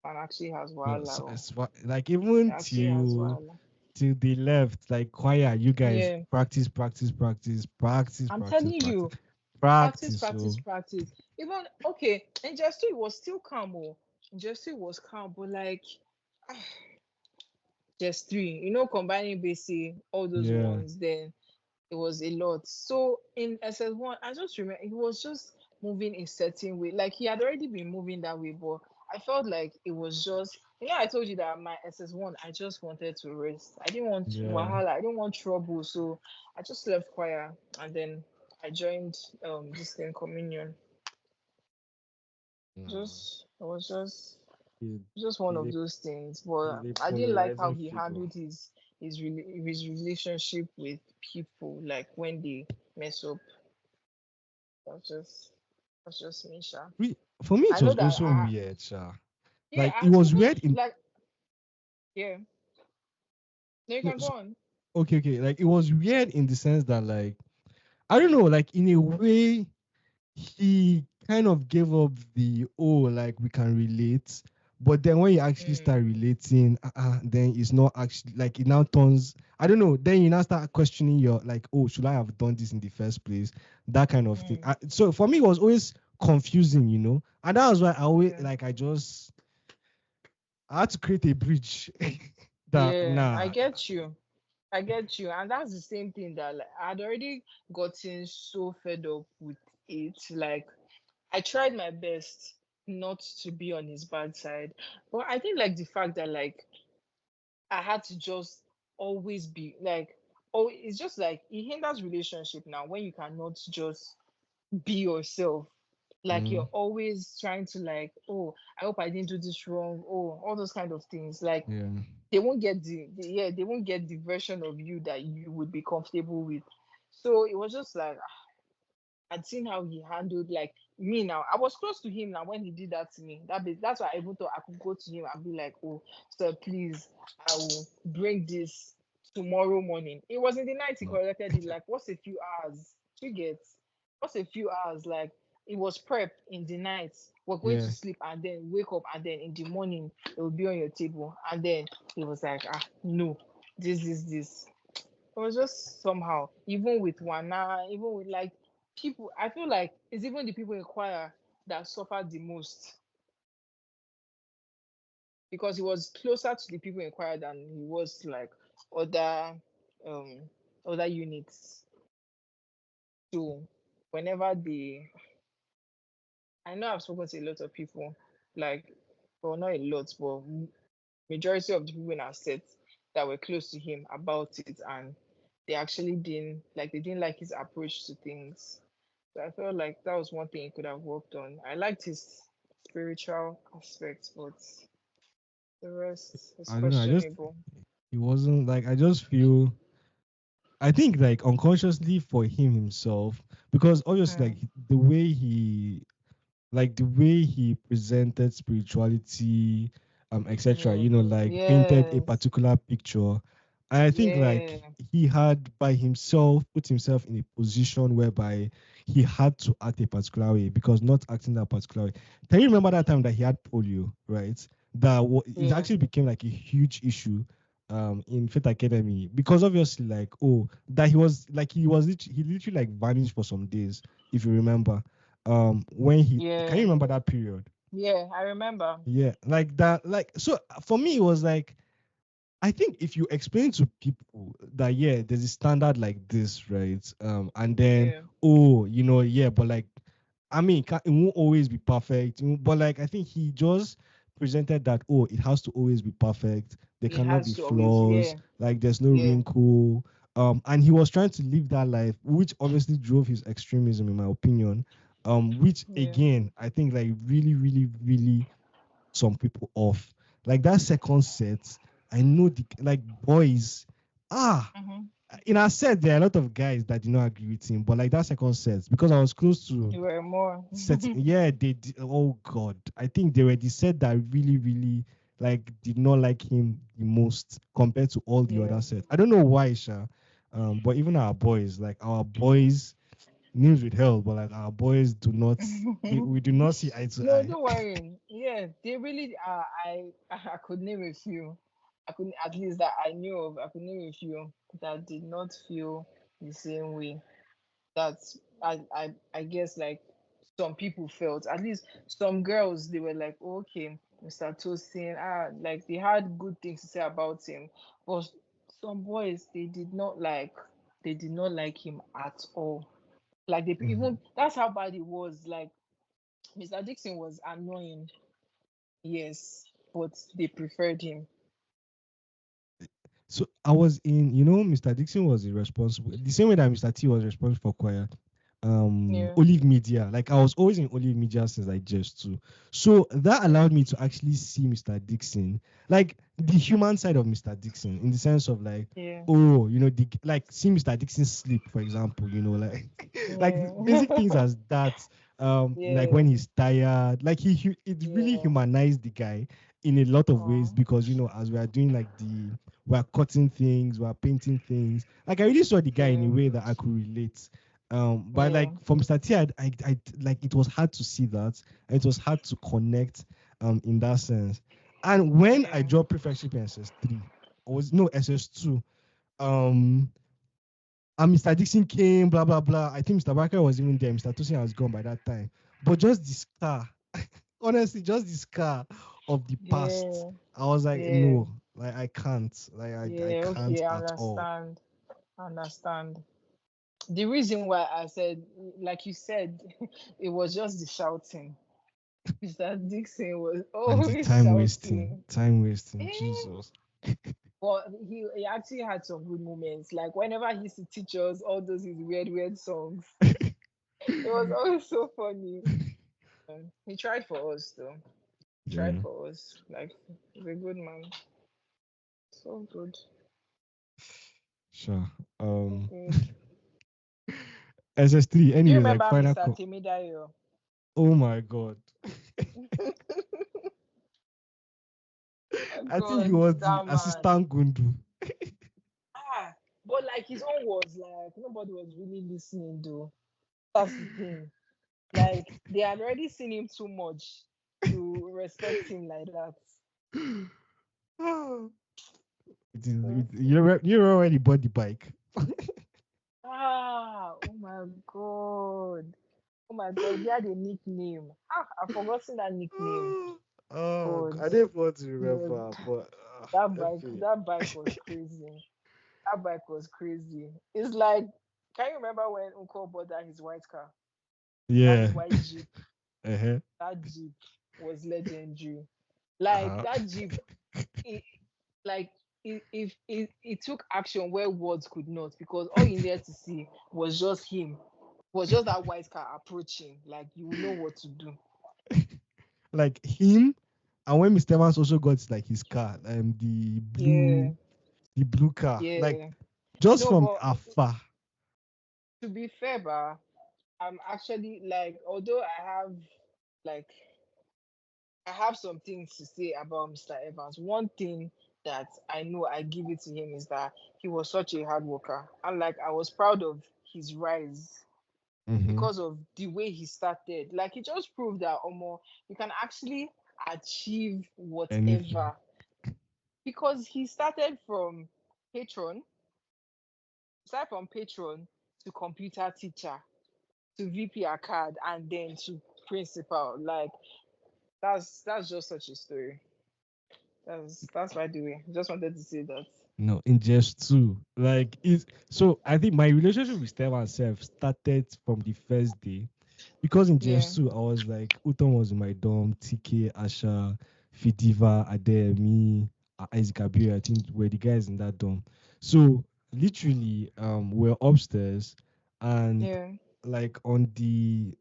S2: man actually has
S1: No,
S2: wahala.
S1: like even
S2: Actually has
S1: till
S2: wahala.
S1: the left, like choir, you guys
S2: Yeah,
S1: practice, practice, practice, practice,
S2: I'm
S1: practice,
S2: telling
S1: practice,
S2: you, practice,
S1: practice.
S2: practice,
S1: So
S2: practice. Even okay, and just it was still calm. Oh, just it was calm, but like just three, combining basic, all those
S1: yeah,
S2: ones, then it was a lot. So in SS1, I just remember he was just moving a certain way. Like he had already been moving that way, but I felt like it was just I told you that my SS1, I just wanted to rest. I didn't want
S1: yeah.
S2: wahala, I didn't want trouble. So I just left choir and then I joined this thing communion.
S1: No,
S2: Just it was
S1: he,
S2: just one
S1: he's
S2: of
S1: a
S2: those things. But
S1: he's a
S2: I didn't like how
S1: polarizing
S2: he
S1: figure.
S2: handled his relationship with people, like when they mess up. That's just that's just me, Sha.
S1: For me,
S2: I
S1: it
S2: know
S1: was
S2: that
S1: also weird, sha.
S2: yeah,
S1: Like it
S2: and
S1: was
S2: even
S1: weird in
S2: like yeah. No, you
S1: no,
S2: can go on.
S1: okay. Like it was weird in the sense that like I don't know, like in a way he kind of gave up the like we can relate, but then when you actually start
S2: Mm,
S1: relating, then it's not actually like it now turns. I don't know. Then you now start questioning your like, should I have done this in the first place? That kind of thing.
S2: mm,
S1: So for me, it was always confusing, and that was why I always
S2: yeah.
S1: like I had to create a bridge. That
S2: Yeah, I
S1: nah,
S2: get you. I get you. And that's the same thing that like, I'd already gotten so fed up with it. Like I tried my best not to be on his bad side. But I think like the fact that like I had to just always be like, oh, it's just like it hinders relationship now when you cannot just be yourself. Like
S1: mm,
S2: you're always trying to like, oh, I hope I didn't do this wrong. Oh, all those kind of things. Like
S1: yeah,
S2: they won't get they won't get the version of you that you would be comfortable with. So it was just like I'd seen how he handled like me now. I was close to him now when he did that to me. That's why I even thought I could go to him and be like, oh, sir, please, I will bring this tomorrow morning. It was in the night he
S1: no,
S2: collected it. Like, what's a few hours? You get what's a few hours? Like it was prep in the night. We're going
S1: yeah.
S2: to sleep and then wake up and then in the morning it will be on your table. And then he was like, no, this is this. It was just somehow, even with Wana, even with like people, I feel like it's even the people in choir that suffered the most because he was closer to the people in choir than he was to like other um other units. So whenever they I know I've spoken to a lot of people, like well not a lot, but majority of the people in our set that were close to him about it and they actually didn't like his approach to things. So I felt like that was one thing he could have worked on. I liked his spiritual aspects, but the rest is
S1: I don't know.
S2: questionable.
S1: It wasn't like I just feel. I think like unconsciously for him himself, because obviously like
S2: Mm.
S1: the way he presented spirituality, etc. Like painted a
S2: Yes.
S1: particular picture. And I think like
S2: Yeah.
S1: he had by himself put himself in a position whereby he had to act a particular way because not acting that particular way. Can you remember that time that he had polio, right? It
S2: Yeah.
S1: actually became like a huge issue in Faith Academy because obviously like that he literally like vanished for some days if you remember when he can you
S2: Yeah.
S1: remember that period?
S2: Yeah. I remember.
S1: Yeah, like that, like so for me it was like I think if you explain to people that yeah there's a standard like this, right, and then
S2: Yeah.
S1: yeah, but like I mean it won't always be perfect, but like I think he just presented that it has to always be perfect, there
S2: It
S1: cannot be
S2: has to always,
S1: flaws,
S2: yeah.
S1: like there's no
S2: Yeah.
S1: wrinkle, and he was trying to live that life which obviously drove his extremism in my opinion, which
S2: Yeah.
S1: again I think like really really really some people off. Like that second set, I know the like boys. Ah,
S2: Mm-hmm.
S1: in our set there are a lot of guys that did not agree with him, but like that second set because I was close to
S2: You were more.
S1: set. Yeah, they did. Oh God, I think they were the set that really really like did not like him the most compared to all the
S2: Yeah.
S1: other sets. I don't know why, Sha. But even our boys, names with hell, but like our boys do not. We do not see eye to
S2: No,
S1: eye.
S2: don't worry. Yeah, they really are. I could name a few. I could at least that I knew of. I could name a few that did not feel the same way. That's I guess like some people felt. At least some girls they were like, "Oh, okay, Mr. Tosin, like they had good things to say about him. But some boys they did not like him at all. Like they
S1: Mhm.
S2: even that's how bad it was. Like Mr. Dixon was annoying, yes, but they preferred him.
S1: So I was in, Mr. Dixon was irresponsible. The same way that Mr. T was responsible for choir.
S2: Yeah.
S1: Olive Media. Like I was always in Olive Media since like just two. So that allowed me to actually see Mr. Dixon, like the human side of Mr. Dixon, in the sense of like,
S2: Yeah.
S1: oh, the like see Mr. Dixon sleep, for example, like like basic
S2: Yeah.
S1: things as that. Like
S2: Yeah.
S1: when he's tired, like it really
S2: Yeah.
S1: humanized the guy in a lot of ways,
S2: Oh.
S1: because as we are doing like we're cutting things, we're painting things. Like I really saw the guy in a
S2: Yeah.
S1: way that I could relate. But
S2: Yeah.
S1: like from Mr. T, I like it was hard to see that, and it was hard to connect in that sense. And when I
S2: Yeah.
S1: dropped prefectship in SS3, or was no SS2, um and Mr. Dixon came, blah blah blah. I think Mr. Barker was even there. Mr. Tosin was gone by that time. But just the scar, honestly, just the scar of the past.
S2: Yeah.
S1: I was like,
S2: Yeah.
S1: no, like I can't, like I
S2: Yeah.
S1: can't
S2: Okay. I
S1: at all.
S2: understand. I understand. The reason why I said, like you said, it was just the shouting. Mr. Dixon was
S1: And the
S2: always
S1: time
S2: shouting.
S1: wasting,
S2: Eh,
S1: Jesus.
S2: but he actually had some good moments. Like whenever he used to teach us all those his weird songs, it was always so funny. He tried for us though. He tried
S1: Yeah,
S2: for us. Like he's a good man. So good.
S1: sure.
S2: So
S1: Um,
S2: good.
S1: SS3.
S2: Do you
S1: Anyways, like
S2: remember
S1: final.
S2: Mr. Timidayo?
S1: Oh my god.
S2: Oh
S1: I think he
S2: God,
S1: was the
S2: that man.
S1: assistant Gundu.
S2: Ah, but like his own was like nobody was really listening though. That's the thing. Like they had already seen him too much to respect him like that.
S1: Ah,
S2: So,
S1: you already bought the bike.
S2: oh my God. Oh my God, he had a nickname. Ah, I've forgotten that nickname.
S1: Oh,
S2: God.
S1: I didn't want to
S2: Yeah,
S1: remember, but FA.
S2: that bike was crazy. That bike was crazy. It's like, can you remember when Uncle bought that his white car? That his
S1: Yeah.
S2: white Jeep.
S1: Uh-huh.
S2: That Jeep was legendary. Like
S1: Uh-huh.
S2: that Jeep, it, like it took action where words could not, because all you needed to see was just him, was just that white car approaching. Like you will know what to do.
S1: Like him, and when Mr. Evans also got like his car,
S2: Yeah,
S1: the blue car, like
S2: yeah.
S1: just
S2: No,
S1: from
S2: but
S1: afar.
S2: to be fair, I'm actually like, although like I have some things to say about Mr. Evans. One thing that I know I give it to him is that he was such a hard worker. And like I was proud of his rise
S1: Mm-hmm.
S2: because of the way he started. Like he just proved that you can actually achieve
S1: Anything.
S2: whatever. Because started from patron to computer teacher to VP card and then to principal. Like that's just such a story. That's by the way. Just wanted to say that.
S1: No, in just two. Like is so I think my relationship with Stella self started from the first day, because in
S2: Yeah,
S1: JS2 I was like Uton was in my dorm, TK, Asha, Fidiva, Ade, me, Isaac Abir, I think were the guys in that dorm. So literally we're upstairs, and
S2: yeah,
S1: like on the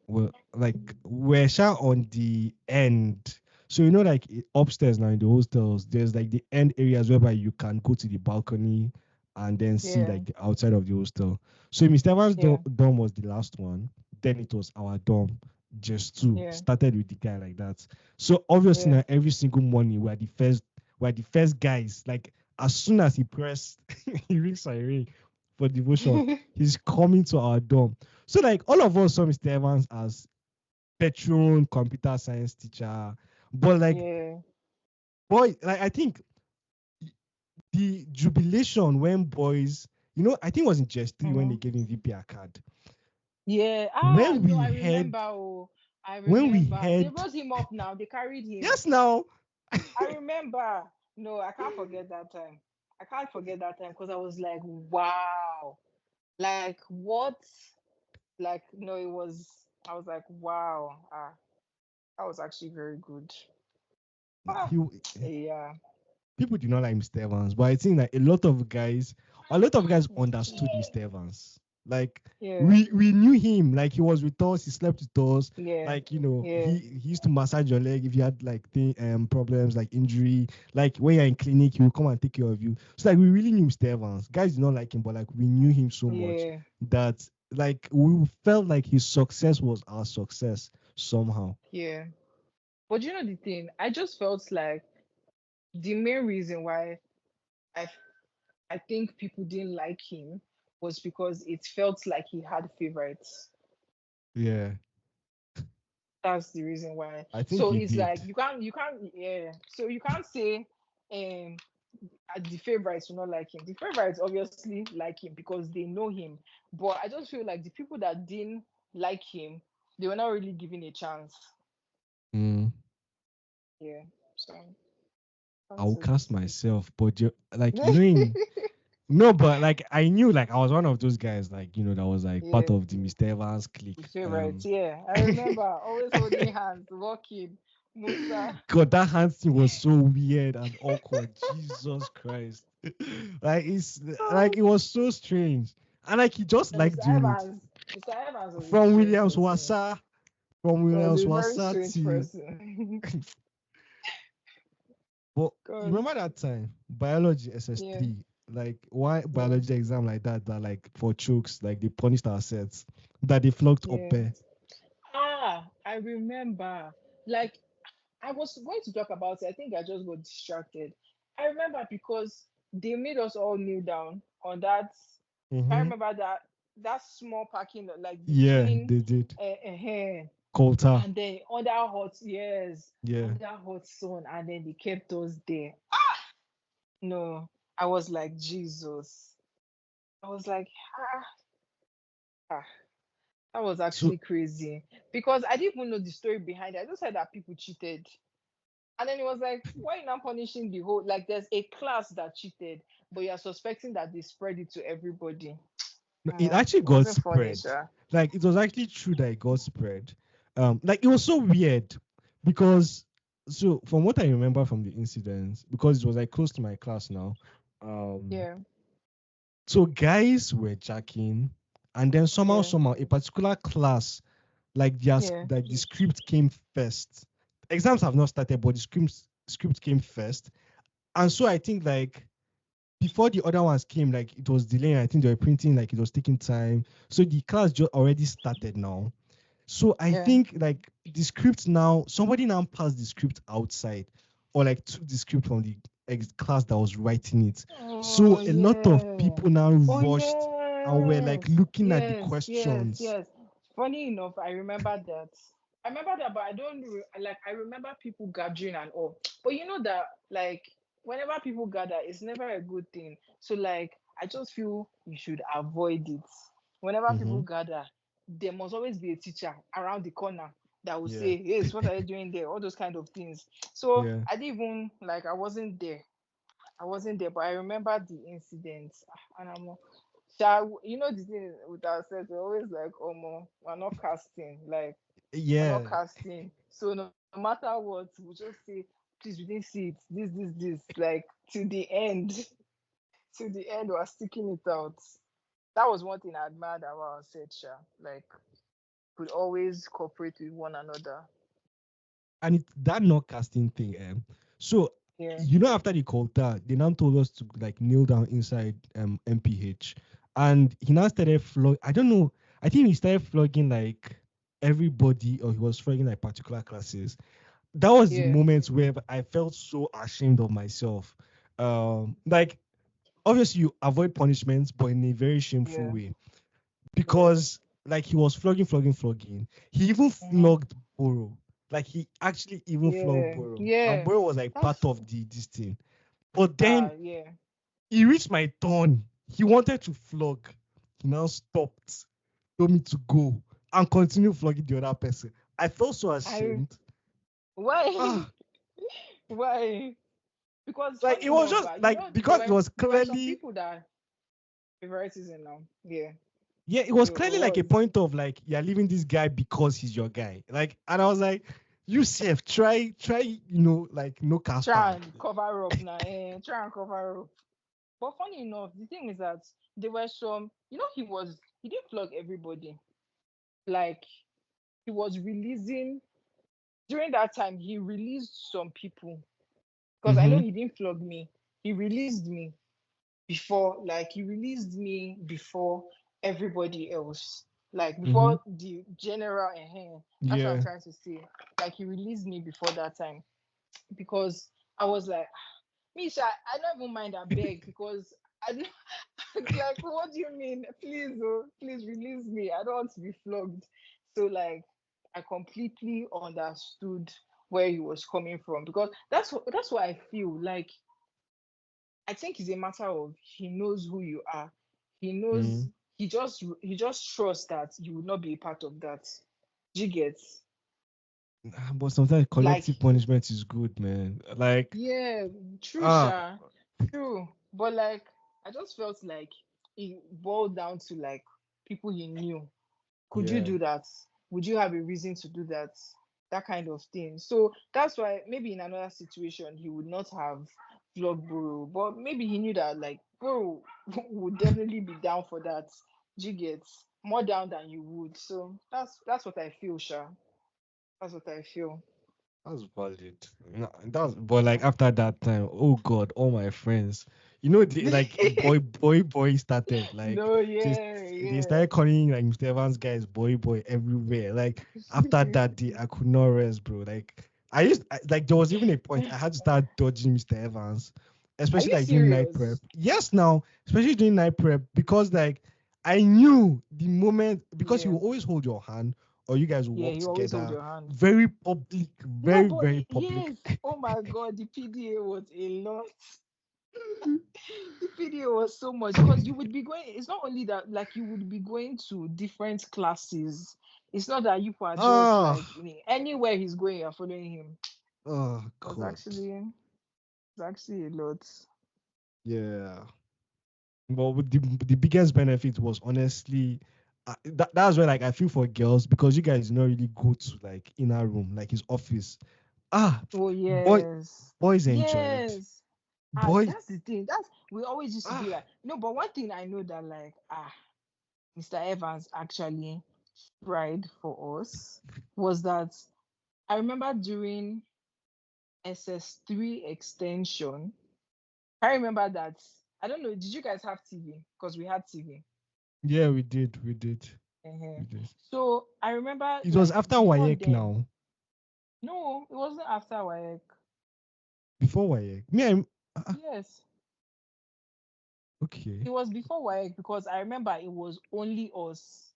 S1: well, like we're sure on the end. So like upstairs now in the hostels, there's like the end areas whereby you can go to the balcony and then see
S2: yeah,
S1: like the outside of the hostel. So Mr. Evans'
S2: yeah,
S1: dorm was the last one. Then it was our dorm. Just two
S2: yeah,
S1: started with the guy like that. So obviously
S2: yeah.
S1: now every single morning we're the first guys. Like as soon as he pressed, he rings siren for devotion. He's coming to our dorm. So like all of us saw Mr. Evans as patron computer science teacher, but like
S2: Yeah.
S1: boy, like I think the jubilation when boys, I think it was in just three when they
S2: Mm-hmm.
S1: gave him VPR card.
S2: Yeah. Ah,
S1: When
S2: no,
S1: we
S2: I remember.
S1: had
S2: Oh, I
S1: when we
S2: remember. They
S1: had
S2: brought him up now. They carried him.
S1: yes now.
S2: I remember. No, I can't forget that time. I can't forget that time because I was like, wow. Like what? Like no, it was. I was like, wow. Ah, that was actually very good. Ah,
S1: he
S2: yeah.
S1: People do not like Mr. Evans, but I think that a lot of guys understood Mr. Evans. Like
S2: Yeah.
S1: we knew him. Like he was with us. He slept with us.
S2: Yeah.
S1: Like
S2: Yeah.
S1: he used to massage your leg if you had like problems like injury. Like when you're in clinic, he will come and take care of you. So like we really knew Mr. Evans. Guys did not like him, but like we knew him so much
S2: Yeah.
S1: that like we felt like his success was our success somehow.
S2: Yeah. But you know the thing, I just felt like the main reason why I I think people didn't like him was because it felt like he had favorites.
S1: Yeah,
S2: That's the reason why.
S1: I think
S2: So
S1: he
S2: it's
S1: did.
S2: like you can't yeah. So you can't say um the favorites will not like him. The favorites obviously like him because they know him. But I just feel like the people that didn't like him, they were not really given a chance.
S1: Mm.
S2: Yeah. So
S1: I
S2: that's
S1: will cast
S2: it.
S1: myself, but like knowing no, but like I knew like I was one of those guys like that was like part
S2: Yeah.
S1: of the Mr. Evans
S2: The
S1: clique.
S2: favorites, yeah. I remember always holding hands, walking. Musa.
S1: God, that hand thing was so weird and awkward. Jesus Christ. Like it's like
S2: Oh,
S1: it was so strange. And like he just
S2: and
S1: liked
S2: Mr.
S1: doing it.
S2: Evans. Mr. Evans was a
S1: From
S2: strange
S1: Williams
S2: person.
S1: Wasa, from
S2: He was
S1: Williams
S2: a very
S1: Wasa
S2: strange
S1: to
S2: person.
S1: but you
S2: God.
S1: remember that time? Biology
S2: Yeah.
S1: SS3. Like why
S2: Yeah.
S1: biology exam like that like for chokes, like they punished our sets. That they flogged
S2: Yeah.
S1: Ope.
S2: I remember. Like, I was going to talk about it. I think I just got distracted. I remember because they made us all kneel down on that. I
S1: Mm-hmm.
S2: remember that small parking lot, like
S1: Yeah,
S2: between
S1: they did.
S2: uh,
S1: Coulter.
S2: and then under hot, yes,
S1: Yeah.
S2: under hot sun, and then they kept us there. No, I was like, Jesus. I was like, ah, ah. That was
S1: So
S2: actually crazy because I didn't even know the story behind it. I just heard that people cheated. And then it was like, why you not punishing the whole, like there's a class that cheated, but you're suspecting that they spread it to everybody.
S1: no, it actually
S2: It
S1: got
S2: wasn't funny,
S1: spread.
S2: sure.
S1: Like it was actually true that it got spread. Like it was so weird because so from what I remember from the incident, because it was like close to my class now. Um,
S2: Yeah,
S1: so guys were jacking, and then
S2: yeah,
S1: somehow a particular class like their
S2: yeah,
S1: like the script came first. Exams have not started, but the script came first, and so I think like before the other ones came, like it was delaying. I think they were printing, like it was taking time. So the class just already started now. So I
S2: yeah.
S1: think like the script now, somebody now passed the script outside or like took the script from the class that was writing it.
S2: Oh
S1: So a lot of
S2: yeah.
S1: people now
S2: Oh
S1: rushed and were like
S2: yes.
S1: looking at the
S2: Yes, yes,
S1: questions.
S2: yes. Funny enough, I remember that. I remember that, but I don't like. I remember people gathering and all. But you know that, like, whenever people gather, it's never a good thing. So, like, I just feel you should avoid it. Whenever
S1: Mm-hmm.
S2: people gather, there must always be a teacher around the corner that will
S1: Yeah.
S2: say, "Hey, what are you doing there?" All those kind of things. So
S1: Yeah.
S2: I didn't even like. I wasn't there. I wasn't there, but I remember the incident. And you know the thing with ourselves, we're always like, oh no, we're not casting, like we're not
S1: Yeah.
S2: casting. So no matter what, we'll just say, please, we didn't see it. This, like to the end, to the end, we're sticking it out. That was one thing I admired about our set, Sha. Like, we always cooperate with one another.
S1: And that not casting thing, so
S2: Yeah,
S1: after the quota they now told us to like kneel down inside MPH, and he now started flog. I don't know, I think he started flogging like everybody, or he was flogging like particular classes. That was the
S2: yeah,
S1: moment where I felt so ashamed of myself. Like obviously you avoid punishments, but in a very shameful
S2: yeah,
S1: way,
S2: yeah.
S1: because like he was flogging. He even
S2: Mm-hmm.
S1: flogged Boro. Like he actually even flogged
S2: Yeah,
S1: Boro. And
S2: yeah.
S1: Boro was like
S2: That's
S1: part of this thing. But then
S2: yeah.
S1: he reached my turn. He wanted to flog. He now stopped, told me to go, and continue flogging the other person. I felt so
S2: I
S1: ashamed.
S2: why
S1: Ah,
S2: why? Because
S1: like it
S2: funny
S1: was
S2: enough,
S1: just
S2: you
S1: like
S2: know,
S1: because it was
S2: there were some
S1: clearly,
S2: people that favoritism now. Yeah,
S1: yeah, it was
S2: it
S1: clearly like a
S2: was.
S1: point of like you're leaving this guy because he's your guy. Like, and I was like, you self try, like no
S2: Try
S1: castard.
S2: and cover up now. Try and cover up. But funny enough, the thing is that there were some. You know, he was. he didn't flog everybody. Like he was releasing during that time. He released some people because I know
S1: Mm-hmm.
S2: he didn't flog me. He released me before, like he released me before everybody else, like
S1: Mm-hmm.
S2: before the general. That's what I'm
S1: Yeah.
S2: trying to say. Like he released me before that time because I was like, Misha, I don't even mind. I beg because I don't like. What do you mean? Please, oh, please release me. I don't want to be flogged. So like, I completely understood where he was coming from because that's what I feel like. I think it's a matter of he knows who you are. He
S1: Mm.
S2: knows he just trusts that you will not be a part of that. Do you get?
S1: But sometimes
S2: Like,
S1: collective punishment is good, man. Like,
S2: yeah, true,
S1: ah,
S2: Sha. True. But like I just felt like it boiled down to like people he knew. Could you
S1: yeah.
S2: do that? Would you have a reason to do that? That kind of thing. So that's why maybe in another situation he would not have flogged Buru, but maybe he knew that like Buru would definitely be down for that. You get more down than you would. So that's what I feel, Sha. That's what I feel.
S1: That's valid. No, that's but like after that time, oh God, all my friends, you know, the like boy started like
S2: No,
S1: just
S2: yeah,
S1: they
S2: yeah.
S1: started calling like Mr. Evans guys boy everywhere. Like after that day, I could not rest, bro. Like like there was even a point I had to start dodging Mr. Evans,
S2: Are
S1: especially
S2: you
S1: like during night prep.
S2: serious?
S1: Yes, now especially during night prep because like I knew the moment because he
S2: Yeah.
S1: will always hold your hand or you guys will
S2: Yeah,
S1: walk
S2: you always hold
S1: together
S2: your hand.
S1: very public,
S2: No,
S1: very,
S2: but
S1: very public.
S2: yes. Oh my God, the PDA was a lot. The PDA was so much because you would be going. It's not only that, like you would be going to different classes. It's not that you are just
S1: Ah,
S2: like anywhere he's going, you're following him.
S1: oh
S2: It was
S1: God.
S2: actually a lot.
S1: Yeah. But with the biggest benefit was honestly that's where like I feel for girls because you guys do not really go to like inner room, like his office. Ah,
S2: Oh
S1: boy,
S2: yes,
S1: boys enjoy it.
S2: yes. Ah,
S1: Boy,
S2: that's the thing. That's we always used to
S1: ah,
S2: do that. No, but one thing I know that like Mr. Evans actually tried for us was that I remember during SS3 extension. I remember that. I don't know. Did you guys have TV? Because we had TV.
S1: yeah, we did,
S2: uh
S1: we did.
S2: So I remember
S1: It was
S2: like
S1: after
S2: before
S1: Wayek
S2: then.
S1: now.
S2: No, it wasn't after WAEC.
S1: Before Wayek. Me,
S2: Yes,
S1: okay.
S2: it was before WAEC because I remember it was only us.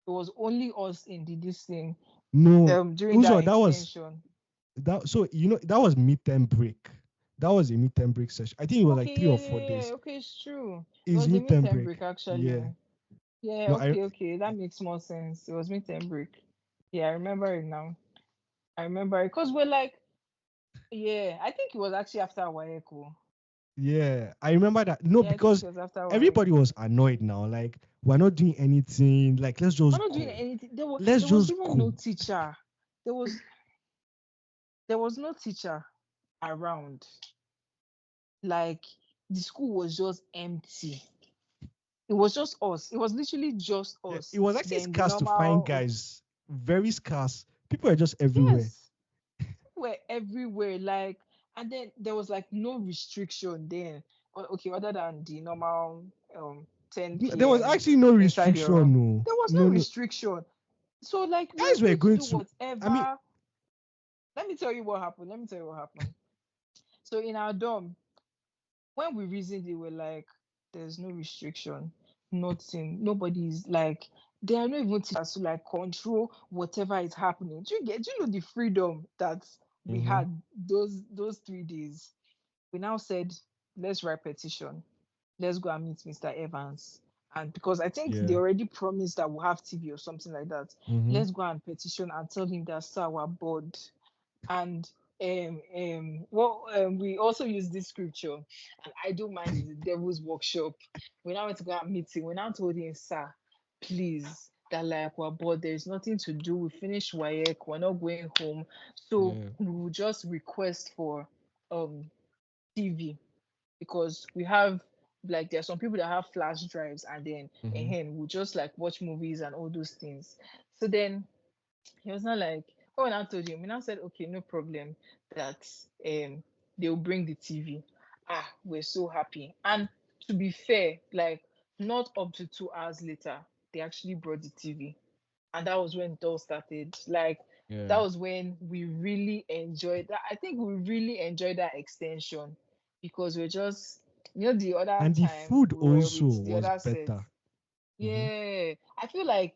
S2: It was only us in the this thing
S1: No,
S2: during that
S1: Uzo, that was
S2: extension.
S1: that so you know that was midterm break. That was a midterm break session. I think it was like
S2: Okay,
S1: three
S2: yeah,
S1: or
S2: yeah,
S1: four
S2: yeah, yeah.
S1: days.
S2: Okay, it's true. It
S1: It's
S2: was a
S1: midterm
S2: midterm
S1: break.
S2: break actually.
S1: Yeah.
S2: Yeah,
S1: No,
S2: okay, okay. That makes more sense. It was midterm break. Yeah, I remember it now. I remember it because we're like, yeah, I think it was actually after Waeko.
S1: I remember that. No,
S2: Yeah, I think
S1: because
S2: it was after
S1: everybody
S2: Waeko.
S1: was annoyed now. Like we're not doing anything. Like let's
S2: We're
S1: just
S2: not doing
S1: go.
S2: anything.
S1: Let's
S2: There was
S1: just
S2: even no
S1: go.
S2: teacher. There was there was no teacher around. Like the school was just empty. It was just us. It was literally just
S1: Yeah,
S2: us.
S1: it was actually
S2: Then the
S1: scarce to find
S2: normal
S1: guys. Very scarce. People are just everywhere.
S2: yes, were everywhere. Like and then there was like no restriction then. Okay, other than the normal 10
S1: There was
S2: p.m.
S1: actually no
S2: inside your room.
S1: restriction. No,
S2: There was
S1: no,
S2: no
S1: no.
S2: restriction. So like we were
S1: Guys were
S2: free to
S1: going
S2: do
S1: to. I mean,
S2: whatever. Let me tell you what happened. Let me tell you what happened. So in our dorm, when we reasoned it, we're like, there's no restriction, nothing. Nobody's like, there are no even teachers to like control whatever is happening. Do you know the freedom that we
S1: mhm,
S2: had those 3 days? We now said, let's write petition. Let's go and meet Mr. Evans. And because I think they
S1: yeah.
S2: already promised that we'll have TV or something like that.
S1: Mm-hmm.
S2: Let's go and petition and tell him that sir, we're bored. And we also use this scripture, and I don't mind is the devil's workshop. We now went to go and meet him. We now told him, sir, please, that like we're bored, there's nothing to do. We finished WAEC, we're not going home. So
S1: Yeah.
S2: we will just request for TV because we have like there are some people that have flash drives, and then
S1: Mm-hmm.
S2: and we'll just like watch movies and all those things. So then he was not like, oh, and I told him, and I said, okay, no problem, that they'll bring the TV. Ah, we're so happy. And to be fair, like not up to 2 hours later, they actually brought the TV. And that was when it all started. Like that
S1: Yeah.
S2: was when we really enjoyed that. I think we really enjoyed that extension because we're just, the other
S1: And the
S2: time
S1: food
S2: we were
S1: also
S2: with the
S1: was
S2: other set.
S1: better. Mm-hmm.
S2: Yeah, I feel like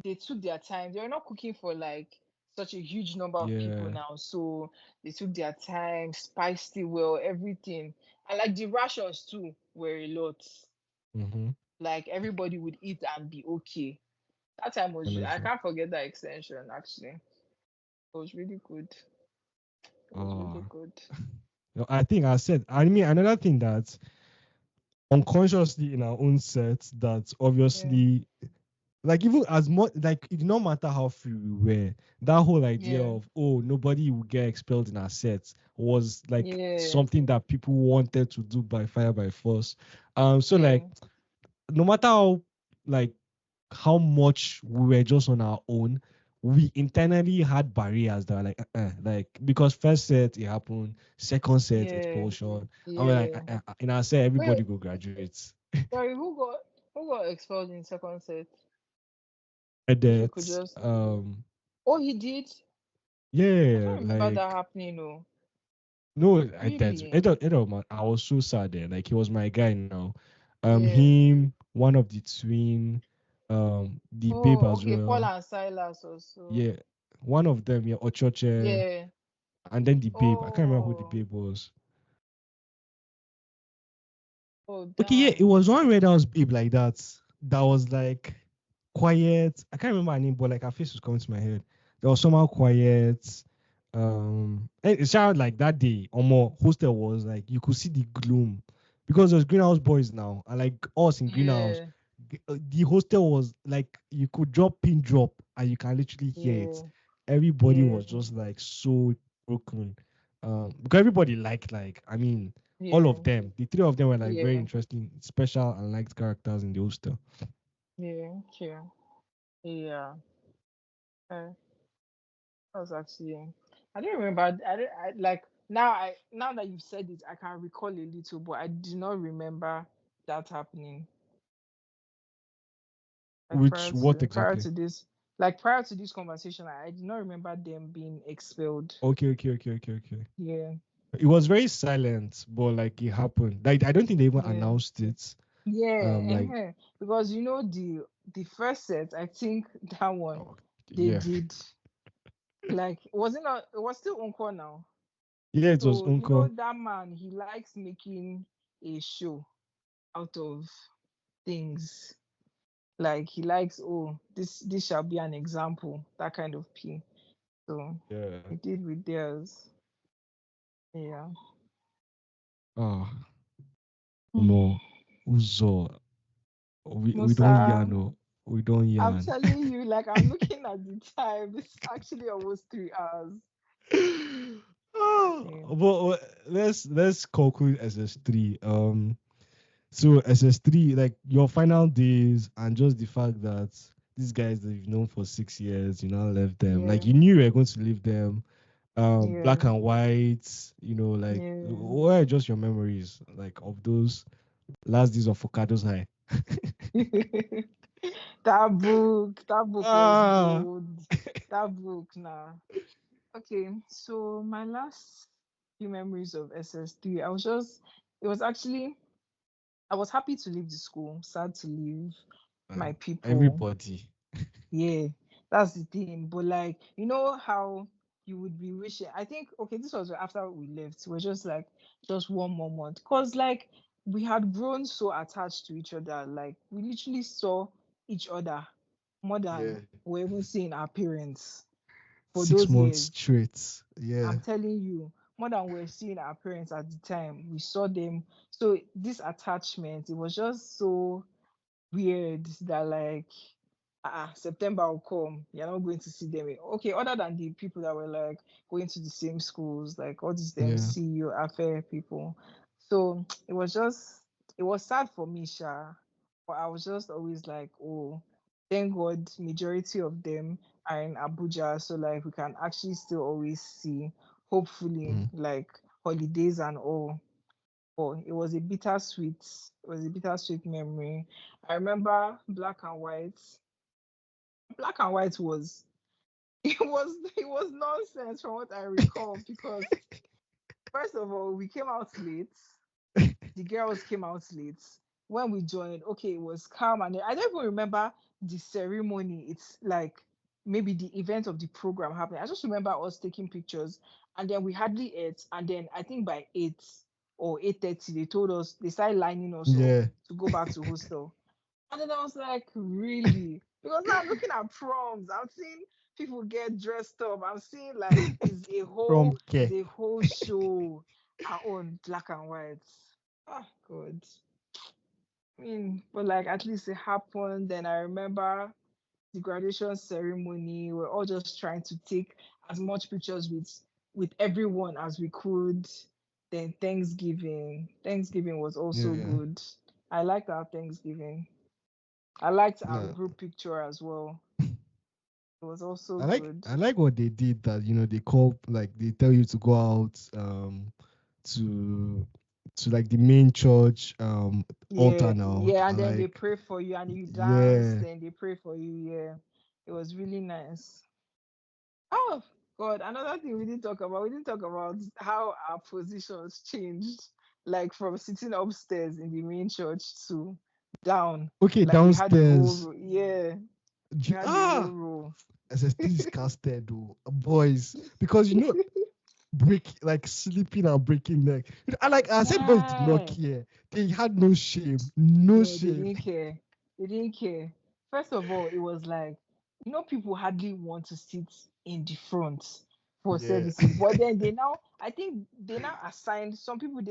S2: they took their time. They were not cooking for like such a huge number of people
S1: Yeah.
S2: now, so they took their time, spiced it well, everything. And like the rations too were a lot.
S1: Mm-hmm.
S2: Like everybody would eat and be okay. That time was, I
S1: Honestly.
S2: can't forget that extension actually. It was really good. It was really
S1: Ah.
S2: good.
S1: No, I think I said, I mean, another thing that unconsciously in our own sets that
S2: Yeah,
S1: obviously, like, even as much, like, it did not matter how free we were, that whole idea
S2: yeah,
S1: of, oh, nobody will get expelled in our sets was like
S2: yeah,
S1: something that people wanted to do by fire by force. So like,
S2: yeah,
S1: no matter how, like, how much we were just on our own, we internally had barriers that were like, like, because first set it happened, second set
S2: yeah,
S1: expulsion, and we're like,
S2: yeah.
S1: in our set everybody
S2: Wait,
S1: go graduate.
S2: sorry, who got expelled in second set? If you could
S1: That
S2: just, oh, he did. I
S1: yeah,
S2: don't remember that
S1: like
S2: happening. No,
S1: no, I did.
S2: really.
S1: Man, I was so sad then. Like he was my guy now.
S2: Yeah.
S1: Him, one of the twin, the babe
S2: Oh,
S1: as
S2: okay. Paul
S1: well.
S2: and Silas also.
S1: Yeah, one of them, yeah, Ochoche,
S2: Yeah.
S1: and then the babe. I can't remember who the
S2: Oh,
S1: babe was.
S2: oh,
S1: Okay, yeah, it
S2: damn.
S1: was one red house babe like that. That was like quiet. I can't remember her name, but like her face was coming to my head. That was somehow quiet. It sounded like that day or more hostel was like you could see the gloom because there's greenhouse boys now, and like us in greenhouse,
S2: Yeah.
S1: the hostel was like you could drop pin drop and you can literally hear it.
S2: Yeah.
S1: Everybody
S2: Yeah.
S1: was just like so broken. Because everybody like I mean all
S2: Yeah.
S1: of them, the three of them were like very
S2: Yeah.
S1: interesting, special and liked characters in the hostel.
S2: Yeah. Yeah. Yeah. Uh, that was actually. I don't remember. Like now that you've said it, I can recall a little, but I do not remember that happening. Like
S1: Which what
S2: prior
S1: exactly?
S2: to this, like prior to this conversation, I did not remember them being expelled.
S1: Okay.
S2: Yeah.
S1: It was very silent, but like it happened. Like I don't think they even
S2: Yeah.
S1: announced it.
S2: Yeah,
S1: Like
S2: because the first set, I think that one
S1: oh,
S2: they
S1: yeah,
S2: did, like, was it not, it was still Uncle now.
S1: yeah, it was
S2: So
S1: Uncle.
S2: that man, he likes making a show out of things. Like he likes, oh, this shall be an example, that kind of P. So
S1: Yeah.
S2: he did with theirs. Yeah.
S1: Ah,
S2: Hmm.
S1: more Uzo. We don't
S2: Musa,
S1: yarn. Oh. We don't
S2: I'm
S1: yarn.
S2: telling you, like I'm looking at the time. It's actually almost 3 hours.
S1: Oh,
S2: Yeah.
S1: let's conclude SS3. So SS3, like your final days and just the fact that these guys that you've known for 6 years, you now left them. Like
S2: Yeah.
S1: you knew you were going to leave them. Black
S2: Yeah.
S1: and white, like
S2: Yeah.
S1: what are just your memories like of those last days of Focado's High?
S2: That book was
S1: Ah,
S2: gold. That book now. Okay, so my last few memories of SS3, it was actually, I was happy to leave the school, sad to leave my people.
S1: everybody.
S2: Yeah, that's the thing. But like, how you would be wishing. I think, okay, this was after we left. We're just like, just one more month. Because like we had grown so attached to each other. Like we literally saw each other more than
S1: Yeah.
S2: we even seeing our parents for
S1: Six
S2: those
S1: months
S2: years.
S1: straight.
S2: I'm
S1: Yeah.
S2: telling you, more than we're seeing our parents at the time. We saw them. So this attachment, it was just so weird that like September will come, you're not going to see them. Okay, other than the people that were like going to the same schools, like all these them
S1: Yeah.
S2: see you affair people. So it was just it was sad for me, Sha. But I was just always like, oh, thank God, majority of them are in Abuja, so like we can actually still always see, hopefully,
S1: Mm.
S2: like holidays and all. But it was a bittersweet, it was a bittersweet memory. I remember black and white. Black and white was it was nonsense from what I recall because first of all we came out late. The girls came out late. When we joined, okay, it was calm and I don't even remember the ceremony. It's like maybe the event of the program happening. I just remember us taking pictures and then we hardly ate. And then I think by 8 or 8:30, they told us they started lining us up
S1: Yeah.
S2: to go back to hostel. And then I was like, really? Because now I'm looking at proms, I'm seeing people get dressed up. I'm seeing like
S1: From
S2: it's
S1: care.
S2: a whole show. Our own black and white. Ah, God. I mean, but like at least it happened. Then I remember the graduation ceremony. We're all just trying to take as much pictures with everyone as we could. Then Thanksgiving. Thanksgiving was also
S1: Yeah.
S2: good. I liked our Thanksgiving. I liked our
S1: No.
S2: group picture as well. It was also
S1: I like
S2: good.
S1: I like what they did that, they call, like, they tell you to go out to like the main church altar
S2: Yeah,
S1: now.
S2: yeah,
S1: I
S2: and then they
S1: like,
S2: pray for you and you dance,
S1: yeah.
S2: then they pray for you. Yeah. It was really nice. Oh God, another thing we didn't talk about how our positions changed, like from sitting upstairs in the main church to down.
S1: Okay,
S2: Like we had a whole
S1: downstairs.
S2: row. Yeah, we had a whole
S1: Ah,
S2: row.
S1: SST is casted though, boys, because break, like, sleeping and breaking neck. I said, boys did not
S2: Guy.
S1: care. They had no shame, no
S2: No, they
S1: shame.
S2: didn't care. They didn't care. First of all, it was like, people hardly want to sit in the front for
S1: Yeah.
S2: services. But then I think they now assigned some people,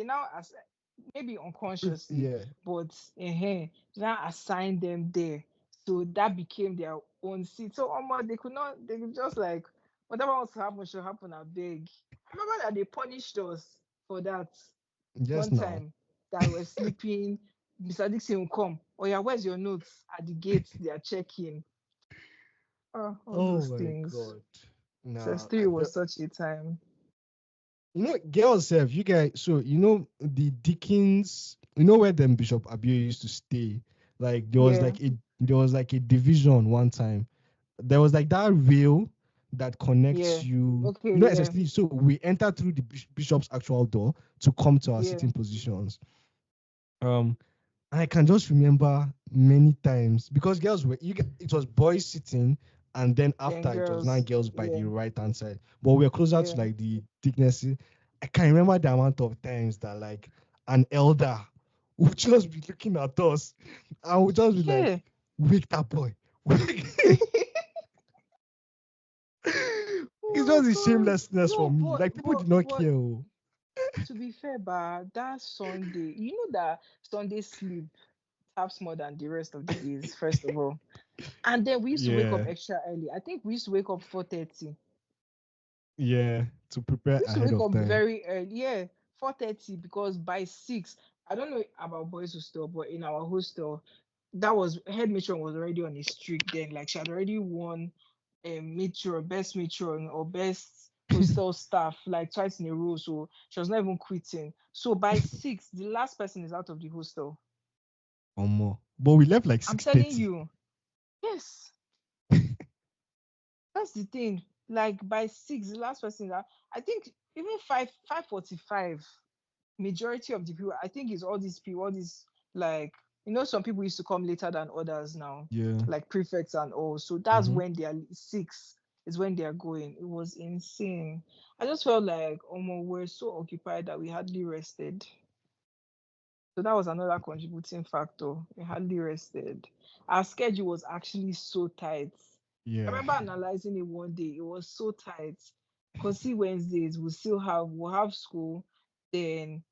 S2: maybe unconsciously,
S1: Yeah.
S2: but they now assigned them there. So that became their own seat. So they could not, they could just like, whatever wants to happen should happen, I beg. I remember that they punished us for that
S1: Yes,
S2: one
S1: now.
S2: time that we were sleeping. Mr. Dixon will come. Oh yeah, where's your notes? At the gate, they are checking. All
S1: Oh
S2: those
S1: my
S2: things.
S1: god. Nah,
S2: SS3 was such a time.
S1: girls have you guys. So the Dickens. Where them Bishop Abio used to stay. Like
S2: Yeah,
S1: there was like a division one time. There was like that rail that connects
S2: yeah.
S1: you.
S2: Okay, yeah,
S1: Essentially. So we enter through the bishop's actual door to come to our
S2: yeah,
S1: sitting positions. Um, and I can just remember many times because girls were it was boys sitting, and then
S2: then
S1: after it was nine
S2: girls.
S1: girls by the
S2: Yeah,
S1: right hand side. But we are closer to
S2: yeah.
S1: like the thickness. I can remember the amount of times that like an elder would just be looking at us and would just be like,
S2: Yeah.
S1: "Wake that boy." It's
S2: Oh my
S1: just the
S2: god.
S1: shamelessness for
S2: No,
S1: me.
S2: but
S1: Like people
S2: but
S1: did not
S2: but
S1: care. Oh.
S2: to be fair, that Sunday, that Sunday sleep taps more than the rest of the days, first of all. And then we used to wake up
S1: Yeah,
S2: extra early. I think we used to wake up 4:30.
S1: yeah. To prepare
S2: We used to
S1: ahead
S2: wake
S1: of
S2: up
S1: time.
S2: very early. Yeah, 4:30 because by 6, I don't know about boys' hostel, but in our hostel, that was head matron was already on a streak then. Like she had already won best matron or best hostel staff like twice in a row. So she was not even quitting. So by 6, the last person is out of the hostel.
S1: Or more. But we left like
S2: I'm telling
S1: 6:30.
S2: you, yes, that's the thing. Like by 6, the last person that I think even 5:45. Majority of the people, I think, is all these people, all these like some people used to come later than others now,
S1: Yeah.
S2: like prefects and all. So that's
S1: Mm-hmm.
S2: when they are 6 is when they are going. It was insane. I just felt like we're so occupied that we hardly rested. So that was another contributing factor. We hardly rested. Our schedule was actually so tight. I
S1: Yeah.
S2: remember analyzing it one day. It was so tight. Because see, Wednesdays we'll have school, then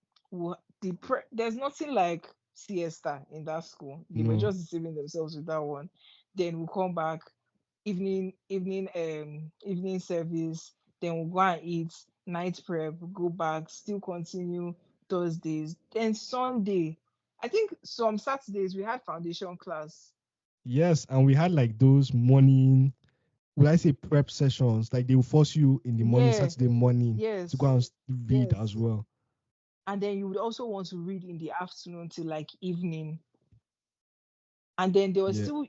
S2: there's nothing like siesta in that school. They were
S1: No.
S2: just deceiving themselves with that one. Then we'll come back, evening service, then we'll go and eat, night prep, go back, still continue Thursdays. Then Sunday, I think some Saturdays we had foundation class.
S1: Yes, and we had like those morning, would I say prep sessions? Like they will force you in the morning,
S2: Yeah,
S1: Saturday morning, to go
S2: yes,
S1: and read as
S2: yes.
S1: well.
S2: And then you would also want to read in the afternoon till like evening. And then there was
S1: Yeah,
S2: still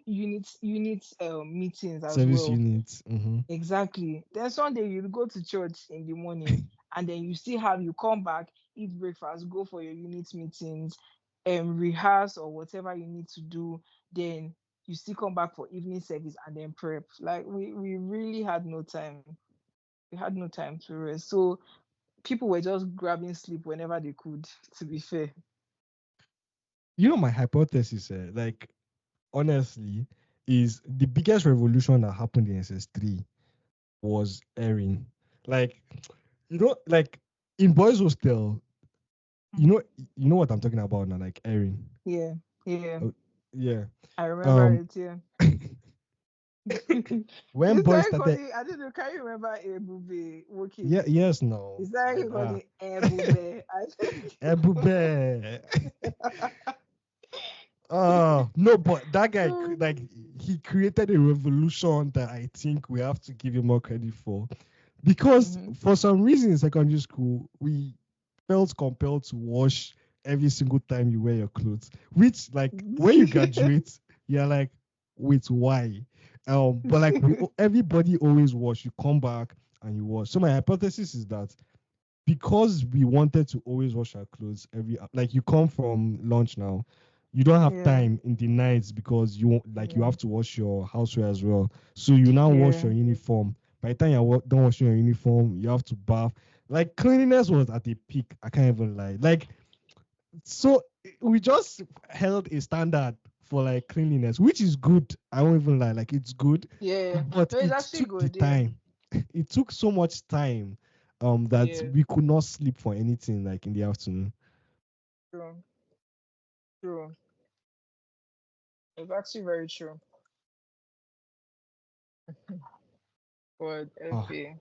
S2: meetings as
S1: service
S2: well.
S1: units.
S2: Exactly. Then Sunday you go to church in the morning, and then you come back, eat breakfast, go for your unit meetings, rehearse or whatever you need to do. Then you still come back for evening service and then prep. Like we really had no time. We had no time to rest. So people were just grabbing sleep whenever they could, to be fair.
S1: You know, my hypothesis, like honestly, is the biggest revolution that happened in SS3 was airing. Like, like in boys' hostel, you
S2: Mhm.
S1: know, you know what I'm talking about now, like airing.
S2: Yeah, yeah.
S1: Uh, yeah.
S2: I remember
S1: Um,
S2: it, yeah.
S1: when
S2: Is
S1: boys
S2: that
S1: started,
S2: calling? I don't know. Can you remember Ebube
S1: yeah,
S2: working?
S1: yes, no,
S2: Is that
S1: like
S2: he calling Ebube? I
S1: Ebube.
S2: think.
S1: No, but that guy,
S2: Mm,
S1: like, he created a revolution that I think we have to give him more credit for. Because
S2: mhm.
S1: for some reason in secondary school, we felt compelled to wash every single time you wear your clothes. Which, like, when you graduate, you're like, wait, why? But like, everybody always wash. You come back and you wash. So my hypothesis is that because we wanted to always wash our clothes like you come from lunch now, you don't have
S2: Yeah,
S1: time in the nights because you
S2: yeah,
S1: have to wash your houseware as well. So you now wash
S2: yeah,
S1: your uniform. By the time you're done washing your uniform, you have to bath. Like cleanliness was at a peak. I can't even lie. Like so, we just held a standard for like cleanliness, which is good. I won't even lie. Like it's good,
S2: yeah.
S1: but
S2: No, it's
S1: it
S2: actually
S1: took the
S2: good. Yeah,
S1: time. It took so much time that
S2: yeah.
S1: we could not sleep for anything like in the afternoon.
S2: True, true. It's actually very true. But
S1: Ah,
S2: okay.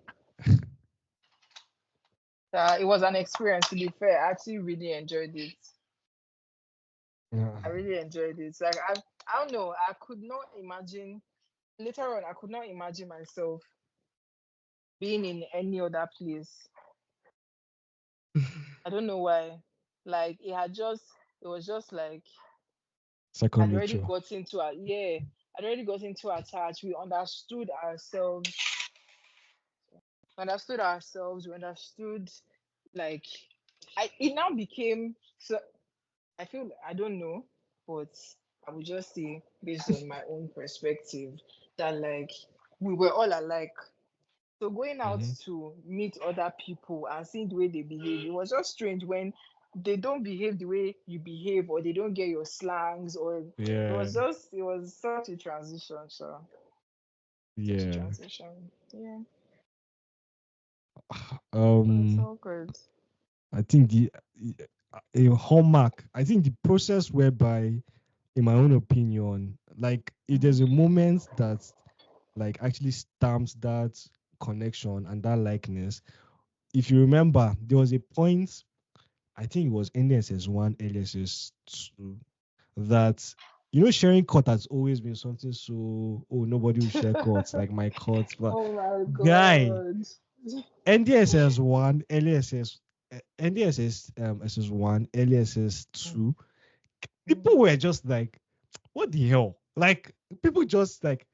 S2: It was an experience. To be fair, I actually really enjoyed it.
S1: yeah.
S2: I really enjoyed it. Like I don't know. I could not imagine later on. I could not imagine myself being in any other place. I don't know why. Like it was just like
S1: Second
S2: I'd already
S1: nature.
S2: got into a yeah, I'd already got into attach. We understood like it now became so I feel I don't know, but I would just say based on my own perspective that like we were all alike. So going out
S1: Hmm.
S2: to meet other people and seeing the way they behave, it was just strange when they don't behave the way you behave or they don't get your slangs or
S1: Yeah,
S2: it was such a transition, so such a
S1: yeah.
S2: transition. Yeah. But it's
S1: Um,
S2: all good.
S1: I think a hallmark. I think the process whereby, in my own opinion, like if there's a
S2: Mhm.
S1: moment that like actually stamps that connection and that likeness. If you remember, there was a point, I think it was NSS1, LSS2, that sharing cut has always been something so, oh, nobody will share cuts like my cuts, but
S2: Oh my
S1: guy,
S2: god.
S1: NDSS1, LSS, NDSS SS1, LSS2, people
S2: Mhm.
S1: were just like, what the hell? Like people just like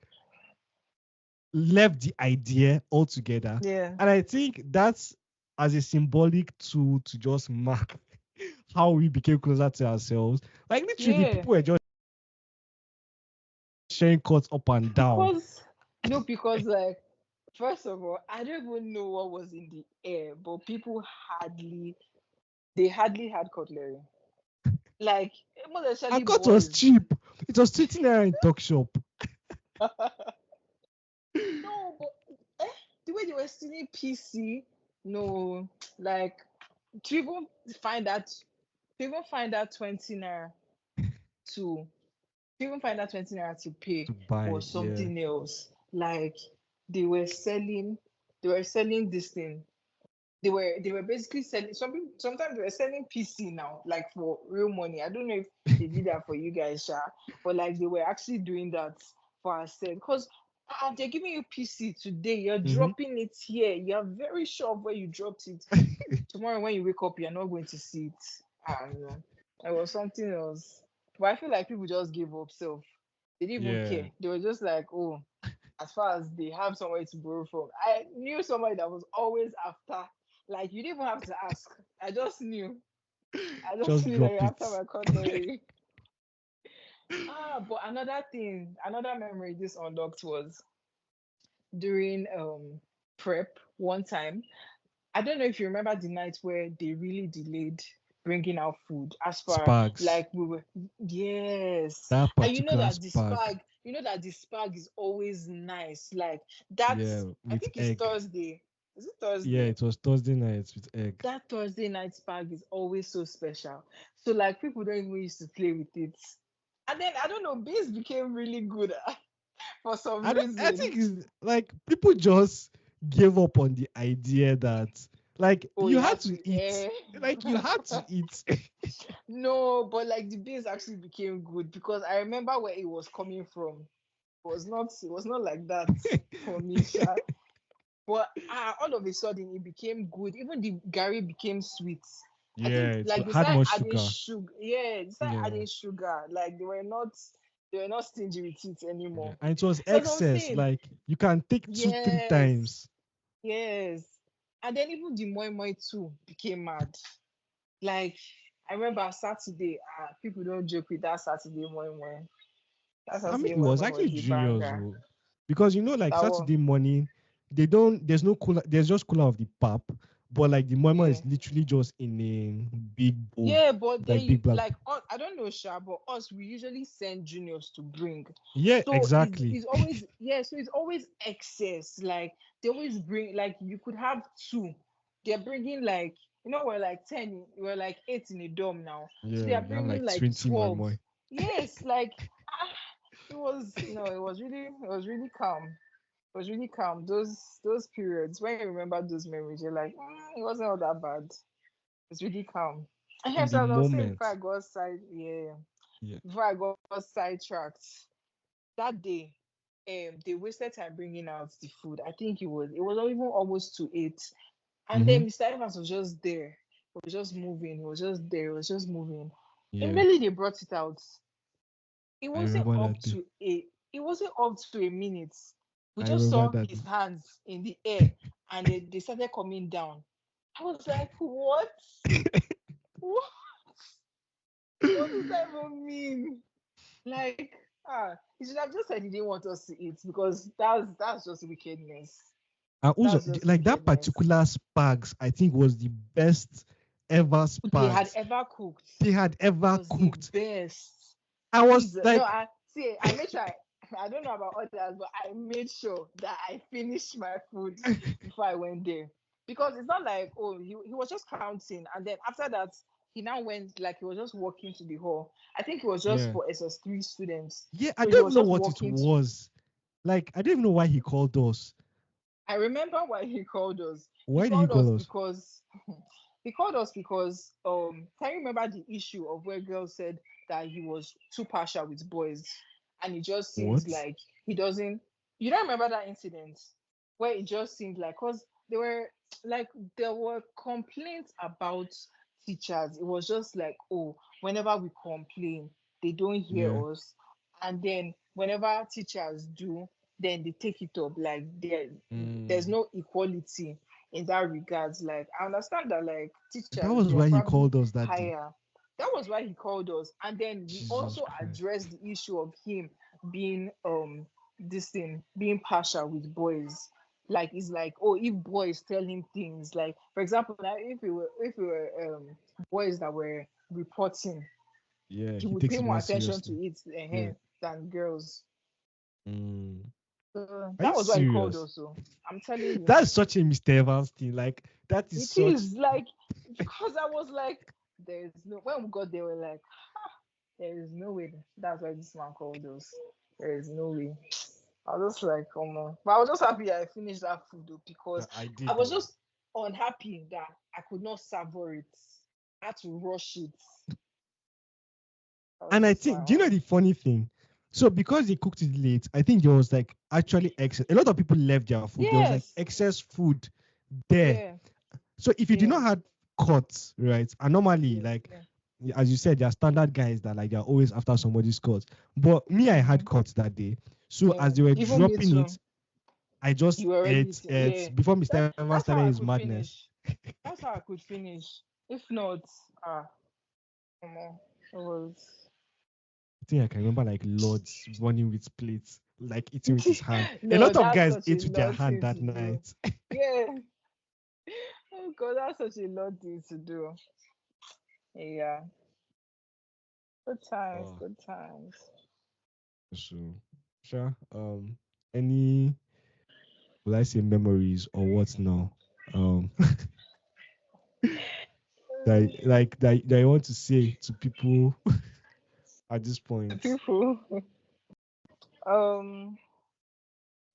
S1: left the idea altogether.
S2: Yeah.
S1: And I think that's as a symbolic tool to just mark how we became closer to ourselves. Like literally,
S2: Yeah.
S1: people were just sharing cuts up and down.
S2: Because no, because like first of all, I don't even know what was in the air, but people hardly had cutlery. Like most
S1: And
S2: especially
S1: cut was
S2: boys.
S1: cheap. It was 20 naira in talk shop.
S2: No, but the way they were stealing PC, no, like to even find that to even find that 20 naira to even find that 20 naira to pay
S1: To buy,
S2: was
S1: yeah.
S2: something else. Like they were selling they were selling this thing. They were basically selling some people. Sometimes they were selling PC now, like for real money. I don't know if they did that for you guys, Sha, but like they were actually doing that for ourselves because they're giving you PC today. You're
S1: Mm-hmm.
S2: dropping it here. You're very sure of where you dropped it. Tomorrow when you wake up, you're not going to see it. I don't know. It was something else. But I feel like people just gave up self. They didn't even
S1: Yeah.
S2: care. They were just like, oh, as far as they have somewhere to borrow from. I knew somebody that was always after. Like you didn't even have to ask. I just knew. I just
S1: Just
S2: knew that
S1: drop
S2: you're
S1: it.
S2: after my cutlery. But another thing, another memory this unlocked was during prep one time. I don't know if you remember the night where they really delayed bringing out food as far
S1: Spags.
S2: like we were. Yes.
S1: That
S2: And you know
S1: particular
S2: that the
S1: spag.
S2: spag, is always nice. Like that's,
S1: Yeah,
S2: I
S1: with
S2: think it's
S1: egg.
S2: Thursday. Is it
S1: Yeah,
S2: Thursday?
S1: it was Thursday night with egg.
S2: That Thursday night spag is always so special. So like people don't even used to play with it. And then I don't know, beans became really good for some
S1: I
S2: reason.
S1: think it's like people just gave up on the idea that like
S2: Oh,
S1: you
S2: you
S1: had
S2: have
S1: to
S2: to
S1: eat. Like you had to eat.
S2: No, but like the beans actually became good because I remember where it was coming from. It was not like that for me, Sha. But all of a sudden it became good. Even the Gary became sweet. I
S1: Yeah,
S2: think
S1: it
S2: like they
S1: had
S2: started
S1: more
S2: adding
S1: sugar.
S2: sugar. Yeah, they started
S1: Yeah.
S2: adding sugar. Like they were not stingy with it
S1: Yeah.
S2: anymore.
S1: And it was
S2: So as I was
S1: excess.
S2: saying,
S1: Like you can take two, three
S2: yes,
S1: times.
S2: yes. And then even the moi moi too became mad. Like I remember Saturday, people don't joke with that Saturday moi moi. That
S1: I mean,
S2: Saturday
S1: it
S2: moi
S1: was
S2: moi
S1: actually
S2: was the
S1: juniors,
S2: banger.
S1: though. Because like
S2: That one,
S1: Saturday morning, they don't. There's no cooler. There's just cooler of the pap, but like the mama
S2: yeah.
S1: is literally just in a big bowl,
S2: Yeah, but
S1: like
S2: they
S1: big black.
S2: like us, I don't know, Sha, but us we usually send juniors to bring.
S1: Yeah,
S2: So
S1: exactly.
S2: it's always, yeah, so it's always excess. Like they always bring, like you could have two. They're bringing like, we're like 10, we're like 8 in a dorm now. So they
S1: Yeah,
S2: are
S1: you have
S2: bringing
S1: like
S2: like
S1: 20 more
S2: 12.
S1: more.
S2: Yes, like ah, it was no, it was really calm. It was really calm. Those periods when you remember those memories, you're like, it wasn't all that bad. It's really calm. And
S1: In
S2: yes,
S1: the
S2: as I was saying before I
S1: moment.
S2: got side, yeah,
S1: Yeah.
S2: before I got sidetracked, that day, they wasted time bringing out the food. I think it was even almost to 8, and
S1: Mm-hmm.
S2: then Mr. Evans was just there. He was just moving. He was just there. He was just moving.
S1: Yeah.
S2: Immediately they brought it out. It
S1: I
S2: wasn't
S1: remember
S2: up
S1: that day.
S2: to a. It wasn't up to a minute. We
S1: I
S2: just
S1: remember
S2: saw
S1: that
S2: his
S1: day.
S2: hands in the air, and they started coming down. I was like, what? What? What does that even mean? Like, he should have just said he didn't want us to eat because that's just wickedness.
S1: And also,
S2: That's just
S1: like that
S2: wickedness.
S1: particular Spags, I think was the best ever
S2: They had
S1: Spags
S2: ever cooked.
S1: they had ever
S2: Was the
S1: cooked.
S2: best.
S1: I was
S2: Jesus. No,
S1: like,
S2: I see. I made sure. I don't know about others, but I made sure that I finished my food before I went there because it's not like, oh, he was just counting, and then after that he now went, like he was just walking to the hall. I think it was just
S1: yeah,
S2: for SS3 students,
S1: yeah. I
S2: so he
S1: don't even
S2: was
S1: know
S2: just
S1: what it
S2: walking to.
S1: was. Like, I didn't even know why he called us.
S2: I remember why he called us. He
S1: Why did he
S2: called us
S1: call us?
S2: because can you remember the issue of where girls said that he was too partial with boys, and it just seems
S1: What?
S2: like he doesn't. You don't remember that incident where it just seemed like, because they were like, there were complaints about teachers. It was just like, oh, whenever we complain, they don't
S1: Yeah.
S2: hear us, and then whenever teachers do, then they take it up like there's
S1: Mm.
S2: no equality in that regards. Like I understand that like
S1: That
S2: teachers,
S1: was
S2: they're
S1: why he
S2: probably
S1: called us that day.
S2: higher. That was why he called us. And then we
S1: Jesus
S2: also
S1: Christ.
S2: addressed the issue of him being this thing, being partial with boys. Like it's like, oh, if boys tell him things, like for example, now if it were boys that were reporting,
S1: Yeah,
S2: he
S1: he
S2: would
S1: takes
S2: pay
S1: it
S2: more
S1: more
S2: attention to
S1: seriously.
S2: it
S1: Yeah.
S2: than girls.
S1: Mm.
S2: So
S1: Are
S2: that
S1: you
S2: was why he called
S1: serious?
S2: us. So I'm telling you.
S1: That's such a Mr. Evans thing. Like, that is
S2: It
S1: such.
S2: is like, because I was like, there is no, when we got there, we're like, there is no way. That's why this man called us. There is no way. I was just like, oh no. But I was just happy I finished that food though, because
S1: I
S2: I
S1: did
S2: was
S1: though.
S2: just unhappy that I could not savor it. I had to rush it. That was
S3: And I
S2: just my
S3: think, do you know
S2: own.
S3: the funny thing? So because they cooked it late, I think there was like actually excess. A lot of people left their food. There was like
S2: Yes.
S3: excess food there.
S2: Yeah.
S3: So if you did
S2: Yeah.
S3: not have cuts, right? And normally,
S2: Yeah.
S3: like
S2: Yeah.
S3: as you said, there are standard guys that like they're always after somebody's cuts. But me, I
S2: Mm-hmm.
S3: had cuts that day. So
S2: Yeah.
S3: as they were
S2: Even me
S3: dropping it,
S2: too.
S3: I just
S2: You were already
S3: ate
S2: eating.
S3: it
S2: Yeah.
S3: before Mr.
S2: That
S3: Ever
S2: that's
S3: started
S2: how I
S3: his
S2: could
S3: madness.
S2: finish. That's how I could finish. If not, come on. It was
S3: I think I can remember like Lords running with plates, like eating with his hand. A
S2: no,
S3: lot of
S2: that's
S3: guys
S2: such a
S3: ate with their
S2: lot
S3: hand
S2: thing
S3: that
S2: to do.
S3: night.
S2: Yeah. Oh god, that's such a lot thing to do. Yeah. Good times,
S3: Oh,
S2: good times.
S3: so sure. Any will I say memories or what now? Um, that I want to say to people at this
S2: The
S3: point.
S2: people. Um,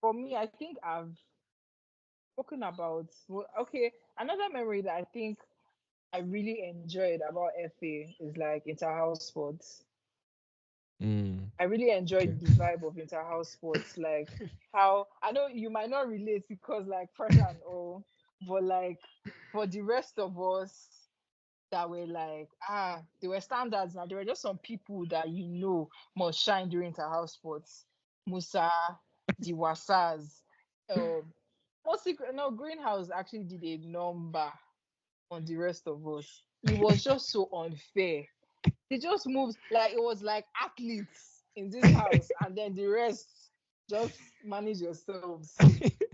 S2: for me, I think I've spoken about. Well, okay, another memory that I think I really enjoyed about FA is like inter-house sports.
S3: Mm,
S2: I really
S3: okay.
S2: enjoyed the vibe of inter-house sports, like how I know you might not relate because like pressure and all, but like for the rest of us that were like they were standards now. There were just some people that must shine during inter-house sports. Musa, the Wasas, um, what's secret? No, Greenhouse actually did a number on the rest of us. It was just so unfair. They just moved like it was like athletes in this house, and then the rest just manage yourselves.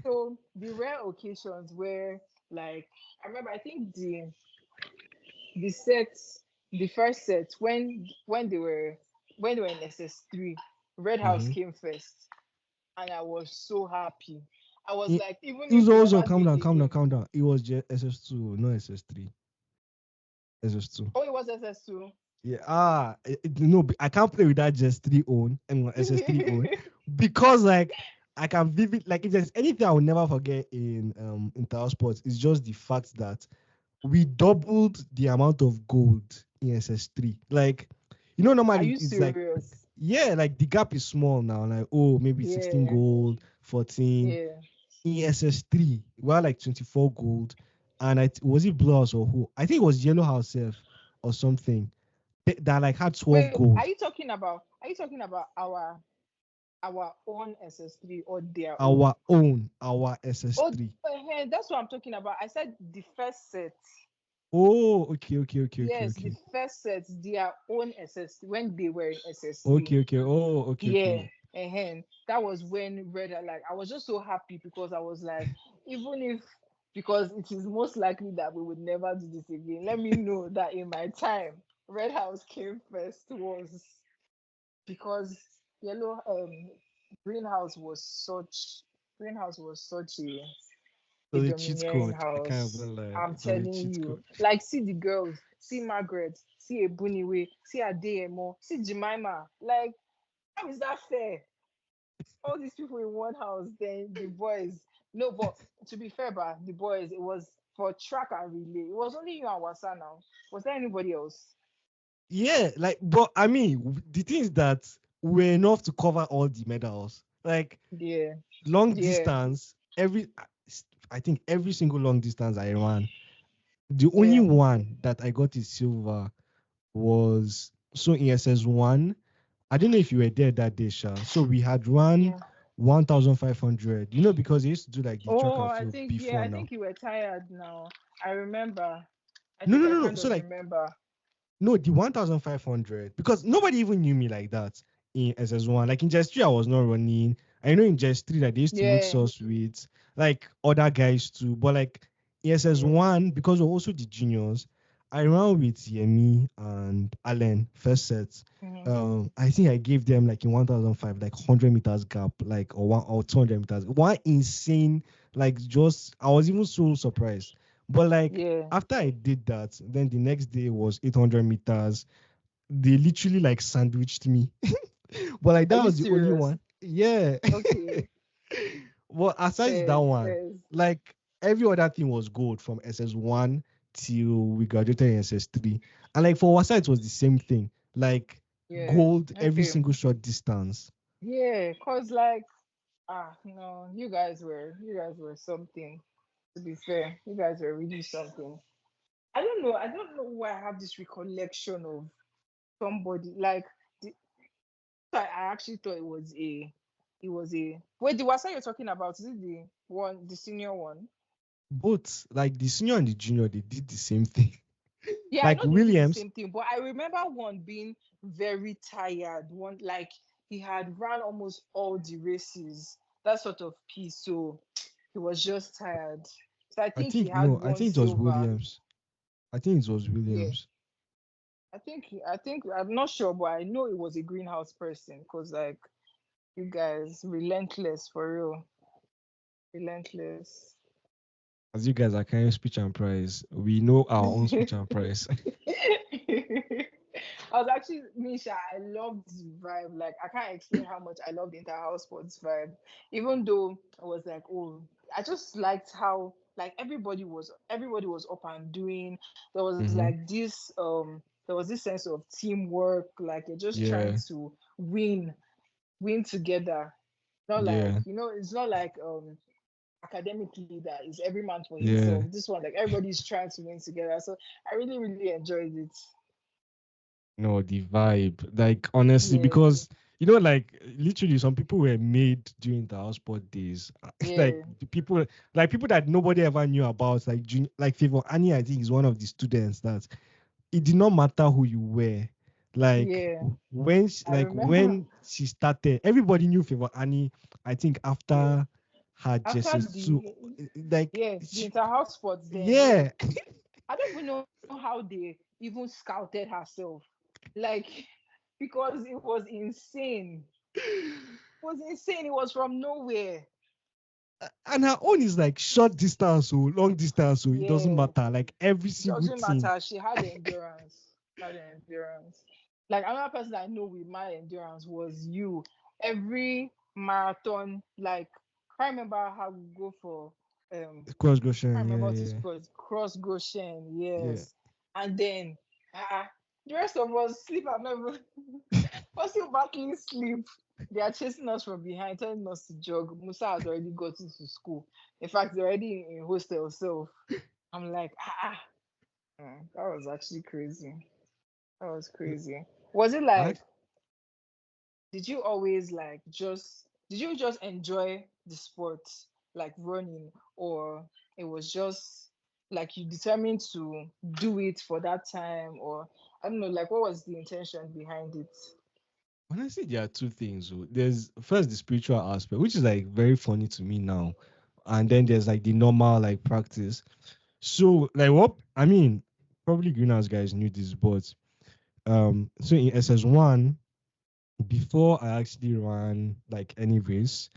S2: So the rare occasions where, like, I remember, I think the set, the first set when they were in SS3, Red House
S3: Mm-hmm.
S2: came first, and I was so happy. I was
S3: It,
S2: like, even
S3: it was
S2: if we
S3: also
S2: never do
S3: calm
S2: it
S3: down, calm down,
S2: again.
S3: calm down. It was just SS2, no SS3. SS2.
S2: Oh, it was SS2.
S3: Yeah, no, I can't play with that just 3 own and SS3 own because like I can vivid like if there's anything I will never forget in Inter Sports, it's just the fact that we doubled the amount of gold in SS3. Like,
S2: Are
S3: normally
S2: you
S3: it's like,
S2: serious?
S3: yeah, like the gap is small now. Like, oh, maybe 16
S2: Yeah,
S3: gold, 14.
S2: yeah.
S3: In SS3, we had like 24 gold. And was it Blue House or who? I think it was Yellow House self or something that like had 12
S2: Wait,
S3: gold.
S2: are you talking about our own SS3 or their own?
S3: Our
S2: Oh,
S3: SS3.
S2: that's what I'm talking about. I said the first set.
S3: Oh, okay, okay, okay, okay,
S2: Yes, the
S3: okay.
S2: first set, their own SS3 when they were in SS3.
S3: Okay, okay. Oh, okay,
S2: Yeah,
S3: okay.
S2: that was when like I was just so happy because I was like, even if because it is most likely that we would never do this again. Let me know that in my time, Red House came first was because yellow greenhouse was such greenhouse was such
S3: So
S2: a
S3: the cheat
S2: domineering
S3: code. I can't
S2: house.
S3: even lie.
S2: I'm
S3: It was a
S2: telling
S3: cheat
S2: you.
S3: code.
S2: Like, see the girls, see Margaret, see Ebuniwe, see Adeyemo, see Jemima. Like, how is that fair? All these people in one house, then the boys. No, but to be fair, but the boys, it was for track and relay. It was only you and Wasa now. Was there anybody else?
S3: Yeah, like, but I mean, the thing is that we're enough to cover all the medals. Like
S2: Yeah,
S3: long
S2: yeah,
S3: distance, I think every single long distance I ran, the only
S2: yeah,
S3: one that I got is silver was so in SS1. I don't know if you were there that day, Sha. So we had run
S2: yeah.
S3: 1,500. Because they used to do like the track
S2: Oh,
S3: and field
S2: I
S3: before now.
S2: think you were tired now. I remember. I
S3: No,
S2: think
S3: no,
S2: I
S3: no, no.
S2: kind
S3: So
S2: of
S3: like
S2: remember.
S3: no, the 1,500 because nobody even knew me like that in SS1. Like in Just 3, I was not running. I know in Just 3 that they used to mix
S2: Yeah,
S3: us with like other guys too. But like in
S2: yeah.
S3: SS1, because we're also the juniors, I ran with Yemi and Allen first set.
S2: Hmm.
S3: I think I gave them like in 1,005, like 100 meters gap, like or 200 meters. One insane, like just I was even so surprised. But like
S2: Yeah.
S3: after I did that, then the next day was 800 meters. They literally like sandwiched me. But like
S2: Are
S3: that
S2: you
S3: was the only
S2: serious?
S3: one. Yeah.
S2: Okay.
S3: Well, aside that
S2: Fairs,
S3: one,
S2: fairs.
S3: like every other thing was gold from SS1 till we graduated in SS3. And like for Wasa, it was the same thing. Like
S2: Yeah.
S3: gold every
S2: Okay.
S3: single short distance.
S2: Yeah, cause like no, you guys were something. To be fair, you guys were really something. I don't know. I don't know why I have this recollection of somebody like the, I actually thought it was a wait, the Wasa you're talking about, is it the senior one?
S3: Both like the senior and the junior, they did the same thing.
S2: Yeah, I
S3: Like
S2: know they did the
S3: Williams,
S2: same thing, but I remember one being very tired. One like he had run almost all the races, that sort of piece. So he was just tired. So I
S3: I
S2: think he
S3: think
S2: had
S3: no, I
S2: one
S3: think it was
S2: silver.
S3: Williams. I think it was
S2: Yeah,
S3: Williams.
S2: I think I'm not sure, but I know it was a greenhouse person because like you guys relentless for real, relentless.
S3: As you guys are carrying speech and prize, we know our own speech and prize.
S2: I was actually Misha. I loved the vibe. Like I can't explain how much I loved the inter-house sports vibe. Even though I was like, oh, I just liked how like everybody was up and doing. There was
S3: Mm-hmm.
S2: like there was this sense of teamwork. Like you're just trying
S3: Yeah,
S2: to win together. Not like
S3: yeah,
S2: it's not like academically that is every man for
S3: yeah.
S2: himself. This one like everybody's trying to win together. So I really really enjoyed it.
S3: No, the vibe. Like honestly,
S2: Yeah,
S3: because like literally some people were made during the house sport days. Like
S2: yeah,
S3: the people like people that nobody ever knew about, like like Favor Annie, I think is one of the students that it did not matter who you were. Like
S2: yeah. I remember
S3: when she started, everybody knew Favor Annie. I think
S2: yeah.
S3: after her
S2: After
S3: Jesus too,
S2: the
S3: like
S2: yeah, the
S3: she,
S2: inter-house sports then, yeah.
S3: yeah.
S2: I don't even know how they even scouted herself. Like because it was insane. It was insane. It was from nowhere.
S3: And her own is like short distance or long distance, so it doesn't
S2: Yeah.
S3: matter. Like every
S2: It
S3: single
S2: doesn't
S3: thing.
S2: matter. She had the endurance. Had the endurance. Like another person I know with my endurance was you. Every marathon, like I can't remember how we go for
S3: Cross
S2: I
S3: Goshen,
S2: remember
S3: yeah,
S2: what it's
S3: yeah,
S2: called, Cross Goshen,
S3: yeah.
S2: yes. And then the rest of us sleep and never we're still battling sleep. They are chasing us from behind, telling us to jog. Musa has already got into school. In fact, they're already in hostel. So I'm like, that was actually crazy. That was crazy. Was it
S3: I
S2: like, did you always like did you just enjoy the sport, like running, or it was just like you determined to do it for that time, or I don't know, like what was the intention behind it?
S3: honestly there are two things. Oh. There's first the spiritual aspect, which is like very funny to me now. And then there's like the normal like practice. So like what I mean, probably greenhouse guys knew this, but so in SS1, before I actually ran like any race,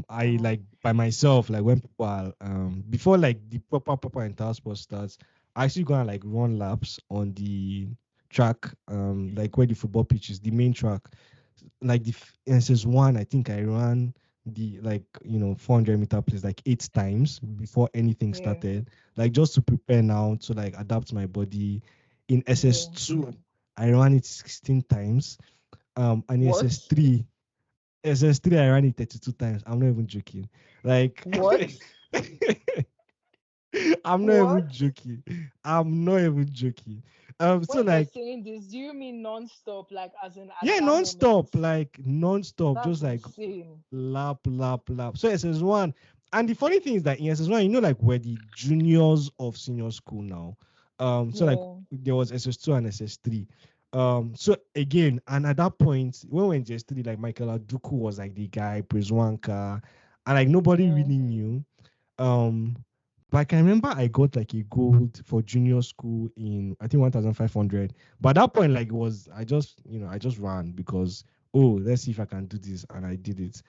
S3: I
S2: Uh-huh.
S3: like by myself, like when people are before like the proper entire sport starts, I actually go and like run laps on the track, like where the football pitch is, the main track. Like the SS1, I think I ran the like 400-meter place like 8 times before anything
S2: Yeah,
S3: started, like just to prepare now to like adapt my body. In
S2: yeah.
S3: SS2, I ran it 16 times, and
S2: What?
S3: SS3 I ran it 32 times. I'm not even joking. Like
S2: What?
S3: I'm not even
S2: What?
S3: joking. I'm not even joking. So
S2: When you're
S3: like
S2: saying this, do you mean non-stop, like as in at
S3: yeah,
S2: that moment?
S3: non-stop, like non-stop,
S2: That's
S3: just like
S2: insane.
S3: lap. So SS1, and the funny thing is that in SS1, like we're the juniors of senior school now. So like
S2: Yeah,
S3: there was SS2 and SS3. So again, and at that point, when we were in SS3, like Michael Aduku was like the guy, Prezwanka, and like nobody
S2: yeah,
S3: really knew. Um, but I can remember I got like a gold for junior school in I think 1,500. But at that point, like it was I just ran because oh let's see if I can do this, and I did it.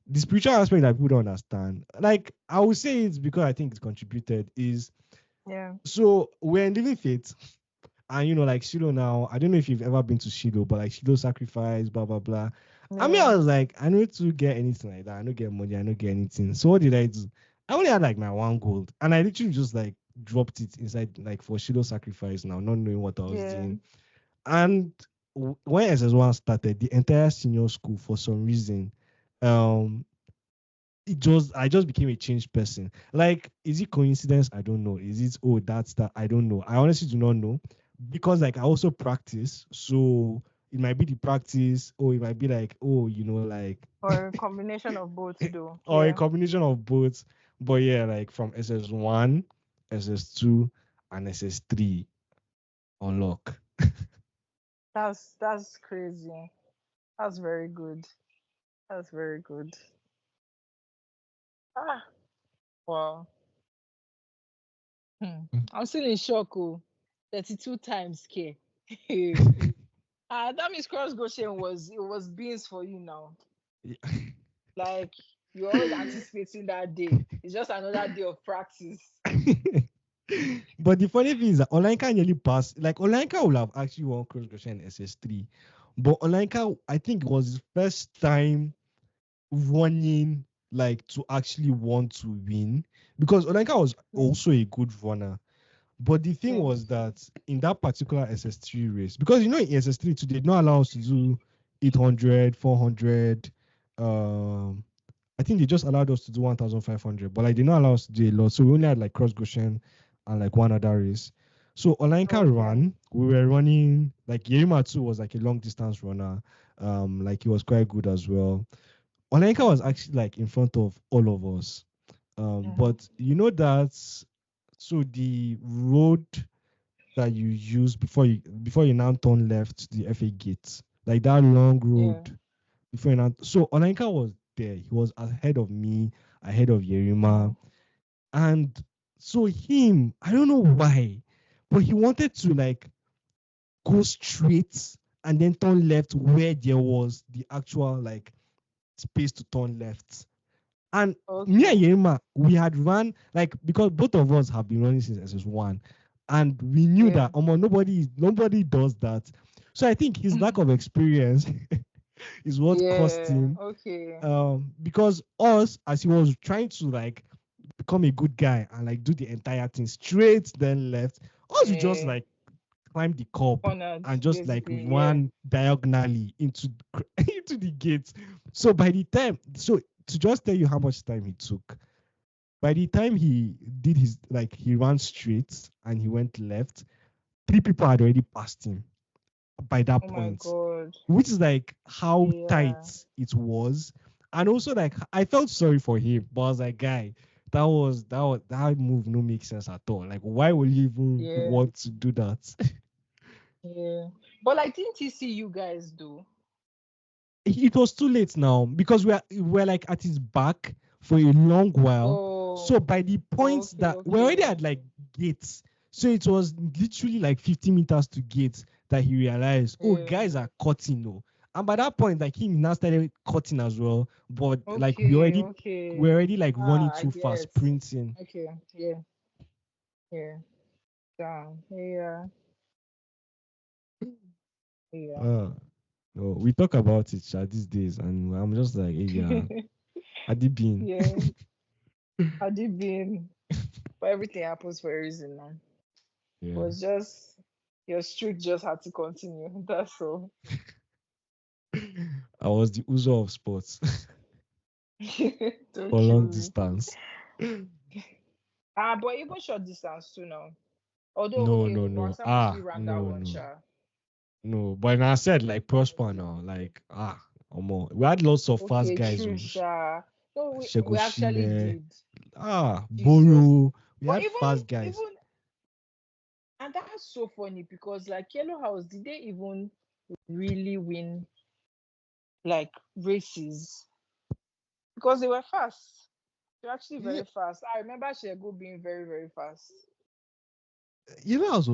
S3: The spiritual aspect that people don't understand, like I would say it's because I think it's contributed is
S2: yeah,
S3: so we're in living faith, and like Shiloh now. I don't know if you've ever been to Shiloh, but like Shiloh sacrifice, blah blah blah. I mean,
S2: yeah.
S3: I was like, I don't to get anything like that. I don't get money. I don't get anything. So what did I do? I only had like my one gold, and I literally just like dropped it inside like for Shiloh sacrifice now, not knowing what I was
S2: Yeah.
S3: doing. And when SS1 started, the entire senior school for some reason, um, I just became a changed person. Like, is it coincidence? I don't know. Is it that's that? I don't know. I honestly do not know because like I also practice, so it might be the practice, or it might be like like
S2: Or a combination of both though.
S3: or a
S2: Yeah.
S3: combination of both. But yeah, like from SS1, SS2, and SS3 unlock.
S2: That's crazy. That's very good. That's very good. Ah, wow. I'm still in shock. Oh, 32 times K. That means cross Goshen was beans for you now. Like you're always anticipating that day. It's just another day of practice.
S3: But the funny thing is that Olenka nearly passed. Like Olenka would have actually won cross Goshen SS3, but Olenka I think it was his first time running like to actually want to win because Olenka was
S2: Mm.
S3: also a good runner. But the thing
S2: Yeah.
S3: was that in that particular SS3 race, because in SS3 today, they don't allow us to do 800, 400. I think they just allowed us to do 1,500, but like they don't allow us to do a lot. So we only had like Cross Goshen and like one other race. So Olenka
S2: Okay.
S3: ran, we were running like Yerima too was like a long distance runner. Like he was quite good as well. Olenka was actually like in front of all of us.
S2: Mm-hmm.
S3: But you know that so the road that you use before you now turn left to the FA gate, like that long road
S2: Yeah.
S3: before you now. So Olenka was there. He was ahead of me, ahead of
S2: Mm-hmm.
S3: Yerima, and so him, I don't know why, but he wanted to like go straight and then turn left where there was the actual like space to turn left. And me and
S2: Okay.
S3: Yerima, we had run like because both of us have been running since SS1, and we knew
S2: Yeah.
S3: that nobody does that. So I think his lack of experience is what cost
S2: Yeah.
S3: him.
S2: Okay.
S3: Because us, as he was trying to like become a good guy and like do the entire thing straight then left, us we just
S2: Yeah.
S3: like climb the curb
S2: Honored,
S3: and just like
S2: basically. Yeah.
S3: run diagonally into into the gate. So by the time, so to just tell you how much time he took, by the time he did his like he ran straight and he went left, three people had already passed him by that
S2: Oh my
S3: point,
S2: God.
S3: which is like how
S2: Yeah.
S3: tight it was. And also like I felt sorry for him, but I was like, guy, that move no make sense at all. Like why would you even
S2: Yeah.
S3: want to do that?
S2: Yeah. But like, didn't he see you guys do?
S3: It was too late now because we're like at his back for a long while. So
S2: Oh.
S3: by the point
S2: Okay.
S3: that we already
S2: Okay.
S3: had like gates, so it was literally like 50 meters to gates that he realized, oh,
S2: Yeah.
S3: guys are cutting, no. And by that point, like him now started cutting as well. But like
S2: Okay.
S3: we're
S2: Okay.
S3: already like running
S2: Ah, I
S3: too fast,
S2: get.
S3: sprinting.
S2: Okay. Yeah. Yeah. Damn. Yeah. Yeah.
S3: Uh, no, we talk about it these days, and I'm just like, hey, yeah, had it been?
S2: Yeah. Had you been? But everything happens for a reason now. It
S3: Yeah.
S2: was just your streak just had to continue. That's all.
S3: I was the Uzo of sports
S2: Don't
S3: for long
S2: kill me.
S3: distance.
S2: But even short distance too now. Although
S3: No,
S2: okay,
S3: no,
S2: but
S3: no.
S2: some actually
S3: Ah,
S2: ran that
S3: no,
S2: one,
S3: no,
S2: sure.
S3: no. But I said like prosper
S2: Okay.
S3: now, we had lots of fast
S2: Okay,
S3: guys
S2: true,
S3: who
S2: sure. No, we actually
S3: Shegoshine,
S2: did. Jesus.
S3: Boro. We
S2: But
S3: had
S2: even
S3: fast guys.
S2: even and that's so funny because like Yellow House, did they even really win like races? Because they were fast. They're actually
S3: Yeah,
S2: very fast. I remember Shego being very, very fast.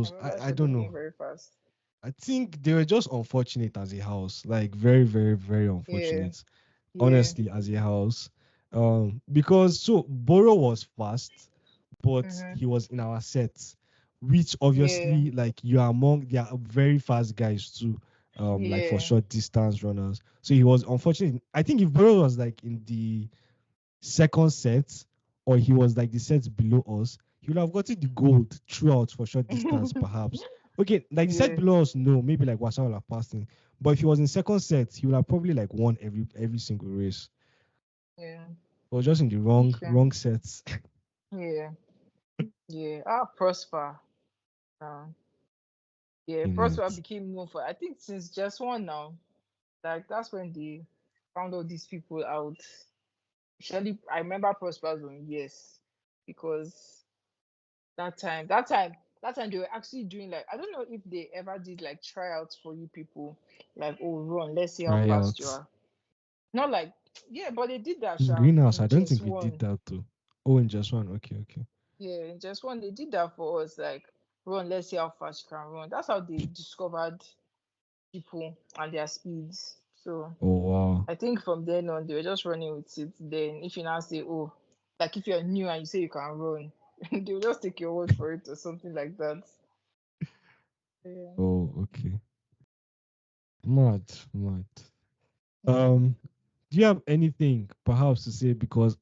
S2: I remember
S3: I don't
S2: Shego being
S3: know.
S2: very fast.
S3: I think they were just unfortunate as a house, like very, very, very
S2: Yeah,
S3: unfortunate.
S2: yeah.
S3: Honestly, as a house, because so Boro was fast, but
S2: Mm-hmm.
S3: he was in our set, which
S2: Yeah,
S3: obviously like you are among they are very fast guys too, like for
S2: yeah.
S3: short distance runners. So he was unfortunate. I think if Boro was like in the second set or he was like the sets below us, he would have gotten the gold throughout for short distance, perhaps. Okay, like the set
S2: Yeah,
S3: below us, no, maybe like Wasa will have passed him. But if he was in second set, he would have probably like won every single race.
S2: yeah.
S3: But just in the wrong
S2: Okay.
S3: wrong sets.
S2: Yeah, yeah. Ah, Prosper. Uh, yeah,
S3: In
S2: Prosper
S3: it.
S2: became known for, I think, since just one now. Like that's when they found all these people out. Actually, I remember Prosper's one, yes, because that time they were actually doing, like, I don't know if they ever did like tryouts for you people, like, oh, run, let's see how fast you
S3: Tryouts.
S2: are. Not like, yeah, but they did that,
S3: In
S2: Sha,
S3: greenhouse, I
S2: in
S3: don't
S2: just
S3: think we did
S2: one.
S3: that too. Oh, in just one. Okay, okay.
S2: Yeah, in just one, they did that for us, like, run, let's see how fast you can run. That's how they discovered people and their speeds. So
S3: Oh wow.
S2: I think from then on, they were just running with it. Then if you now say, oh, like if you're new and you say you can run, they'll just take your word for it or something like that. Yeah.
S3: Oh, okay. Mad, mad.
S2: Yeah.
S3: Do you have anything perhaps to say? Because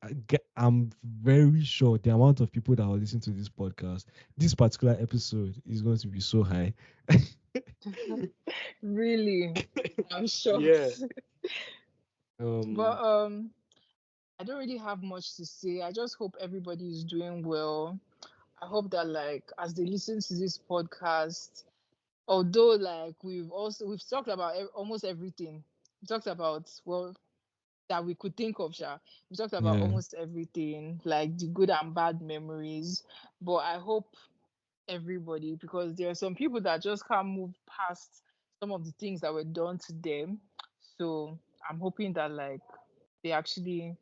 S3: I'm very sure the amount of people that will listen to this podcast, this particular episode is going to be so high.
S2: Really, I'm
S3: Yeah.
S2: shocked. But
S3: Um.
S2: I don't really have much to say. I just hope everybody is doing well. I hope that, like, as they listen to this podcast, although like we've talked about almost everything. We talked about, well, that we could think of, Sha. We talked about
S3: Yeah.
S2: almost everything, like the good and bad memories. But I hope everybody, because there are some people that just can't move past some of the things that were done to them. So I'm hoping that, like, they actually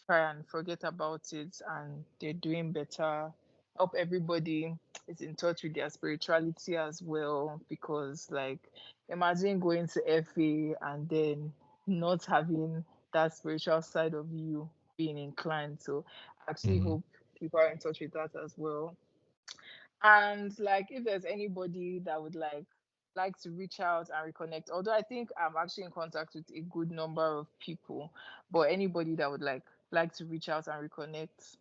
S2: try and forget about it and they're doing better. Hope everybody is in touch with their spirituality as well, because, like, imagine going to FA and then not having that spiritual side of you being inclined. So I actually
S3: Mhm.
S2: hope people are in touch with that as well. And, like, if there's anybody that would like to reach out and reconnect, although I think I'm actually in contact with a good number of people, but anybody that would like to reach out and reconnect,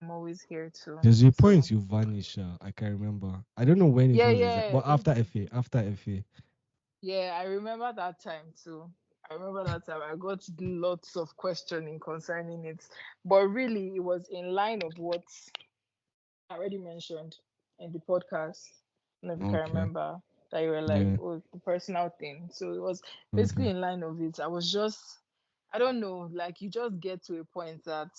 S2: I'm always here too.
S3: There's a
S2: So
S3: point you vanish. I can remember. I don't know when it
S2: yeah,
S3: was exact,
S2: yeah,
S3: but after FA, after FA.
S2: yeah, I remember that time too. I remember that time I got lots of questioning concerning it, but really it was in line of what I already mentioned in the podcast. I don't know if you can
S3: Okay.
S2: remember that you were like,
S3: Yeah.
S2: oh, the personal thing. So it was basically
S3: Okay.
S2: in line of it. I was just, I don't know, like, you just get to a point that,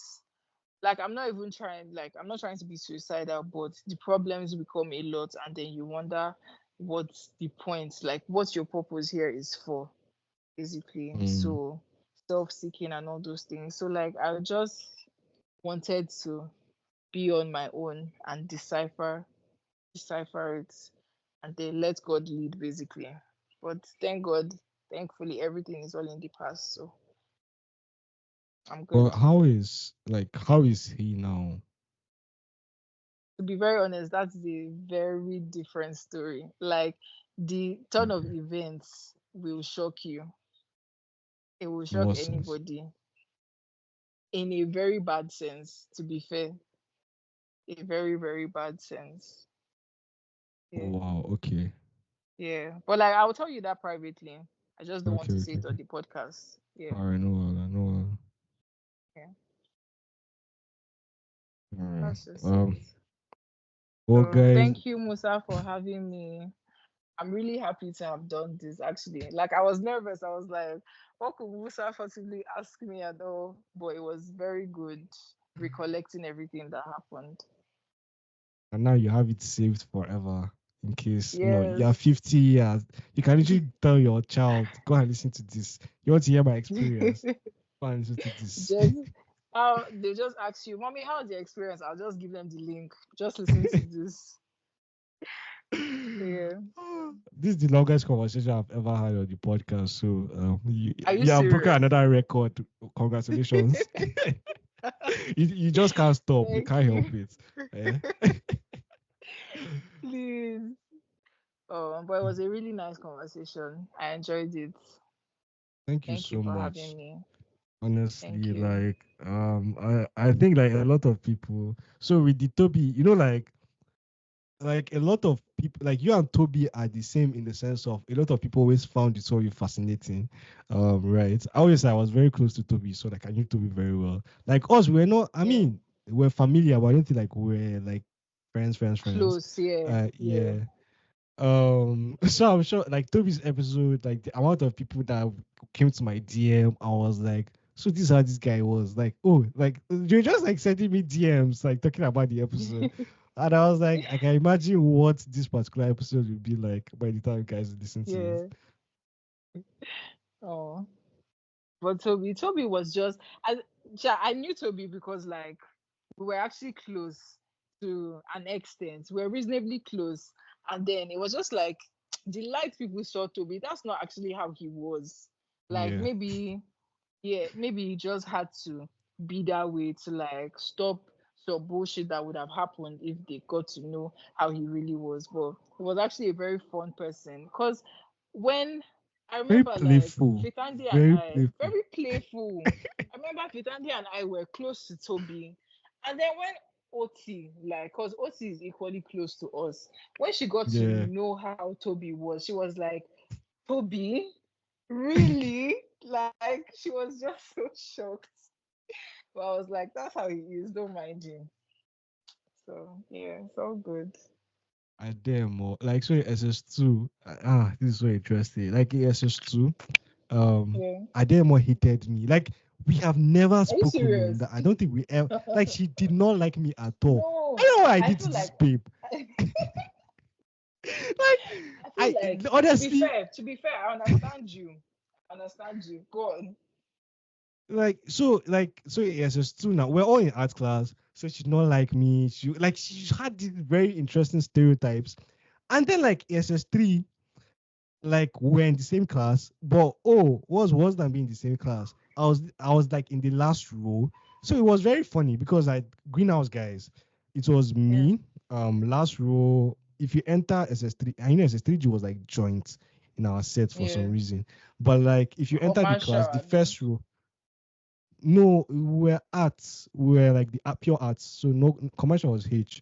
S2: like, I'm not trying to be suicidal, but the problems become a lot, and then you wonder what's the point, like, what your purpose here is for, basically.
S3: Mm.
S2: So self-seeking and all those things. So, like, I just wanted to be on my own and decipher it, and then let God lead, basically. But thank God, thankfully, everything is all in the past, so I'm
S3: But
S2: good.
S3: how is he now?
S2: To be very honest, that's a very different story. Like, the turn of
S3: Okay.
S2: events will shock you. It will
S3: In
S2: shock
S3: what sense?
S2: anybody in a very bad sense, to be fair. A very, very bad sense.
S3: Oh
S2: Yeah.
S3: wow. Okay.
S2: Yeah. But, like, I will tell you that privately. I just don't want
S3: Okay.
S2: to say
S3: Okay.
S2: it on
S3: Okay.
S2: the podcast. Yeah.
S3: All right. No. No.
S2: Yeah.
S3: All right.
S2: That's just it.
S3: Well,
S2: So
S3: guys.
S2: thank you, Musa, for having me. I'm really happy to have done this, actually. Like, I was nervous. I was like, what could Musa possibly ask me at all? But it was very good recollecting everything that happened.
S3: And now you have it saved forever in case you are
S2: Yes.
S3: 50 years. You can literally tell your child, go and listen to this. You want to hear my experience? Go and listen to this.
S2: Just how they just ask you, Mommy, how's your experience? I'll just give them the link. Just listen to this. Yeah.
S3: This is the longest conversation I've ever had on the podcast. So
S2: Are you
S3: we have broken
S2: serious?
S3: another record. Congratulations. You just can't stop. You
S2: Thank
S3: can't
S2: you.
S3: help it. Eh?
S2: Please. Oh, but it was a really nice conversation. I enjoyed it.
S3: Thank you
S2: Thank you
S3: so
S2: for having
S3: much.
S2: me. Thank
S1: honestly,
S2: you.
S1: like I think like a lot of people. So with the Toby, like a lot of people, like you and Toby are the same in the sense of a lot of people always found the story fascinating. Right. I always say I was very close to Toby, so like I knew Toby very well. Like us, we're not. I
S2: Yeah.
S1: mean, we're familiar, but I don't think like we're like friends.
S2: Close. Yeah. Yeah.
S1: Yeah. So I'm sure like Toby's episode, like the amount of people that came to my DM, I was like, so this is how this guy was. Like, oh, like you're just like sending me DMs, like talking about the episode. And I was like, I can imagine what this particular episode will be like by the time you guys listen to it.
S2: Yeah. Oh. But Toby was just I knew Toby because like we were actually close to an extent. We were reasonably close. And then it was just like the light people saw Toby. That's not actually how he was. Like
S1: Yeah.
S2: maybe, yeah, maybe he just had to be that way to like stop some bullshit that would have happened if they got to know how he really was. But he was actually a very fun person. Because when I
S1: Very
S2: remember like
S1: playful.
S2: Fitandi and
S1: Very
S2: I,
S1: playful.
S2: very playful. I remember Fitandi and I were close to Toby. And then when OT, like, because OT is equally close to us, when she got to
S1: Yeah.
S2: know how Toby was, she was like, Toby? Really? Like, she was just so shocked. But I was like, that's how he is, don't mind him. So, yeah, it's all good.
S1: I dare more. Like so in SS2. This is so interesting. Like in SS2,
S2: Yeah.
S1: Ademo hated me. Like we have never
S2: Are you
S1: spoken. No,
S2: serious?
S1: I don't think we ever. Like she did not like me at all. I
S2: No,
S1: don't know what I
S2: I
S1: did to
S2: feel
S1: this
S2: like
S1: babe.
S2: I
S1: Like
S2: feel
S1: I
S2: like
S1: honestly
S2: to be fair, I understand you. I understand you. Go on.
S1: so in SS2 now we're all in art class. So she did not like me. She had these very interesting stereotypes. And then like SS3, like we're in the same class, but oh, what's worse than being in the same class? I was like in the last row, so it was very funny because I greenhouse guys, it was
S2: Yeah.
S1: me, last row. If you enter SS3, I know SS3G was like joint in our set for some
S2: Yeah.
S1: reason, but like if you enter the
S2: Commercial,
S1: class, the
S2: Abby.
S1: first row, no, we're arts. We're like the pure arts. So no commercial was H.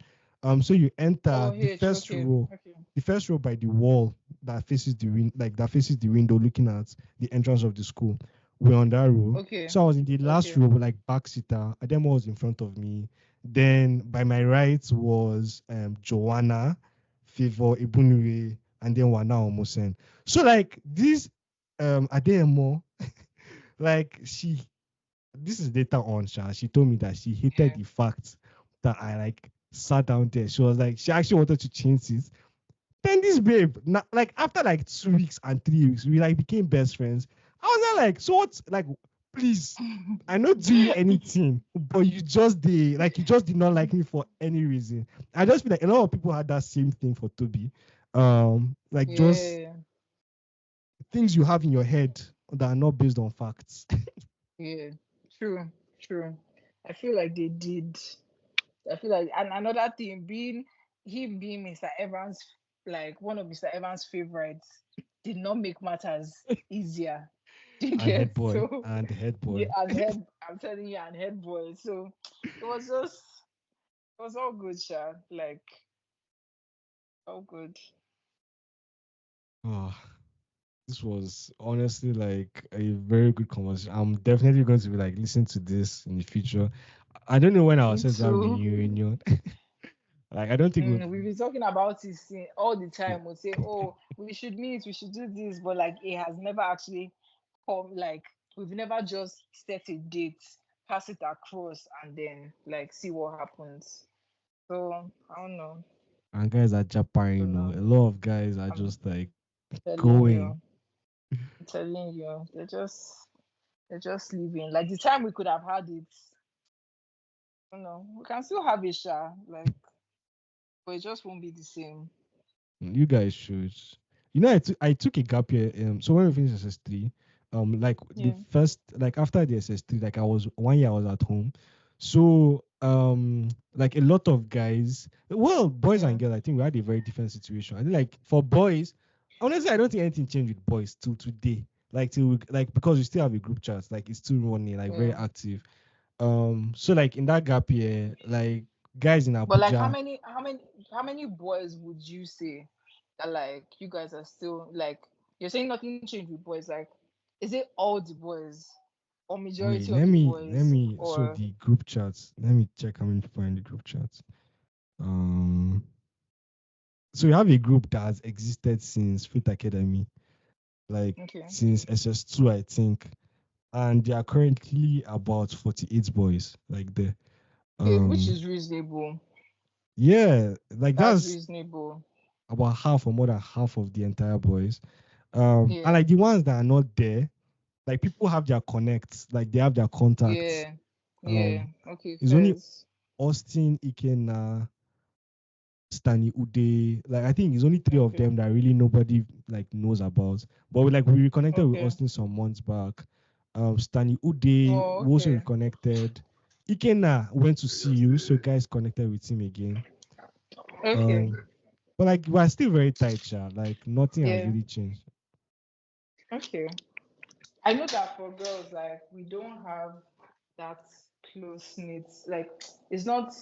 S1: So you
S2: Oh,
S1: enter
S2: H. Okay. Okay.
S1: the first row by the wall that faces the that faces the window, looking at the entrance of the school. We're on that row.
S2: Okay.
S1: So I was in the last
S2: Okay.
S1: row, like back seater. Ademo was in front of me. Then by my right was Joanna, Favor Ibunue, and then Wana Omosen. So like this Ademo, like this is later on, she told me that she hated
S2: Yeah.
S1: the fact that I like sat down there. She was like, she actually wanted to change it. Then this babe, like after like 2 weeks and 3 weeks, we like became best friends. I was like, so what? Like, please, I not do you anything, but you just did not like me for any reason. I just feel like a lot of people had that same thing for Toby. Like just
S2: Yeah.
S1: things you have in your head that are not based on facts.
S2: Yeah. True. True. I feel like they did. I feel like, and another thing being him being Mr. Evans, like one of Mr. Evans' favorites, did not make matters easier. Do you
S1: And
S2: get
S1: head boy
S2: so?
S1: and head
S2: Yeah,
S1: boy.
S2: and head. I'm telling you, and head boy. So it was just, it was all good, Sha. Like all good.
S1: Oh, this was honestly like a very good conversation. I'm definitely going to be like listening to this in the future. I don't know when I'll
S2: Me
S1: set that
S2: too.
S1: reunion. Like I don't think we'll
S2: We've been talking about it all the time. We'll say, "Oh, we should meet. We should do this," but like it has never actually come. Like we've never just set a date, pass it across, and then like see what happens. So I don't know.
S1: and guys are Japan,
S2: So
S1: a
S2: now
S1: lot of guys are
S2: I'm
S1: just like
S2: telling
S1: going.
S2: you, I'm telling you, they're just leaving. Like the time we could have had it, you know, we can still have it, sha, like, but it just won't be the same.
S1: You guys should. I took a gap year. So when we finished SS3, like the
S2: Yeah,
S1: first, like after the SS3, like I was 1 year I was at home. So like a lot of guys, well, boys
S2: yeah,
S1: and girls, I think we had a very different situation. I think like for boys, honestly, I don't think anything changed with boys till today.
S3: like till like because we still have a group chat, like it's still running, like very
S2: Yeah.
S3: active. So like in that gap year, like guys in
S2: But like,
S3: Abuja,
S2: how many boys would you say that like you guys are still like? You're saying nothing changed with boys. Like, is it all the boys or
S3: wait,
S2: majority of
S3: let
S2: the
S3: me
S2: boys
S3: so
S2: or
S3: the group chats, let me check how many people are in the group chat. Um so we have a group that has existed since Fit Academy, like
S2: okay?
S3: since SS2, I think. And there are currently about 48 boys, like there.
S2: Okay, which
S3: Um
S2: is reasonable.
S3: yeah, like
S2: That's
S3: that's
S2: reasonable.
S3: about half or more than half of the entire boys. And
S2: Yeah,
S3: like the ones that are not there, like people have their connects, like they have their contacts.
S2: yeah, yeah.
S3: Um,
S2: Okay,
S3: it's only
S2: first.
S3: Austin, Ikenna, Stanley Ude. Like I think it's only three of
S2: Okay,
S3: them that really nobody like knows about. But we reconnected with
S2: okay.
S3: Austin some months back. Stanley Ude, we
S2: Oh,
S3: also
S2: okay,
S3: reconnected. Ikenna went to see you, so guys connected with him again.
S2: okay.
S3: Um, but like we're still very tight, Sha. Like nothing has
S2: Yeah,
S3: really changed.
S2: okay. I know that for girls, like we don't have that close knit. Like it's not.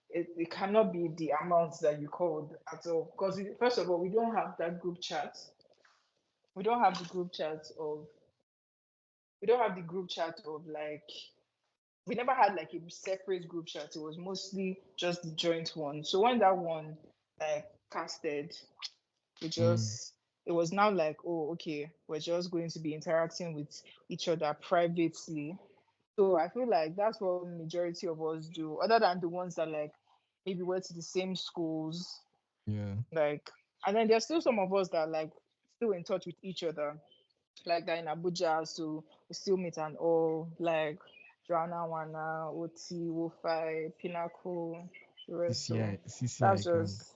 S2: It cannot be the amounts that you called at all. Because first of all, we don't have that group chat. We don't have the group chat of. We don't have the group chat of like. We never had like a separate group chat. It was mostly just the joint one. So when that one like casted, we
S3: Mm,
S2: just it was now like, oh, okay, we're just going to be interacting with each other privately. So I feel like that's what majority of us do, other than the ones that like maybe went to the same schools,
S3: yeah.
S2: like, and then there's still some of us that like still in touch with each other, like that in Abuja, so we still meet and all, like Joanna, Wana, Oti, Wofi, Pinnacle, the rest. So
S3: CCI
S2: that's
S3: gang.
S2: just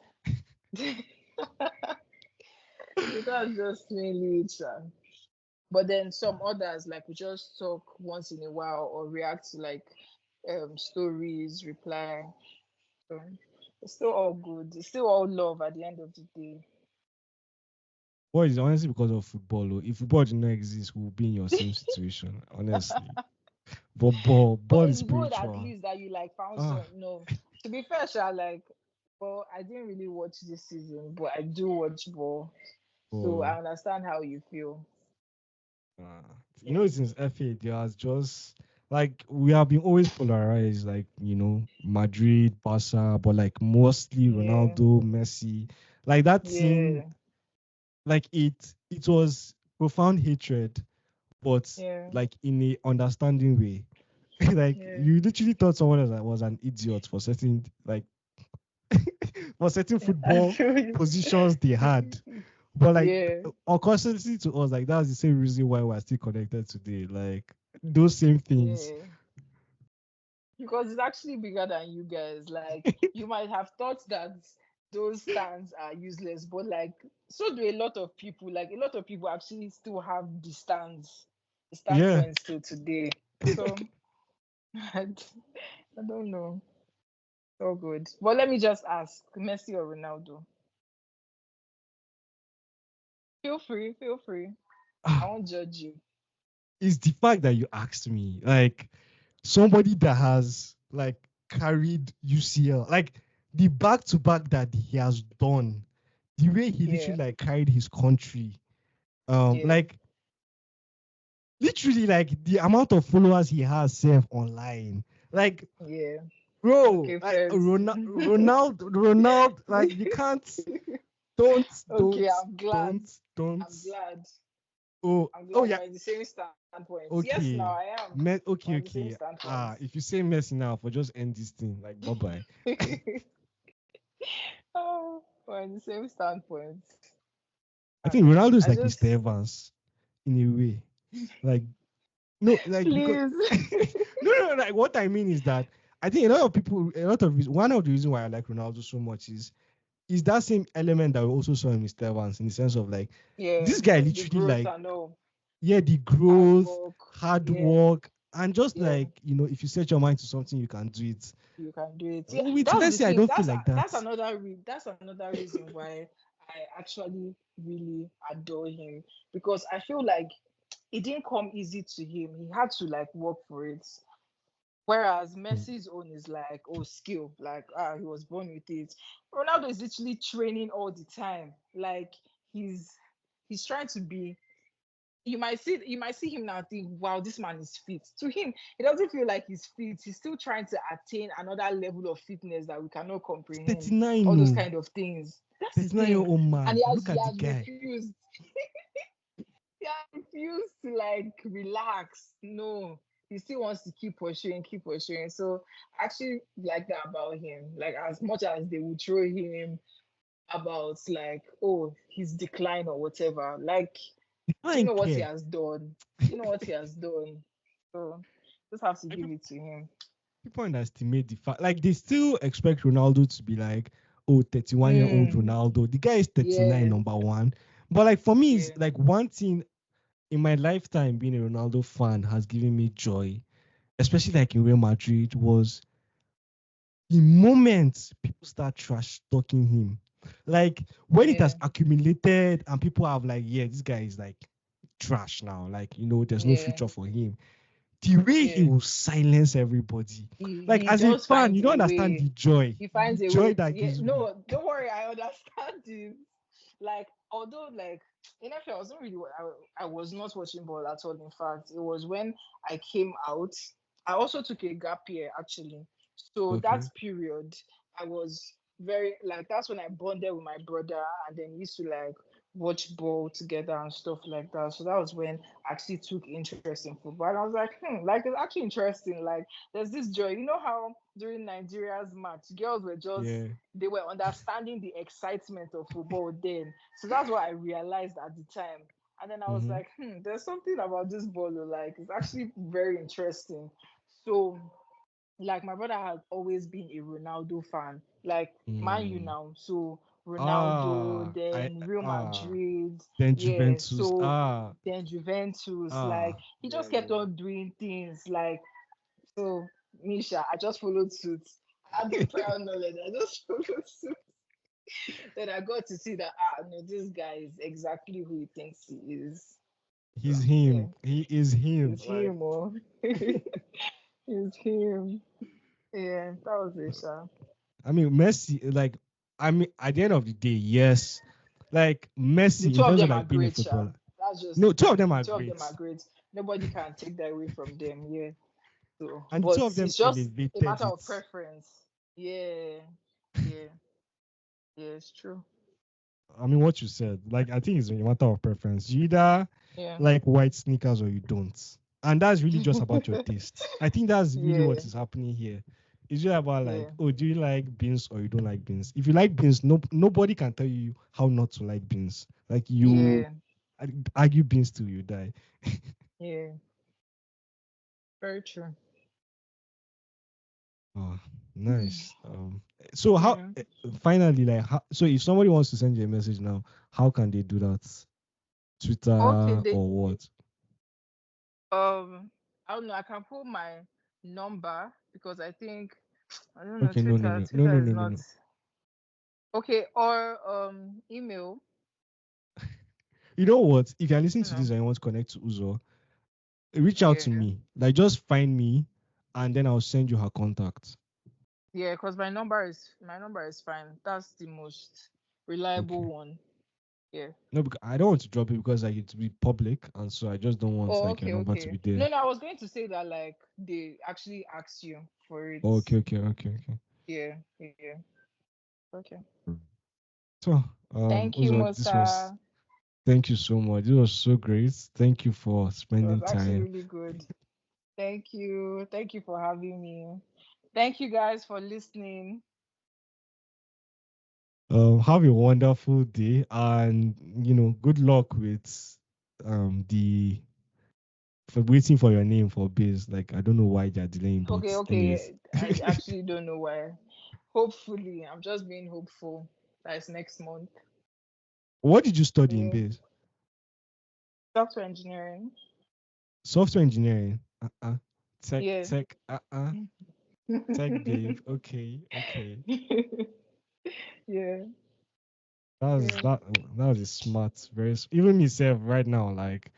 S2: that's just mainly it. But then some others, like we just talk once in a while or react to like stories, reply. So it's still all good. It's still all love at the end of the day.
S3: Boys, honestly, because of football. Oh. If football did not exist, we would be in your same situation. Honestly, but ball
S2: But
S3: is
S2: it's good at
S3: spiritual.
S2: least that you like found
S3: Ah,
S2: some. No, to be fair, Sha, like, well, I didn't really watch this season, but I do watch ball, so
S3: ball.
S2: I understand how you feel.
S3: Uh, you
S2: Yeah,
S3: know, since FA, there's just like we have been always polarized, like Madrid, Barca, but like mostly
S2: yeah,
S3: Ronaldo, Messi. Like that scene,
S2: yeah,
S3: like it was profound hatred, but
S2: yeah,
S3: like in a understanding way. Like
S2: yeah.
S3: you literally thought someone was an idiot for certain like for certain
S2: I
S3: football
S2: feel you.
S3: positions they had. But like
S2: Yeah,
S3: unconsciously to us, like that's the same reason why we're still connected today. Like those same things.
S2: yeah. Because it's actually bigger than you guys. Like you might have thought that those stands are useless, but like so do a lot of people. Like a lot of people actually still have the
S3: Yeah.
S2: standpoints till today. So I don't know. So good. But let me just ask, Messi or Ronaldo? Feel free, feel free. I
S3: Ah,
S2: won't judge you.
S3: it's the fact that you asked me, like somebody that has like carried UCL, like the back to back that he has done, the way he
S2: Yeah,
S3: literally like carried his country.
S2: yeah,
S3: Like literally like the amount of followers he has self online. Like
S2: yeah.
S3: bro,
S2: Okay,
S3: like
S2: first.
S3: Ronaldo, like you can't don't
S2: Okay,
S3: don't
S2: I'm glad.
S3: don't don't
S2: I'm glad. I'm
S3: oh
S2: glad
S3: yeah,
S2: we're in the same standpoint. Yes, now I
S3: okay.
S2: am. We're in
S3: Okay,
S2: the same
S3: okay.
S2: standpoint.
S3: If you say Messi now, for just end this thing, like bye bye.
S2: Oh, we're in the same standpoint.
S3: I
S2: I
S3: think
S2: know.
S3: Ronaldo is
S2: I
S3: like
S2: just
S3: Mr. Evans in a way. Like no, like because
S2: please.
S3: no, like what I mean is that I think a lot of people, one of the reasons why I like Ronaldo so much is that same element that we also saw in Mr. Evans in the sense of like
S2: Yeah,
S3: this guy
S2: the
S3: literally
S2: growth
S3: like
S2: and all.
S3: yeah the
S2: Hard
S3: growth,
S2: work.
S3: hard
S2: Yeah,
S3: work, and just
S2: yeah.
S3: like if you set your mind to something, you can do it.
S2: You can do it. Yeah,
S3: With
S2: that's the
S3: Messi, I
S2: thing.
S3: don't feel like that.
S2: That's another reason why I actually really adore him because I feel like it didn't come easy to him. He had to like work for it. Whereas Messi's own is like, oh, skill, like he was born with it. Ronaldo is literally training all the time. Like he's he's trying to be. You might see him now and think, wow, this man is fit. To him, it doesn't feel like he's fit. He's still trying to attain another level of fitness that we cannot comprehend.
S3: 39,
S2: All those
S3: no.
S2: kind of things. That's the
S3: 39-year-old
S2: thing. And
S3: man.
S2: he has
S3: Look
S2: he
S3: at the
S2: has
S3: guy.
S2: refused. He has refused to like relax. No. He still wants to keep pursuing, keep pursuing. So I actually like that about him. Like as much as they would throw him about like, oh, his decline or whatever. Like,
S3: I
S2: do you
S3: don't
S2: know what he
S3: care.
S2: has done? Do you know what he has done? So just have to
S3: Like,
S2: give it to him.
S3: people underestimate the fact. Like, they still expect Ronaldo to be like, oh, 31-year-old
S2: Mm,
S3: Ronaldo. The guy is 39,
S2: yeah,
S3: number one. But like for me, it's
S2: yeah,
S3: like one thing in my lifetime being a Ronaldo fan has given me joy, especially like in Real Madrid, was the moment people start trash talking him. Like when it
S2: yeah,
S3: has accumulated and people have like, yeah, this guy is like trash now. Like, there's no
S2: yeah,
S3: future for him. The way he
S2: yeah.
S3: will silence everybody. Like
S2: He
S3: as a
S2: just
S3: fan, you
S2: finds
S3: don't
S2: a
S3: understand
S2: way.
S3: the joy.
S2: He
S3: The
S2: finds a
S3: joy
S2: way.
S3: that
S2: Yeah,
S3: gives me.
S2: no, don't worry. I understand it. Like, although, like, in NFL, I wasn't really, I was not watching ball at all. In fact, it was when I came out. I also took a gap year, actually. So that
S3: Okay.
S2: period, I was very, like, that's when I bonded with my brother and then used to, like, watch ball together and stuff like that. So that was when I actually took interest in football. And I was like, like, it's actually interesting. Like, there's this joy. You know how during Nigeria's match, girls were just
S3: Yeah.
S2: they were understanding the excitement of football then. So that's what I realized at the time. And then I was
S3: Mm-hmm.
S2: like, there's something about this ball, like it's actually very interesting. So like my brother has always been a Ronaldo fan, like Man U
S3: Mm.
S2: now. So Ronaldo,
S3: Ah,
S2: then Real Madrid,
S3: then
S2: yeah.
S3: Juventus.
S2: So then Juventus, like he
S3: Yeah,
S2: just
S3: yeah,
S2: kept
S3: yeah.
S2: on doing things like so. Misha, I just followed suit. I have the prior knowledge. I just followed suit. Then I got to see that no, this guy is exactly who he thinks he is. So,
S3: He's
S2: yeah,
S3: him. He is him.
S2: it's
S3: Like,
S2: him, oh, it's him. Yeah, that was it, Sha.
S3: I mean, Messi, like, I mean, at the end of the day, yes. Like,
S2: The
S3: Messi,
S2: two
S3: in
S2: of
S3: terms of
S2: them are
S3: like being a
S2: great, Sha.
S3: footballer,
S2: That's just
S3: no,
S2: the
S3: two of
S2: thing.
S3: them
S2: The
S3: are
S2: two of
S3: great.
S2: them are great. Nobody can take that away from them. Yeah. So,
S3: And the
S2: but
S3: two of them
S2: it's just a
S3: elevated
S2: matter
S3: it.
S2: of preference. Yeah, yeah, yeah. It's true.
S3: I mean, what you said, like, I think it's a matter of preference. You either
S2: Yeah,
S3: like white sneakers or you don't. And that's really just about your taste. I think that's really
S2: yeah,
S3: what is happening here. It's just about like,
S2: yeah,
S3: oh, do you like beans or you don't like beans? If you like beans, nobody can tell you how not to like beans. Like you
S2: yeah,
S3: argue beans till you die.
S2: yeah. Very true.
S3: Oh, nice. So how
S2: Yeah.
S3: finally like so if somebody wants to send you a message now, how can they do that?
S2: Okay,
S3: Twitter
S2: they
S3: or what?
S2: I don't know, I can put my number because I think I don't know,
S3: Okay, no, no,
S2: Twitter.
S3: no, no,
S2: Twitter
S3: no,
S2: is
S3: no, no,
S2: not
S3: no.
S2: okay, or email,
S3: You know what? If you're listening
S2: you
S3: to this
S2: know.
S3: and you want to connect to Uzo, reach out to
S2: Yeah.
S3: me. Like just find me and then I'll send you her contact.
S2: Yeah, because my number is fine. That's the most reliable
S3: Okay.
S2: one. Yeah.
S3: No, because I don't want to drop it because like it to be public, and so I just don't want
S2: Oh,
S3: like your
S2: okay,
S3: number to
S2: okay.
S3: be there.
S2: No, I was going to say that like they actually asked you for it.
S3: Okay, okay, okay, okay.
S2: Yeah, yeah. Okay.
S3: So,
S2: Thank you,
S3: Uzo, this was
S2: Musa.
S3: thank you so much. It was so great. Thank you for
S2: It was
S3: spending
S2: actually
S3: time.
S2: really good. Thank you. Thank you for having me. Thank you guys for listening.
S3: Have a wonderful day, and good luck with the for waiting for your name for biz. Like I don't know why they're delaying,
S2: Okay,
S3: but anyways.
S2: okay. I actually don't know why. Hopefully, I'm just being hopeful that it's next month.
S3: What did you study in
S2: Yeah.
S3: biz?
S2: Software engineering.
S3: Software engineering. Tech,
S2: Yeah.
S3: tech. Tech, babe. Okay, okay.
S2: Yeah.
S3: That was
S2: Yeah.
S3: that. That was a smart. Very. Even myself right now, like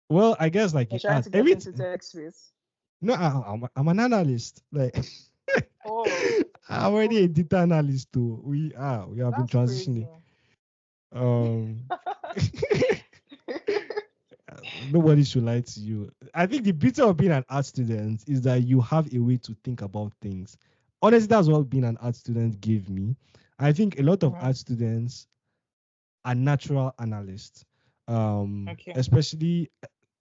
S3: Well, I guess like
S2: You're
S3: you
S2: trying
S3: asked
S2: to get into
S3: everything.
S2: tech space.
S3: No, I'm an analyst. Like
S2: Oh,
S3: I'm already a data analyst too. We have been
S2: that's crazy.
S3: transitioning. Um, Nobody should lie to you. I think the beauty of being an art student is that you have a way to think about things. Honestly, that's what being an art student gave me. I think a lot of
S2: Mhm.
S3: art students are natural analysts,
S2: Okay.
S3: especially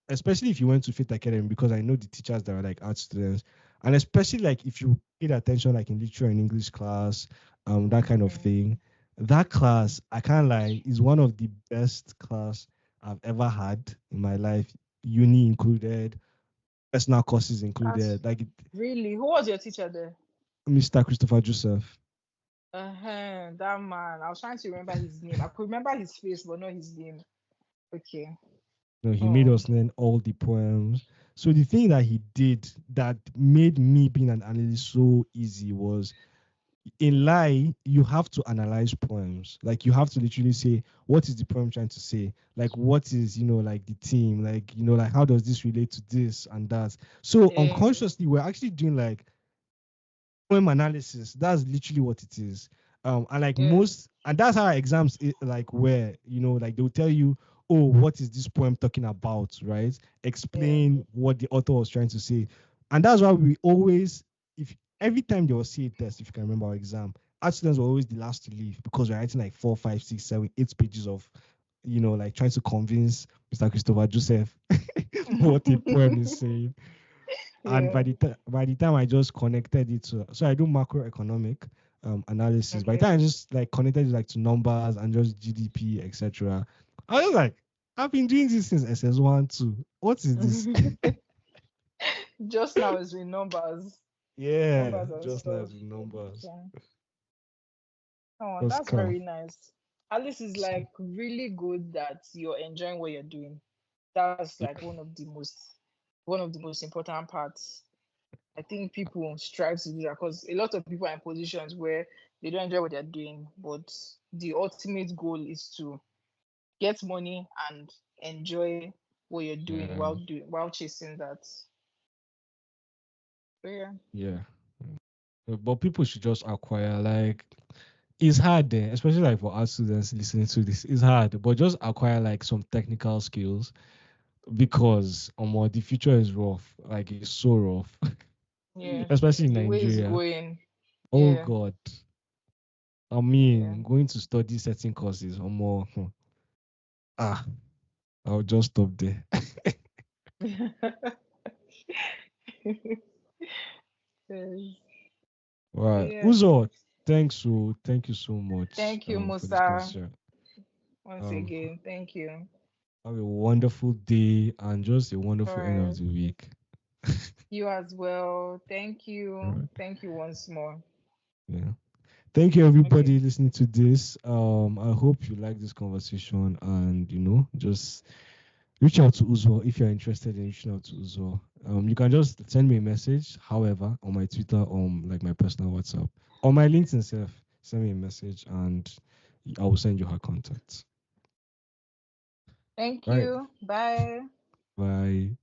S3: if you went to Fit Academy, because I know the teachers that are like art students, and especially like if you paid attention like in literature and English class, that kind of
S2: Mm.
S3: thing. That class, I can't lie, is one of the best class I've ever had in my life, uni included, personal courses
S2: That's
S3: included. Like
S2: really, who was your teacher there?
S3: Mr. Christopher Joseph.
S2: That man. I was trying to remember his name. I could remember his face, but not his name. Okay.
S3: He made
S2: Oh,
S3: us learn all the poems. So the thing that he did that made me being an analyst so easy was, in lie, you have to analyze poems. Like you have to literally say, what is the poem trying to say? Like what is, like the theme? Like, like how does this relate to this and that? So
S2: yeah,
S3: unconsciously, we're actually doing like poem analysis. That's literally what it is. And like
S2: yeah,
S3: most, and that's how exams like where like they'll tell you, oh, what is this poem talking about, right?
S2: yeah.
S3: Explain what the author was trying to say, and that's why we always, if every time they will see a test, if you can remember our exam, art students were always the last to leave because we're writing like 4, 5, 6, 7, 8 pages of, like trying to convince Mr. Christopher Joseph what a poem is saying. And
S2: Yeah.
S3: by the time I just connected it to, so I do macroeconomic analysis. By the
S2: Okay.
S3: time I just like connected it like to numbers and just GDP, etc., I was like, I've been doing this since SS1 too. What is this?
S2: Just now is with numbers,
S3: Yeah,
S2: numbers and
S3: just
S2: stuff.
S3: nice with numbers.
S2: Okay. Oh,
S3: Just
S2: that's
S3: calm.
S2: very nice. At least it's like really good that you're enjoying what you're doing. That's like one of the most important parts. I think people strive to do that because a lot of people are in positions where they don't enjoy what they're doing, but the ultimate goal is to get money and enjoy what you're doing
S3: Yeah,
S2: while chasing that. So yeah.
S3: yeah. But people should just acquire like, it's hard there, especially like for art students listening to this. It's hard, but just acquire like some technical skills because the future is rough. Like it's so rough,
S2: Yeah.
S3: especially in
S2: The way it's
S3: Nigeria.
S2: going.
S3: Oh
S2: Yeah.
S3: God. I
S2: Yeah.
S3: mean, going to study certain courses or more. Ah, I'll just stop there.
S2: Yes.
S3: Right.
S2: Yeah.
S3: Uzo, thank you so much
S2: Thank you,
S3: for this
S2: Musa.
S3: conversation.
S2: Once
S3: Um
S2: again. Thank you.
S3: have a wonderful day and just a
S2: All
S3: wonderful end of
S2: right.
S3: the week.
S2: You as well. Thank
S3: All
S2: you.
S3: right.
S2: Thank you once more.
S3: Yeah. Thank you
S2: Okay.
S3: everybody listening to this. I hope you like this conversation and just reach out to Uzo if you're interested in reaching out to Uzo. You can just send me a message, however, on my Twitter or like my personal WhatsApp or my LinkedIn self. Send me a message and I will send you her contacts.
S2: Thank
S3: Right.
S2: you. Bye.
S3: Bye.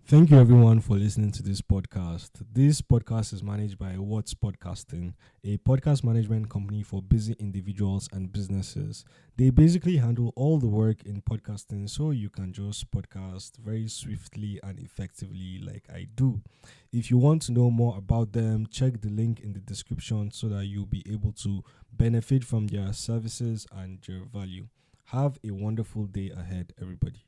S1: Thank you everyone for listening to this podcast. This podcast is managed by What's Podcasting, a podcast management company for busy individuals and businesses. They basically handle all the work in podcasting so you can just podcast very swiftly and effectively like I do. If you want to know more about them, check the link in the description so that you'll be able to benefit from their services and their value. Have a wonderful day ahead, everybody.